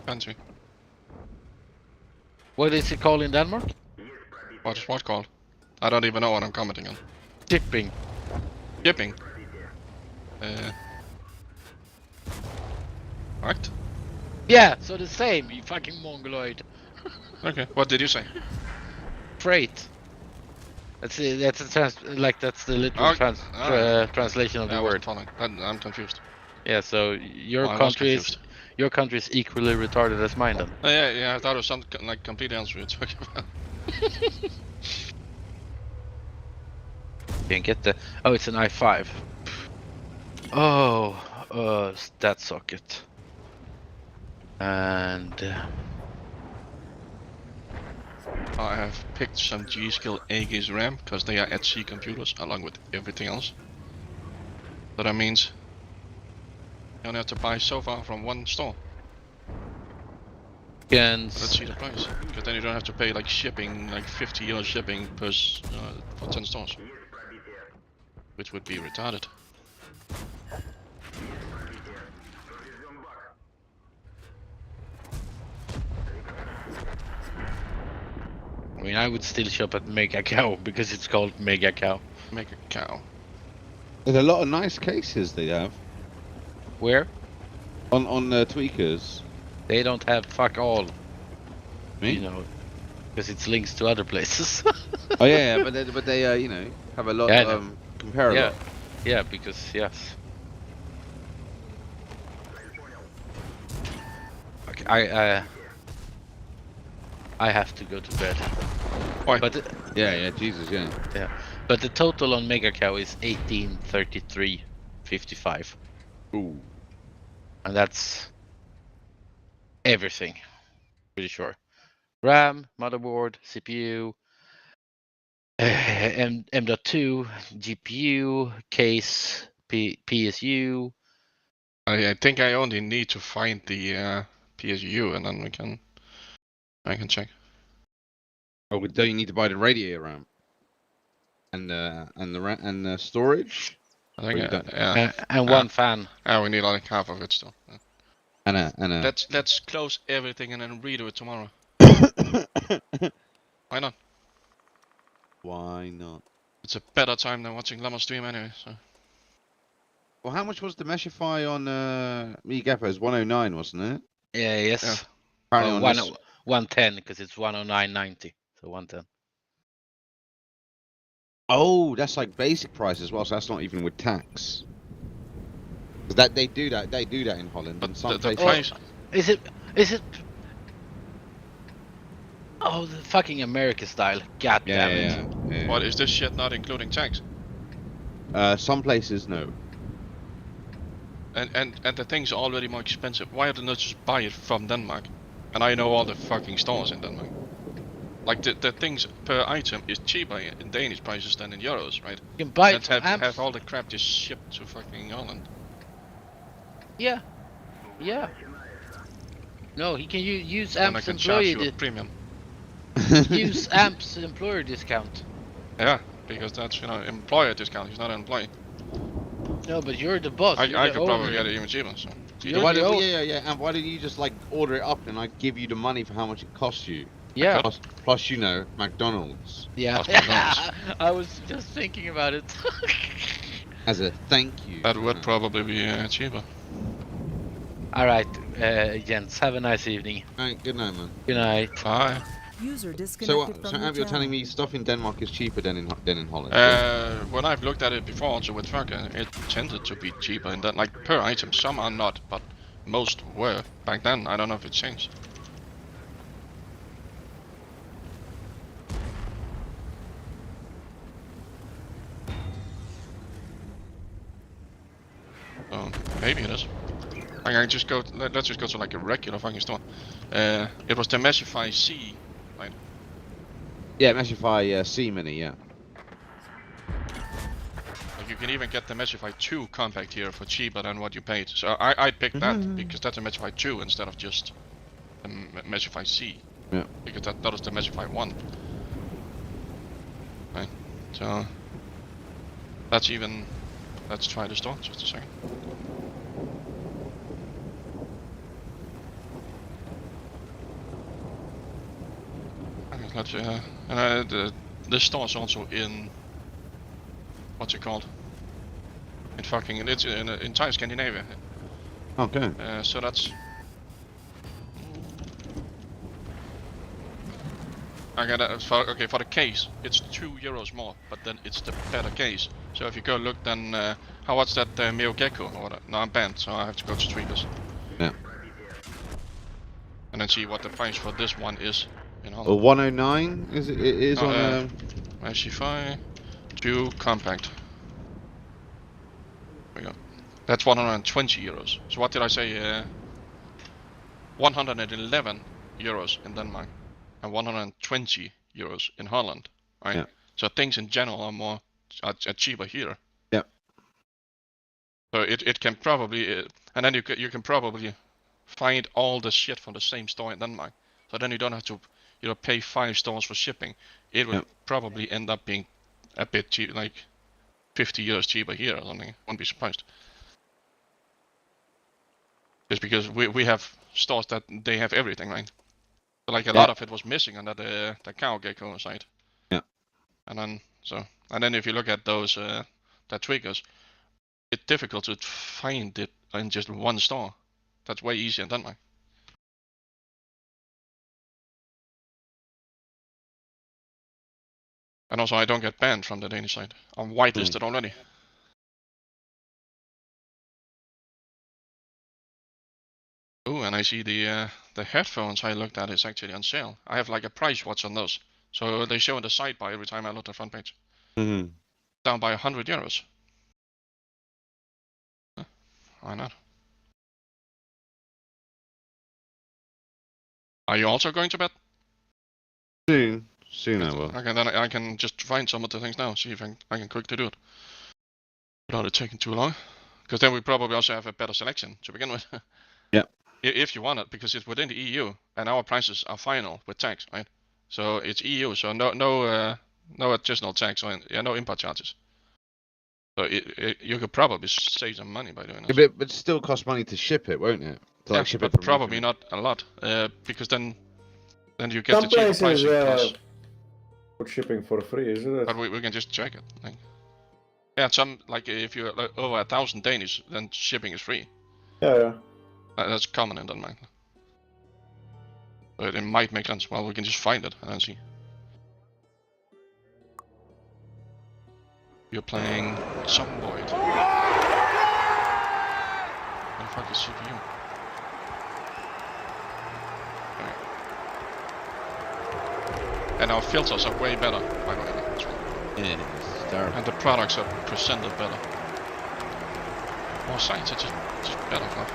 country. What is it called in Denmark? What is what called? I don't even know what I'm commenting on. Shipping. Shipping. Right? Yeah, so the same, you fucking mongoloid. Okay, what did you say? Freight. That's the literal translation of the word. I'm confused. Yeah, so your country is equally retarded as mine then. Yeah, I thought it was something like complete answer you're talking about. Can't get the... Oh, it's an i5. Oh, that socket. And... I have picked some G-Skill Aegis RAM because they are HC computers along with everything else. So that means you only have to buy so far from one store. Let's see the price, because then you don't have to pay like shipping, like 50 euro shipping per for 10 stores, which would be retarded. I mean, I would still shop at Mega Cow because it's called Mega Cow. Mega Cow. There's a lot of nice cases they have. Where? On Tweakers. They don't have fuck all. Me? You know, because it's links to other places. Oh yeah, but they you know, have a lot compare a lot. Yeah, because yes. Okay, I have to go to bed. Why? But Yeah, Jesus, yeah. Yeah, but the total on Mega Cow is 1833.55. Ooh. And that's everything. Pretty sure. RAM, motherboard, CPU, M.2, GPU, case, PSU. I think I only need to find the PSU and then I can check. Oh, but don't you need to buy the radiator RAM? And the storage? I think yeah. And one fan. We need like half of it still. And a. Let's close everything and then redo it tomorrow. Why not? Why not? It's a better time than watching Llama stream anyway. So. Well, how much was the Meshify on MeGappa? It was 109, wasn't it? Yeah. Yes. Yeah. Well, 110 because it's 109.90, so 110. Oh, that's like basic price as well, so that's not even with tax. That they do that in Holland. But some the price. Is it? Oh, the fucking America style. God damn it. Yeah. What is this shit not including tax? Some places no. And the thing's already more expensive. Why don't they just buy it from Denmark? And I know all the fucking stores in Denmark. Like the things per item is cheaper in Danish prices than in euros, right? You can buy it and have all the crap just shipped to fucking Holland. Yeah. No, he can use And I Amp's can charge you a employee. premium. Use Amp's employer discount. Yeah, because that's employer discount. He's not an employee. No, but you're the boss. I could probably get it even cheaper. So. Yeah. And why didn't you just like order it up and I give you the money for how much it costs you? Yeah. Plus, you know, McDonald's. Yeah. McDonald's. I was just thinking about it. As a thank you. That would probably be cheaper. All right, gents. Have a nice evening. All right, good night, man. Good night. Bye. User So, disconnected from Ab, you're telling me stuff in Denmark is cheaper than in Holland? When I've looked at it before, also with Trucker, it tended to be cheaper in that, like per item. Some are not, but most were back then. I don't know if it changed. So maybe it is. I can just go. Let's just go to like a regular fucking store. It was the Meshify C, right? Yeah, Meshify C Mini, yeah. Like you can even get the Meshify 2 compact here for cheaper than what you paid. So I picked that because that's a Meshify 2 instead of just a Meshify C. Yeah. Because that was the Meshify 1. Right. So let's try the store just a second. Okay, let's the store is also in what's it called? It's in entire Scandinavia. Okay. So that's. I got for the case, it's €2 more, but then it's the better case. So if you go look, then how what's that Mio Gecko or what? No, I'm banned, so I have to go to Tweakers. Yeah. And then see what the price for this one is. In Holland. Or 109 is it? It is on. Meshify 2 compact. There we go. That's €120. So what did I say? 111 euros in Denmark. And 120 euros in Holland, right? Yeah. So things in general are cheaper here. Yeah. So it can probably, and then you can probably find all the shit from the same store in Denmark. So then you don't have to, pay 5 stores for shipping. It will probably end up being a bit cheap, like 50 euros cheaper here or something. Wouldn't be surprised. Just because we have stores that they have everything, right? So like a lot of it was missing on the Cow Gecko site. Yeah. And then if you look at those the triggers, it's difficult to find it in just one store. That's way easier in Denmark. And also I don't get banned from the Danish site. I'm whitelisted already. Oh, and I see the headphones I looked at is actually on sale. I have like a price watch on those. So they show in the sidebar every time I look at the front page. Down by €100. Huh, why not? Are you also going to bed? Soon I will. Okay, then I can just find some of the things now, see if I can quickly do it. Without it taking too long. Because then we probably also have a better selection to begin with. Yeah. If you want it, because it's within the EU, and our prices are final with tax, right? So it's EU, so no additional tax or no import charges. So you could probably save some money by doing this. Yeah, but it still costs money to ship it, won't it? To, yeah, ship but it probably not a lot, because then you get the cheaper pricing plus. Put shipping for free, isn't it? But we can just check it. Like, yeah, some like if you're like, over 1,000 Danish, then shipping is free. Yeah. That's common in Denmark. But it might make sense. Well, we can just find it and then see. You're playing Zomboid. Where the fuck is CPU? Okay. And our filters are way better, by the way. Yeah, it's terrible. And the products are presented better. More sites are just better for.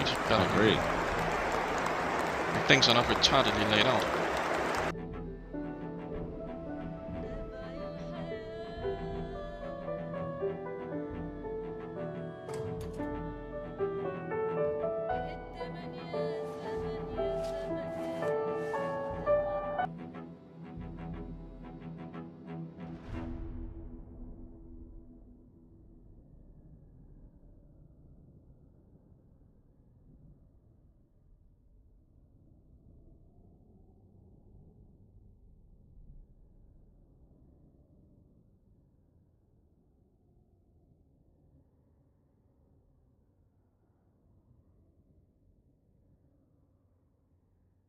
Just better. Agreed. And things are not retardedly laid out.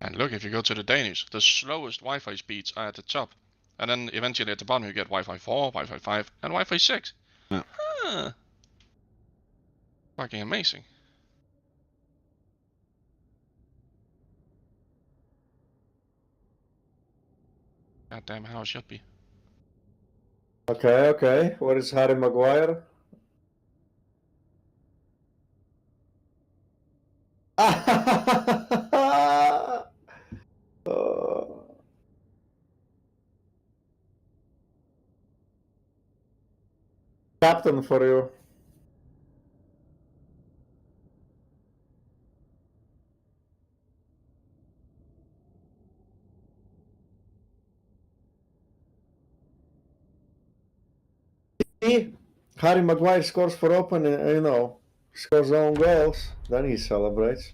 And look, if you go to the Danish, the slowest Wi-Fi speeds are at the top. And then eventually at the bottom you get Wi-Fi 4, Wi-Fi 5, and Wi-Fi 6. Yeah. Huh. Fucking amazing. Goddamn how it should be. Okay. What is Harry Maguire? Captain for you. See? Harry Maguire scores for open, scores own goals. Then he celebrates.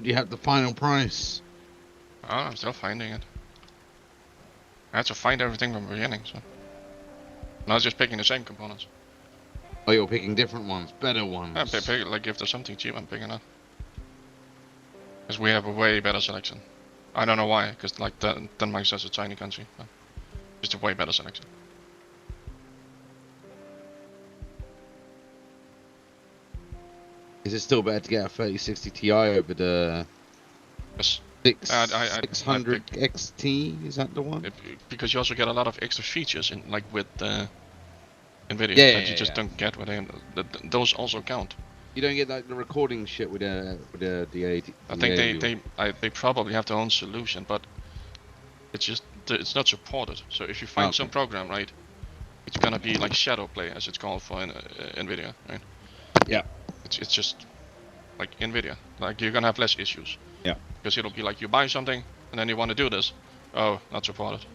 Do you have the final price? Oh, I'm still finding it. I had to find everything from the beginning, so. Now just picking the same components. Oh, you're picking different ones, better ones. Yeah, like if there's something cheap, I'm picking it. Because we have a way better selection. I don't know why, because like Denmark is such a tiny country. But just a way better selection. Is it still better to get a 3060 Ti over the yes. 600 XT? Is that the one? Because you also get a lot of extra features in, like with NVIDIA, yeah, that you just don't get with those also count. You don't get like the recording shit with the DAD. I think they probably have their own solution, but it's not supported. So if you find some program, right, it's gonna be like shadow play, as it's called for NVIDIA, right? Yeah. It's just like NVIDIA. Like you're gonna have less issues. Yeah. Because it'll be like you buy something and then you want to do this. Oh, not supported.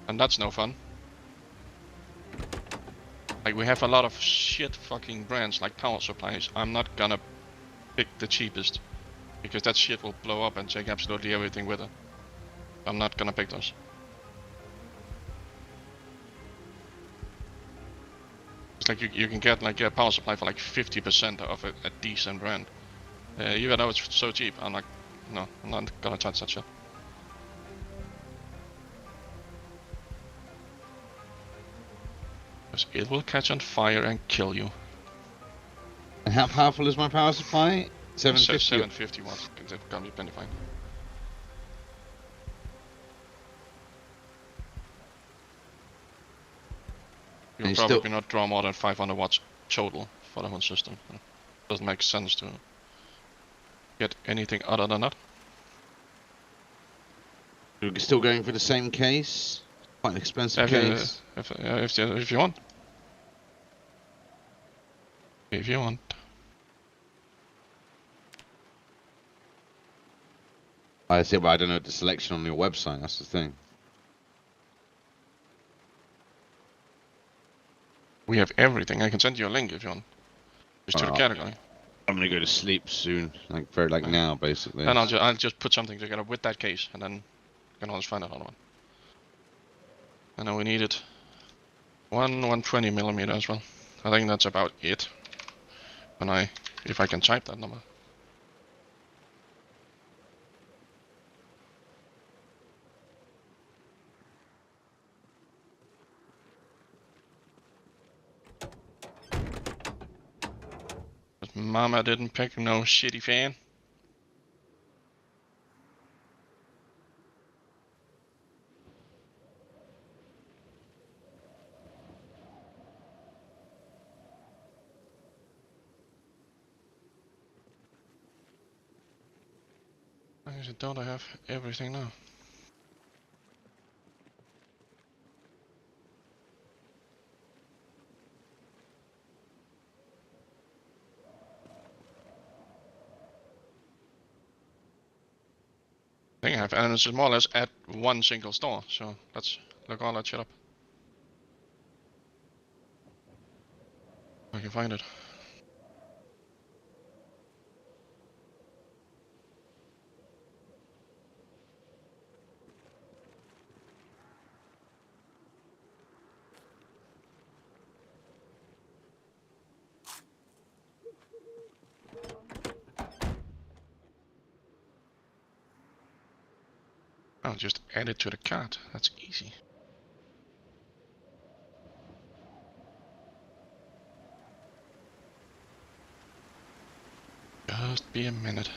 And that's no fun. Like we have a lot of shit fucking brands like power supplies. I'm not gonna pick the cheapest because that shit will blow up and take absolutely everything with it. I'm not gonna pick those. It's like you can get like a power supply for like 50% of a decent brand. Even though it's so cheap, I'm like, no, I'm not gonna touch that shit. Because it will catch on fire and kill you. And how powerful is my power supply? 750? 750 watts. It's gonna be plenty fine. You'll probably not draw more than 500 watts total for the whole system. Doesn't make sense to get anything other than that. You're still going for the same case? Quite an expensive case. If you want. If you want. I see, but I don't know the selection on your website, that's the thing. We have everything. I can send you a link if you want. Just to the category. I'm gonna go to sleep soon, like now, basically. And I'll just put something together with that case, and then you can always find another one. And then we needed one 120mm as well. I think that's about it. If I can type that number. Mama didn't pick no shitty fan. Don't I have everything now? I think I have, and it's more or less at one single store, so let's look all that shit up. I can find it. I'll just add it to the cart. That's easy. Just be a minute.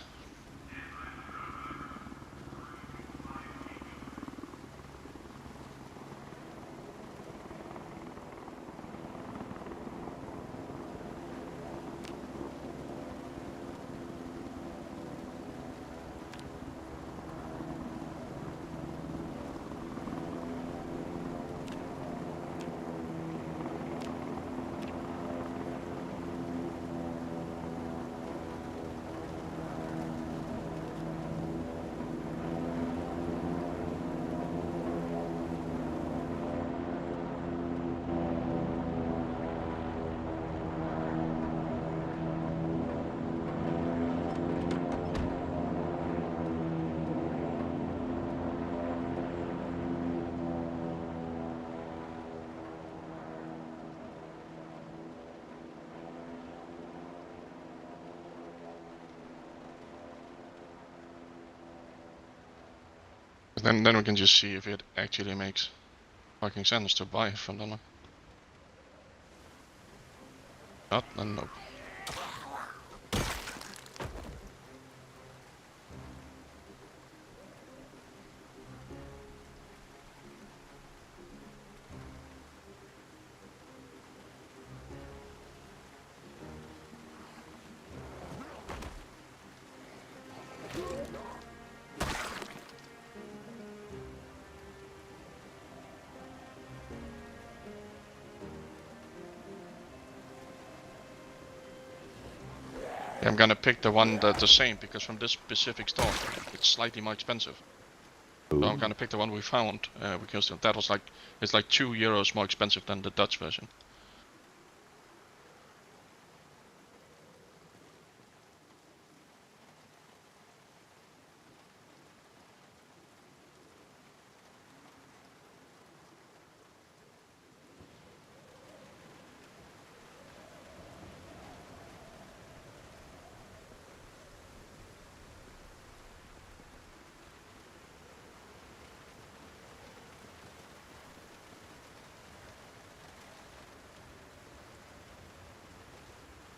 Then we can just see if it actually makes fucking sense to buy from Denmark. Not, then nope. I'm gonna pick the one that's the same, because from this specific store, it's slightly more expensive. Ooh. So I'm gonna pick the one we found, because that was like, it's like €2 more expensive than the Dutch version.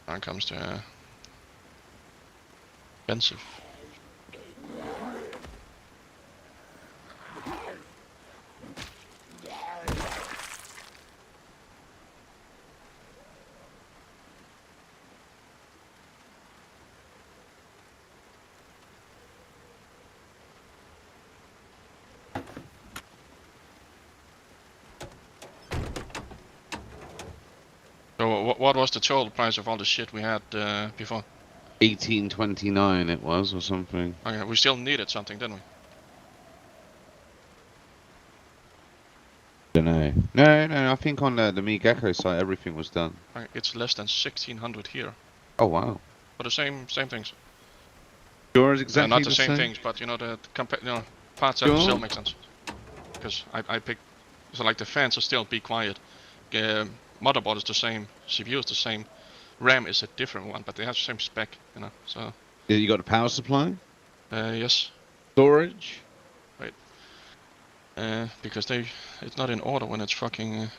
When it comes to expensive. So what was the total price of all the shit we had before? 1829 it was, or something. Okay, we still needed something, didn't we? Don't know. No, I think on the Me Gecko site everything was done. Okay, it's less than 1600 here. Oh wow. For the same things. Sure is exactly not the same things, but you know the parts that Sure. still make sense. Because I picked, so like the fans are still be quiet. Motherboard is the same, CPU is the same, RAM is a different one, but they have the same spec, you know. So. You got the power supply? Yes. Storage? Wait. Because it's not in order when it's fucking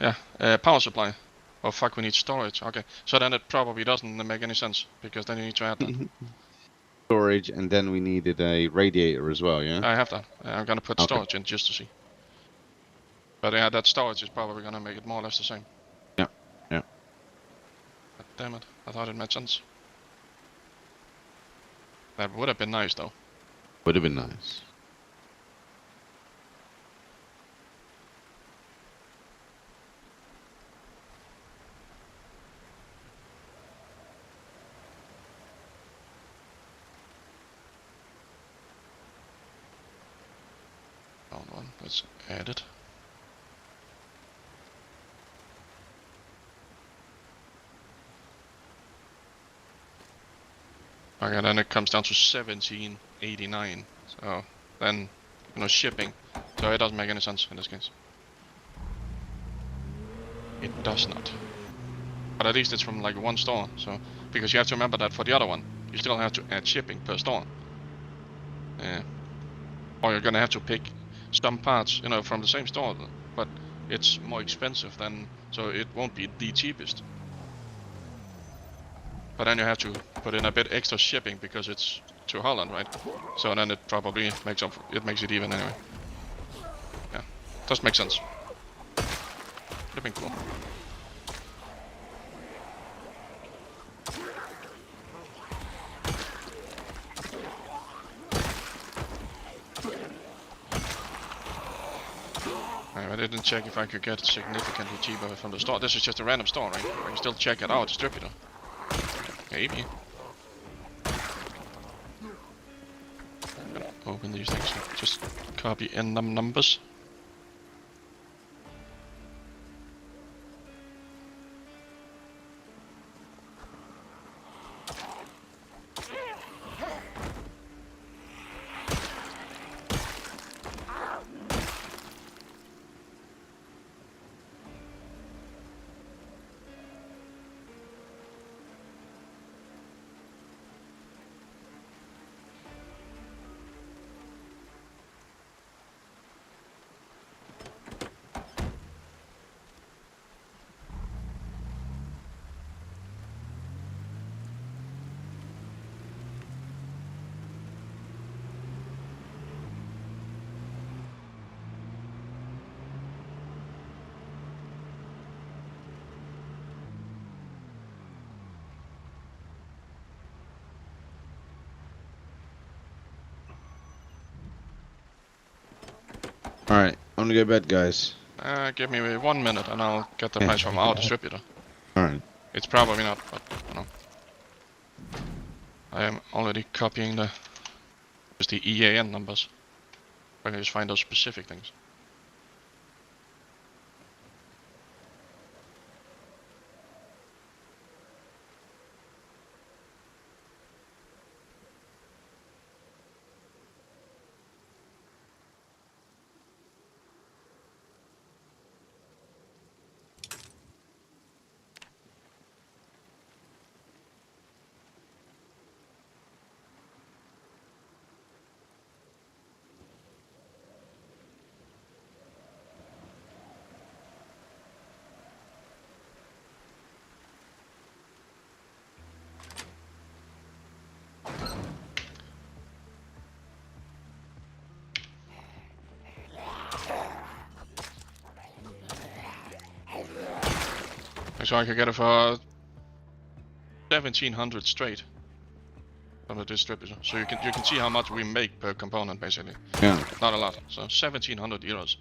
power supply. Oh fuck, we need storage. Okay, so then it probably doesn't make any sense because then you need to add that. Storage, and then we needed a radiator as well, yeah? I have that. I'm gonna put storage in just to see. But yeah, that storage is probably gonna make it more or less the same. Yeah. God damn it, I thought it made sense. That would have been nice though. Would have been nice. Found one. Let's add it. Okay, then it comes down to 1789. So then, you know, shipping. So it doesn't make any sense in this case. It does not. But at least it's from like one store. So because you have to remember that for the other one, you still have to add shipping per store. Or you're gonna have to pick some parts, you know, from the same store, but it's more expensive than, so it won't be the cheapest. But then you have to put in a bit extra shipping because it's to Holland, right? So then it probably makes up, it makes it even anyway. Yeah, does make sense. Would have been cool. I didn't check if I could get it significantly cheaper from the store. This is just a random store, right? I can still check it out, distributor. Maybe. Open these things. Just copy in them numbers. Alright, I'm gonna go to bed, guys. Give me 1 minute and I'll get the price from our distributor. Alright. It's probably not, but you know. I am already copying the EAN numbers. I can just find those specific things. So I could get it for 1700 straight from the distributor. So you can see how much we make per component basically. Yeah. Not a lot. So 1700 euros.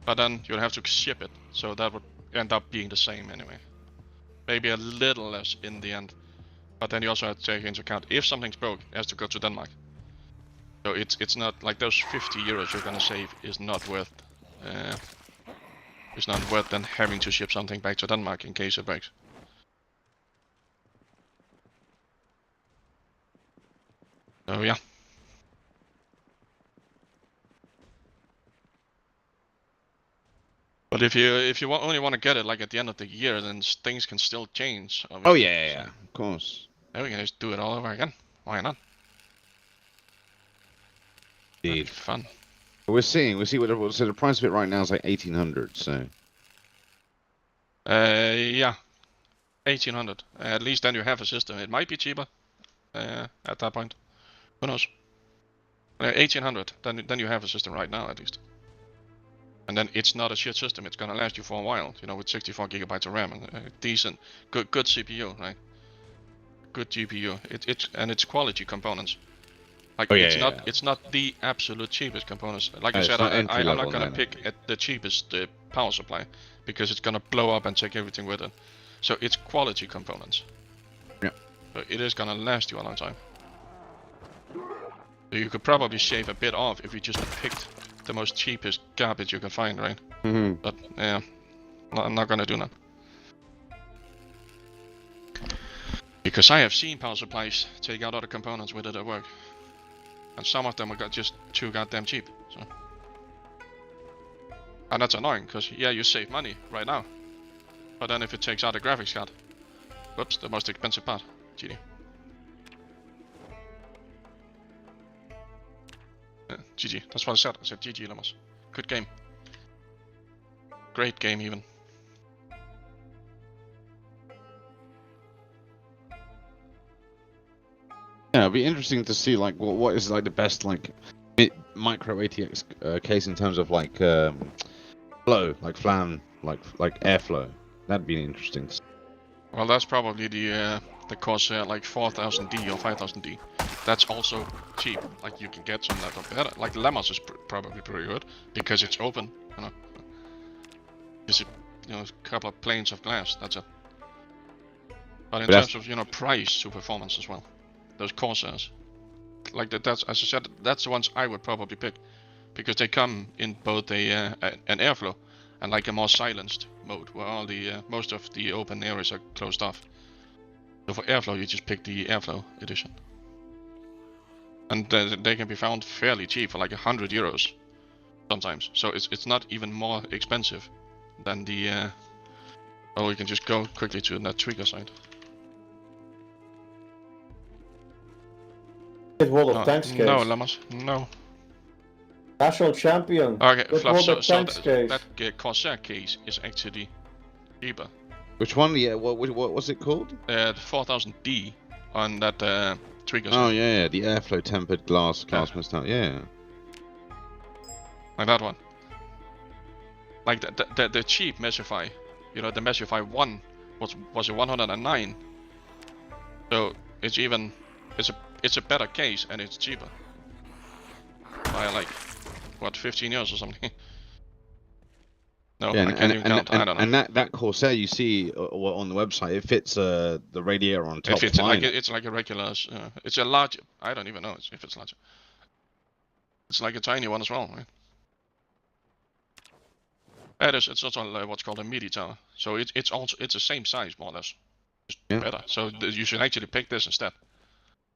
But then you'll have to ship it, so that would end up being the same anyway. Maybe a little less in the end. But then you also have to take into account if something's broke, it has to go to Denmark. So it's not like those 50 euros you're gonna save is not worth. It's not worth then having to ship something back to Denmark in case it breaks. So yeah. But if you only want to get it like at the end of the year, then things can still change. Oh yeah, of course. Then we can just do it all over again. Why not? Indeed. Fun. We'll see what so the price of it right now is like 1800. So. Yeah, 1800. At least then you have a system. It might be cheaper. At that point, who knows? 1800. Then you have a system right now at least. And then it's not a shit system. It's gonna last you for a while. You know, with 64 gigabytes of RAM and decent, good CPU, right? Good GPU. It's quality components. Like it's not the absolute cheapest components. Like I said, I'm not gonna pick at the cheapest power supply because it's gonna blow up and take everything with it. So it's quality components. Yeah. So it is gonna last you a long time. So you could probably shave a bit off if you just picked the most cheapest garbage you can find, right? Mm-hmm. But yeah, I'm not gonna do that. Because I have seen power supplies take out other components with it at work. And some of them are just too goddamn cheap. So. And that's annoying, because yeah, you save money right now. But then if it takes out a graphics card, whoops, the most expensive part, GG. GG, that's what I said. I said GG, Lamas. Good game. Great game, even. Yeah, it'd be interesting to see like what is like the best like micro ATX case in terms of like flow, like FLAN, like airflow. That'd be interesting. Well, that's probably the Corsair like 4000D or 5000D. That's also cheap. Like you can get some that are better. Like Lemmas is probably pretty good because it's open. You know, just a couple of planes of glass. That's it. But in terms of price to performance as well, those Corsairs, like that's as I said, that's the ones I would probably pick because they come in both an airflow and like a more silenced mode where all the most of the open areas are closed off. So for airflow, you just pick the airflow edition. And they can be found fairly cheap for like 100 euros sometimes. So it's not even more expensive than the. Oh, we can just go quickly to that trigger side. World of Tanks case. No, Lamas, no. National champion. Okay, Fluff, so that Corsair case is actually cheaper. Which one? Yeah, what was it called? The 4000D on that trigger. Oh yeah, the airflow tempered glass messed up. Yeah. Like that one. Like the cheap Meshify, the Meshify 1 was a 109. So it's a better case and it's cheaper. By like what 15 euros or something. No, Yeah, I can't even count. I don't know. And that Corsair you see on the website, it fits the radiator on top. If it's like it's like a regular, it's a large. I don't even know if it's large. It's like a tiny one as well, right? It is. It's also what's called a MIDI tower. So it's the same size more or less, just better. So you should actually pick this instead.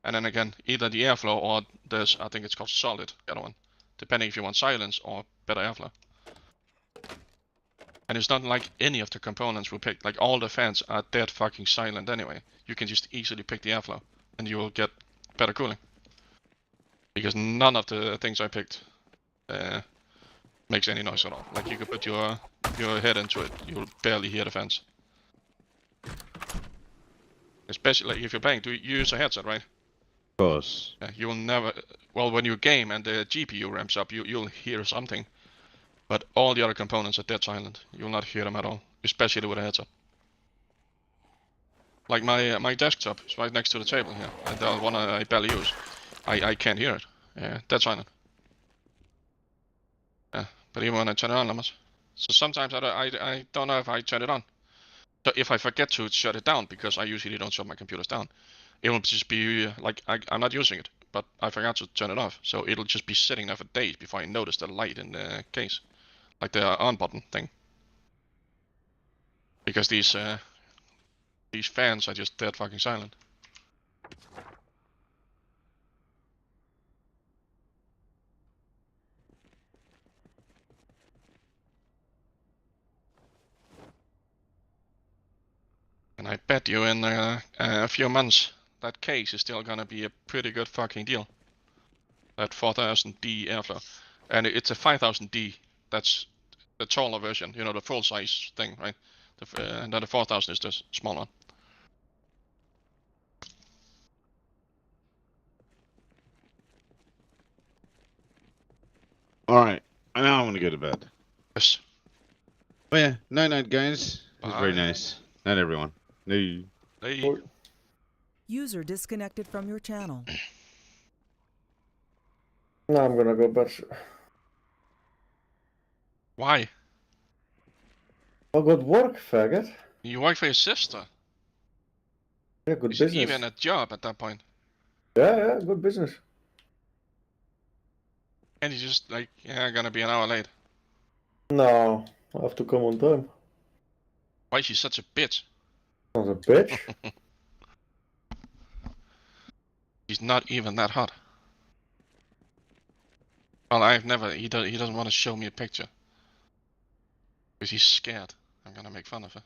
And then again, either the airflow or this. I think it's called solid. The other one, depending if you want silence or better airflow. And it's not like any of the components we picked. Like all the fans are dead fucking silent anyway. You can just easily pick the airflow, and you will get better cooling. Because none of the things I picked makes any noise at all. Like you could put your head into it, you'll barely hear the fans. Especially like if you're playing, you use a headset, right? Of course. Yeah, you'll never. Well, when you game and the GPU ramps up, you'll hear something. But all the other components are dead silent. You'll not hear them at all, especially with a headset. Like my desktop is right next to the table here, and the one I barely use. I can't hear it. Yeah, dead silent. Yeah, but even when I turn it on, so sometimes I don't know if I turn it on. So if I forget to shut it down, because I usually don't shut my computers down, it will just be like I'm not using it, but I forgot to turn it off. So it'll just be sitting there for days before I notice the light in the case. Like the on button thing. Because these fans are just dead fucking silent. And I bet you in a few months that case is still gonna be a pretty good fucking deal. That 4000D airflow. And it's a 5000D. That's the taller version, you know, the full size thing, right? And then the 4000 is the small one. Alright, now I'm gonna go to bed. Yes. Oh yeah, night guys. It was very Bye. nice. Night everyone. No. Hey. User disconnected from your channel. No, I'm gonna go back. Why? Oh, good work, faggot. You work for your sister. Yeah, good It's business. even a job at that point. Yeah, good business. And you just like, yeah, gonna be an hour late. No, I have to come on time. Why is she such a bitch? Not a bitch. She's not even that hot. Well, I've never. He doesn't want to show me a picture because he's scared I'm gonna make fun of her.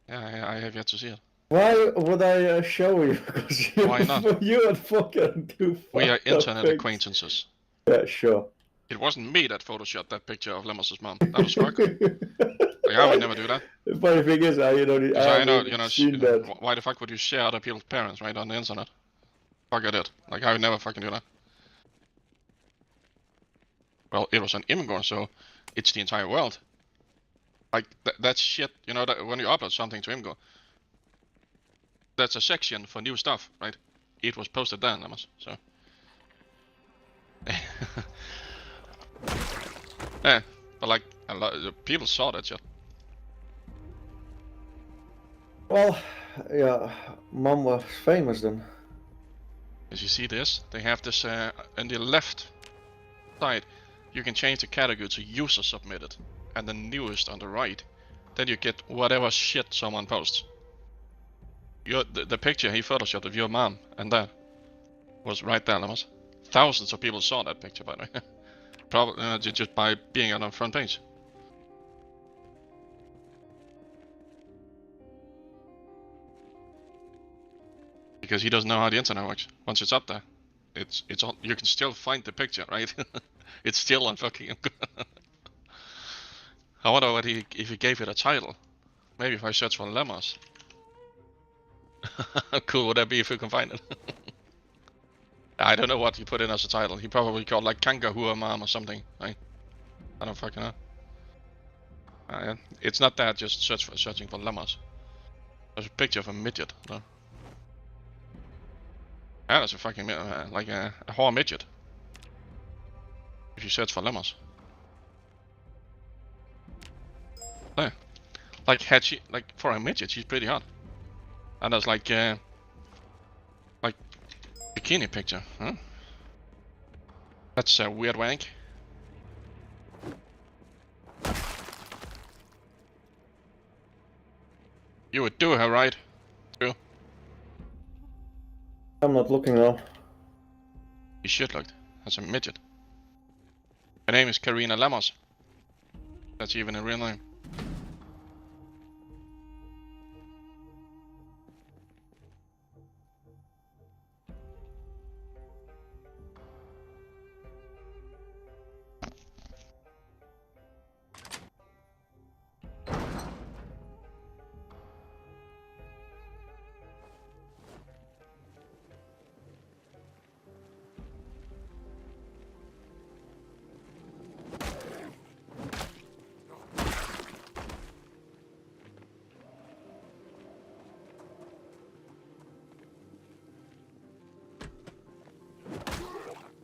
Yeah, I have yet to see it. Why would I show you? Because you, Why not? You would fucking do. We are internet things. acquaintances. Yeah, sure. It wasn't me that photoshopped that picture of Lemos' mom. That was fuck. Like, I would never do that. The funny thing is, I seen that. Why the fuck would you share other people's parents right on the internet? Fuck I did. Like I would never fucking do that. Well, it was on Imgur, so it's the entire world. Like that shit, you know, that when you upload something to Imgur, that's a section for new stuff, right? It was posted there, Lemos, so. Yeah, but like a lot of people saw that shit. Well, yeah, Mom was famous then. As you see this, they have this on the left side. You can change the category to user submitted, and the newest on the right. Then you get whatever shit someone posts. The picture he photoshopped of your mom and that was right there, Lemos. Thousands of people saw that picture, by the way. Probably just by being on the front page. Because he doesn't know how the internet works. Once it's up there, it's all, you can still find the picture, right? It's still on fucking. I wonder what if he gave it a title. Maybe if I search for Lemos. How cool would that be if we can find it? I don't know what he put in as a title. He probably called like Kangaroo Mom or something, right? I don't fucking know. It's not that, just searching for Lemos. There's a picture of a midget, though. Yeah, that's a fucking, like a whore midget. If you search for Lemos. Yeah. Like Hatchie, like for a midget, she's pretty hot. And there's like bikini picture, huh? That's a weird wank. You would do her right, too. I'm not looking now. You should look. That's a midget. Her name is Karina Lemos. That's even a real name.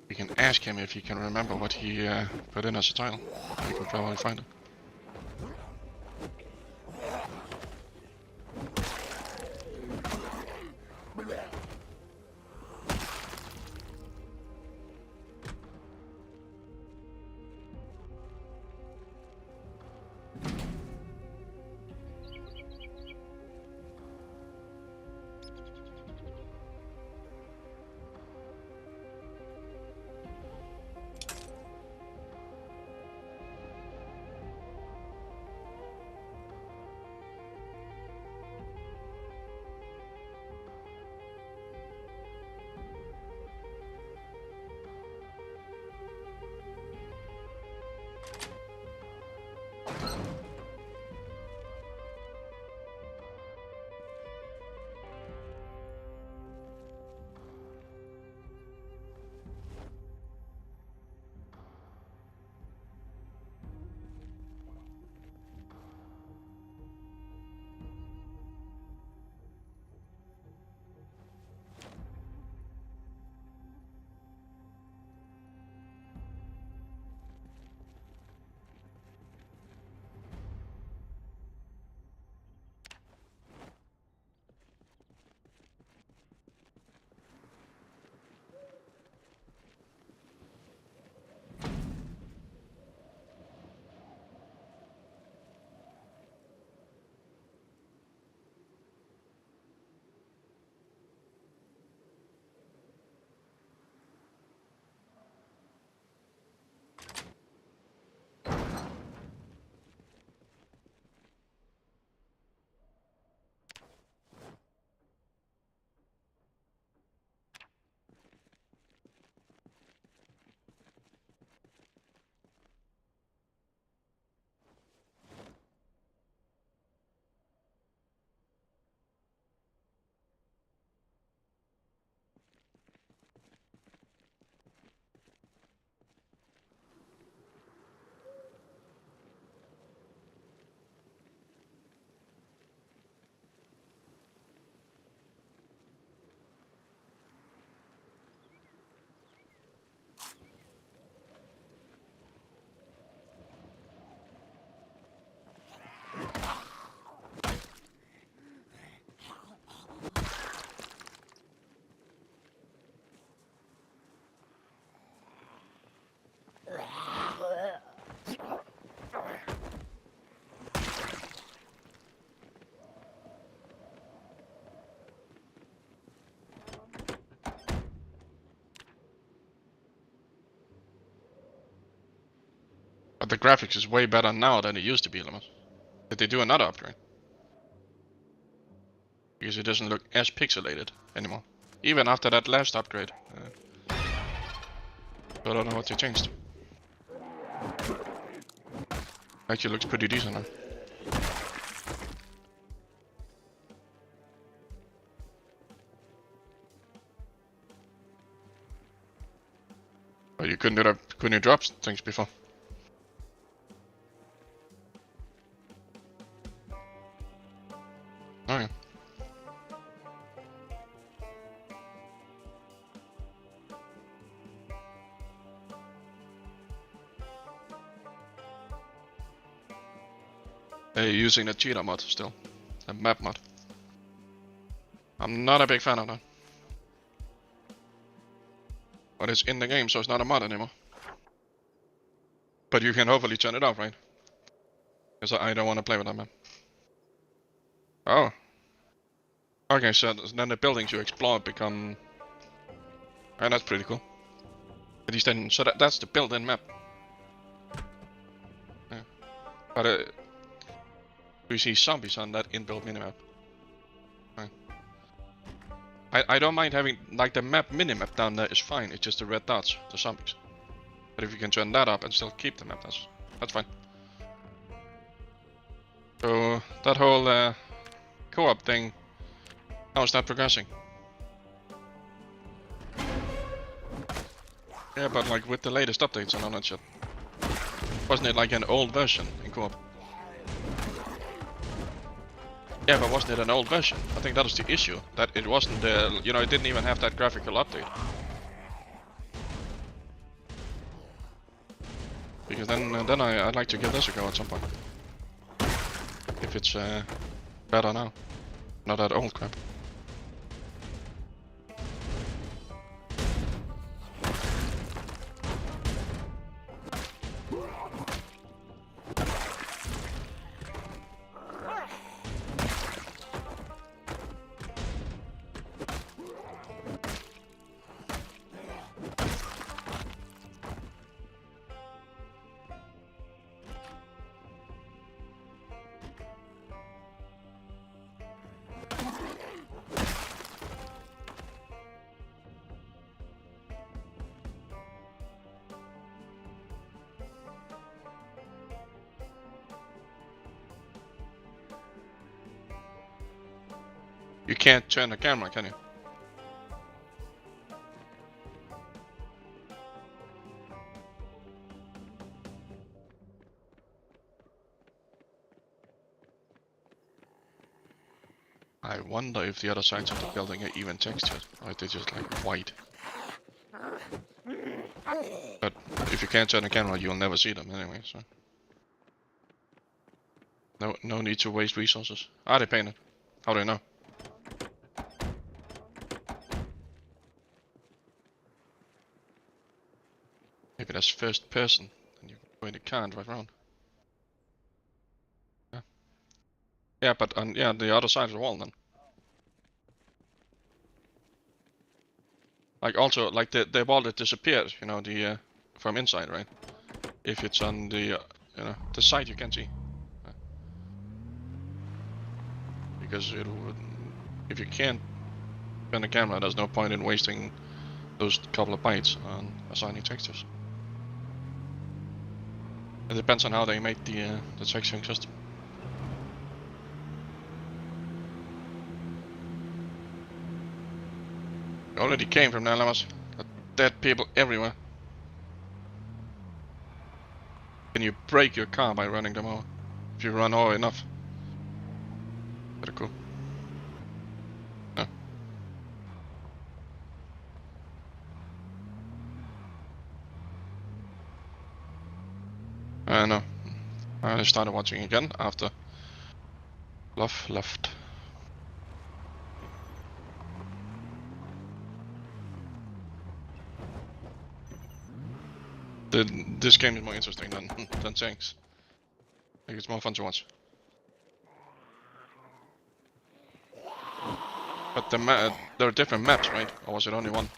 You can ask him if he can remember what he put in as a title. You could probably find it. But the graphics is way better now than it used to be, Lemons. Did they do another upgrade? Because it doesn't look as pixelated anymore. Even after that last upgrade. I don't know what they changed. Actually looks pretty decent now. But you couldn't do that, couldn't you drop things before? Oh yeah. using the cheetah mod still, the map mod. I'm not a big fan of that. But it's in the game, so it's not a mod anymore. But you can hopefully turn it off, right? Because I don't want to play with that map. Oh. Okay, so then the buildings you explore become... Oh, that's pretty cool. At least then, so that's the built-in map. Yeah. But we see zombies on that inbuilt minimap. I don't mind having, like, the map minimap down there is fine, it's just the red dots, the zombies. But if you can turn that up and still keep the map, that's fine. So, that whole co-op thing, how is that progressing? Yeah, but like with the latest updates and all that shit. Wasn't it like an old version in co-op? Yeah, but wasn't it an old version? I think that was the issue. That it wasn't the, you know, it didn't even have that graphical update. Because then I'd like to give this a go at some point. If it's better now. Not that old crap. You can't turn the camera, can you? I wonder if the other sides of the building are even textured, or are they just like white? But if you can't turn the camera, you'll never see them anyway, so... No need to waste resources. Are they painted? How do you know? Maybe that's first person, and you can go in the car and drive around. Yeah. Yeah, but on the other side of the wall then. Like also, like the wall that disappeared, you know, the from inside, right? If it's on the you know, the side you can see. Yeah. Because it would, if you can't turn the camera, there's no point in wasting those couple of bytes on assigning textures. It depends on how they make the texturing system. It already came from there, Lamas. Dead people everywhere. Can you break your car by running them over? If you run over enough. Pretty cool. Yeah. I know. I started watching again after Love left. This game is more interesting than Tanks. I think it's more fun to watch. But there are different maps, right? Or was it only one?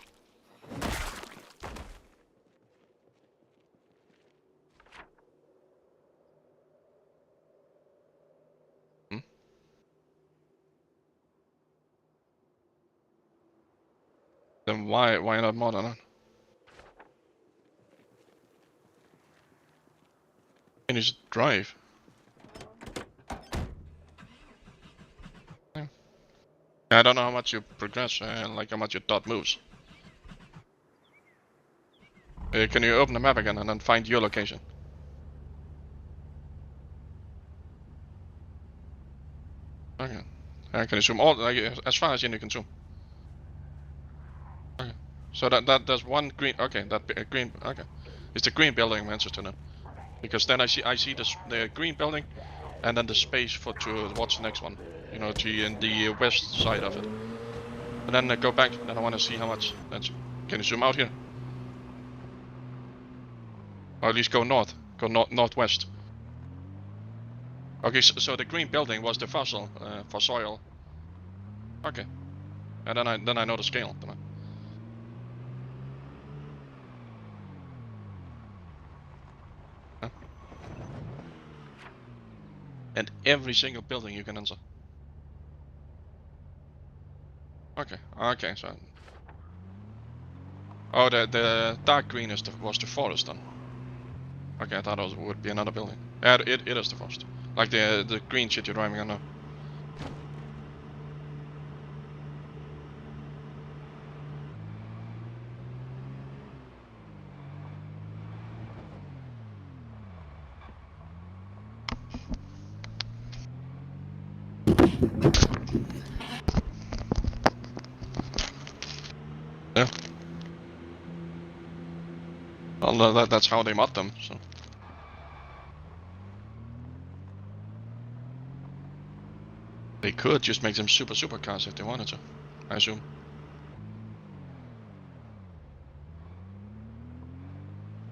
Then why not more than that? Can you just drive? Yeah. I don't know how much you progress, like how much your dot moves. Can you open the map again and then find your location? Okay. Can you zoom all, like, as far as you can zoom? Okay. So there's one green. Okay, that green. Okay, it's the green building I'm interested in, because then I see the green building, and then the space for to watch the next one. You know, to in the west side of it. And then go back. Then I want to see how much. Can you zoom out here? Or at least go north. Go northwest. Okay, so the green building was the fossil for soil. Okay, and then I know the scale. Huh? And every single building you can enter. Okay, so. Oh, the dark green was the forest then. Okay, I thought it would be another building. Yeah, it is the forest. Like the green shit you're driving on now. Yeah. Well, that's how they mod them, so. They could just make them super cars if they wanted to, I assume.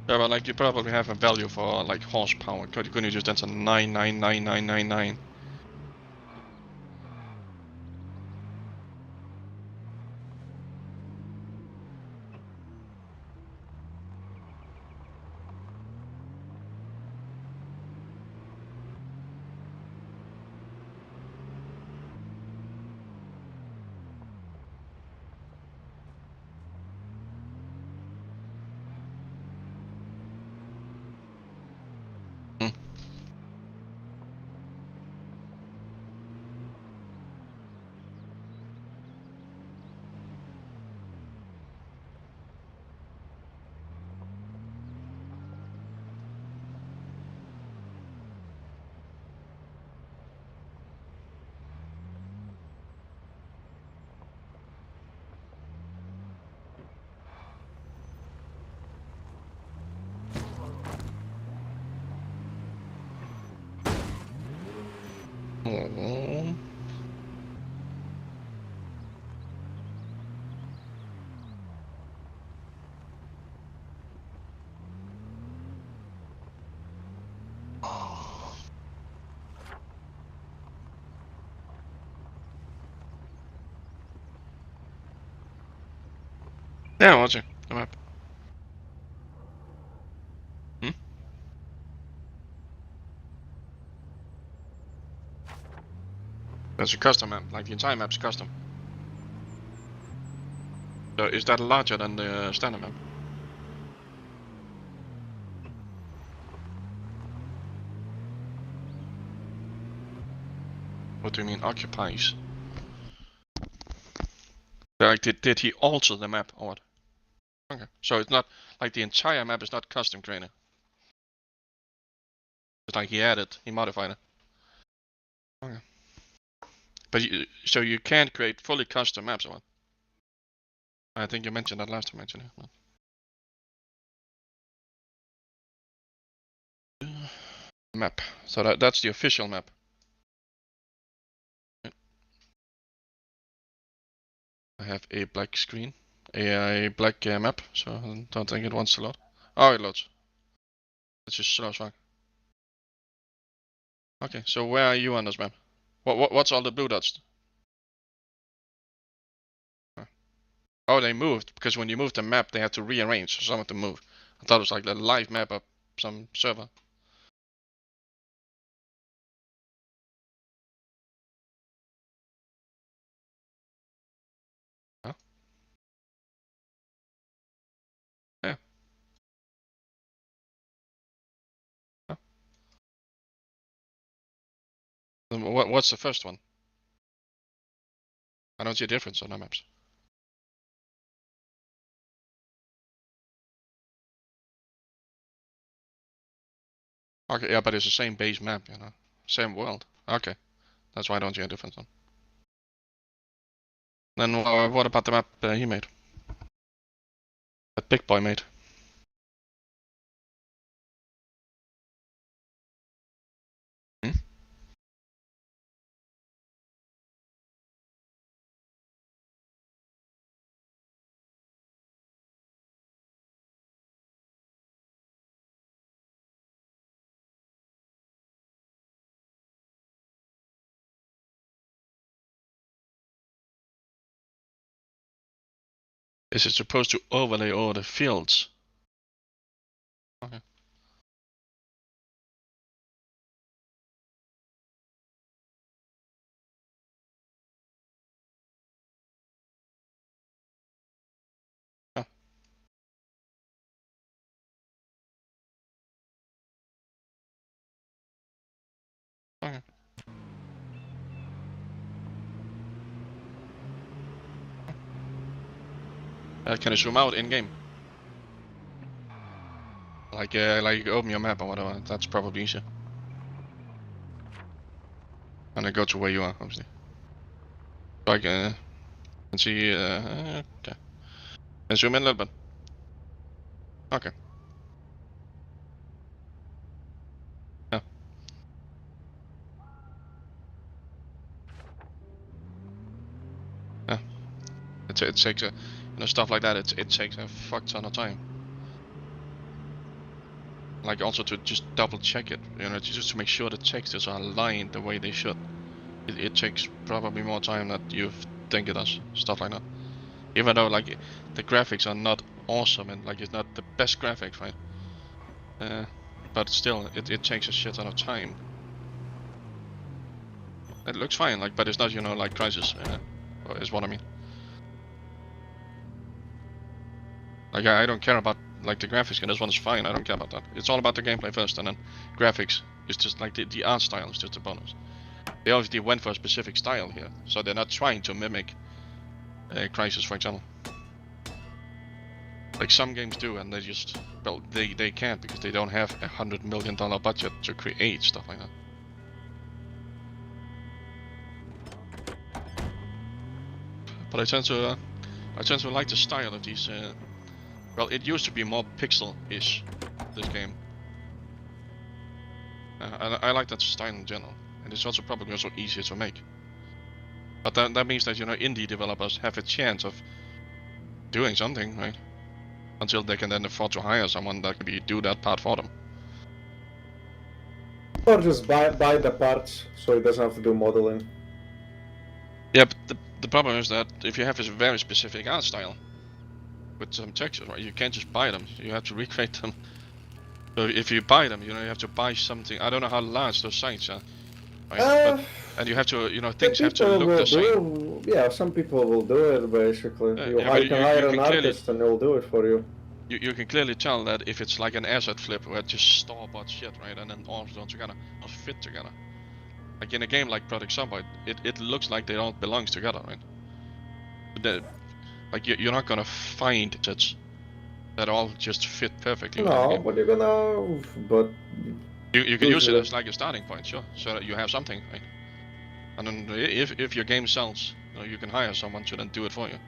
Yeah, but like you probably have a value for like horsepower. Couldn't you just enter 9999999? Oh. Yeah, watching the map. That's a custom map, like the entire map's custom. So is that larger than the standard map? What do you mean occupies? Like did he alter the map or what? Okay, so it's not like the entire map is not custom created. It's like he modified it. Okay. But so you can't create fully custom maps or what? I think you mentioned that last time actually. Map. So that's the official map. I have a black screen, a black map, so I don't think it wants to load. Oh, it loads. It's just slow as fuck. Okay, so where are you on this map? What's all the blue dots? Oh, they moved because when you moved the map, they had to rearrange. So some of them moved. I thought it was like the live map of some server. Huh? Yeah. Huh? Then what's the first one? I don't see a difference on the maps. Okay, yeah, but it's the same base map, you know, same world. Okay, that's why I don't see a difference then. Then what about the map he made? That big boy made. Hmm? Is it supposed to overlay all the fields? Okay. Okay. Can you zoom out in game? Like open your map or whatever. That's probably easier. And then go to where you are, obviously. So I can see. Okay. And zoom in a little bit. Okay. Yeah. Yeah. It takes a, stuff like that. It takes a fuck ton of time. Like also to just double check it, just to make sure the textures are aligned the way they should. It takes probably more time than you think it does. Stuff like that. Even though like the graphics are not awesome and like it's not the best graphics, right? But still, it takes a shit ton of time. It looks fine, like, but it's not, like Crysis, is what I mean. Like I don't care about like the graphics, and this one is fine. I don't care about that. It's all about the gameplay first, and then graphics is just like the art style is just a bonus. They obviously went for a specific style here, so they're not trying to mimic Crysis, for example. Like some games do, and they just, well, they can't because they don't have $100 million budget to create stuff like that. But I tend to like the style of these. Well, it used to be more pixel-ish, this game. I like that style in general, and it's also probably also easier to make. But that means that indie developers have a chance of doing something, right? Until they can then afford to hire someone that can do that part for them. Or just buy the parts, so it doesn't have to do modeling. Yeah, but the problem is that if you have this very specific art style with some textures, right, you can't just buy them. You have to recreate them. So if you buy them, you have to buy something. I don't know how large those sites are, right? And you have to, things have to look the same. Yeah, some people will do it basically. You can hire an artist and they'll do it for you. You can clearly tell that if it's like an asset flip where it's just store-bought shit, right, and then all done together, not fit together. Like in a game like Project Zomboid, it looks like they all belong together, right? Like you're not gonna find sets that all just fit perfectly. No, but you're gonna. But you can use it as like a starting point, sure, so that you have something, right? And then if your game sells, you can hire someone to then do it for you.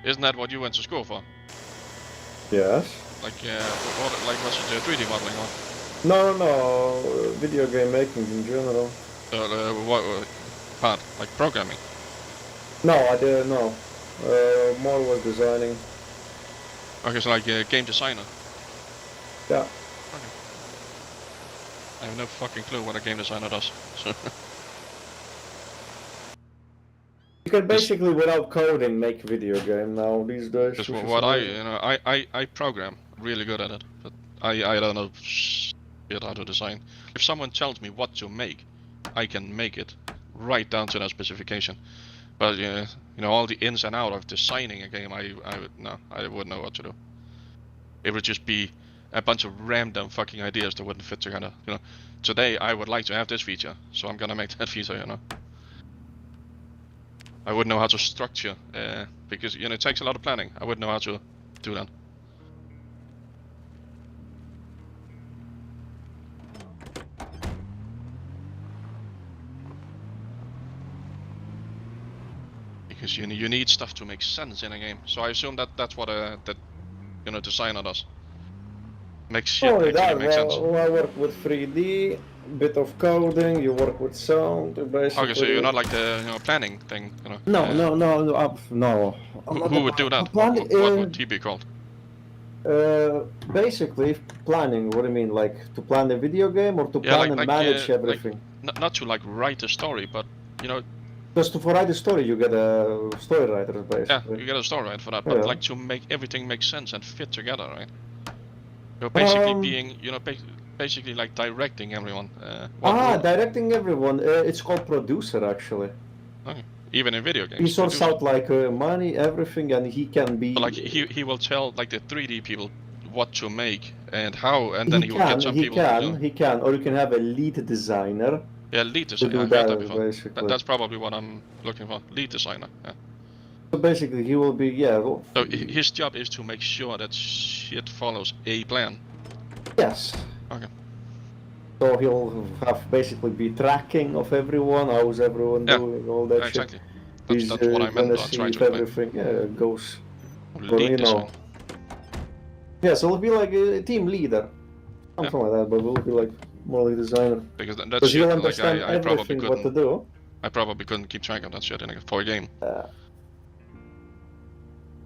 Isn't that what you went to school for? Yes. Like what's it, 3D modeling or? No, video game making in general. What part? Like programming? No, I didn't know. More was designing. Okay, so like a game designer? Yeah. Okay. I have no fucking clue what a game designer does. So. You can basically, without coding, make a video game now these days. Just what I program really good at it, but I don't know shit how to design. If someone tells me what to make, I can make it right down to that specification. But all the ins and outs of designing a game, I wouldn't know what to do. It would just be a bunch of random fucking ideas that wouldn't fit together. Today I would like to have this feature, so I'm gonna make that feature. I wouldn't know how to structure, because it takes a lot of planning. I wouldn't know how to do that. Because you need stuff to make sense in a game. So I assume that's what that designer does. Makes shit actually make sense. I work with 3D, bit of coding. You work with sound, basically. Okay, so you're not like the planning thing, No. No. Who would do that? What would he be called? Basically planning. What do you mean, like to plan the video game or to plan and manage everything? Not to like write a story, but Just to write the story, you get a story writer, basically. Yeah, you get a story right for that, but Yeah. like to make everything make sense and fit together, right? You're basically being, you know, basically like directing everyone. Directing everyone. It's called producer, actually. Okay. Even in video games. He sorts out like money, everything, and he can be. But like he will tell like the 3D people what to make and how, and then he will get some people. He can, or you can have a lead designer. Yeah, lead designer. I heard that before. That's probably what I'm looking for. Lead designer. Yeah. So basically, he will be So his job is to make sure that shit follows a plan. Yes. Okay. So he'll have basically be tracking of everyone, how's everyone doing, all that exactly. shit. That's what I meant. Gonna see if everything goes. Lead design. Yeah, so it'll be like a team leader, something like that. But we'll be like more like designer. Because that's he'll shit. understand Like I probably everything couldn't. what to do. I probably couldn't keep track of that shit for a game.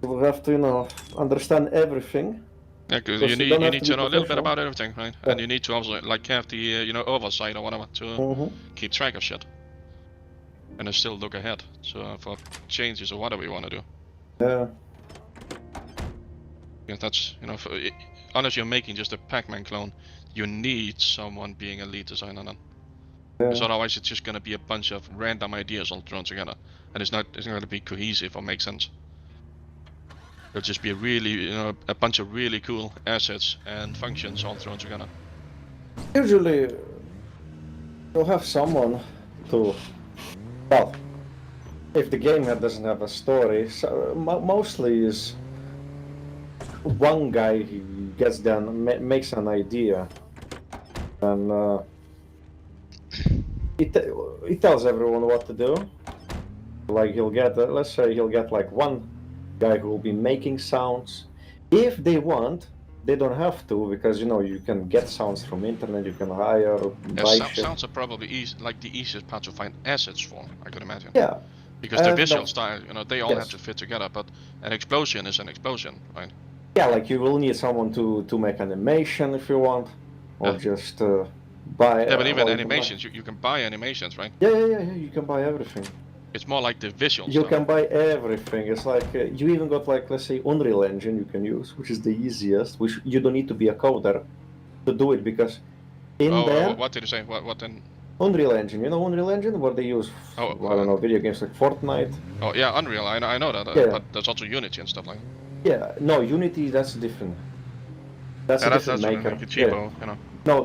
We'll have to, understand everything. Yeah, because you need to know a little bit about everything, right? Yeah. And you need to also like have the oversight or whatever to keep track of shit, and then still look ahead for changes or whatever you want to do. Yeah. Because that's unless you're making just a Pac-Man clone, you need someone being a lead designer then. Because otherwise it's just gonna be a bunch of random ideas all thrown together, and it's not gonna be cohesive or make sense. It'll just be a bunch of really cool assets and functions all thrown together. Usually, you'll have someone to, well, if the game doesn't have a story, so mostly is one guy who gets down, makes an idea, and he tells everyone what to do. Like he'll get, let's say he'll get like one guy who will be making sounds. If they want, they don't have to, because you can get sounds from internet, you can hire, buy shit. Sounds are probably like the easiest part to find assets for, I could imagine. Yeah. Because the visual style, they all have to fit together, but an explosion is an explosion, right? Yeah, like you will need someone to make animation if you want, or just buy. Yeah, but even animations, you can buy animations, right? Yeah, you can buy everything. It's more like the visual You stuff. can buy everything. It's like you even got like, let's say, Unreal Engine you can use, which is the easiest. Which you don't need to be a coder to do it, because in there. What did you say? What then? Unreal Engine. You know Unreal Engine, where they use I don't know, video games like Fortnite. Oh yeah, Unreal. I know that. Yeah. But there's also Unity and stuff like. Yeah, no, Unity, that's different. That's a different maker. Like cheapo, No,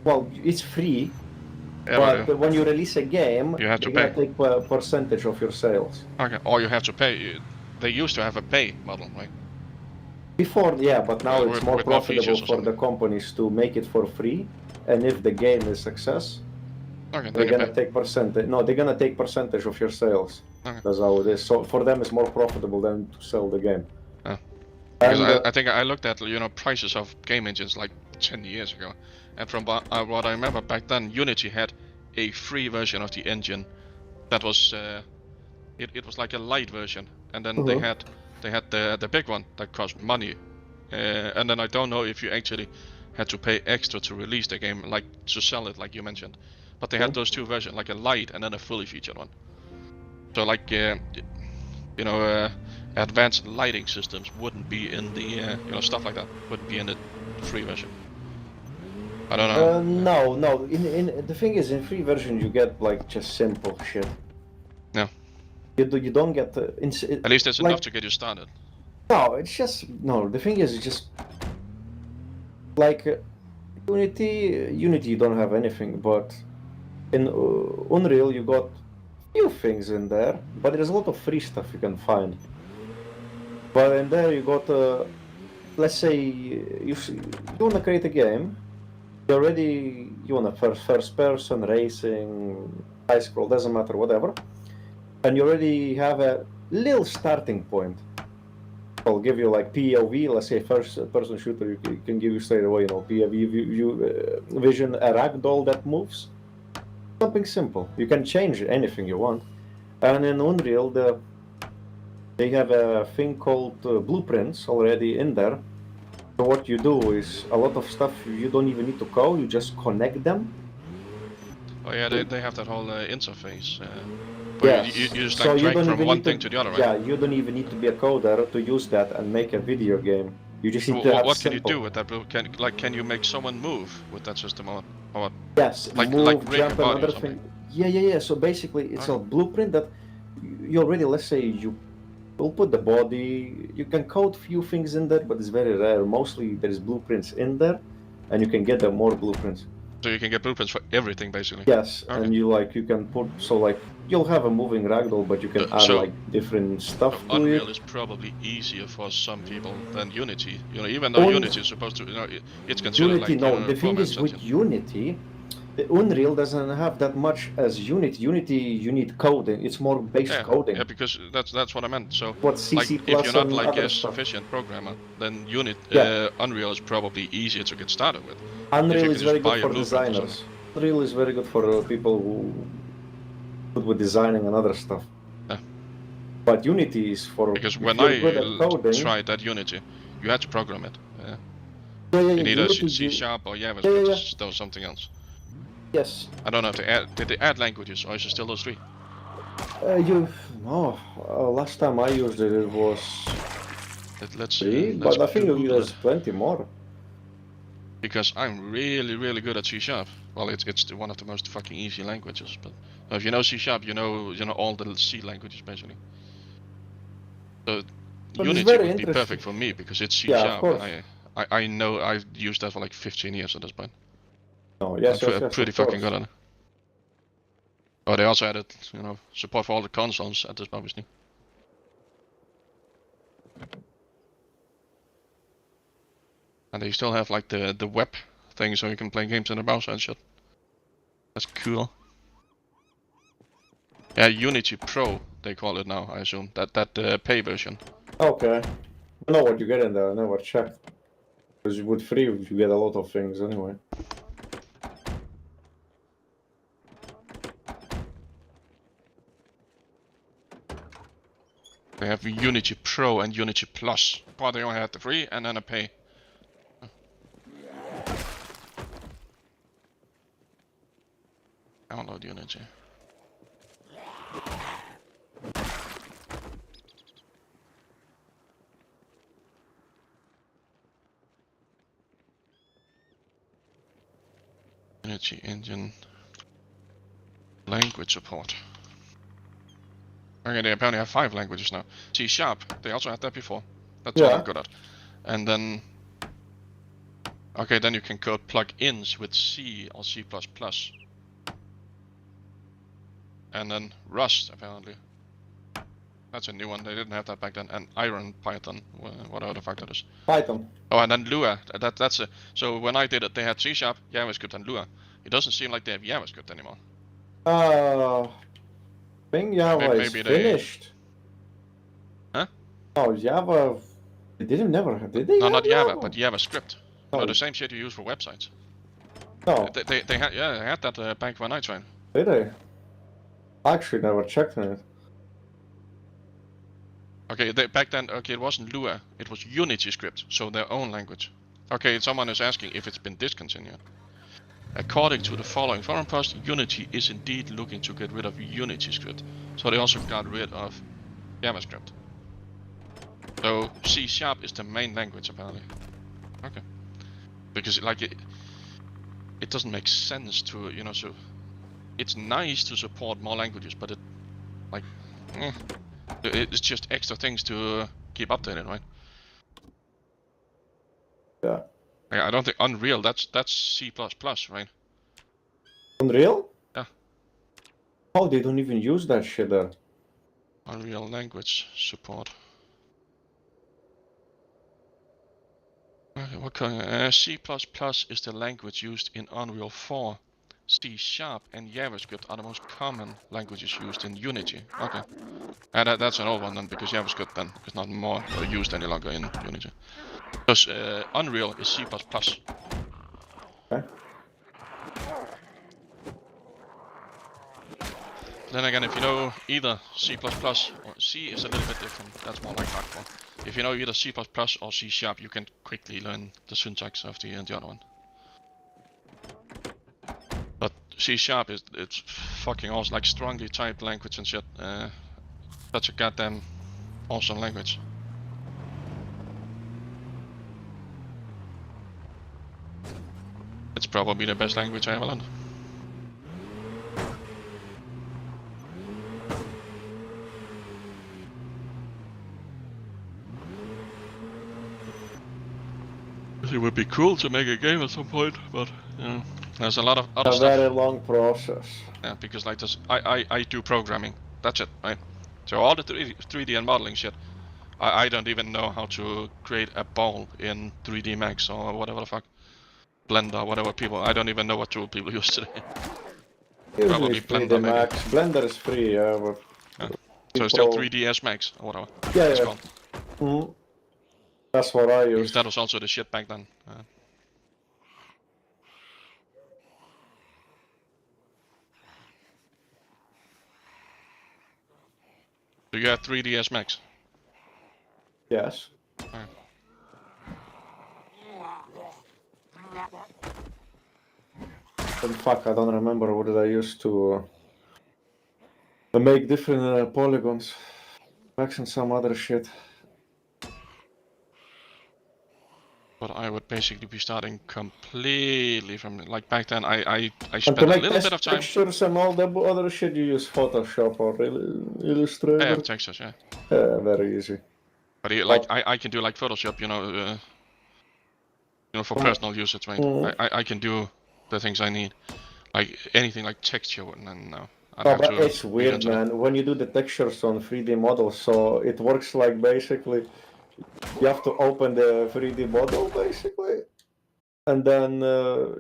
well, it's free. Yeah, but when you release a game, you have to they're pay. gonna take a percentage of your sales. Okay, or you have to pay. They used to have a pay model, right? Before, yeah, but now it's more with more profitable features or for the companies to make it for free, and if the game is success, they're gonna take percentage. No, they're gonna take percentage of your sales. Okay. That's how it is. So for them, it's more profitable than to sell the game. Because I think I looked at prices of game engines like 10 years ago, and from what I remember back then, Unity had a free version of the engine that was it was like a light version, and then they had the big one that cost money, and then I don't know if you actually had to pay extra to release the game, like to sell it, like you mentioned, but they had those two versions, like a light and then a fully featured one. So like advanced lighting systems wouldn't be in the stuff like that wouldn't be in the free version. I don't know. No. In the thing is, in free version you get like just simple shit. Yeah. You don't get at least there's enough to get you started. No, it's just the thing is just like Unity you don't have anything, but in Unreal you got few things in there, but there's a lot of free stuff you can find. But in there you got let's say you want to create a game, you want a first person racing, high scroll, doesn't matter, whatever, and you already have a little starting point. I'll give you like POV, let's say first person shooter, you can give you straight away, POV vision, a ragdoll that moves. Something simple. You can change anything you want. And in Unreal, they have a thing called blueprints already in there. So what you do is a lot of stuff you don't even need to code, you just connect them. Oh yeah, they have that whole interface. Where Yes. you just So like you drag don't from even one need thing to, to the other, right? Yeah, you don't even need to be a coder to use that and make a video game. You just need to have What can simple. you do with that? Can you make someone move with that system or what? Yes, Like move, break jump, your and body or other something? thing. Yeah. So basically, it's a blueprint that you already. Let's say you will put the body. You can code few things in there, but it's very rare. Mostly there is blueprints in there, and you can get the more blueprints. So you can get blueprints for everything basically. Yes, Okay. and you can put you'll have a moving ragdoll, but you can add so- like different stuff to Unreal it. is probably easier for some people than Unity. You know, even though Unity is supposed to, it's considered Unity, like no. The thing performance is with engine. Unity, the Unreal doesn't have that much as Unity. Unity, you need coding. It's more basic coding. Yeah, because that's what I meant. So, What C++ like, if you're not and like other a stuff. sufficient programmer, then Yeah. Unreal is probably easier to get started with. Unreal you is can very just buy good a for blueprint or designers. Unreal is very good for people who good with designing and other stuff. Yeah. But Unity is for Because if when you're good at coding. tried that Unity, you had to program it. Yeah, in either Unity, C# or JavaScript or something else. Yes. I don't know if did they add languages or is it still those three? Last time I used it, it was Let's three, let's but I think Google there's it. plenty more. Because I'm really good at C#. Well, it's one of the most fucking easy languages. But if you know C#, you know all the C languages basically. So But Unity would be perfect for me because it's C#. Yeah, of course. I know I've used that for like 15 years at this point. Oh yes, I'm pretty of fucking course. good at it. Oh, they also added, support for all the consoles at this point, obviously. And they still have like the web thing, so you can play games in the browser and shit. That's cool. Yeah, Unity Pro they call it now, I assume. That pay version. Okay. I know what you get in there. I never checked. Because with free, you get a lot of things anyway. They have Unity Pro and Unity Plus. But they only had the free and then a pay. Download Unity. Unity Engine language support. Okay, they apparently have 5 languages now. C#, they also had that before. That's what I'm good at. And then... Okay, then you can code plugins with C or C++. And then Rust, apparently. That's a new one, they didn't have that back then. And Iron Python, whatever the fuck that is. Python. Oh, and then Lua, that's a... So when I did it, they had C#, JavaScript and Lua. It doesn't seem like they have JavaScript anymore. I think Java is finished. Huh? Oh, Java... They didn't never... Did they? No, not Java, but JavaScript. Oh. No, the same shit you use for websites. No. They had that back when I tried. Did they? I actually never checked on it. Okay, back then, okay, it wasn't Lua, it was Unity script, so their own language. Okay, someone is asking if it's been discontinued. According to the following forum post, Unity is indeed looking to get rid of Unity script. So they also got rid of JavaScript. So C# is the main language apparently. Okay. Because like it doesn't make sense to, so it's nice to support more languages, but it's just extra things to keep updated, right? Yeah. I don't think Unreal, that's C++, right? Unreal? Yeah. Oh, they don't even use that shit there. Unreal language support. Okay, what kind? C++ is the language used in Unreal 4. C# and JavaScript are the most common languages used in Unity. Okay. That's an old one then, because JavaScript then is not more used any longer in Unity. Because Unreal is C++. Okay. Then again, if you know either C++ or C is a little bit different, that's more like hardcore. If you know either C++ or C#, you can quickly learn the syntax of the other one. But C# is it's fucking awesome, like strongly typed language and shit. Such a goddamn awesome language. It's probably the best language I ever learned. It would be cool to make a game at some point, but you know, there's a lot of other stuff. A very long process. Yeah, because like this, I do programming. That's it, right? So all the 3D and modeling shit, I don't even know how to create a ball in 3D Max or whatever the fuck, Blender, whatever people. I don't even know what tool people use today. Usually it's 3D Max. Blender is free, yeah, but so it's still 3ds Max or whatever. Yeah, it's yeah. called. Mm. That's what I use. Because that was also the shit back then. Do you have 3ds Max? Yes. Alright. And fuck, I don't remember what did I use to make different polygons. Max and some other shit. But I would basically be starting completely from like back then. I And spent to a make little bit of time. textures and all the other shit, you use Photoshop or Illustrator. Yeah, textures, yeah. Yeah, very easy. But like I can do like Photoshop, you know, for personal usage, right? I can do the things I need, like anything like texture, and no. Oh, but it's weird, man. When you do the textures on 3D models, so it works like basically you have to open the 3D model basically, and then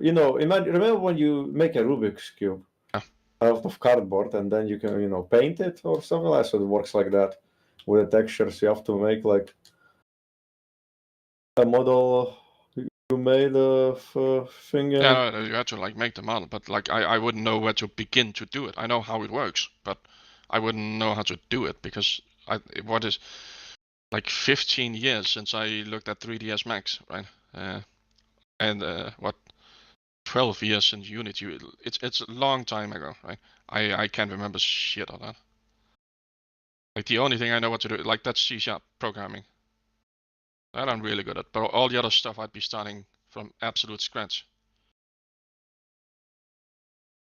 you know, remember when you make a Rubik's cube out of cardboard, and then you can paint it or something like that. So it works like that with the textures. You have to make like a model you made of thing. Yeah, no, you have to like make the model, but like I wouldn't know where to begin to do it. I know how it works, but I wouldn't know how to do it because what is like 15 years since I looked at 3ds Max, right? And what 12 years since Unity. It's a long time ago, right? I can't remember shit of that. Like the only thing I know what to do, like that's C# programming. That I'm really good at, but all the other stuff I'd be starting from absolute scratch.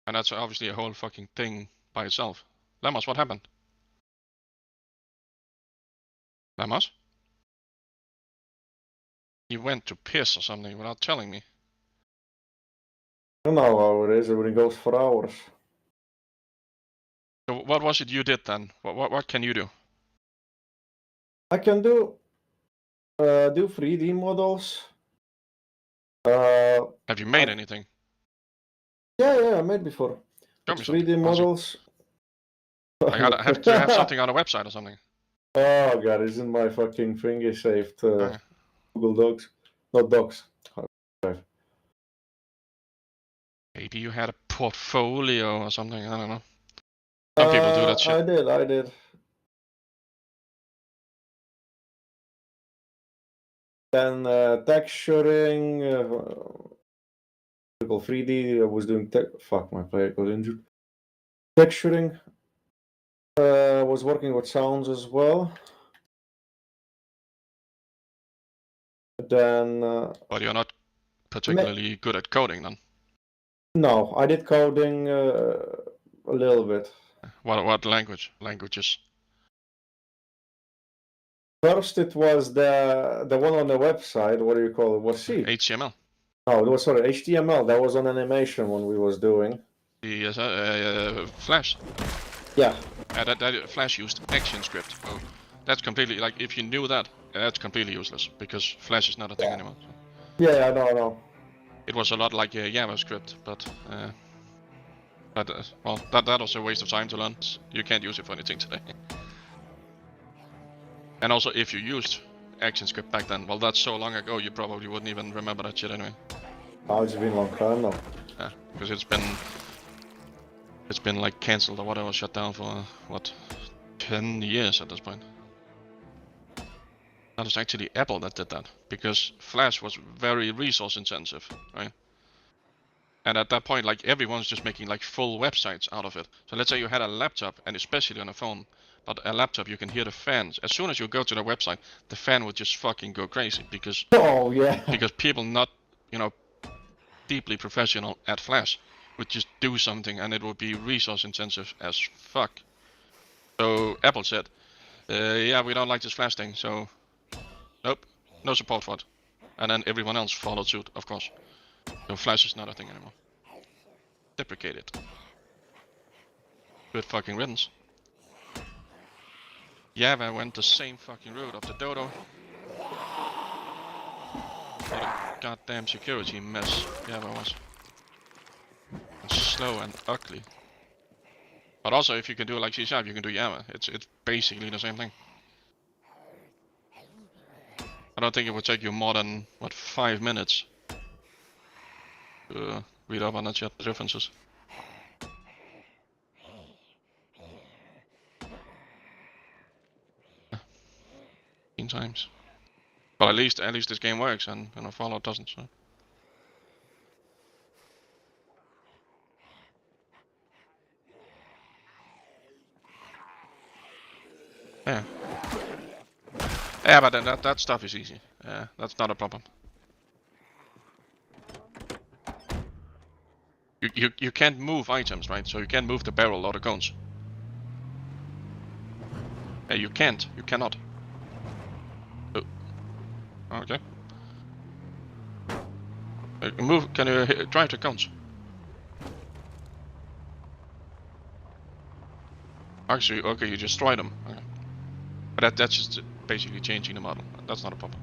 And that's obviously a whole fucking thing by itself. Lemos, what happened? Lemos? He went to piss or something without telling me. I don't know how it is, it goes for hours. So what was it you did then? What can you do? I can do 3D models. Have you made anything? Yeah, I made before. Show me 3D models. Do you have something on a website or something? Oh god, isn't my fucking thingy saved? Google Docs, not Docs. Maybe you had a portfolio or something. I don't know. Some people do that shit. I did. Then texturing, 3D. I was doing fuck, my player got injured. Texturing. Was working with sounds as well. Then. But you're not particularly good at coding, then. No, I did coding a little bit. What languages? First, it was the one on the website. What do you call it? Was C? HTML. No, it was HTML. That was on animation when we was doing. Flash. Yeah. That Flash used ActionScript. Oh, that's completely like if you knew that, that's completely useless because Flash is not a thing anymore. So. Yeah, no. It was a lot like JavaScript, but well, that was a waste of time to learn. You can't use it for anything today. And also, if you used ActionScript back then, well, that's so long ago, you probably wouldn't even remember that shit anyway. Oh, it's been a long time now. Yeah, because it's been like cancelled or whatever, shut down for what, 10 years at this point. That was actually Apple that did that, because Flash was very resource intensive, right? And at that point, like everyone's just making like full websites out of it. So let's say you had a laptop, and especially on a phone, but a laptop, you can hear the fans. As soon as you go to the website, the fan would just fucking go crazy because because people not, you know, deeply professional at Flash would just do something, and it would be resource intensive as fuck. So Apple said, yeah, we don't like this Flash thing, so nope, no support for it. And then everyone else followed suit, of course. So Flash is not a thing anymore. Deprecated. Good fucking riddance. Java went the same fucking route of the Dodo. What a goddamn security mess Java was. And slow and ugly. But also, if you can do like C#, you can do Java. It's basically the same thing. I don't think it would take you more than, what, 5 minutes to read up on the chat differences. Times. But at least this game works, and you know, Fallout doesn't. So. Yeah. Yeah, but then that stuff is easy. Yeah, that's not a problem. You can't move items, right? So you can't move the barrel or the guns. Yeah, you can't. You cannot. Okay. Move. Can you drive the guns? Actually, okay, you just destroy them. Okay. But that's just basically changing the model. That's not a problem.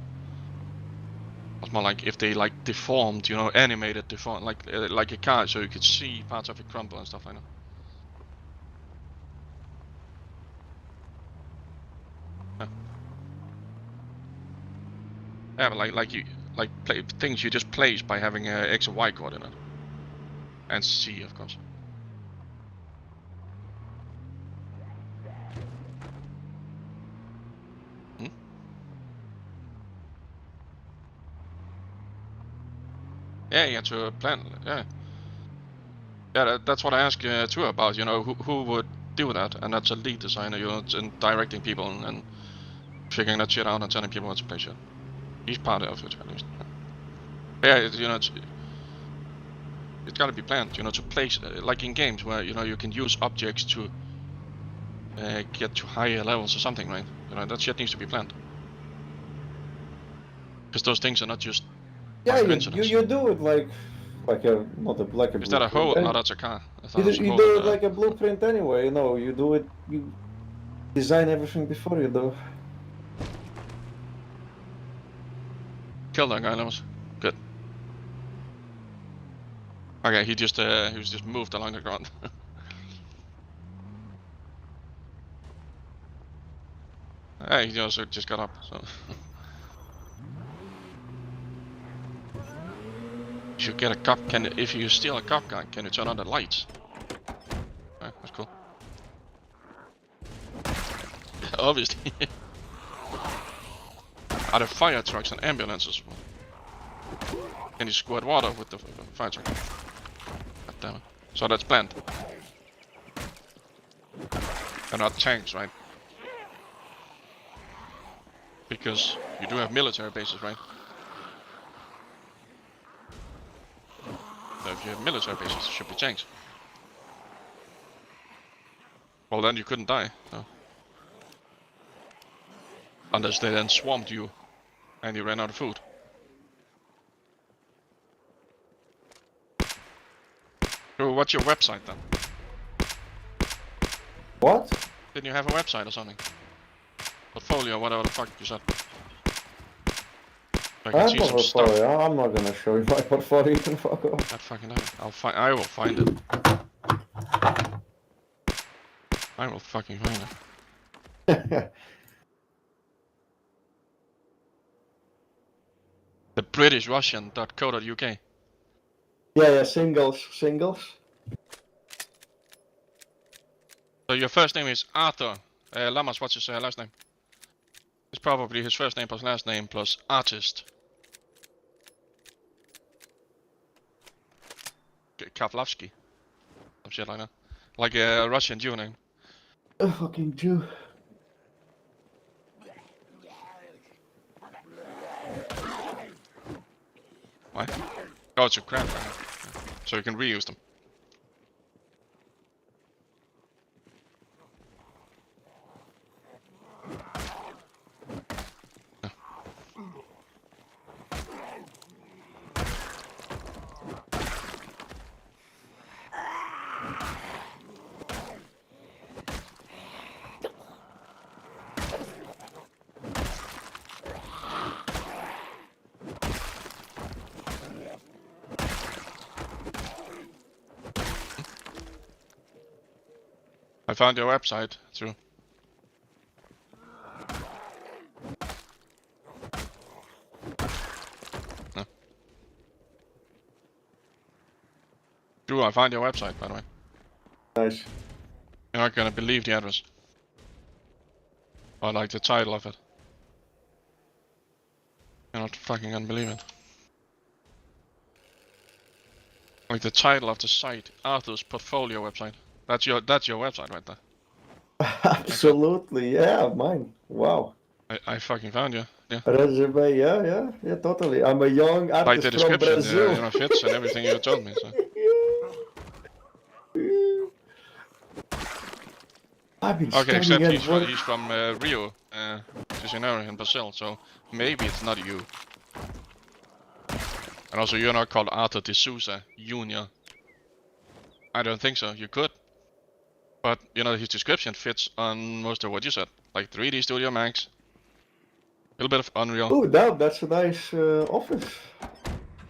It's more like if they like deformed, you know, animated deformed, like a car, so you could see parts of it crumble and stuff like that. Yeah, but things you just place by having a X and Y coordinate. And C, of course. Hmm? Yeah, you have to plan. Yeah. Yeah, that's what I asked too about. You know, who would do that? And that's a lead designer, you know, and directing people and figuring that shit out and telling people what to play shit. He's part of it, at least. Yeah, you know, it's gotta be planned, you know, to place, like in games where, you know, you can use objects to get to higher levels or something, right? You know, that shit needs to be planned. Because those things are not just you do it like a not a like a. Is that a hole? Oh, that's a car. You do it like a blueprint anyway. You know, you do it. You design everything before you do. Kill that guy, that was good. Okay, he was just moved along the ground. Hey, he also just got up, so. If you get a cop, if you steal a cop car, can you turn on the lights? Okay, that's cool. Obviously. Are there fire trucks and ambulances? Can you squirt water with the fire truck? God damn it. So that's planned. They're not tanks, right? Because you do have military bases, right? So if you have military bases, it should be tanks. Well, then you couldn't die. So. Unless they then swamped you and you ran out of food. So what's your website then? What? Didn't you have a website or something? Portfolio, whatever the fuck you said. I can see some stuff. I'm not gonna show you my portfolio. You can fuck off. God fucking hell. I will find it. I will fucking find it. The BritishRussian.co.uk. Yeah, singles. So your first name is Arthur. Lamas, what's his last name? It's probably his first name plus last name plus artist. Kavlavsky. Some shit like that. Like a Russian Jew name. A fucking Jew. Why? Oh, it's your crap. So you can reuse them. I found your website too. No. Drew, I found your website, by the way. Nice. You're not gonna believe the address. Or like the title of it. You're not fucking gonna believe it. Like the title of the site, Arthur's portfolio website. That's your website right there. Absolutely, yeah, mine. Wow. I fucking found you. Yeah. Resume, yeah, totally. I'm a young artist Like the from description, Brazil. you know, fits and everything you told me. So. I've been Okay, except studying he's from Rio de Janeiro in Brazil, so maybe it's not you. And also, you're not called Arthur de Souza Jr. I don't think so. You could. But, you know, his description fits on most of what you said. Like 3D Studio Max, a little bit of Unreal. Oh, damn, that's a nice office.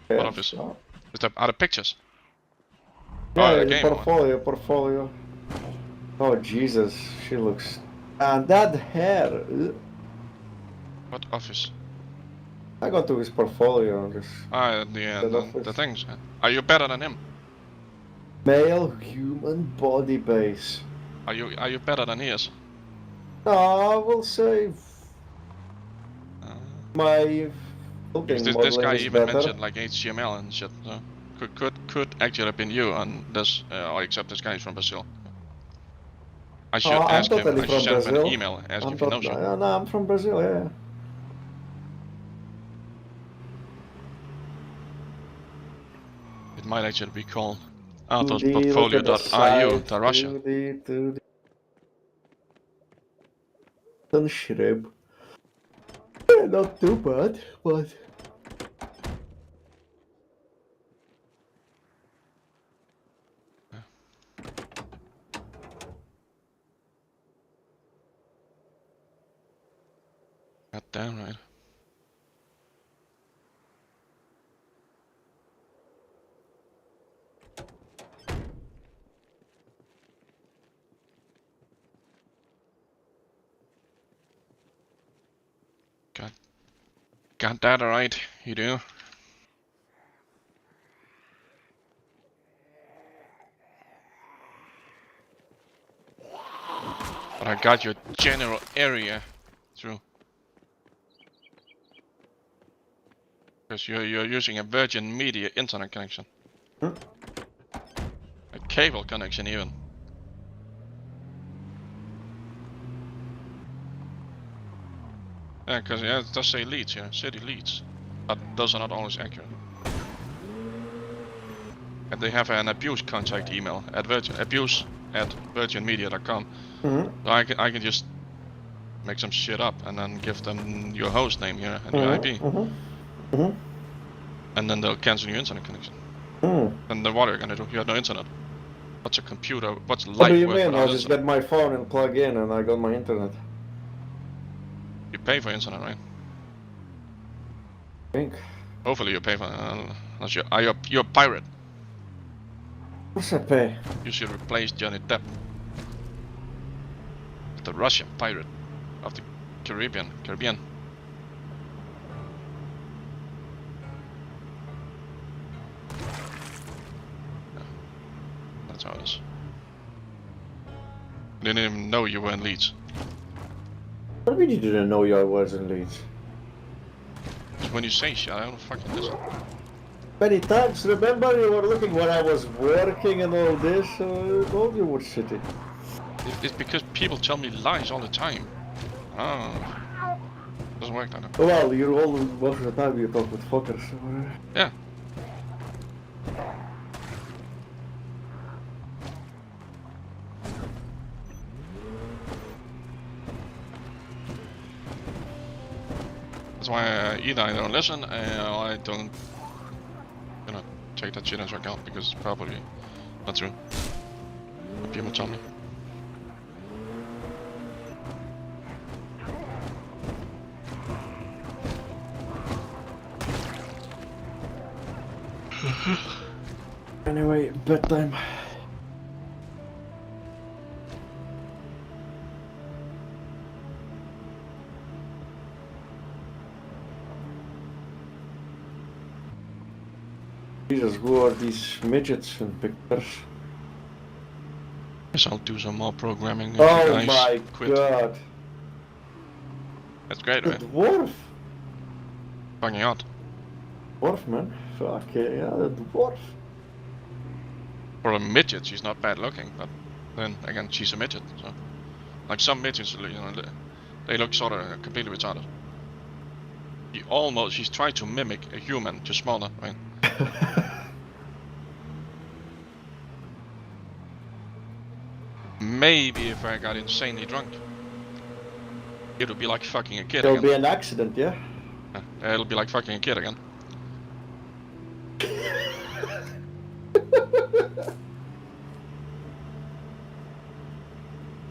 Yeah, What office? so- Are the pictures? Yeah, Oh, the your game one. portfolio. Oh, Jesus, she looks... And that hair! Ugh. What office? I go to his portfolio and just... The things. Are you better than him? Male human body base. Are you better than he is? No, I will say... My... Because this guy even mentioned like HTML and shit. So could actually have been you on this, or except this guy is from Brazil. I should ask I'm him. totally I from should send him Brazil. an email, ask if he knows you. No, I'm from Brazil, yeah. It might actually be called 2D, look at the site, Russia. 2D. Sunshreeb. Not too bad, but... God damn right. Got that right, you do. But I got your general area through. Because you're using a Virgin Media internet connection. A cable connection even. Yeah, because it does say Leeds here, city Leeds. But those are not always accurate. And they have an abuse contact email at abuse@virginmedia.com. So I can just make some shit up and then give them your host name here and your IP. And then they'll cancel your internet connection. And then what are you gonna do? You have no internet. What's a computer? What's life What do you worth mean? without I just internet? get my phone and plug in and I got my internet. You pay for internet, right? I think. Hopefully you pay for unless you're a pirate. What's I pay? You should replace Johnny Depp with the Russian pirate of the Caribbean. That's how it is. I didn't even know you were in Leeds. What do you mean you didn't know I was in Leeds? When you say shit, I don't fucking listen. Many times, remember you were looking when I was working and all this, so I told you what shitty. It's because people tell me lies all the time. Oh. Doesn't work like that. Well, you're all most of the time you talk with fuckers. So, Yeah. That's why either I don't listen or I don't, you know, take that shit into account because it's probably not true. But people tell me. Anyway, bedtime. Jesus, who are these midgets in pictures? Guess I'll do some more programming. If Oh you guys my quit. god! That's great, The right? dwarf! Fucking hot. Dwarf, man. Fuck yeah, the dwarf. For a midget, she's not bad looking, but then again, she's a midget. So, like some midgets, you know, they look sort of completely retarded. She's trying to mimic a human, just smaller, right? Maybe if I got insanely drunk, it would be like fucking a kid There'll again. be an accident, yeah? It'll be like fucking a kid again.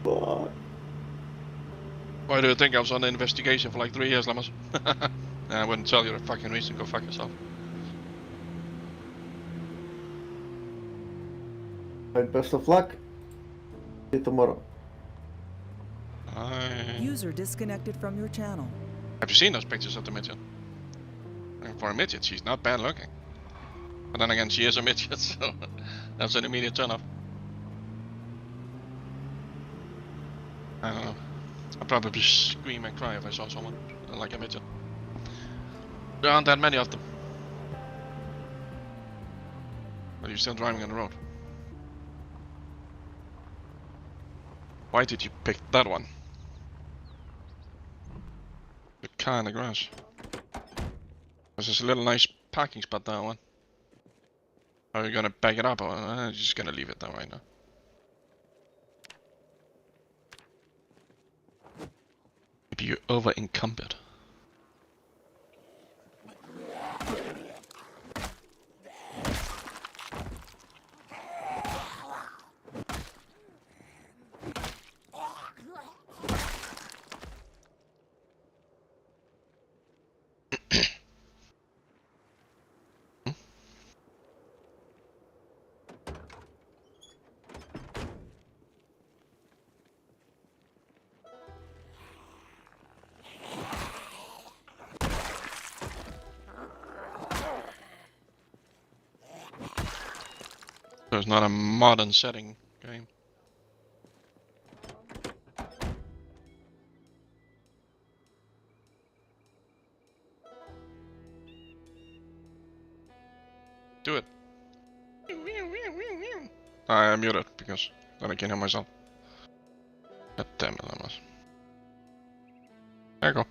Fuck. Why do you think I was on the investigation for like 3 years, Lamas? I wouldn't tell you the fucking reason, go fuck yourself. Right, best of luck. See you tomorrow. User disconnected from your channel. Have you seen those pictures of the midget? And for a midget, she's not bad looking. But then again, she is a midget, so that's an immediate turn off. I don't know. I'd probably scream and cry if I saw someone like a midget. There aren't that many of them. But you're still driving on the road. Why did you pick that one? The car in the grass. This is a little nice parking spot, that one. Are you gonna back it up or I'm just gonna leave it there right now? Maybe you're over encumbered. So it's not a modern setting game. Do it. I muted because then I can hear myself. God damn it, Lamas. There you go.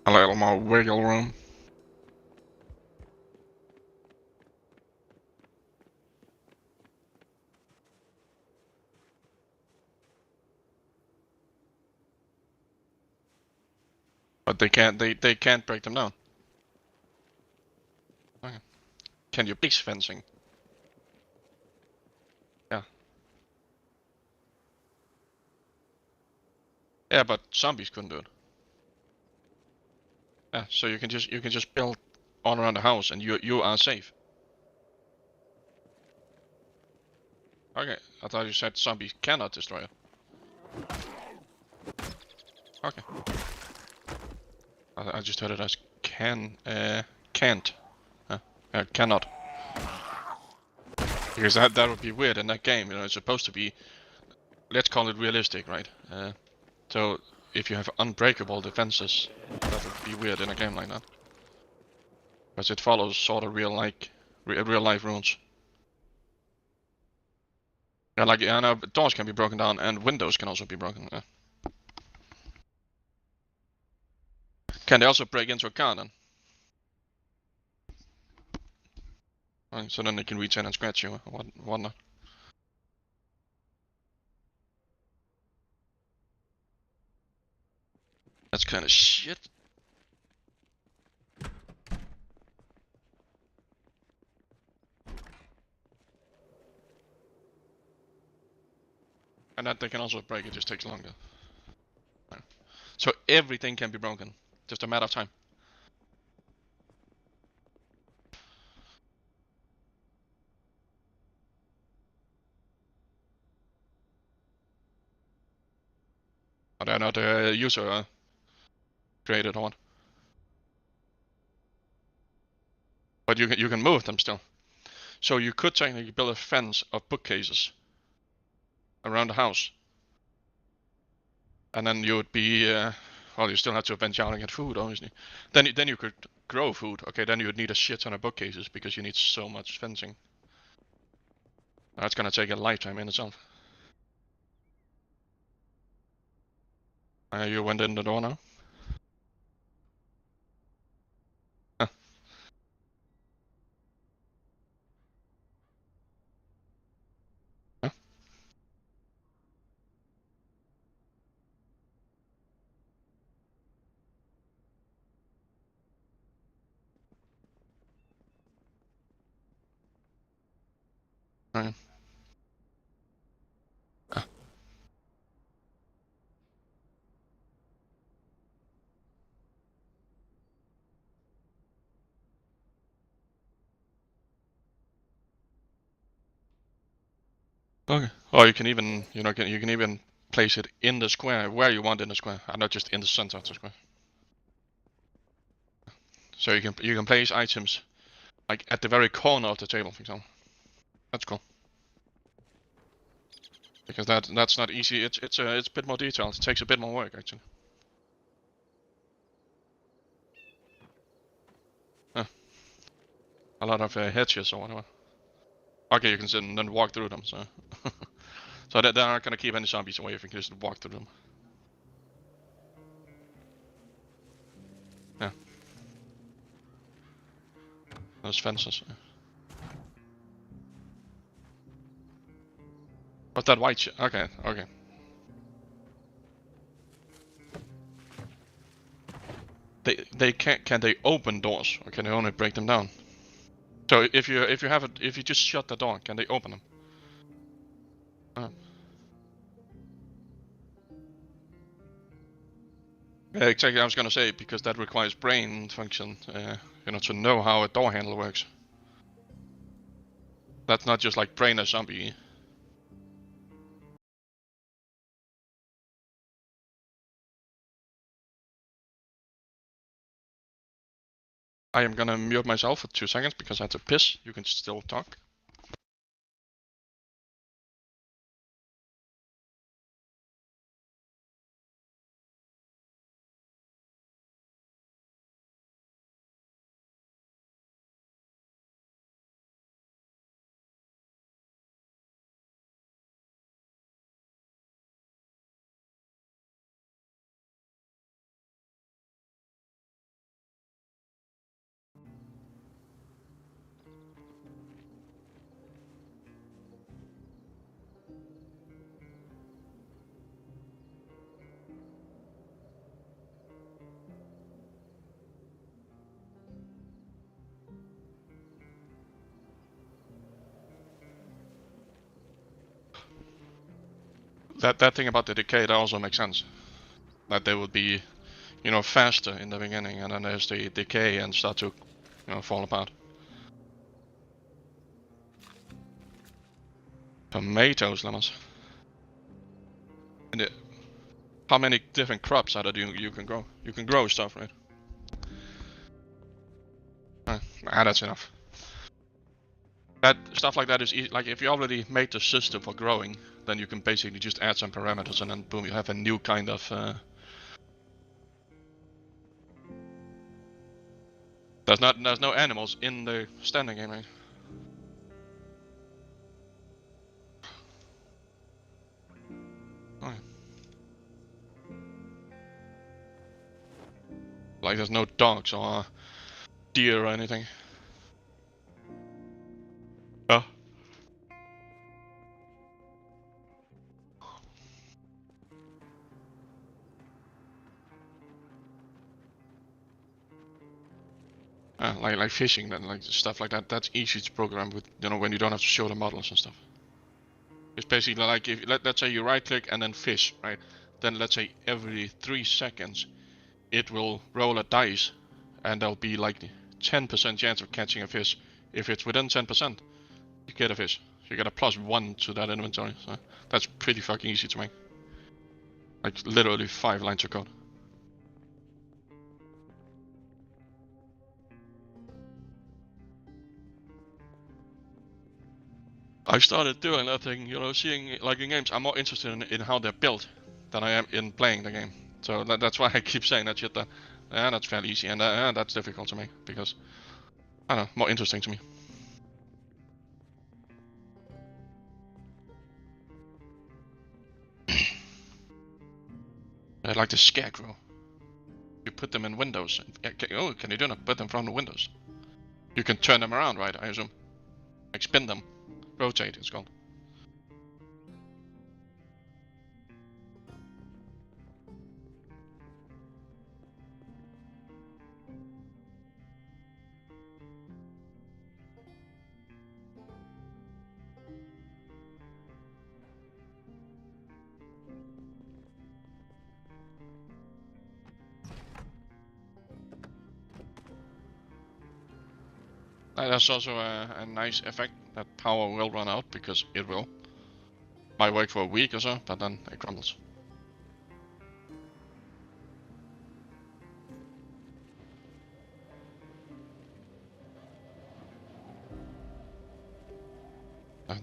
A little more wiggle room. But they can't break them down. Okay. Can you base fencing? Yeah. Yeah, but zombies couldn't do it. Yeah, so you can just build all around the house and you are safe. Okay, I thought you said zombies cannot destroy it. Okay. I just heard it as can't. Cannot. Because that would be weird in that game. You know, it's supposed to be, let's call it realistic, right? So if you have unbreakable defenses, that would be weird in a game like that. Because it follows sort of real life rules. Yeah, like I know doors can be broken down and windows can also be broken. Yeah. Can they also break into a car then? Right, so then they can reach in and scratch you or whatnot. That's kind of shit. And that they can also break, it just takes longer. Right. So everything can be broken, just a matter of time. Are they not user created or what? But you can move them still. So you could technically build a fence of bookcases around the house. And then you would be, well, you still have to venture out and get food, obviously. Then you could grow food. Okay, then you would need a shit ton of bookcases because you need so much fencing. That's gonna take a lifetime in itself. You went in the door now? Huh. Huh? Right. Okay. Or you can even, you can even place it in the square where you want in the square, and not just in the center of the square. So you can place items like at the very corner of the table, for example. That's cool. Because that's not easy. It's a bit more detailed. It takes a bit more work actually. A lot of hedges or whatever. Okay, you can sit and then walk through them. So, so they're not gonna keep any zombies away if you can just walk through them. Yeah. Those fences. What's that white shit? Okay, okay. They can they open doors or can they only break them down? So if you just shut the door, can they open them? Yeah, exactly. I was gonna say because that requires brain function, to know how a door handle works. That's not just like brain a zombie. I am gonna mute myself for 2 seconds because I had to piss. You can still talk. That thing about the decay, that also makes sense. That they would be, faster in the beginning, and then as they decay and start to, fall apart. Tomatoes, lemons. And how many different crops are there you can grow? You can grow stuff, right? That's enough. That stuff like that is like if you already made the system for growing, then you can basically just add some parameters and then boom, you have a new kind of. There's no animals in the standing game, right? Oh, yeah. Like there's no dogs or deer or anything. Oh. Like fishing, then like stuff like that. That's easy to program with, you know, when you don't have to show the models and stuff. It's basically like if let's say you right click and then fish, right? Then let's say every 3 seconds, it will roll a dice, and there'll be like 10% chance of catching a fish. If it's within 10%, you get a fish. You get a +1 to that inventory. So that's pretty fucking easy to make. Like literally 5 lines of code. I started doing that thing, you know, seeing like in games. I'm more interested in how they're built than I am in playing the game. So that's why I keep saying that shit. That that's fairly easy, and that's difficult to me because I don't know, more interesting to me. Like the scarecrow. You put them in windows. Oh, can you do that? Put them from the windows. You can turn them around, right? I assume. Like spin them. Rotate, it's called. That's also a nice effect that power will run out, because it will. Might work for a week or so, but then it crumbles.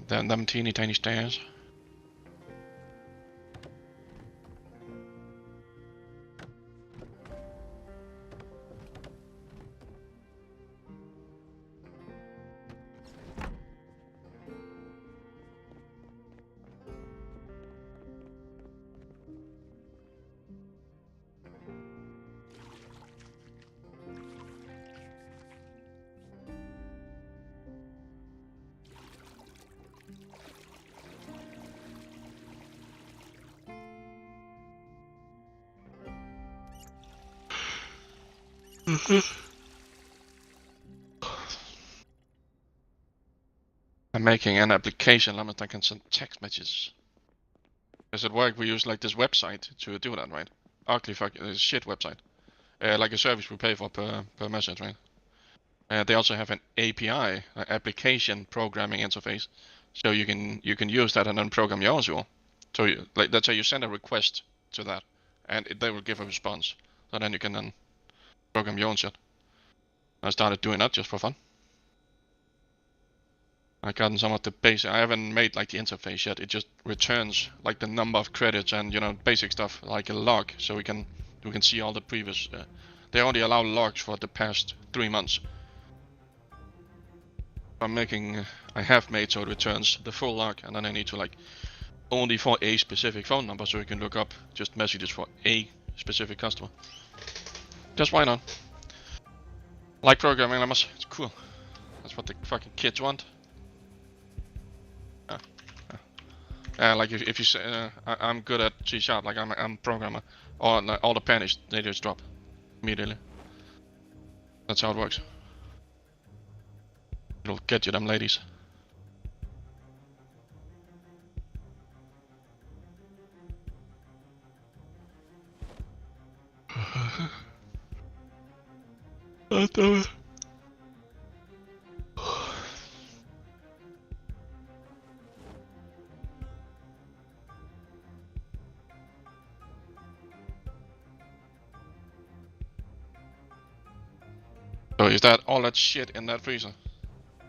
Them teeny tiny stairs. I'm making an application limit that can send text messages. Does it work? We use like this website to do that, right? Ugly fuck shit website. Like a service we pay for per message, right? They also have an API, application programming interface, so you can use that and then program your own tool. So like let's say you send a request to that, and they will give a response. So then you can then program your own shit. I started doing that just for fun. I've gotten some of the basic. I haven't made like the interface yet. It just returns like the number of credits and, you know, basic stuff like a log, so we can see all the previous. They only allow logs for the past 3 months. I have made so it returns the full log, and then I need to like only for a specific phone number, so you can look up just messages for a specific customer. Just why not? Like programming lemmas, it's cool. That's what the fucking kids want. Like if you say I'm good at C#, like I'm a programmer, or like, all the panics they just drop immediately. That's how it works. It'll get you them ladies. God damn it. So is that all that shit in that freezer?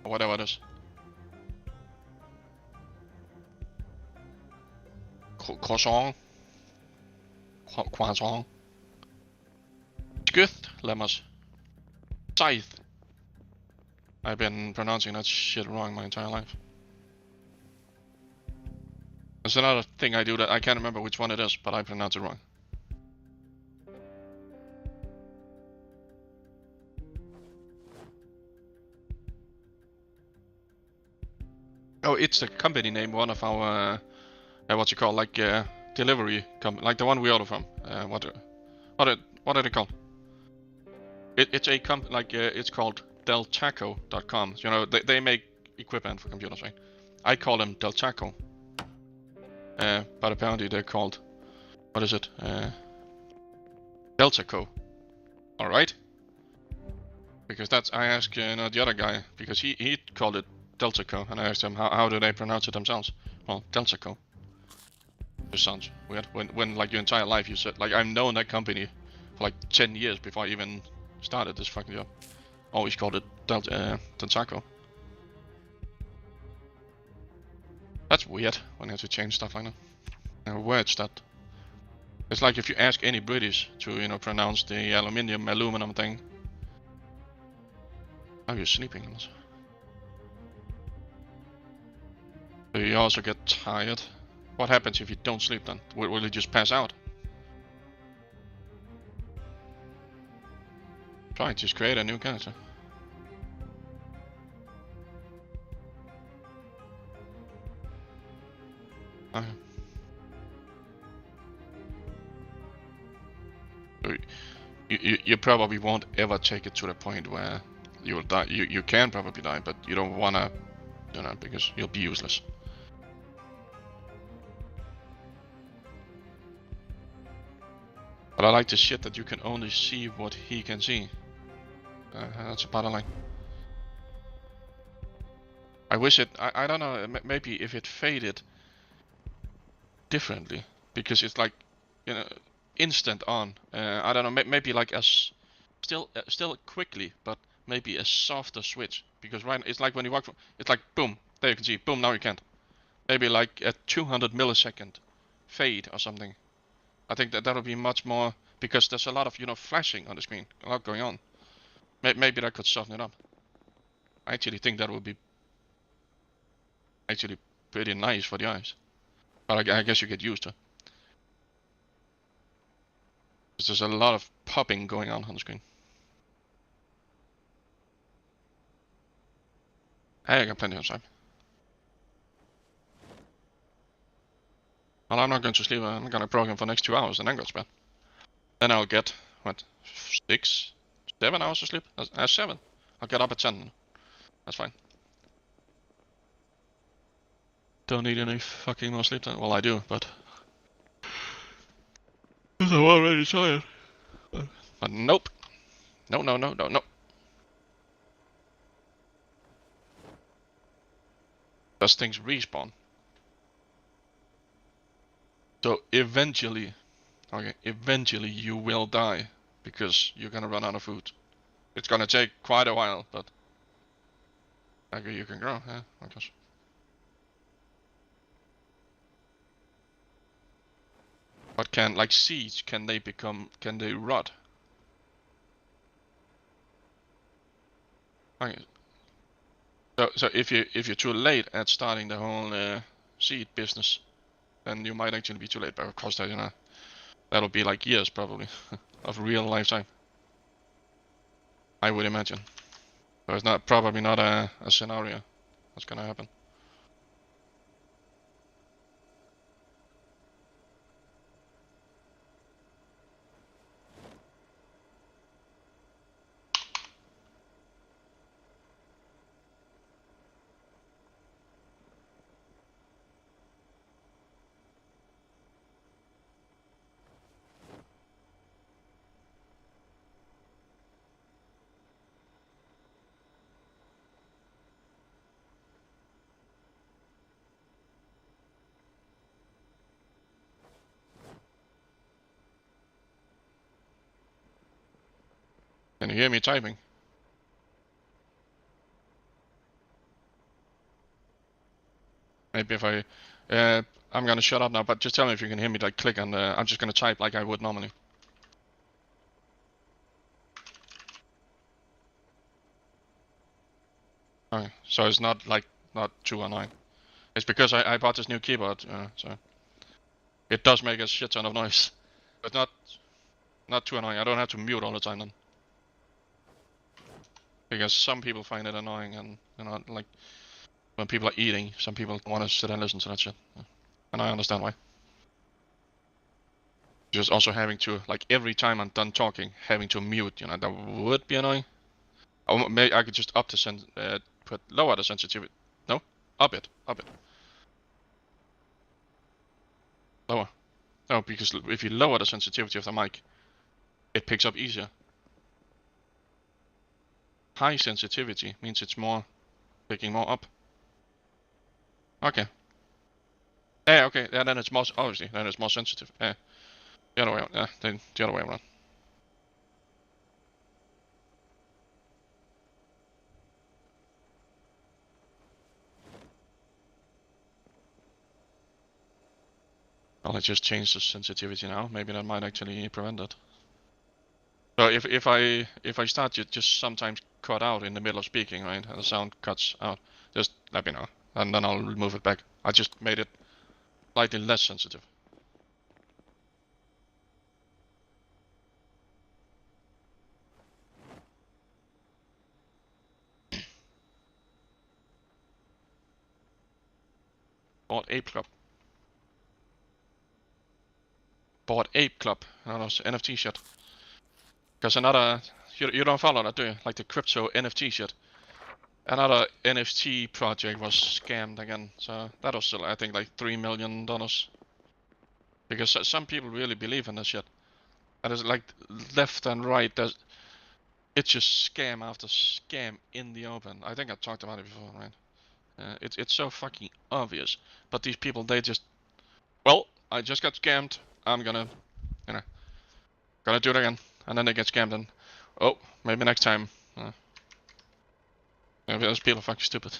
Or whatever it is? Croissant? Croissant? Skith Lemmers. Scythe. I've been pronouncing that shit wrong my entire life. There's another thing I do that I can't remember which one it is, but I pronounce it wrong. Oh, it's the company name, one of our, what you call, like, delivery company, like the one we order from. What are they called? It's a company, like, it's called Deltaco.com. You know, they make equipment for computers, right? I call them Deltaco. But apparently they're called, what is it? Deltaco. Alright? Because that's, I asked the other guy, because he called it Deltaco, and I asked him how do they pronounce it themselves? Well, Deltaco. Just sounds weird. When like your entire life you said, like I've known that company for like 10 years before I even started this fucking job. Always called it Deltaco. That's weird when you have to change stuff like that. Words that. It's like if you ask any British to, you know, pronounce the aluminum thing. Are you sleeping? Do you also get tired? What happens if you don't sleep then? Will you just pass out? Try, just create a new character. Okay. You probably won't ever take it to the point where you will die. You can probably die, but you don't wanna, you know, because you'll be useless. But I like the shit that you can only see what he can see. That's a part I like. I wish it, I don't know, maybe if it faded differently, because it's like, you know, instant on. I don't know, maybe like as still quickly, but maybe a softer switch, because right, it's like when you walk from, it's like boom, there you can see, boom, now you can't. Maybe like a 200 millisecond fade or something. I think that would be much more, because there's a lot of, you know, flashing on the screen, a lot going on. Maybe that could soften it up. I actually think that would be actually pretty nice for the eyes. But I guess you get used to it. There's a lot of popping going on the screen. Hey, I got plenty of time. Well, I'm not going to sleep. I'm gonna program for the next 2 hours and then go to bed. Then I'll get, what, 6, 7 hours of sleep? 7. I'll get up at 10. That's fine. Don't need any fucking more sleep then. Well, I do, but I'm already tired. But nope. No. Those things respawn. So eventually, eventually you will die, because you're gonna run out of food. It's gonna take quite a while, but okay, you can grow, yeah, I guess. But can, like seeds, can they rot? Okay. So if you're too late at starting the whole seed business, then you might actually be too late. But of course, that, you know, that'll be like years probably of real lifetime, I would imagine. So it's probably not a scenario that's gonna happen. Can you hear me typing? maybe if I... I'm gonna shut up now, but just tell me if you can hear me, like, click on I'm just gonna type like I would normally. Okay, so it's not, like, not too annoying. It's because I bought this new keyboard, so... It does make a shit ton of noise. But not too annoying. I don't have to mute all the time then. Because some people find it annoying and, you know, like... When people are eating, some people want to sit and listen to that shit. And I understand why. Just also having to, like, every time I'm done talking, having to mute, you know, that would be annoying. Or maybe I could just lower the sensitivity. No? Up it. Lower. No, because if you lower the sensitivity of the mic, it picks up easier. High sensitivity means it's picking more up. Okay. Yeah, okay, yeah, then it's more, obviously, then it's more sensitive. Yeah. The other way around, yeah, then the other way around. Well, I just changed the sensitivity now. Maybe that might actually prevent it. So if I start to just sometimes cut out in the middle of speaking, right, and the sound cuts out, just let me know, and then I'll move it back. I just made it slightly less sensitive. Bored Ape Club. Bored Ape Club. Oh, those NFT shit. Because another... You don't follow that, do you? Like the crypto NFT shit. Another NFT project was scammed again. So that was still, I think, like $3 million. Because some people really believe in this shit. And it's like left and right. It's just scam after scam in the open. I think I talked about it before, right? It's so fucking obvious. But these people, they just... Well, I just got scammed. I'm gonna, you know, gonna do it again. And then they get scammed and, oh, maybe next time. Maybe those people are fucking stupid.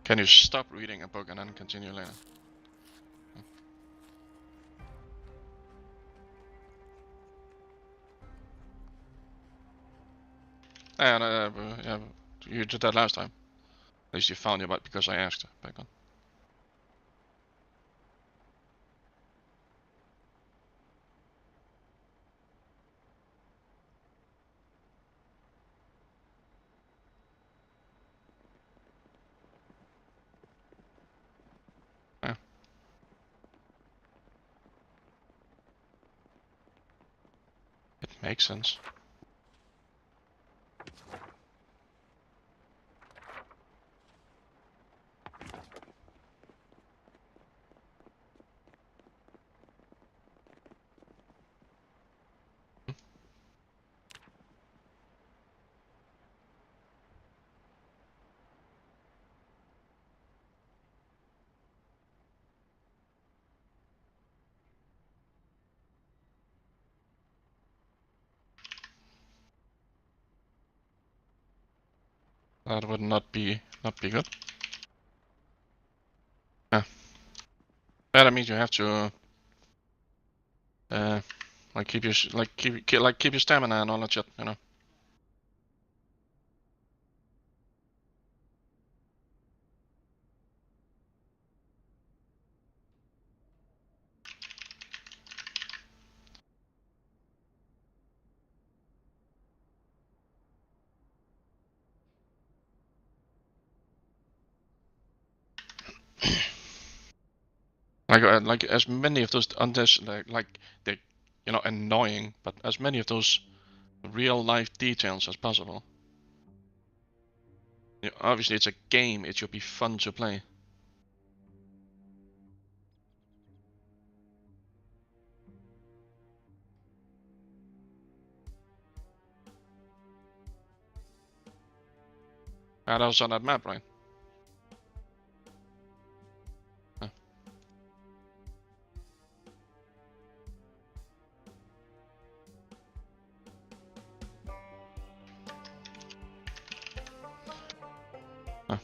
Can you stop reading a book and then continue later? And yeah, you did that last time. At least you found it, but because I asked back then. Yeah. It makes sense. That would not be good. Yeah. That means you have to like keep your keep your stamina and all that shit, you know. Like as many of those like they, you know, annoying, but as many of those real life details as possible. You know, obviously it's a game, it should be fun to play. That was on that map, right? Huh. Huh.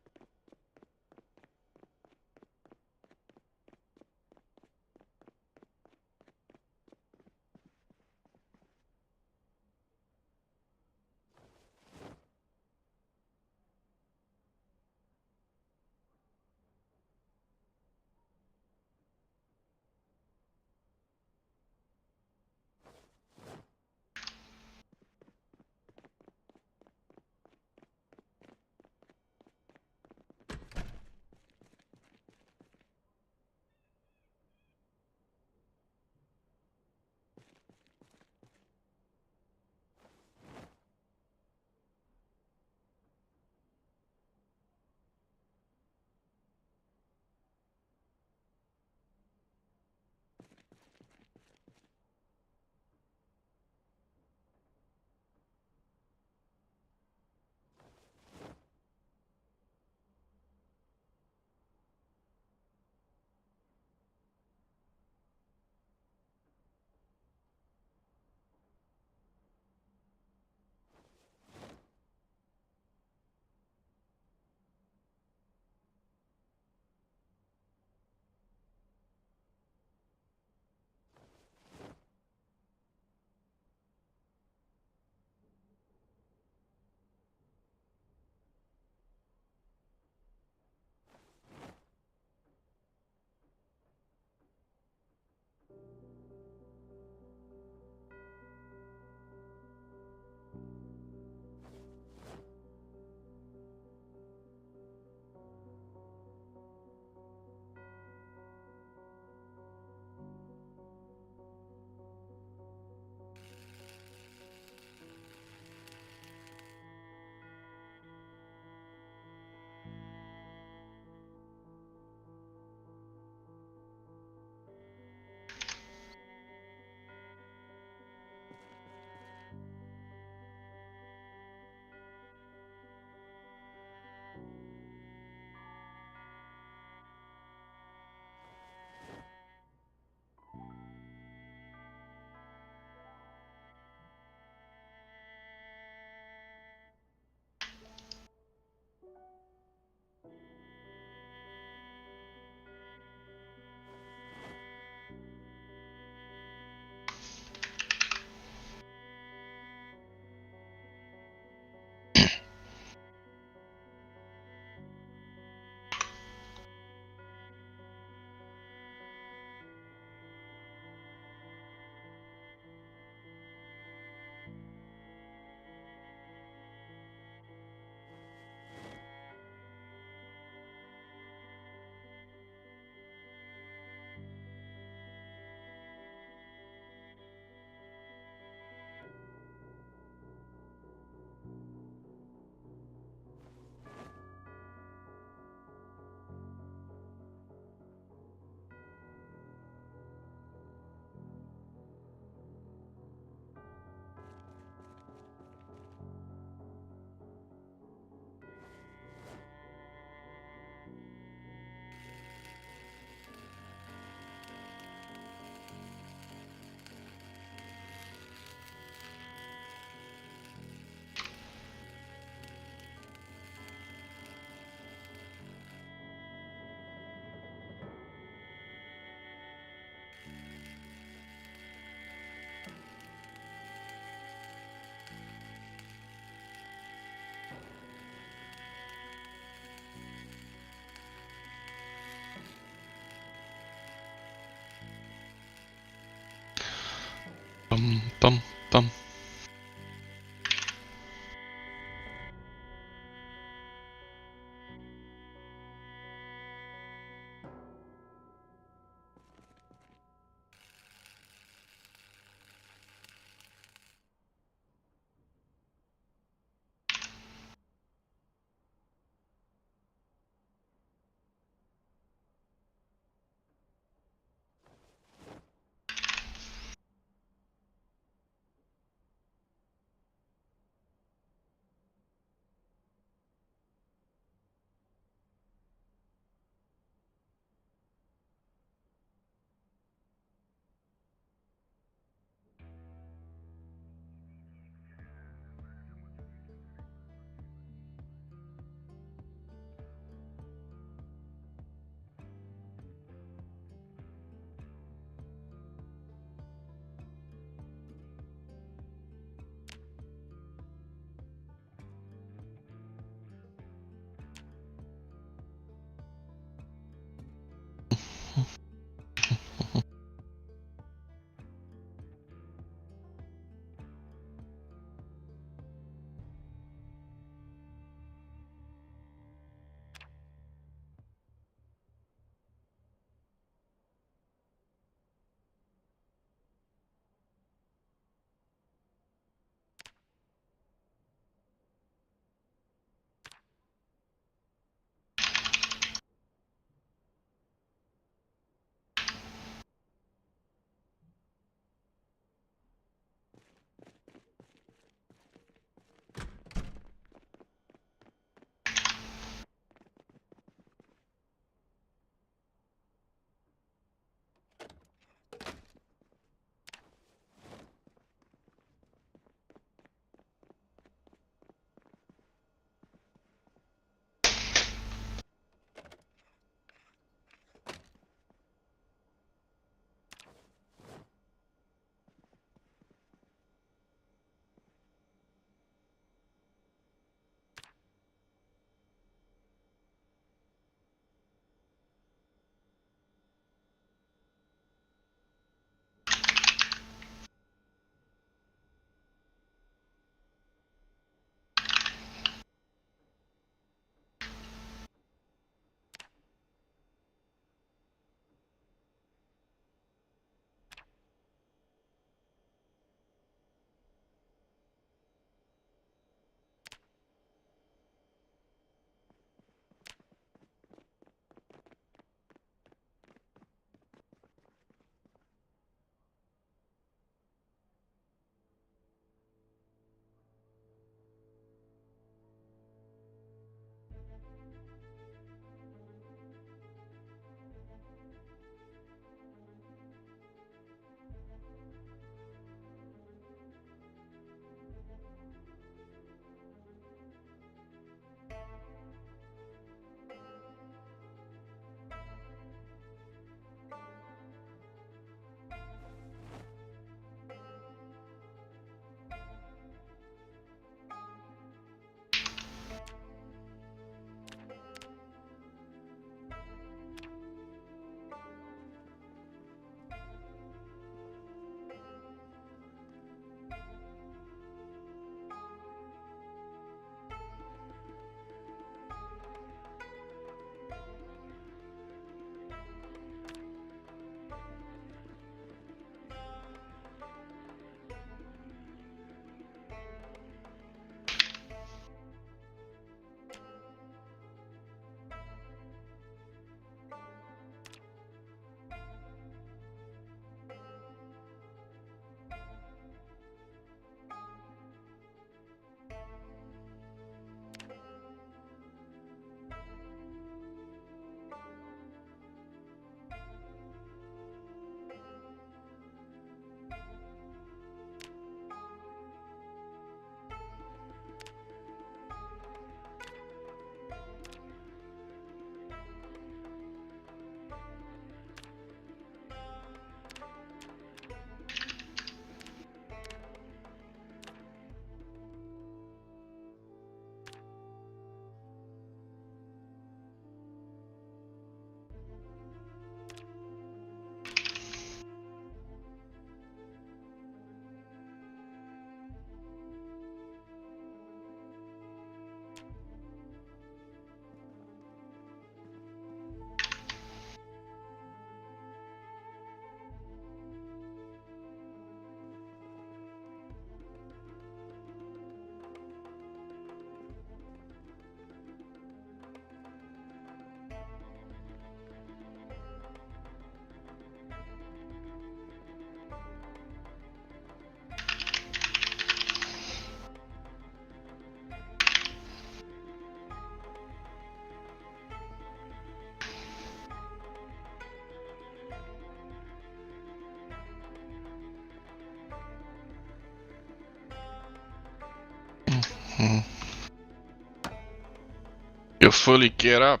You fully get up.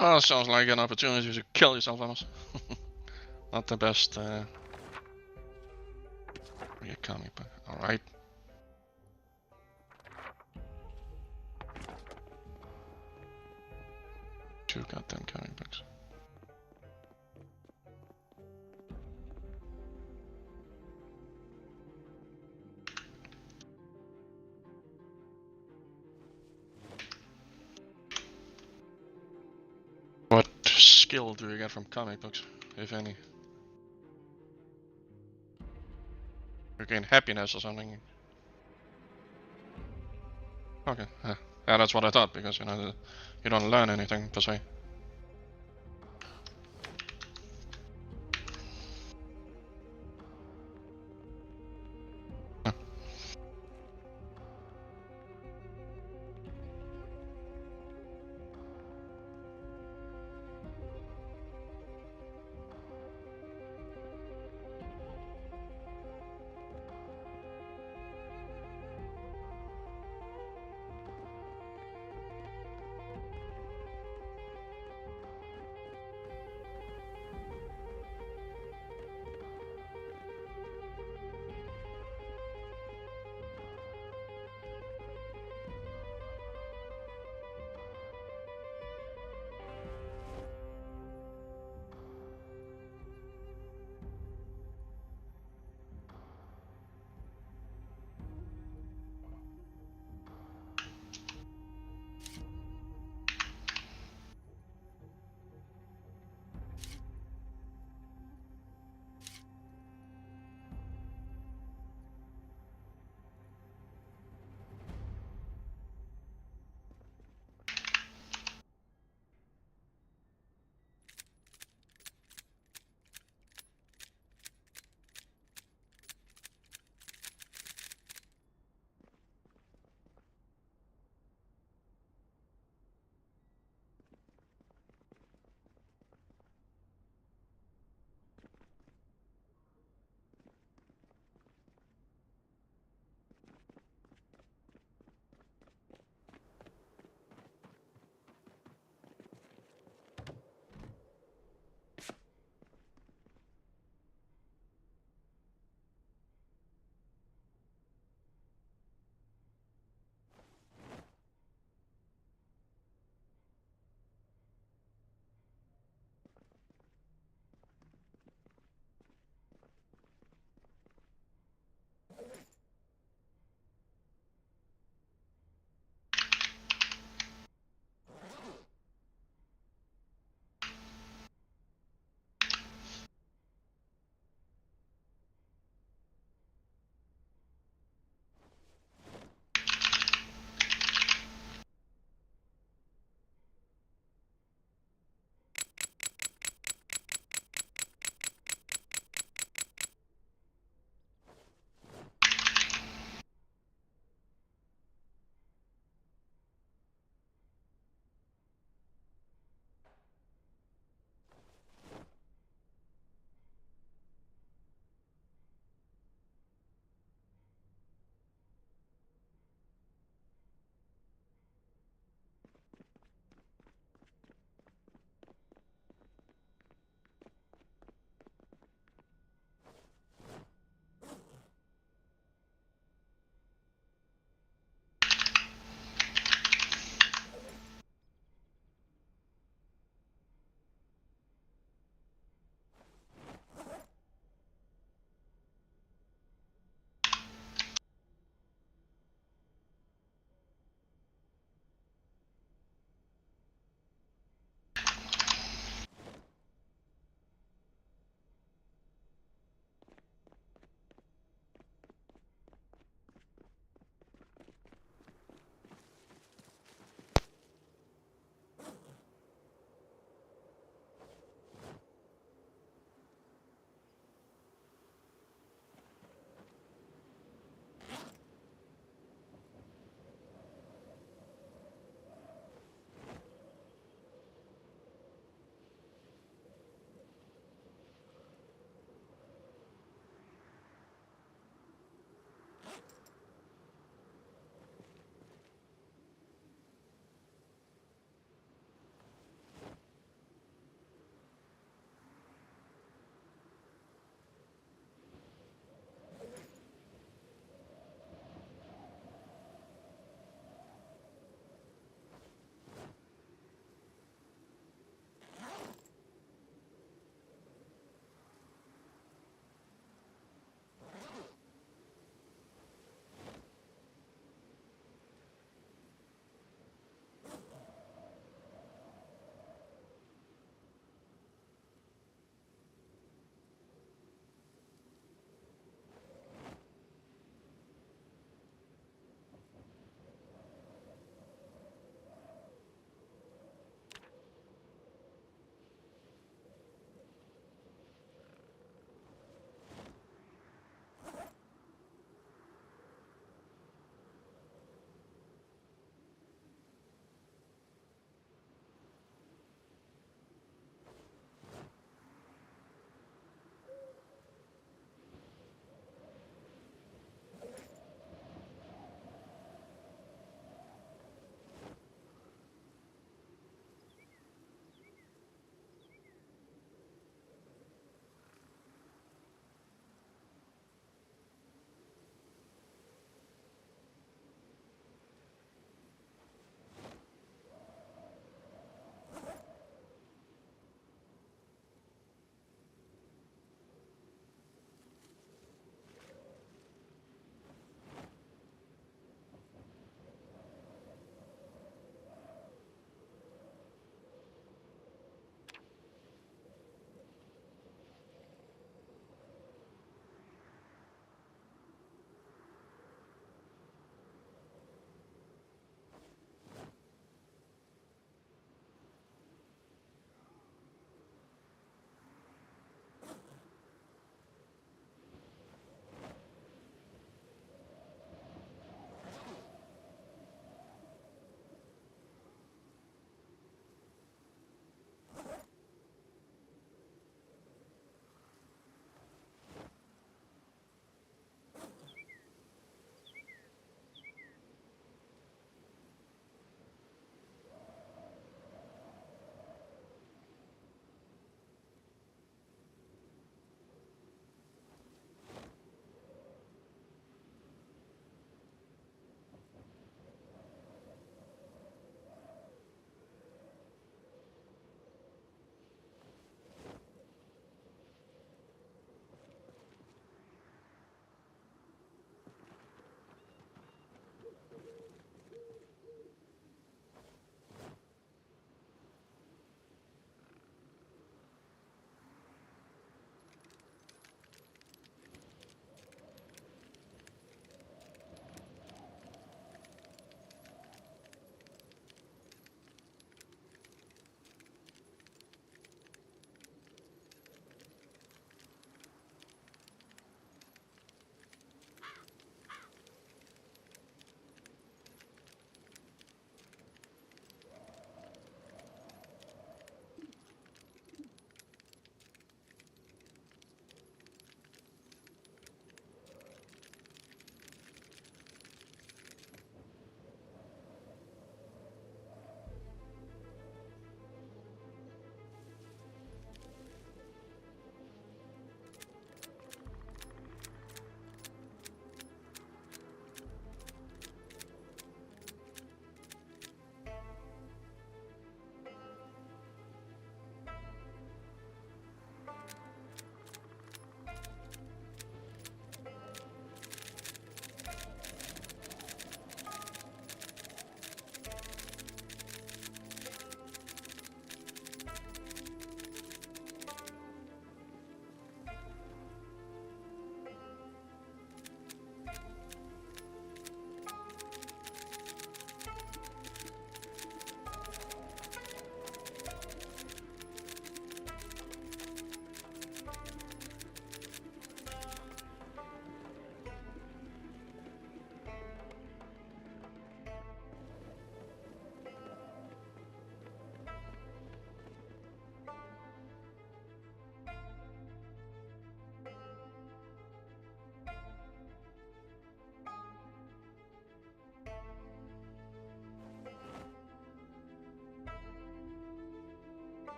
Oh, sounds like an opportunity to kill yourself, Amos. Not the best. Read a comic book. All right. Two goddamn comic books. What skill do you get from comic books, if any? You gain happiness or something? Okay, yeah, that's what I thought, because, you know, you don't learn anything, per se.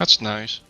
That's nice.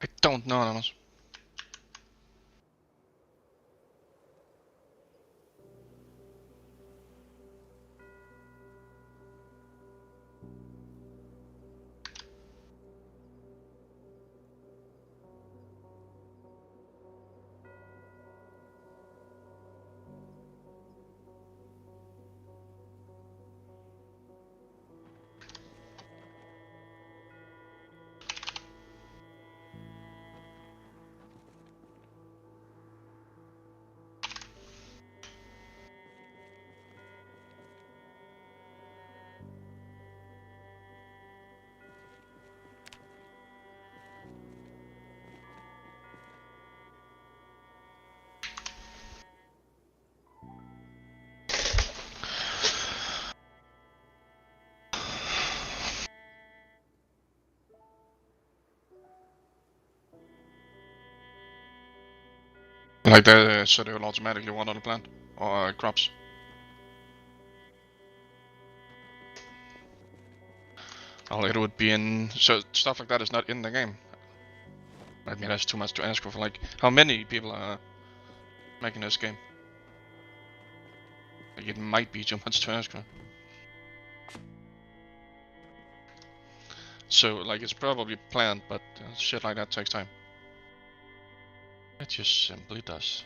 I don't know, Thomas. Like that, so they will automatically water the plant or crops. Oh, it would be in. So stuff like that is not in the game. I mean, that's too much to ask for. Like, how many people are making this game? Like, it might be too much to ask for. So, like, it's probably planned, but shit like that takes time. It just simply does.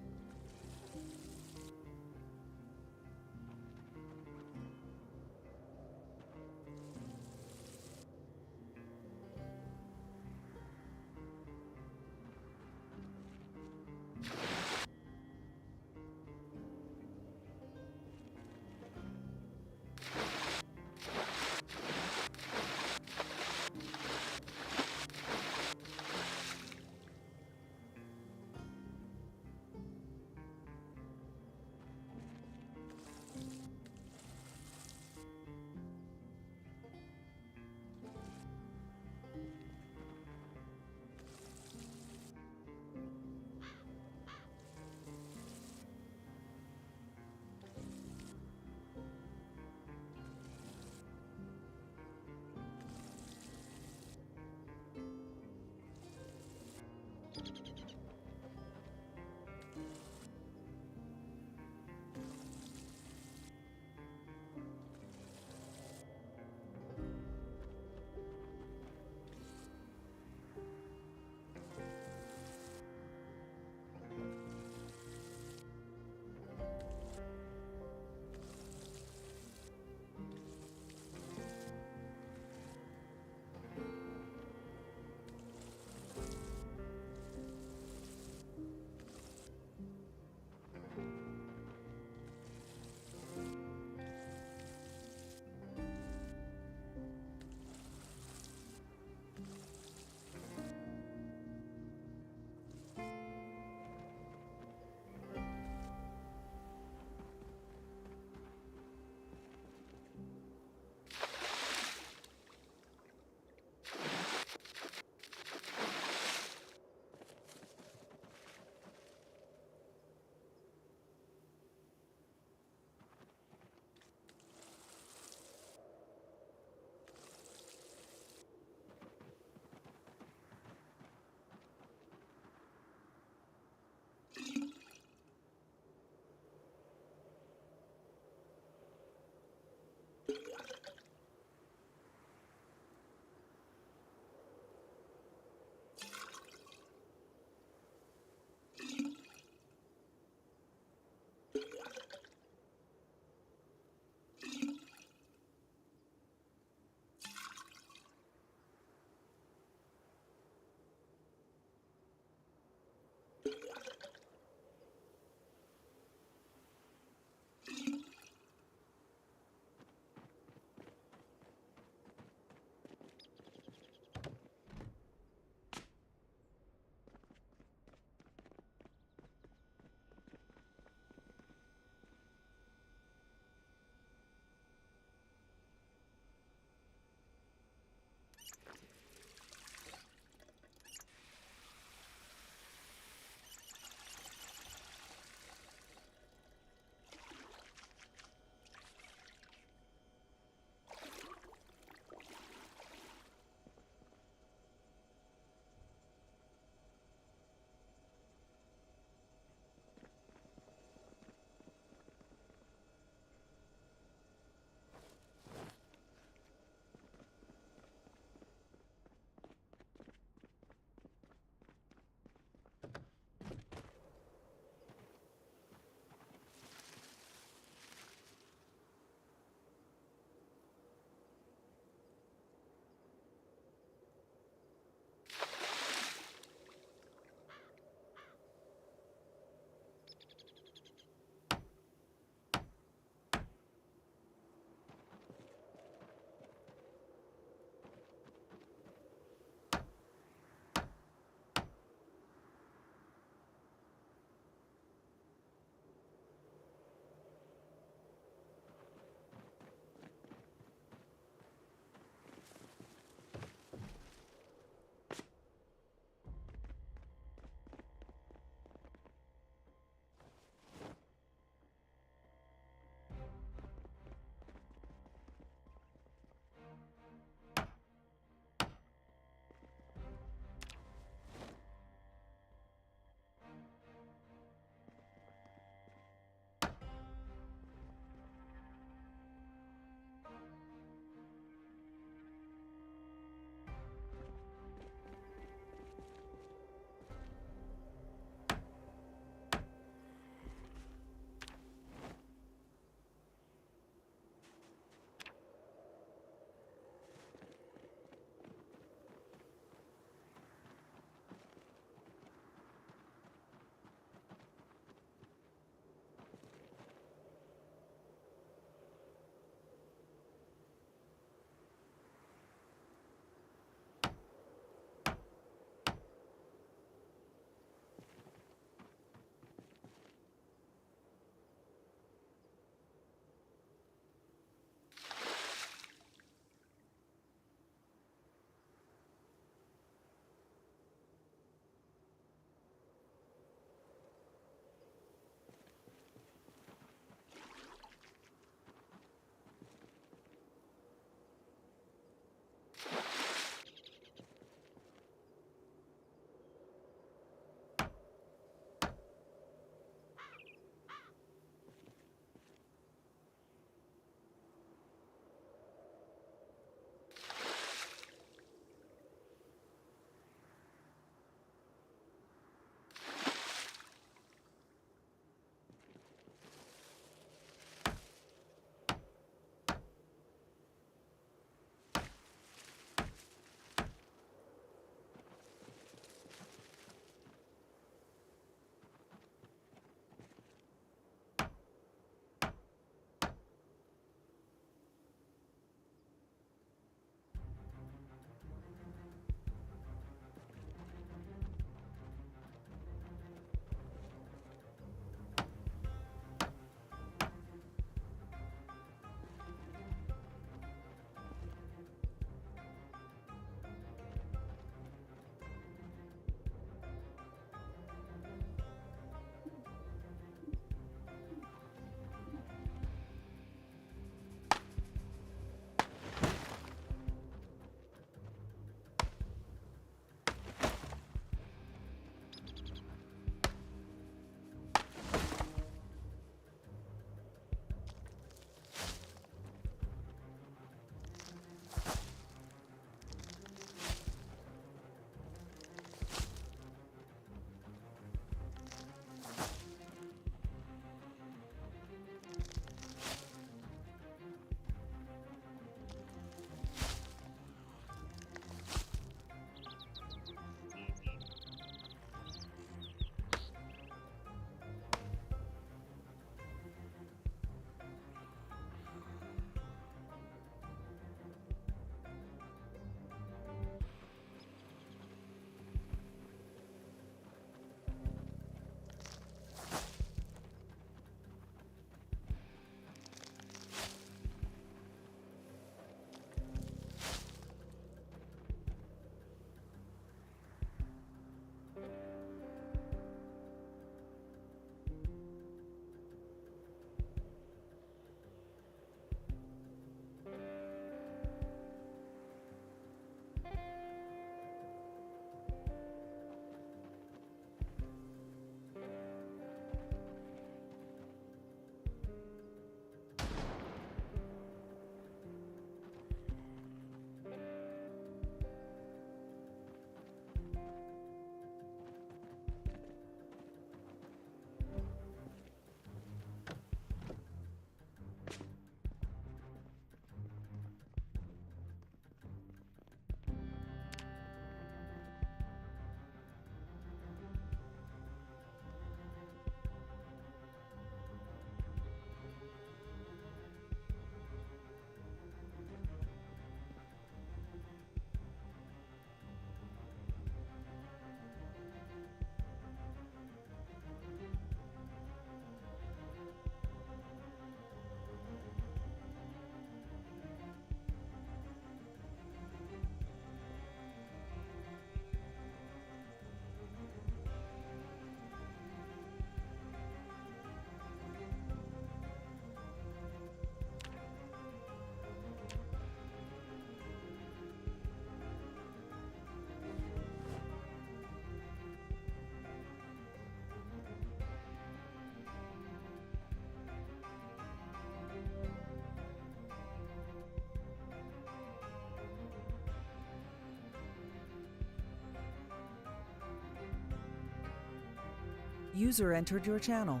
User entered your channel.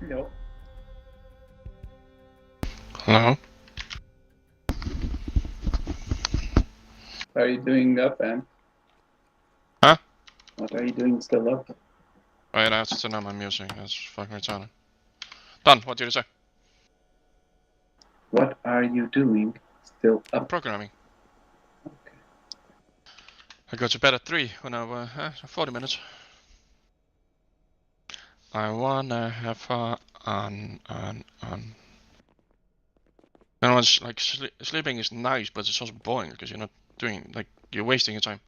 No. Hello? What are you doing up, Am? Huh? What are you doing still up? Wait, I have to turn on my music. That's fucking retarded. Done. What did you say? What are you doing still up? Programming. Okay. I go to bed at 3 when I 40 minutes. I wanna have fun. You know, it's like sleeping is nice, but it's also boring because you're not doing, like, you're wasting your time.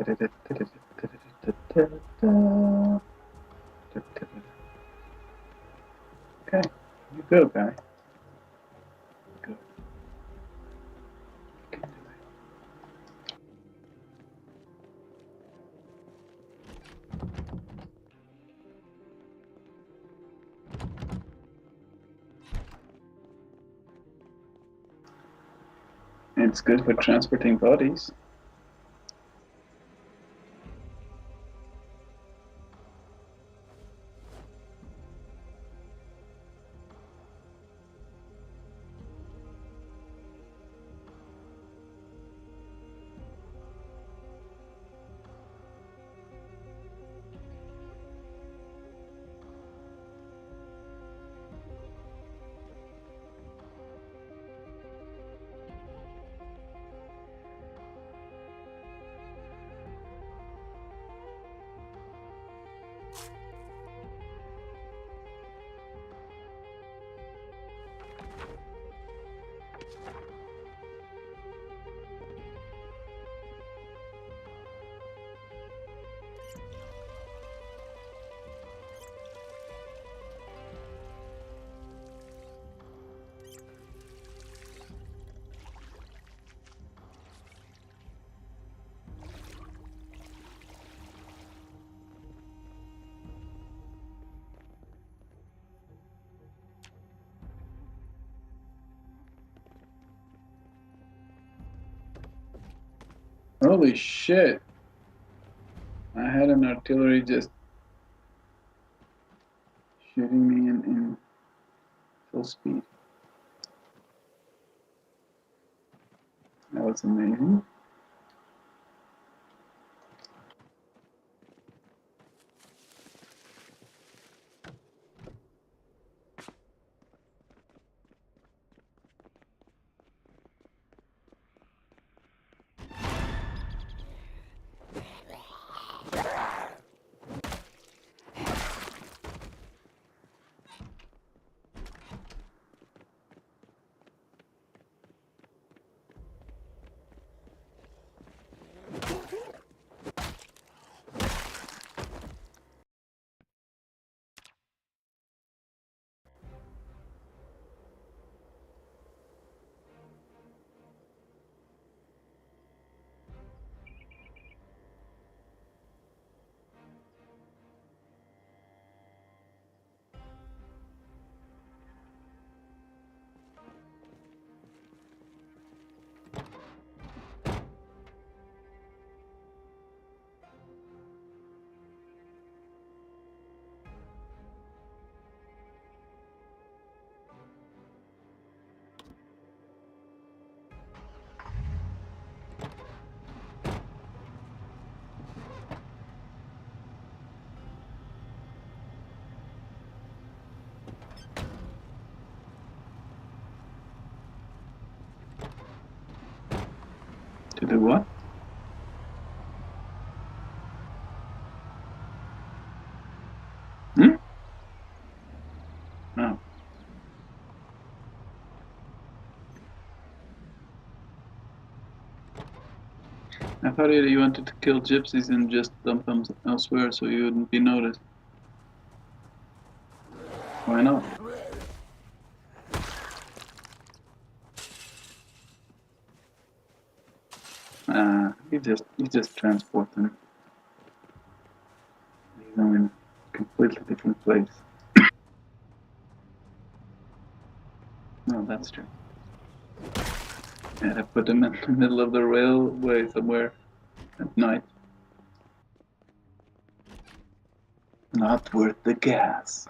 Okay, you go, guy. Go. You can do it. It's good for transporting bodies. Holy shit! I had an artillery just shooting me in full speed. That was amazing. To do what? Hmm? Oh. I thought you wanted to kill gypsies and just dump them elsewhere so you wouldn't be noticed. Why not? You just transport them. Leave them in a completely different place. No, that's true. And I put them in the middle of the railway somewhere at night. Not worth the gas.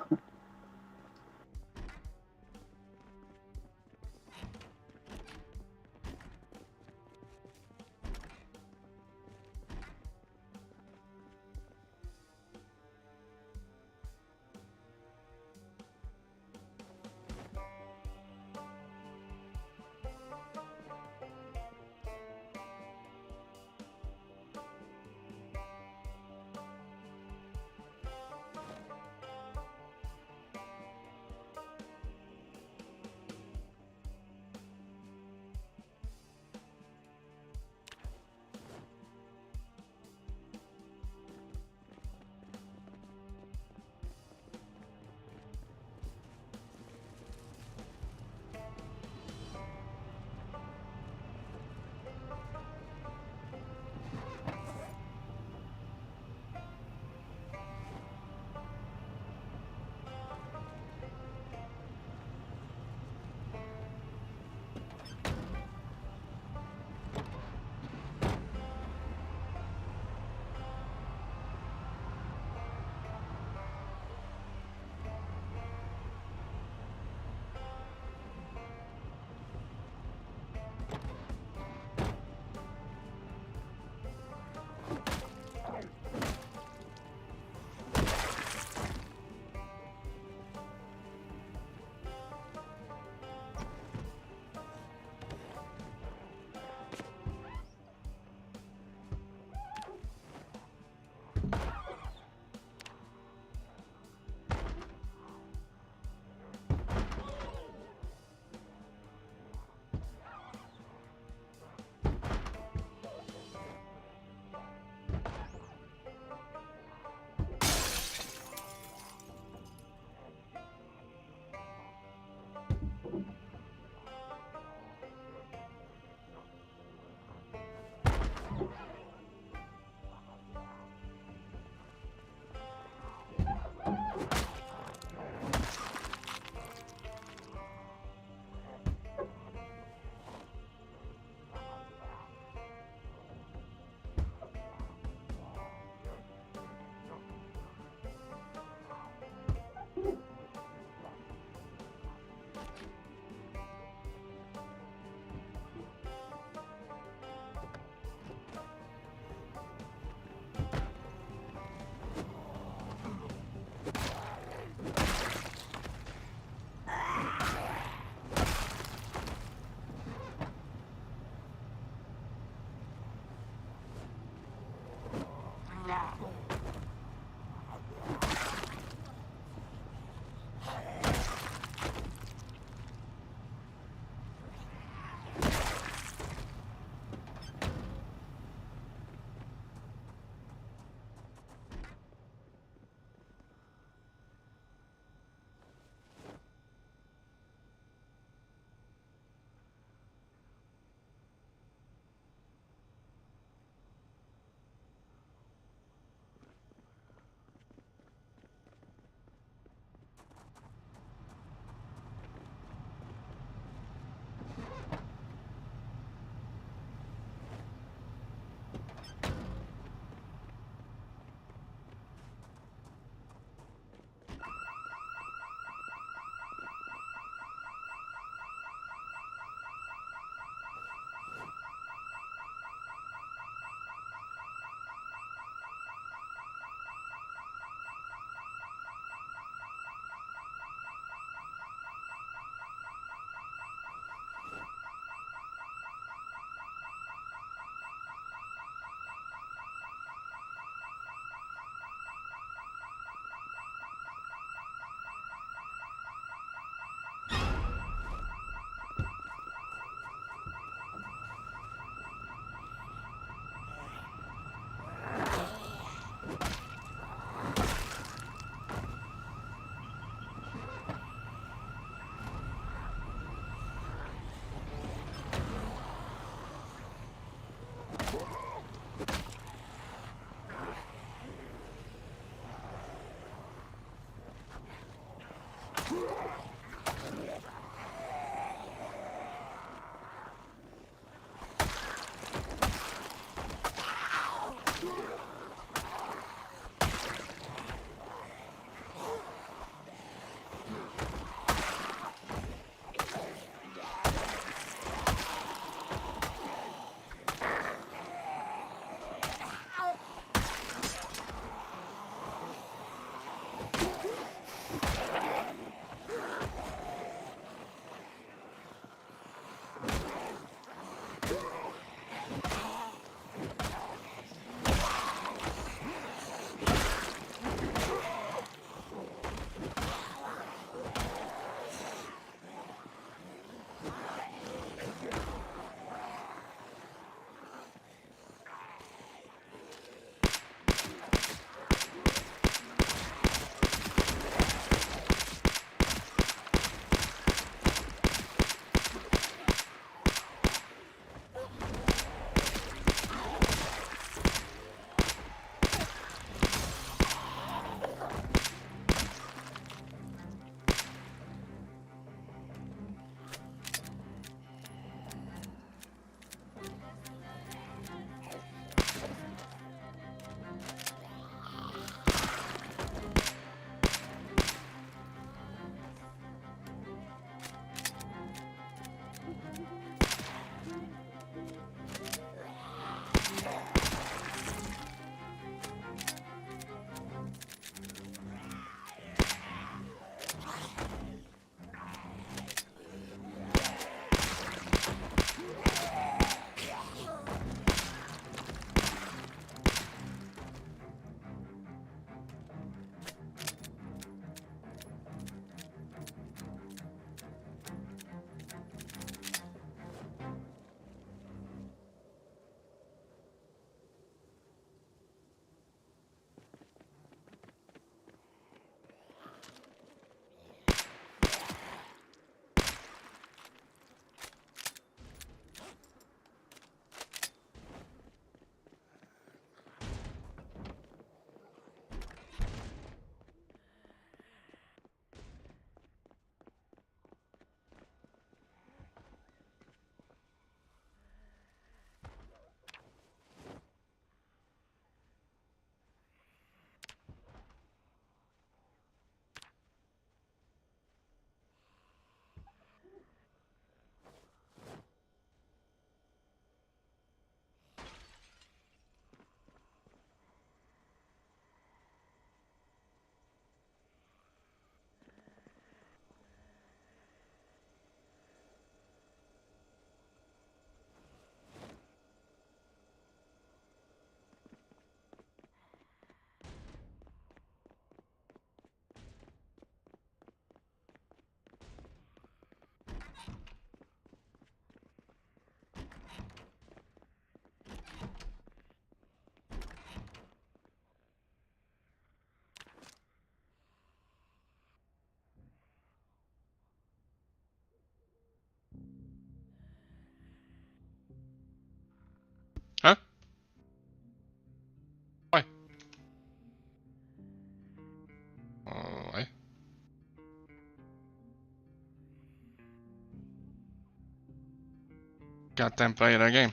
Goddamn play that game.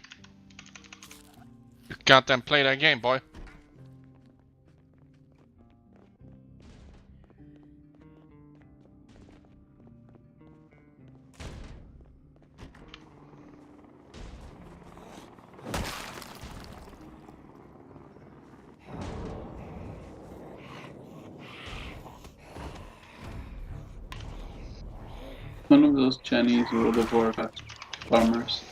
You goddamn play that game, boy. One of those Chinese World of Warcraft farmers.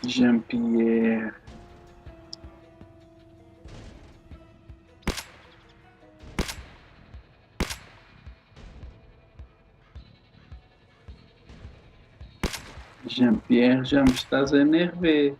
Jean-Pierre. Jean-Pierre, já me estás a enervar.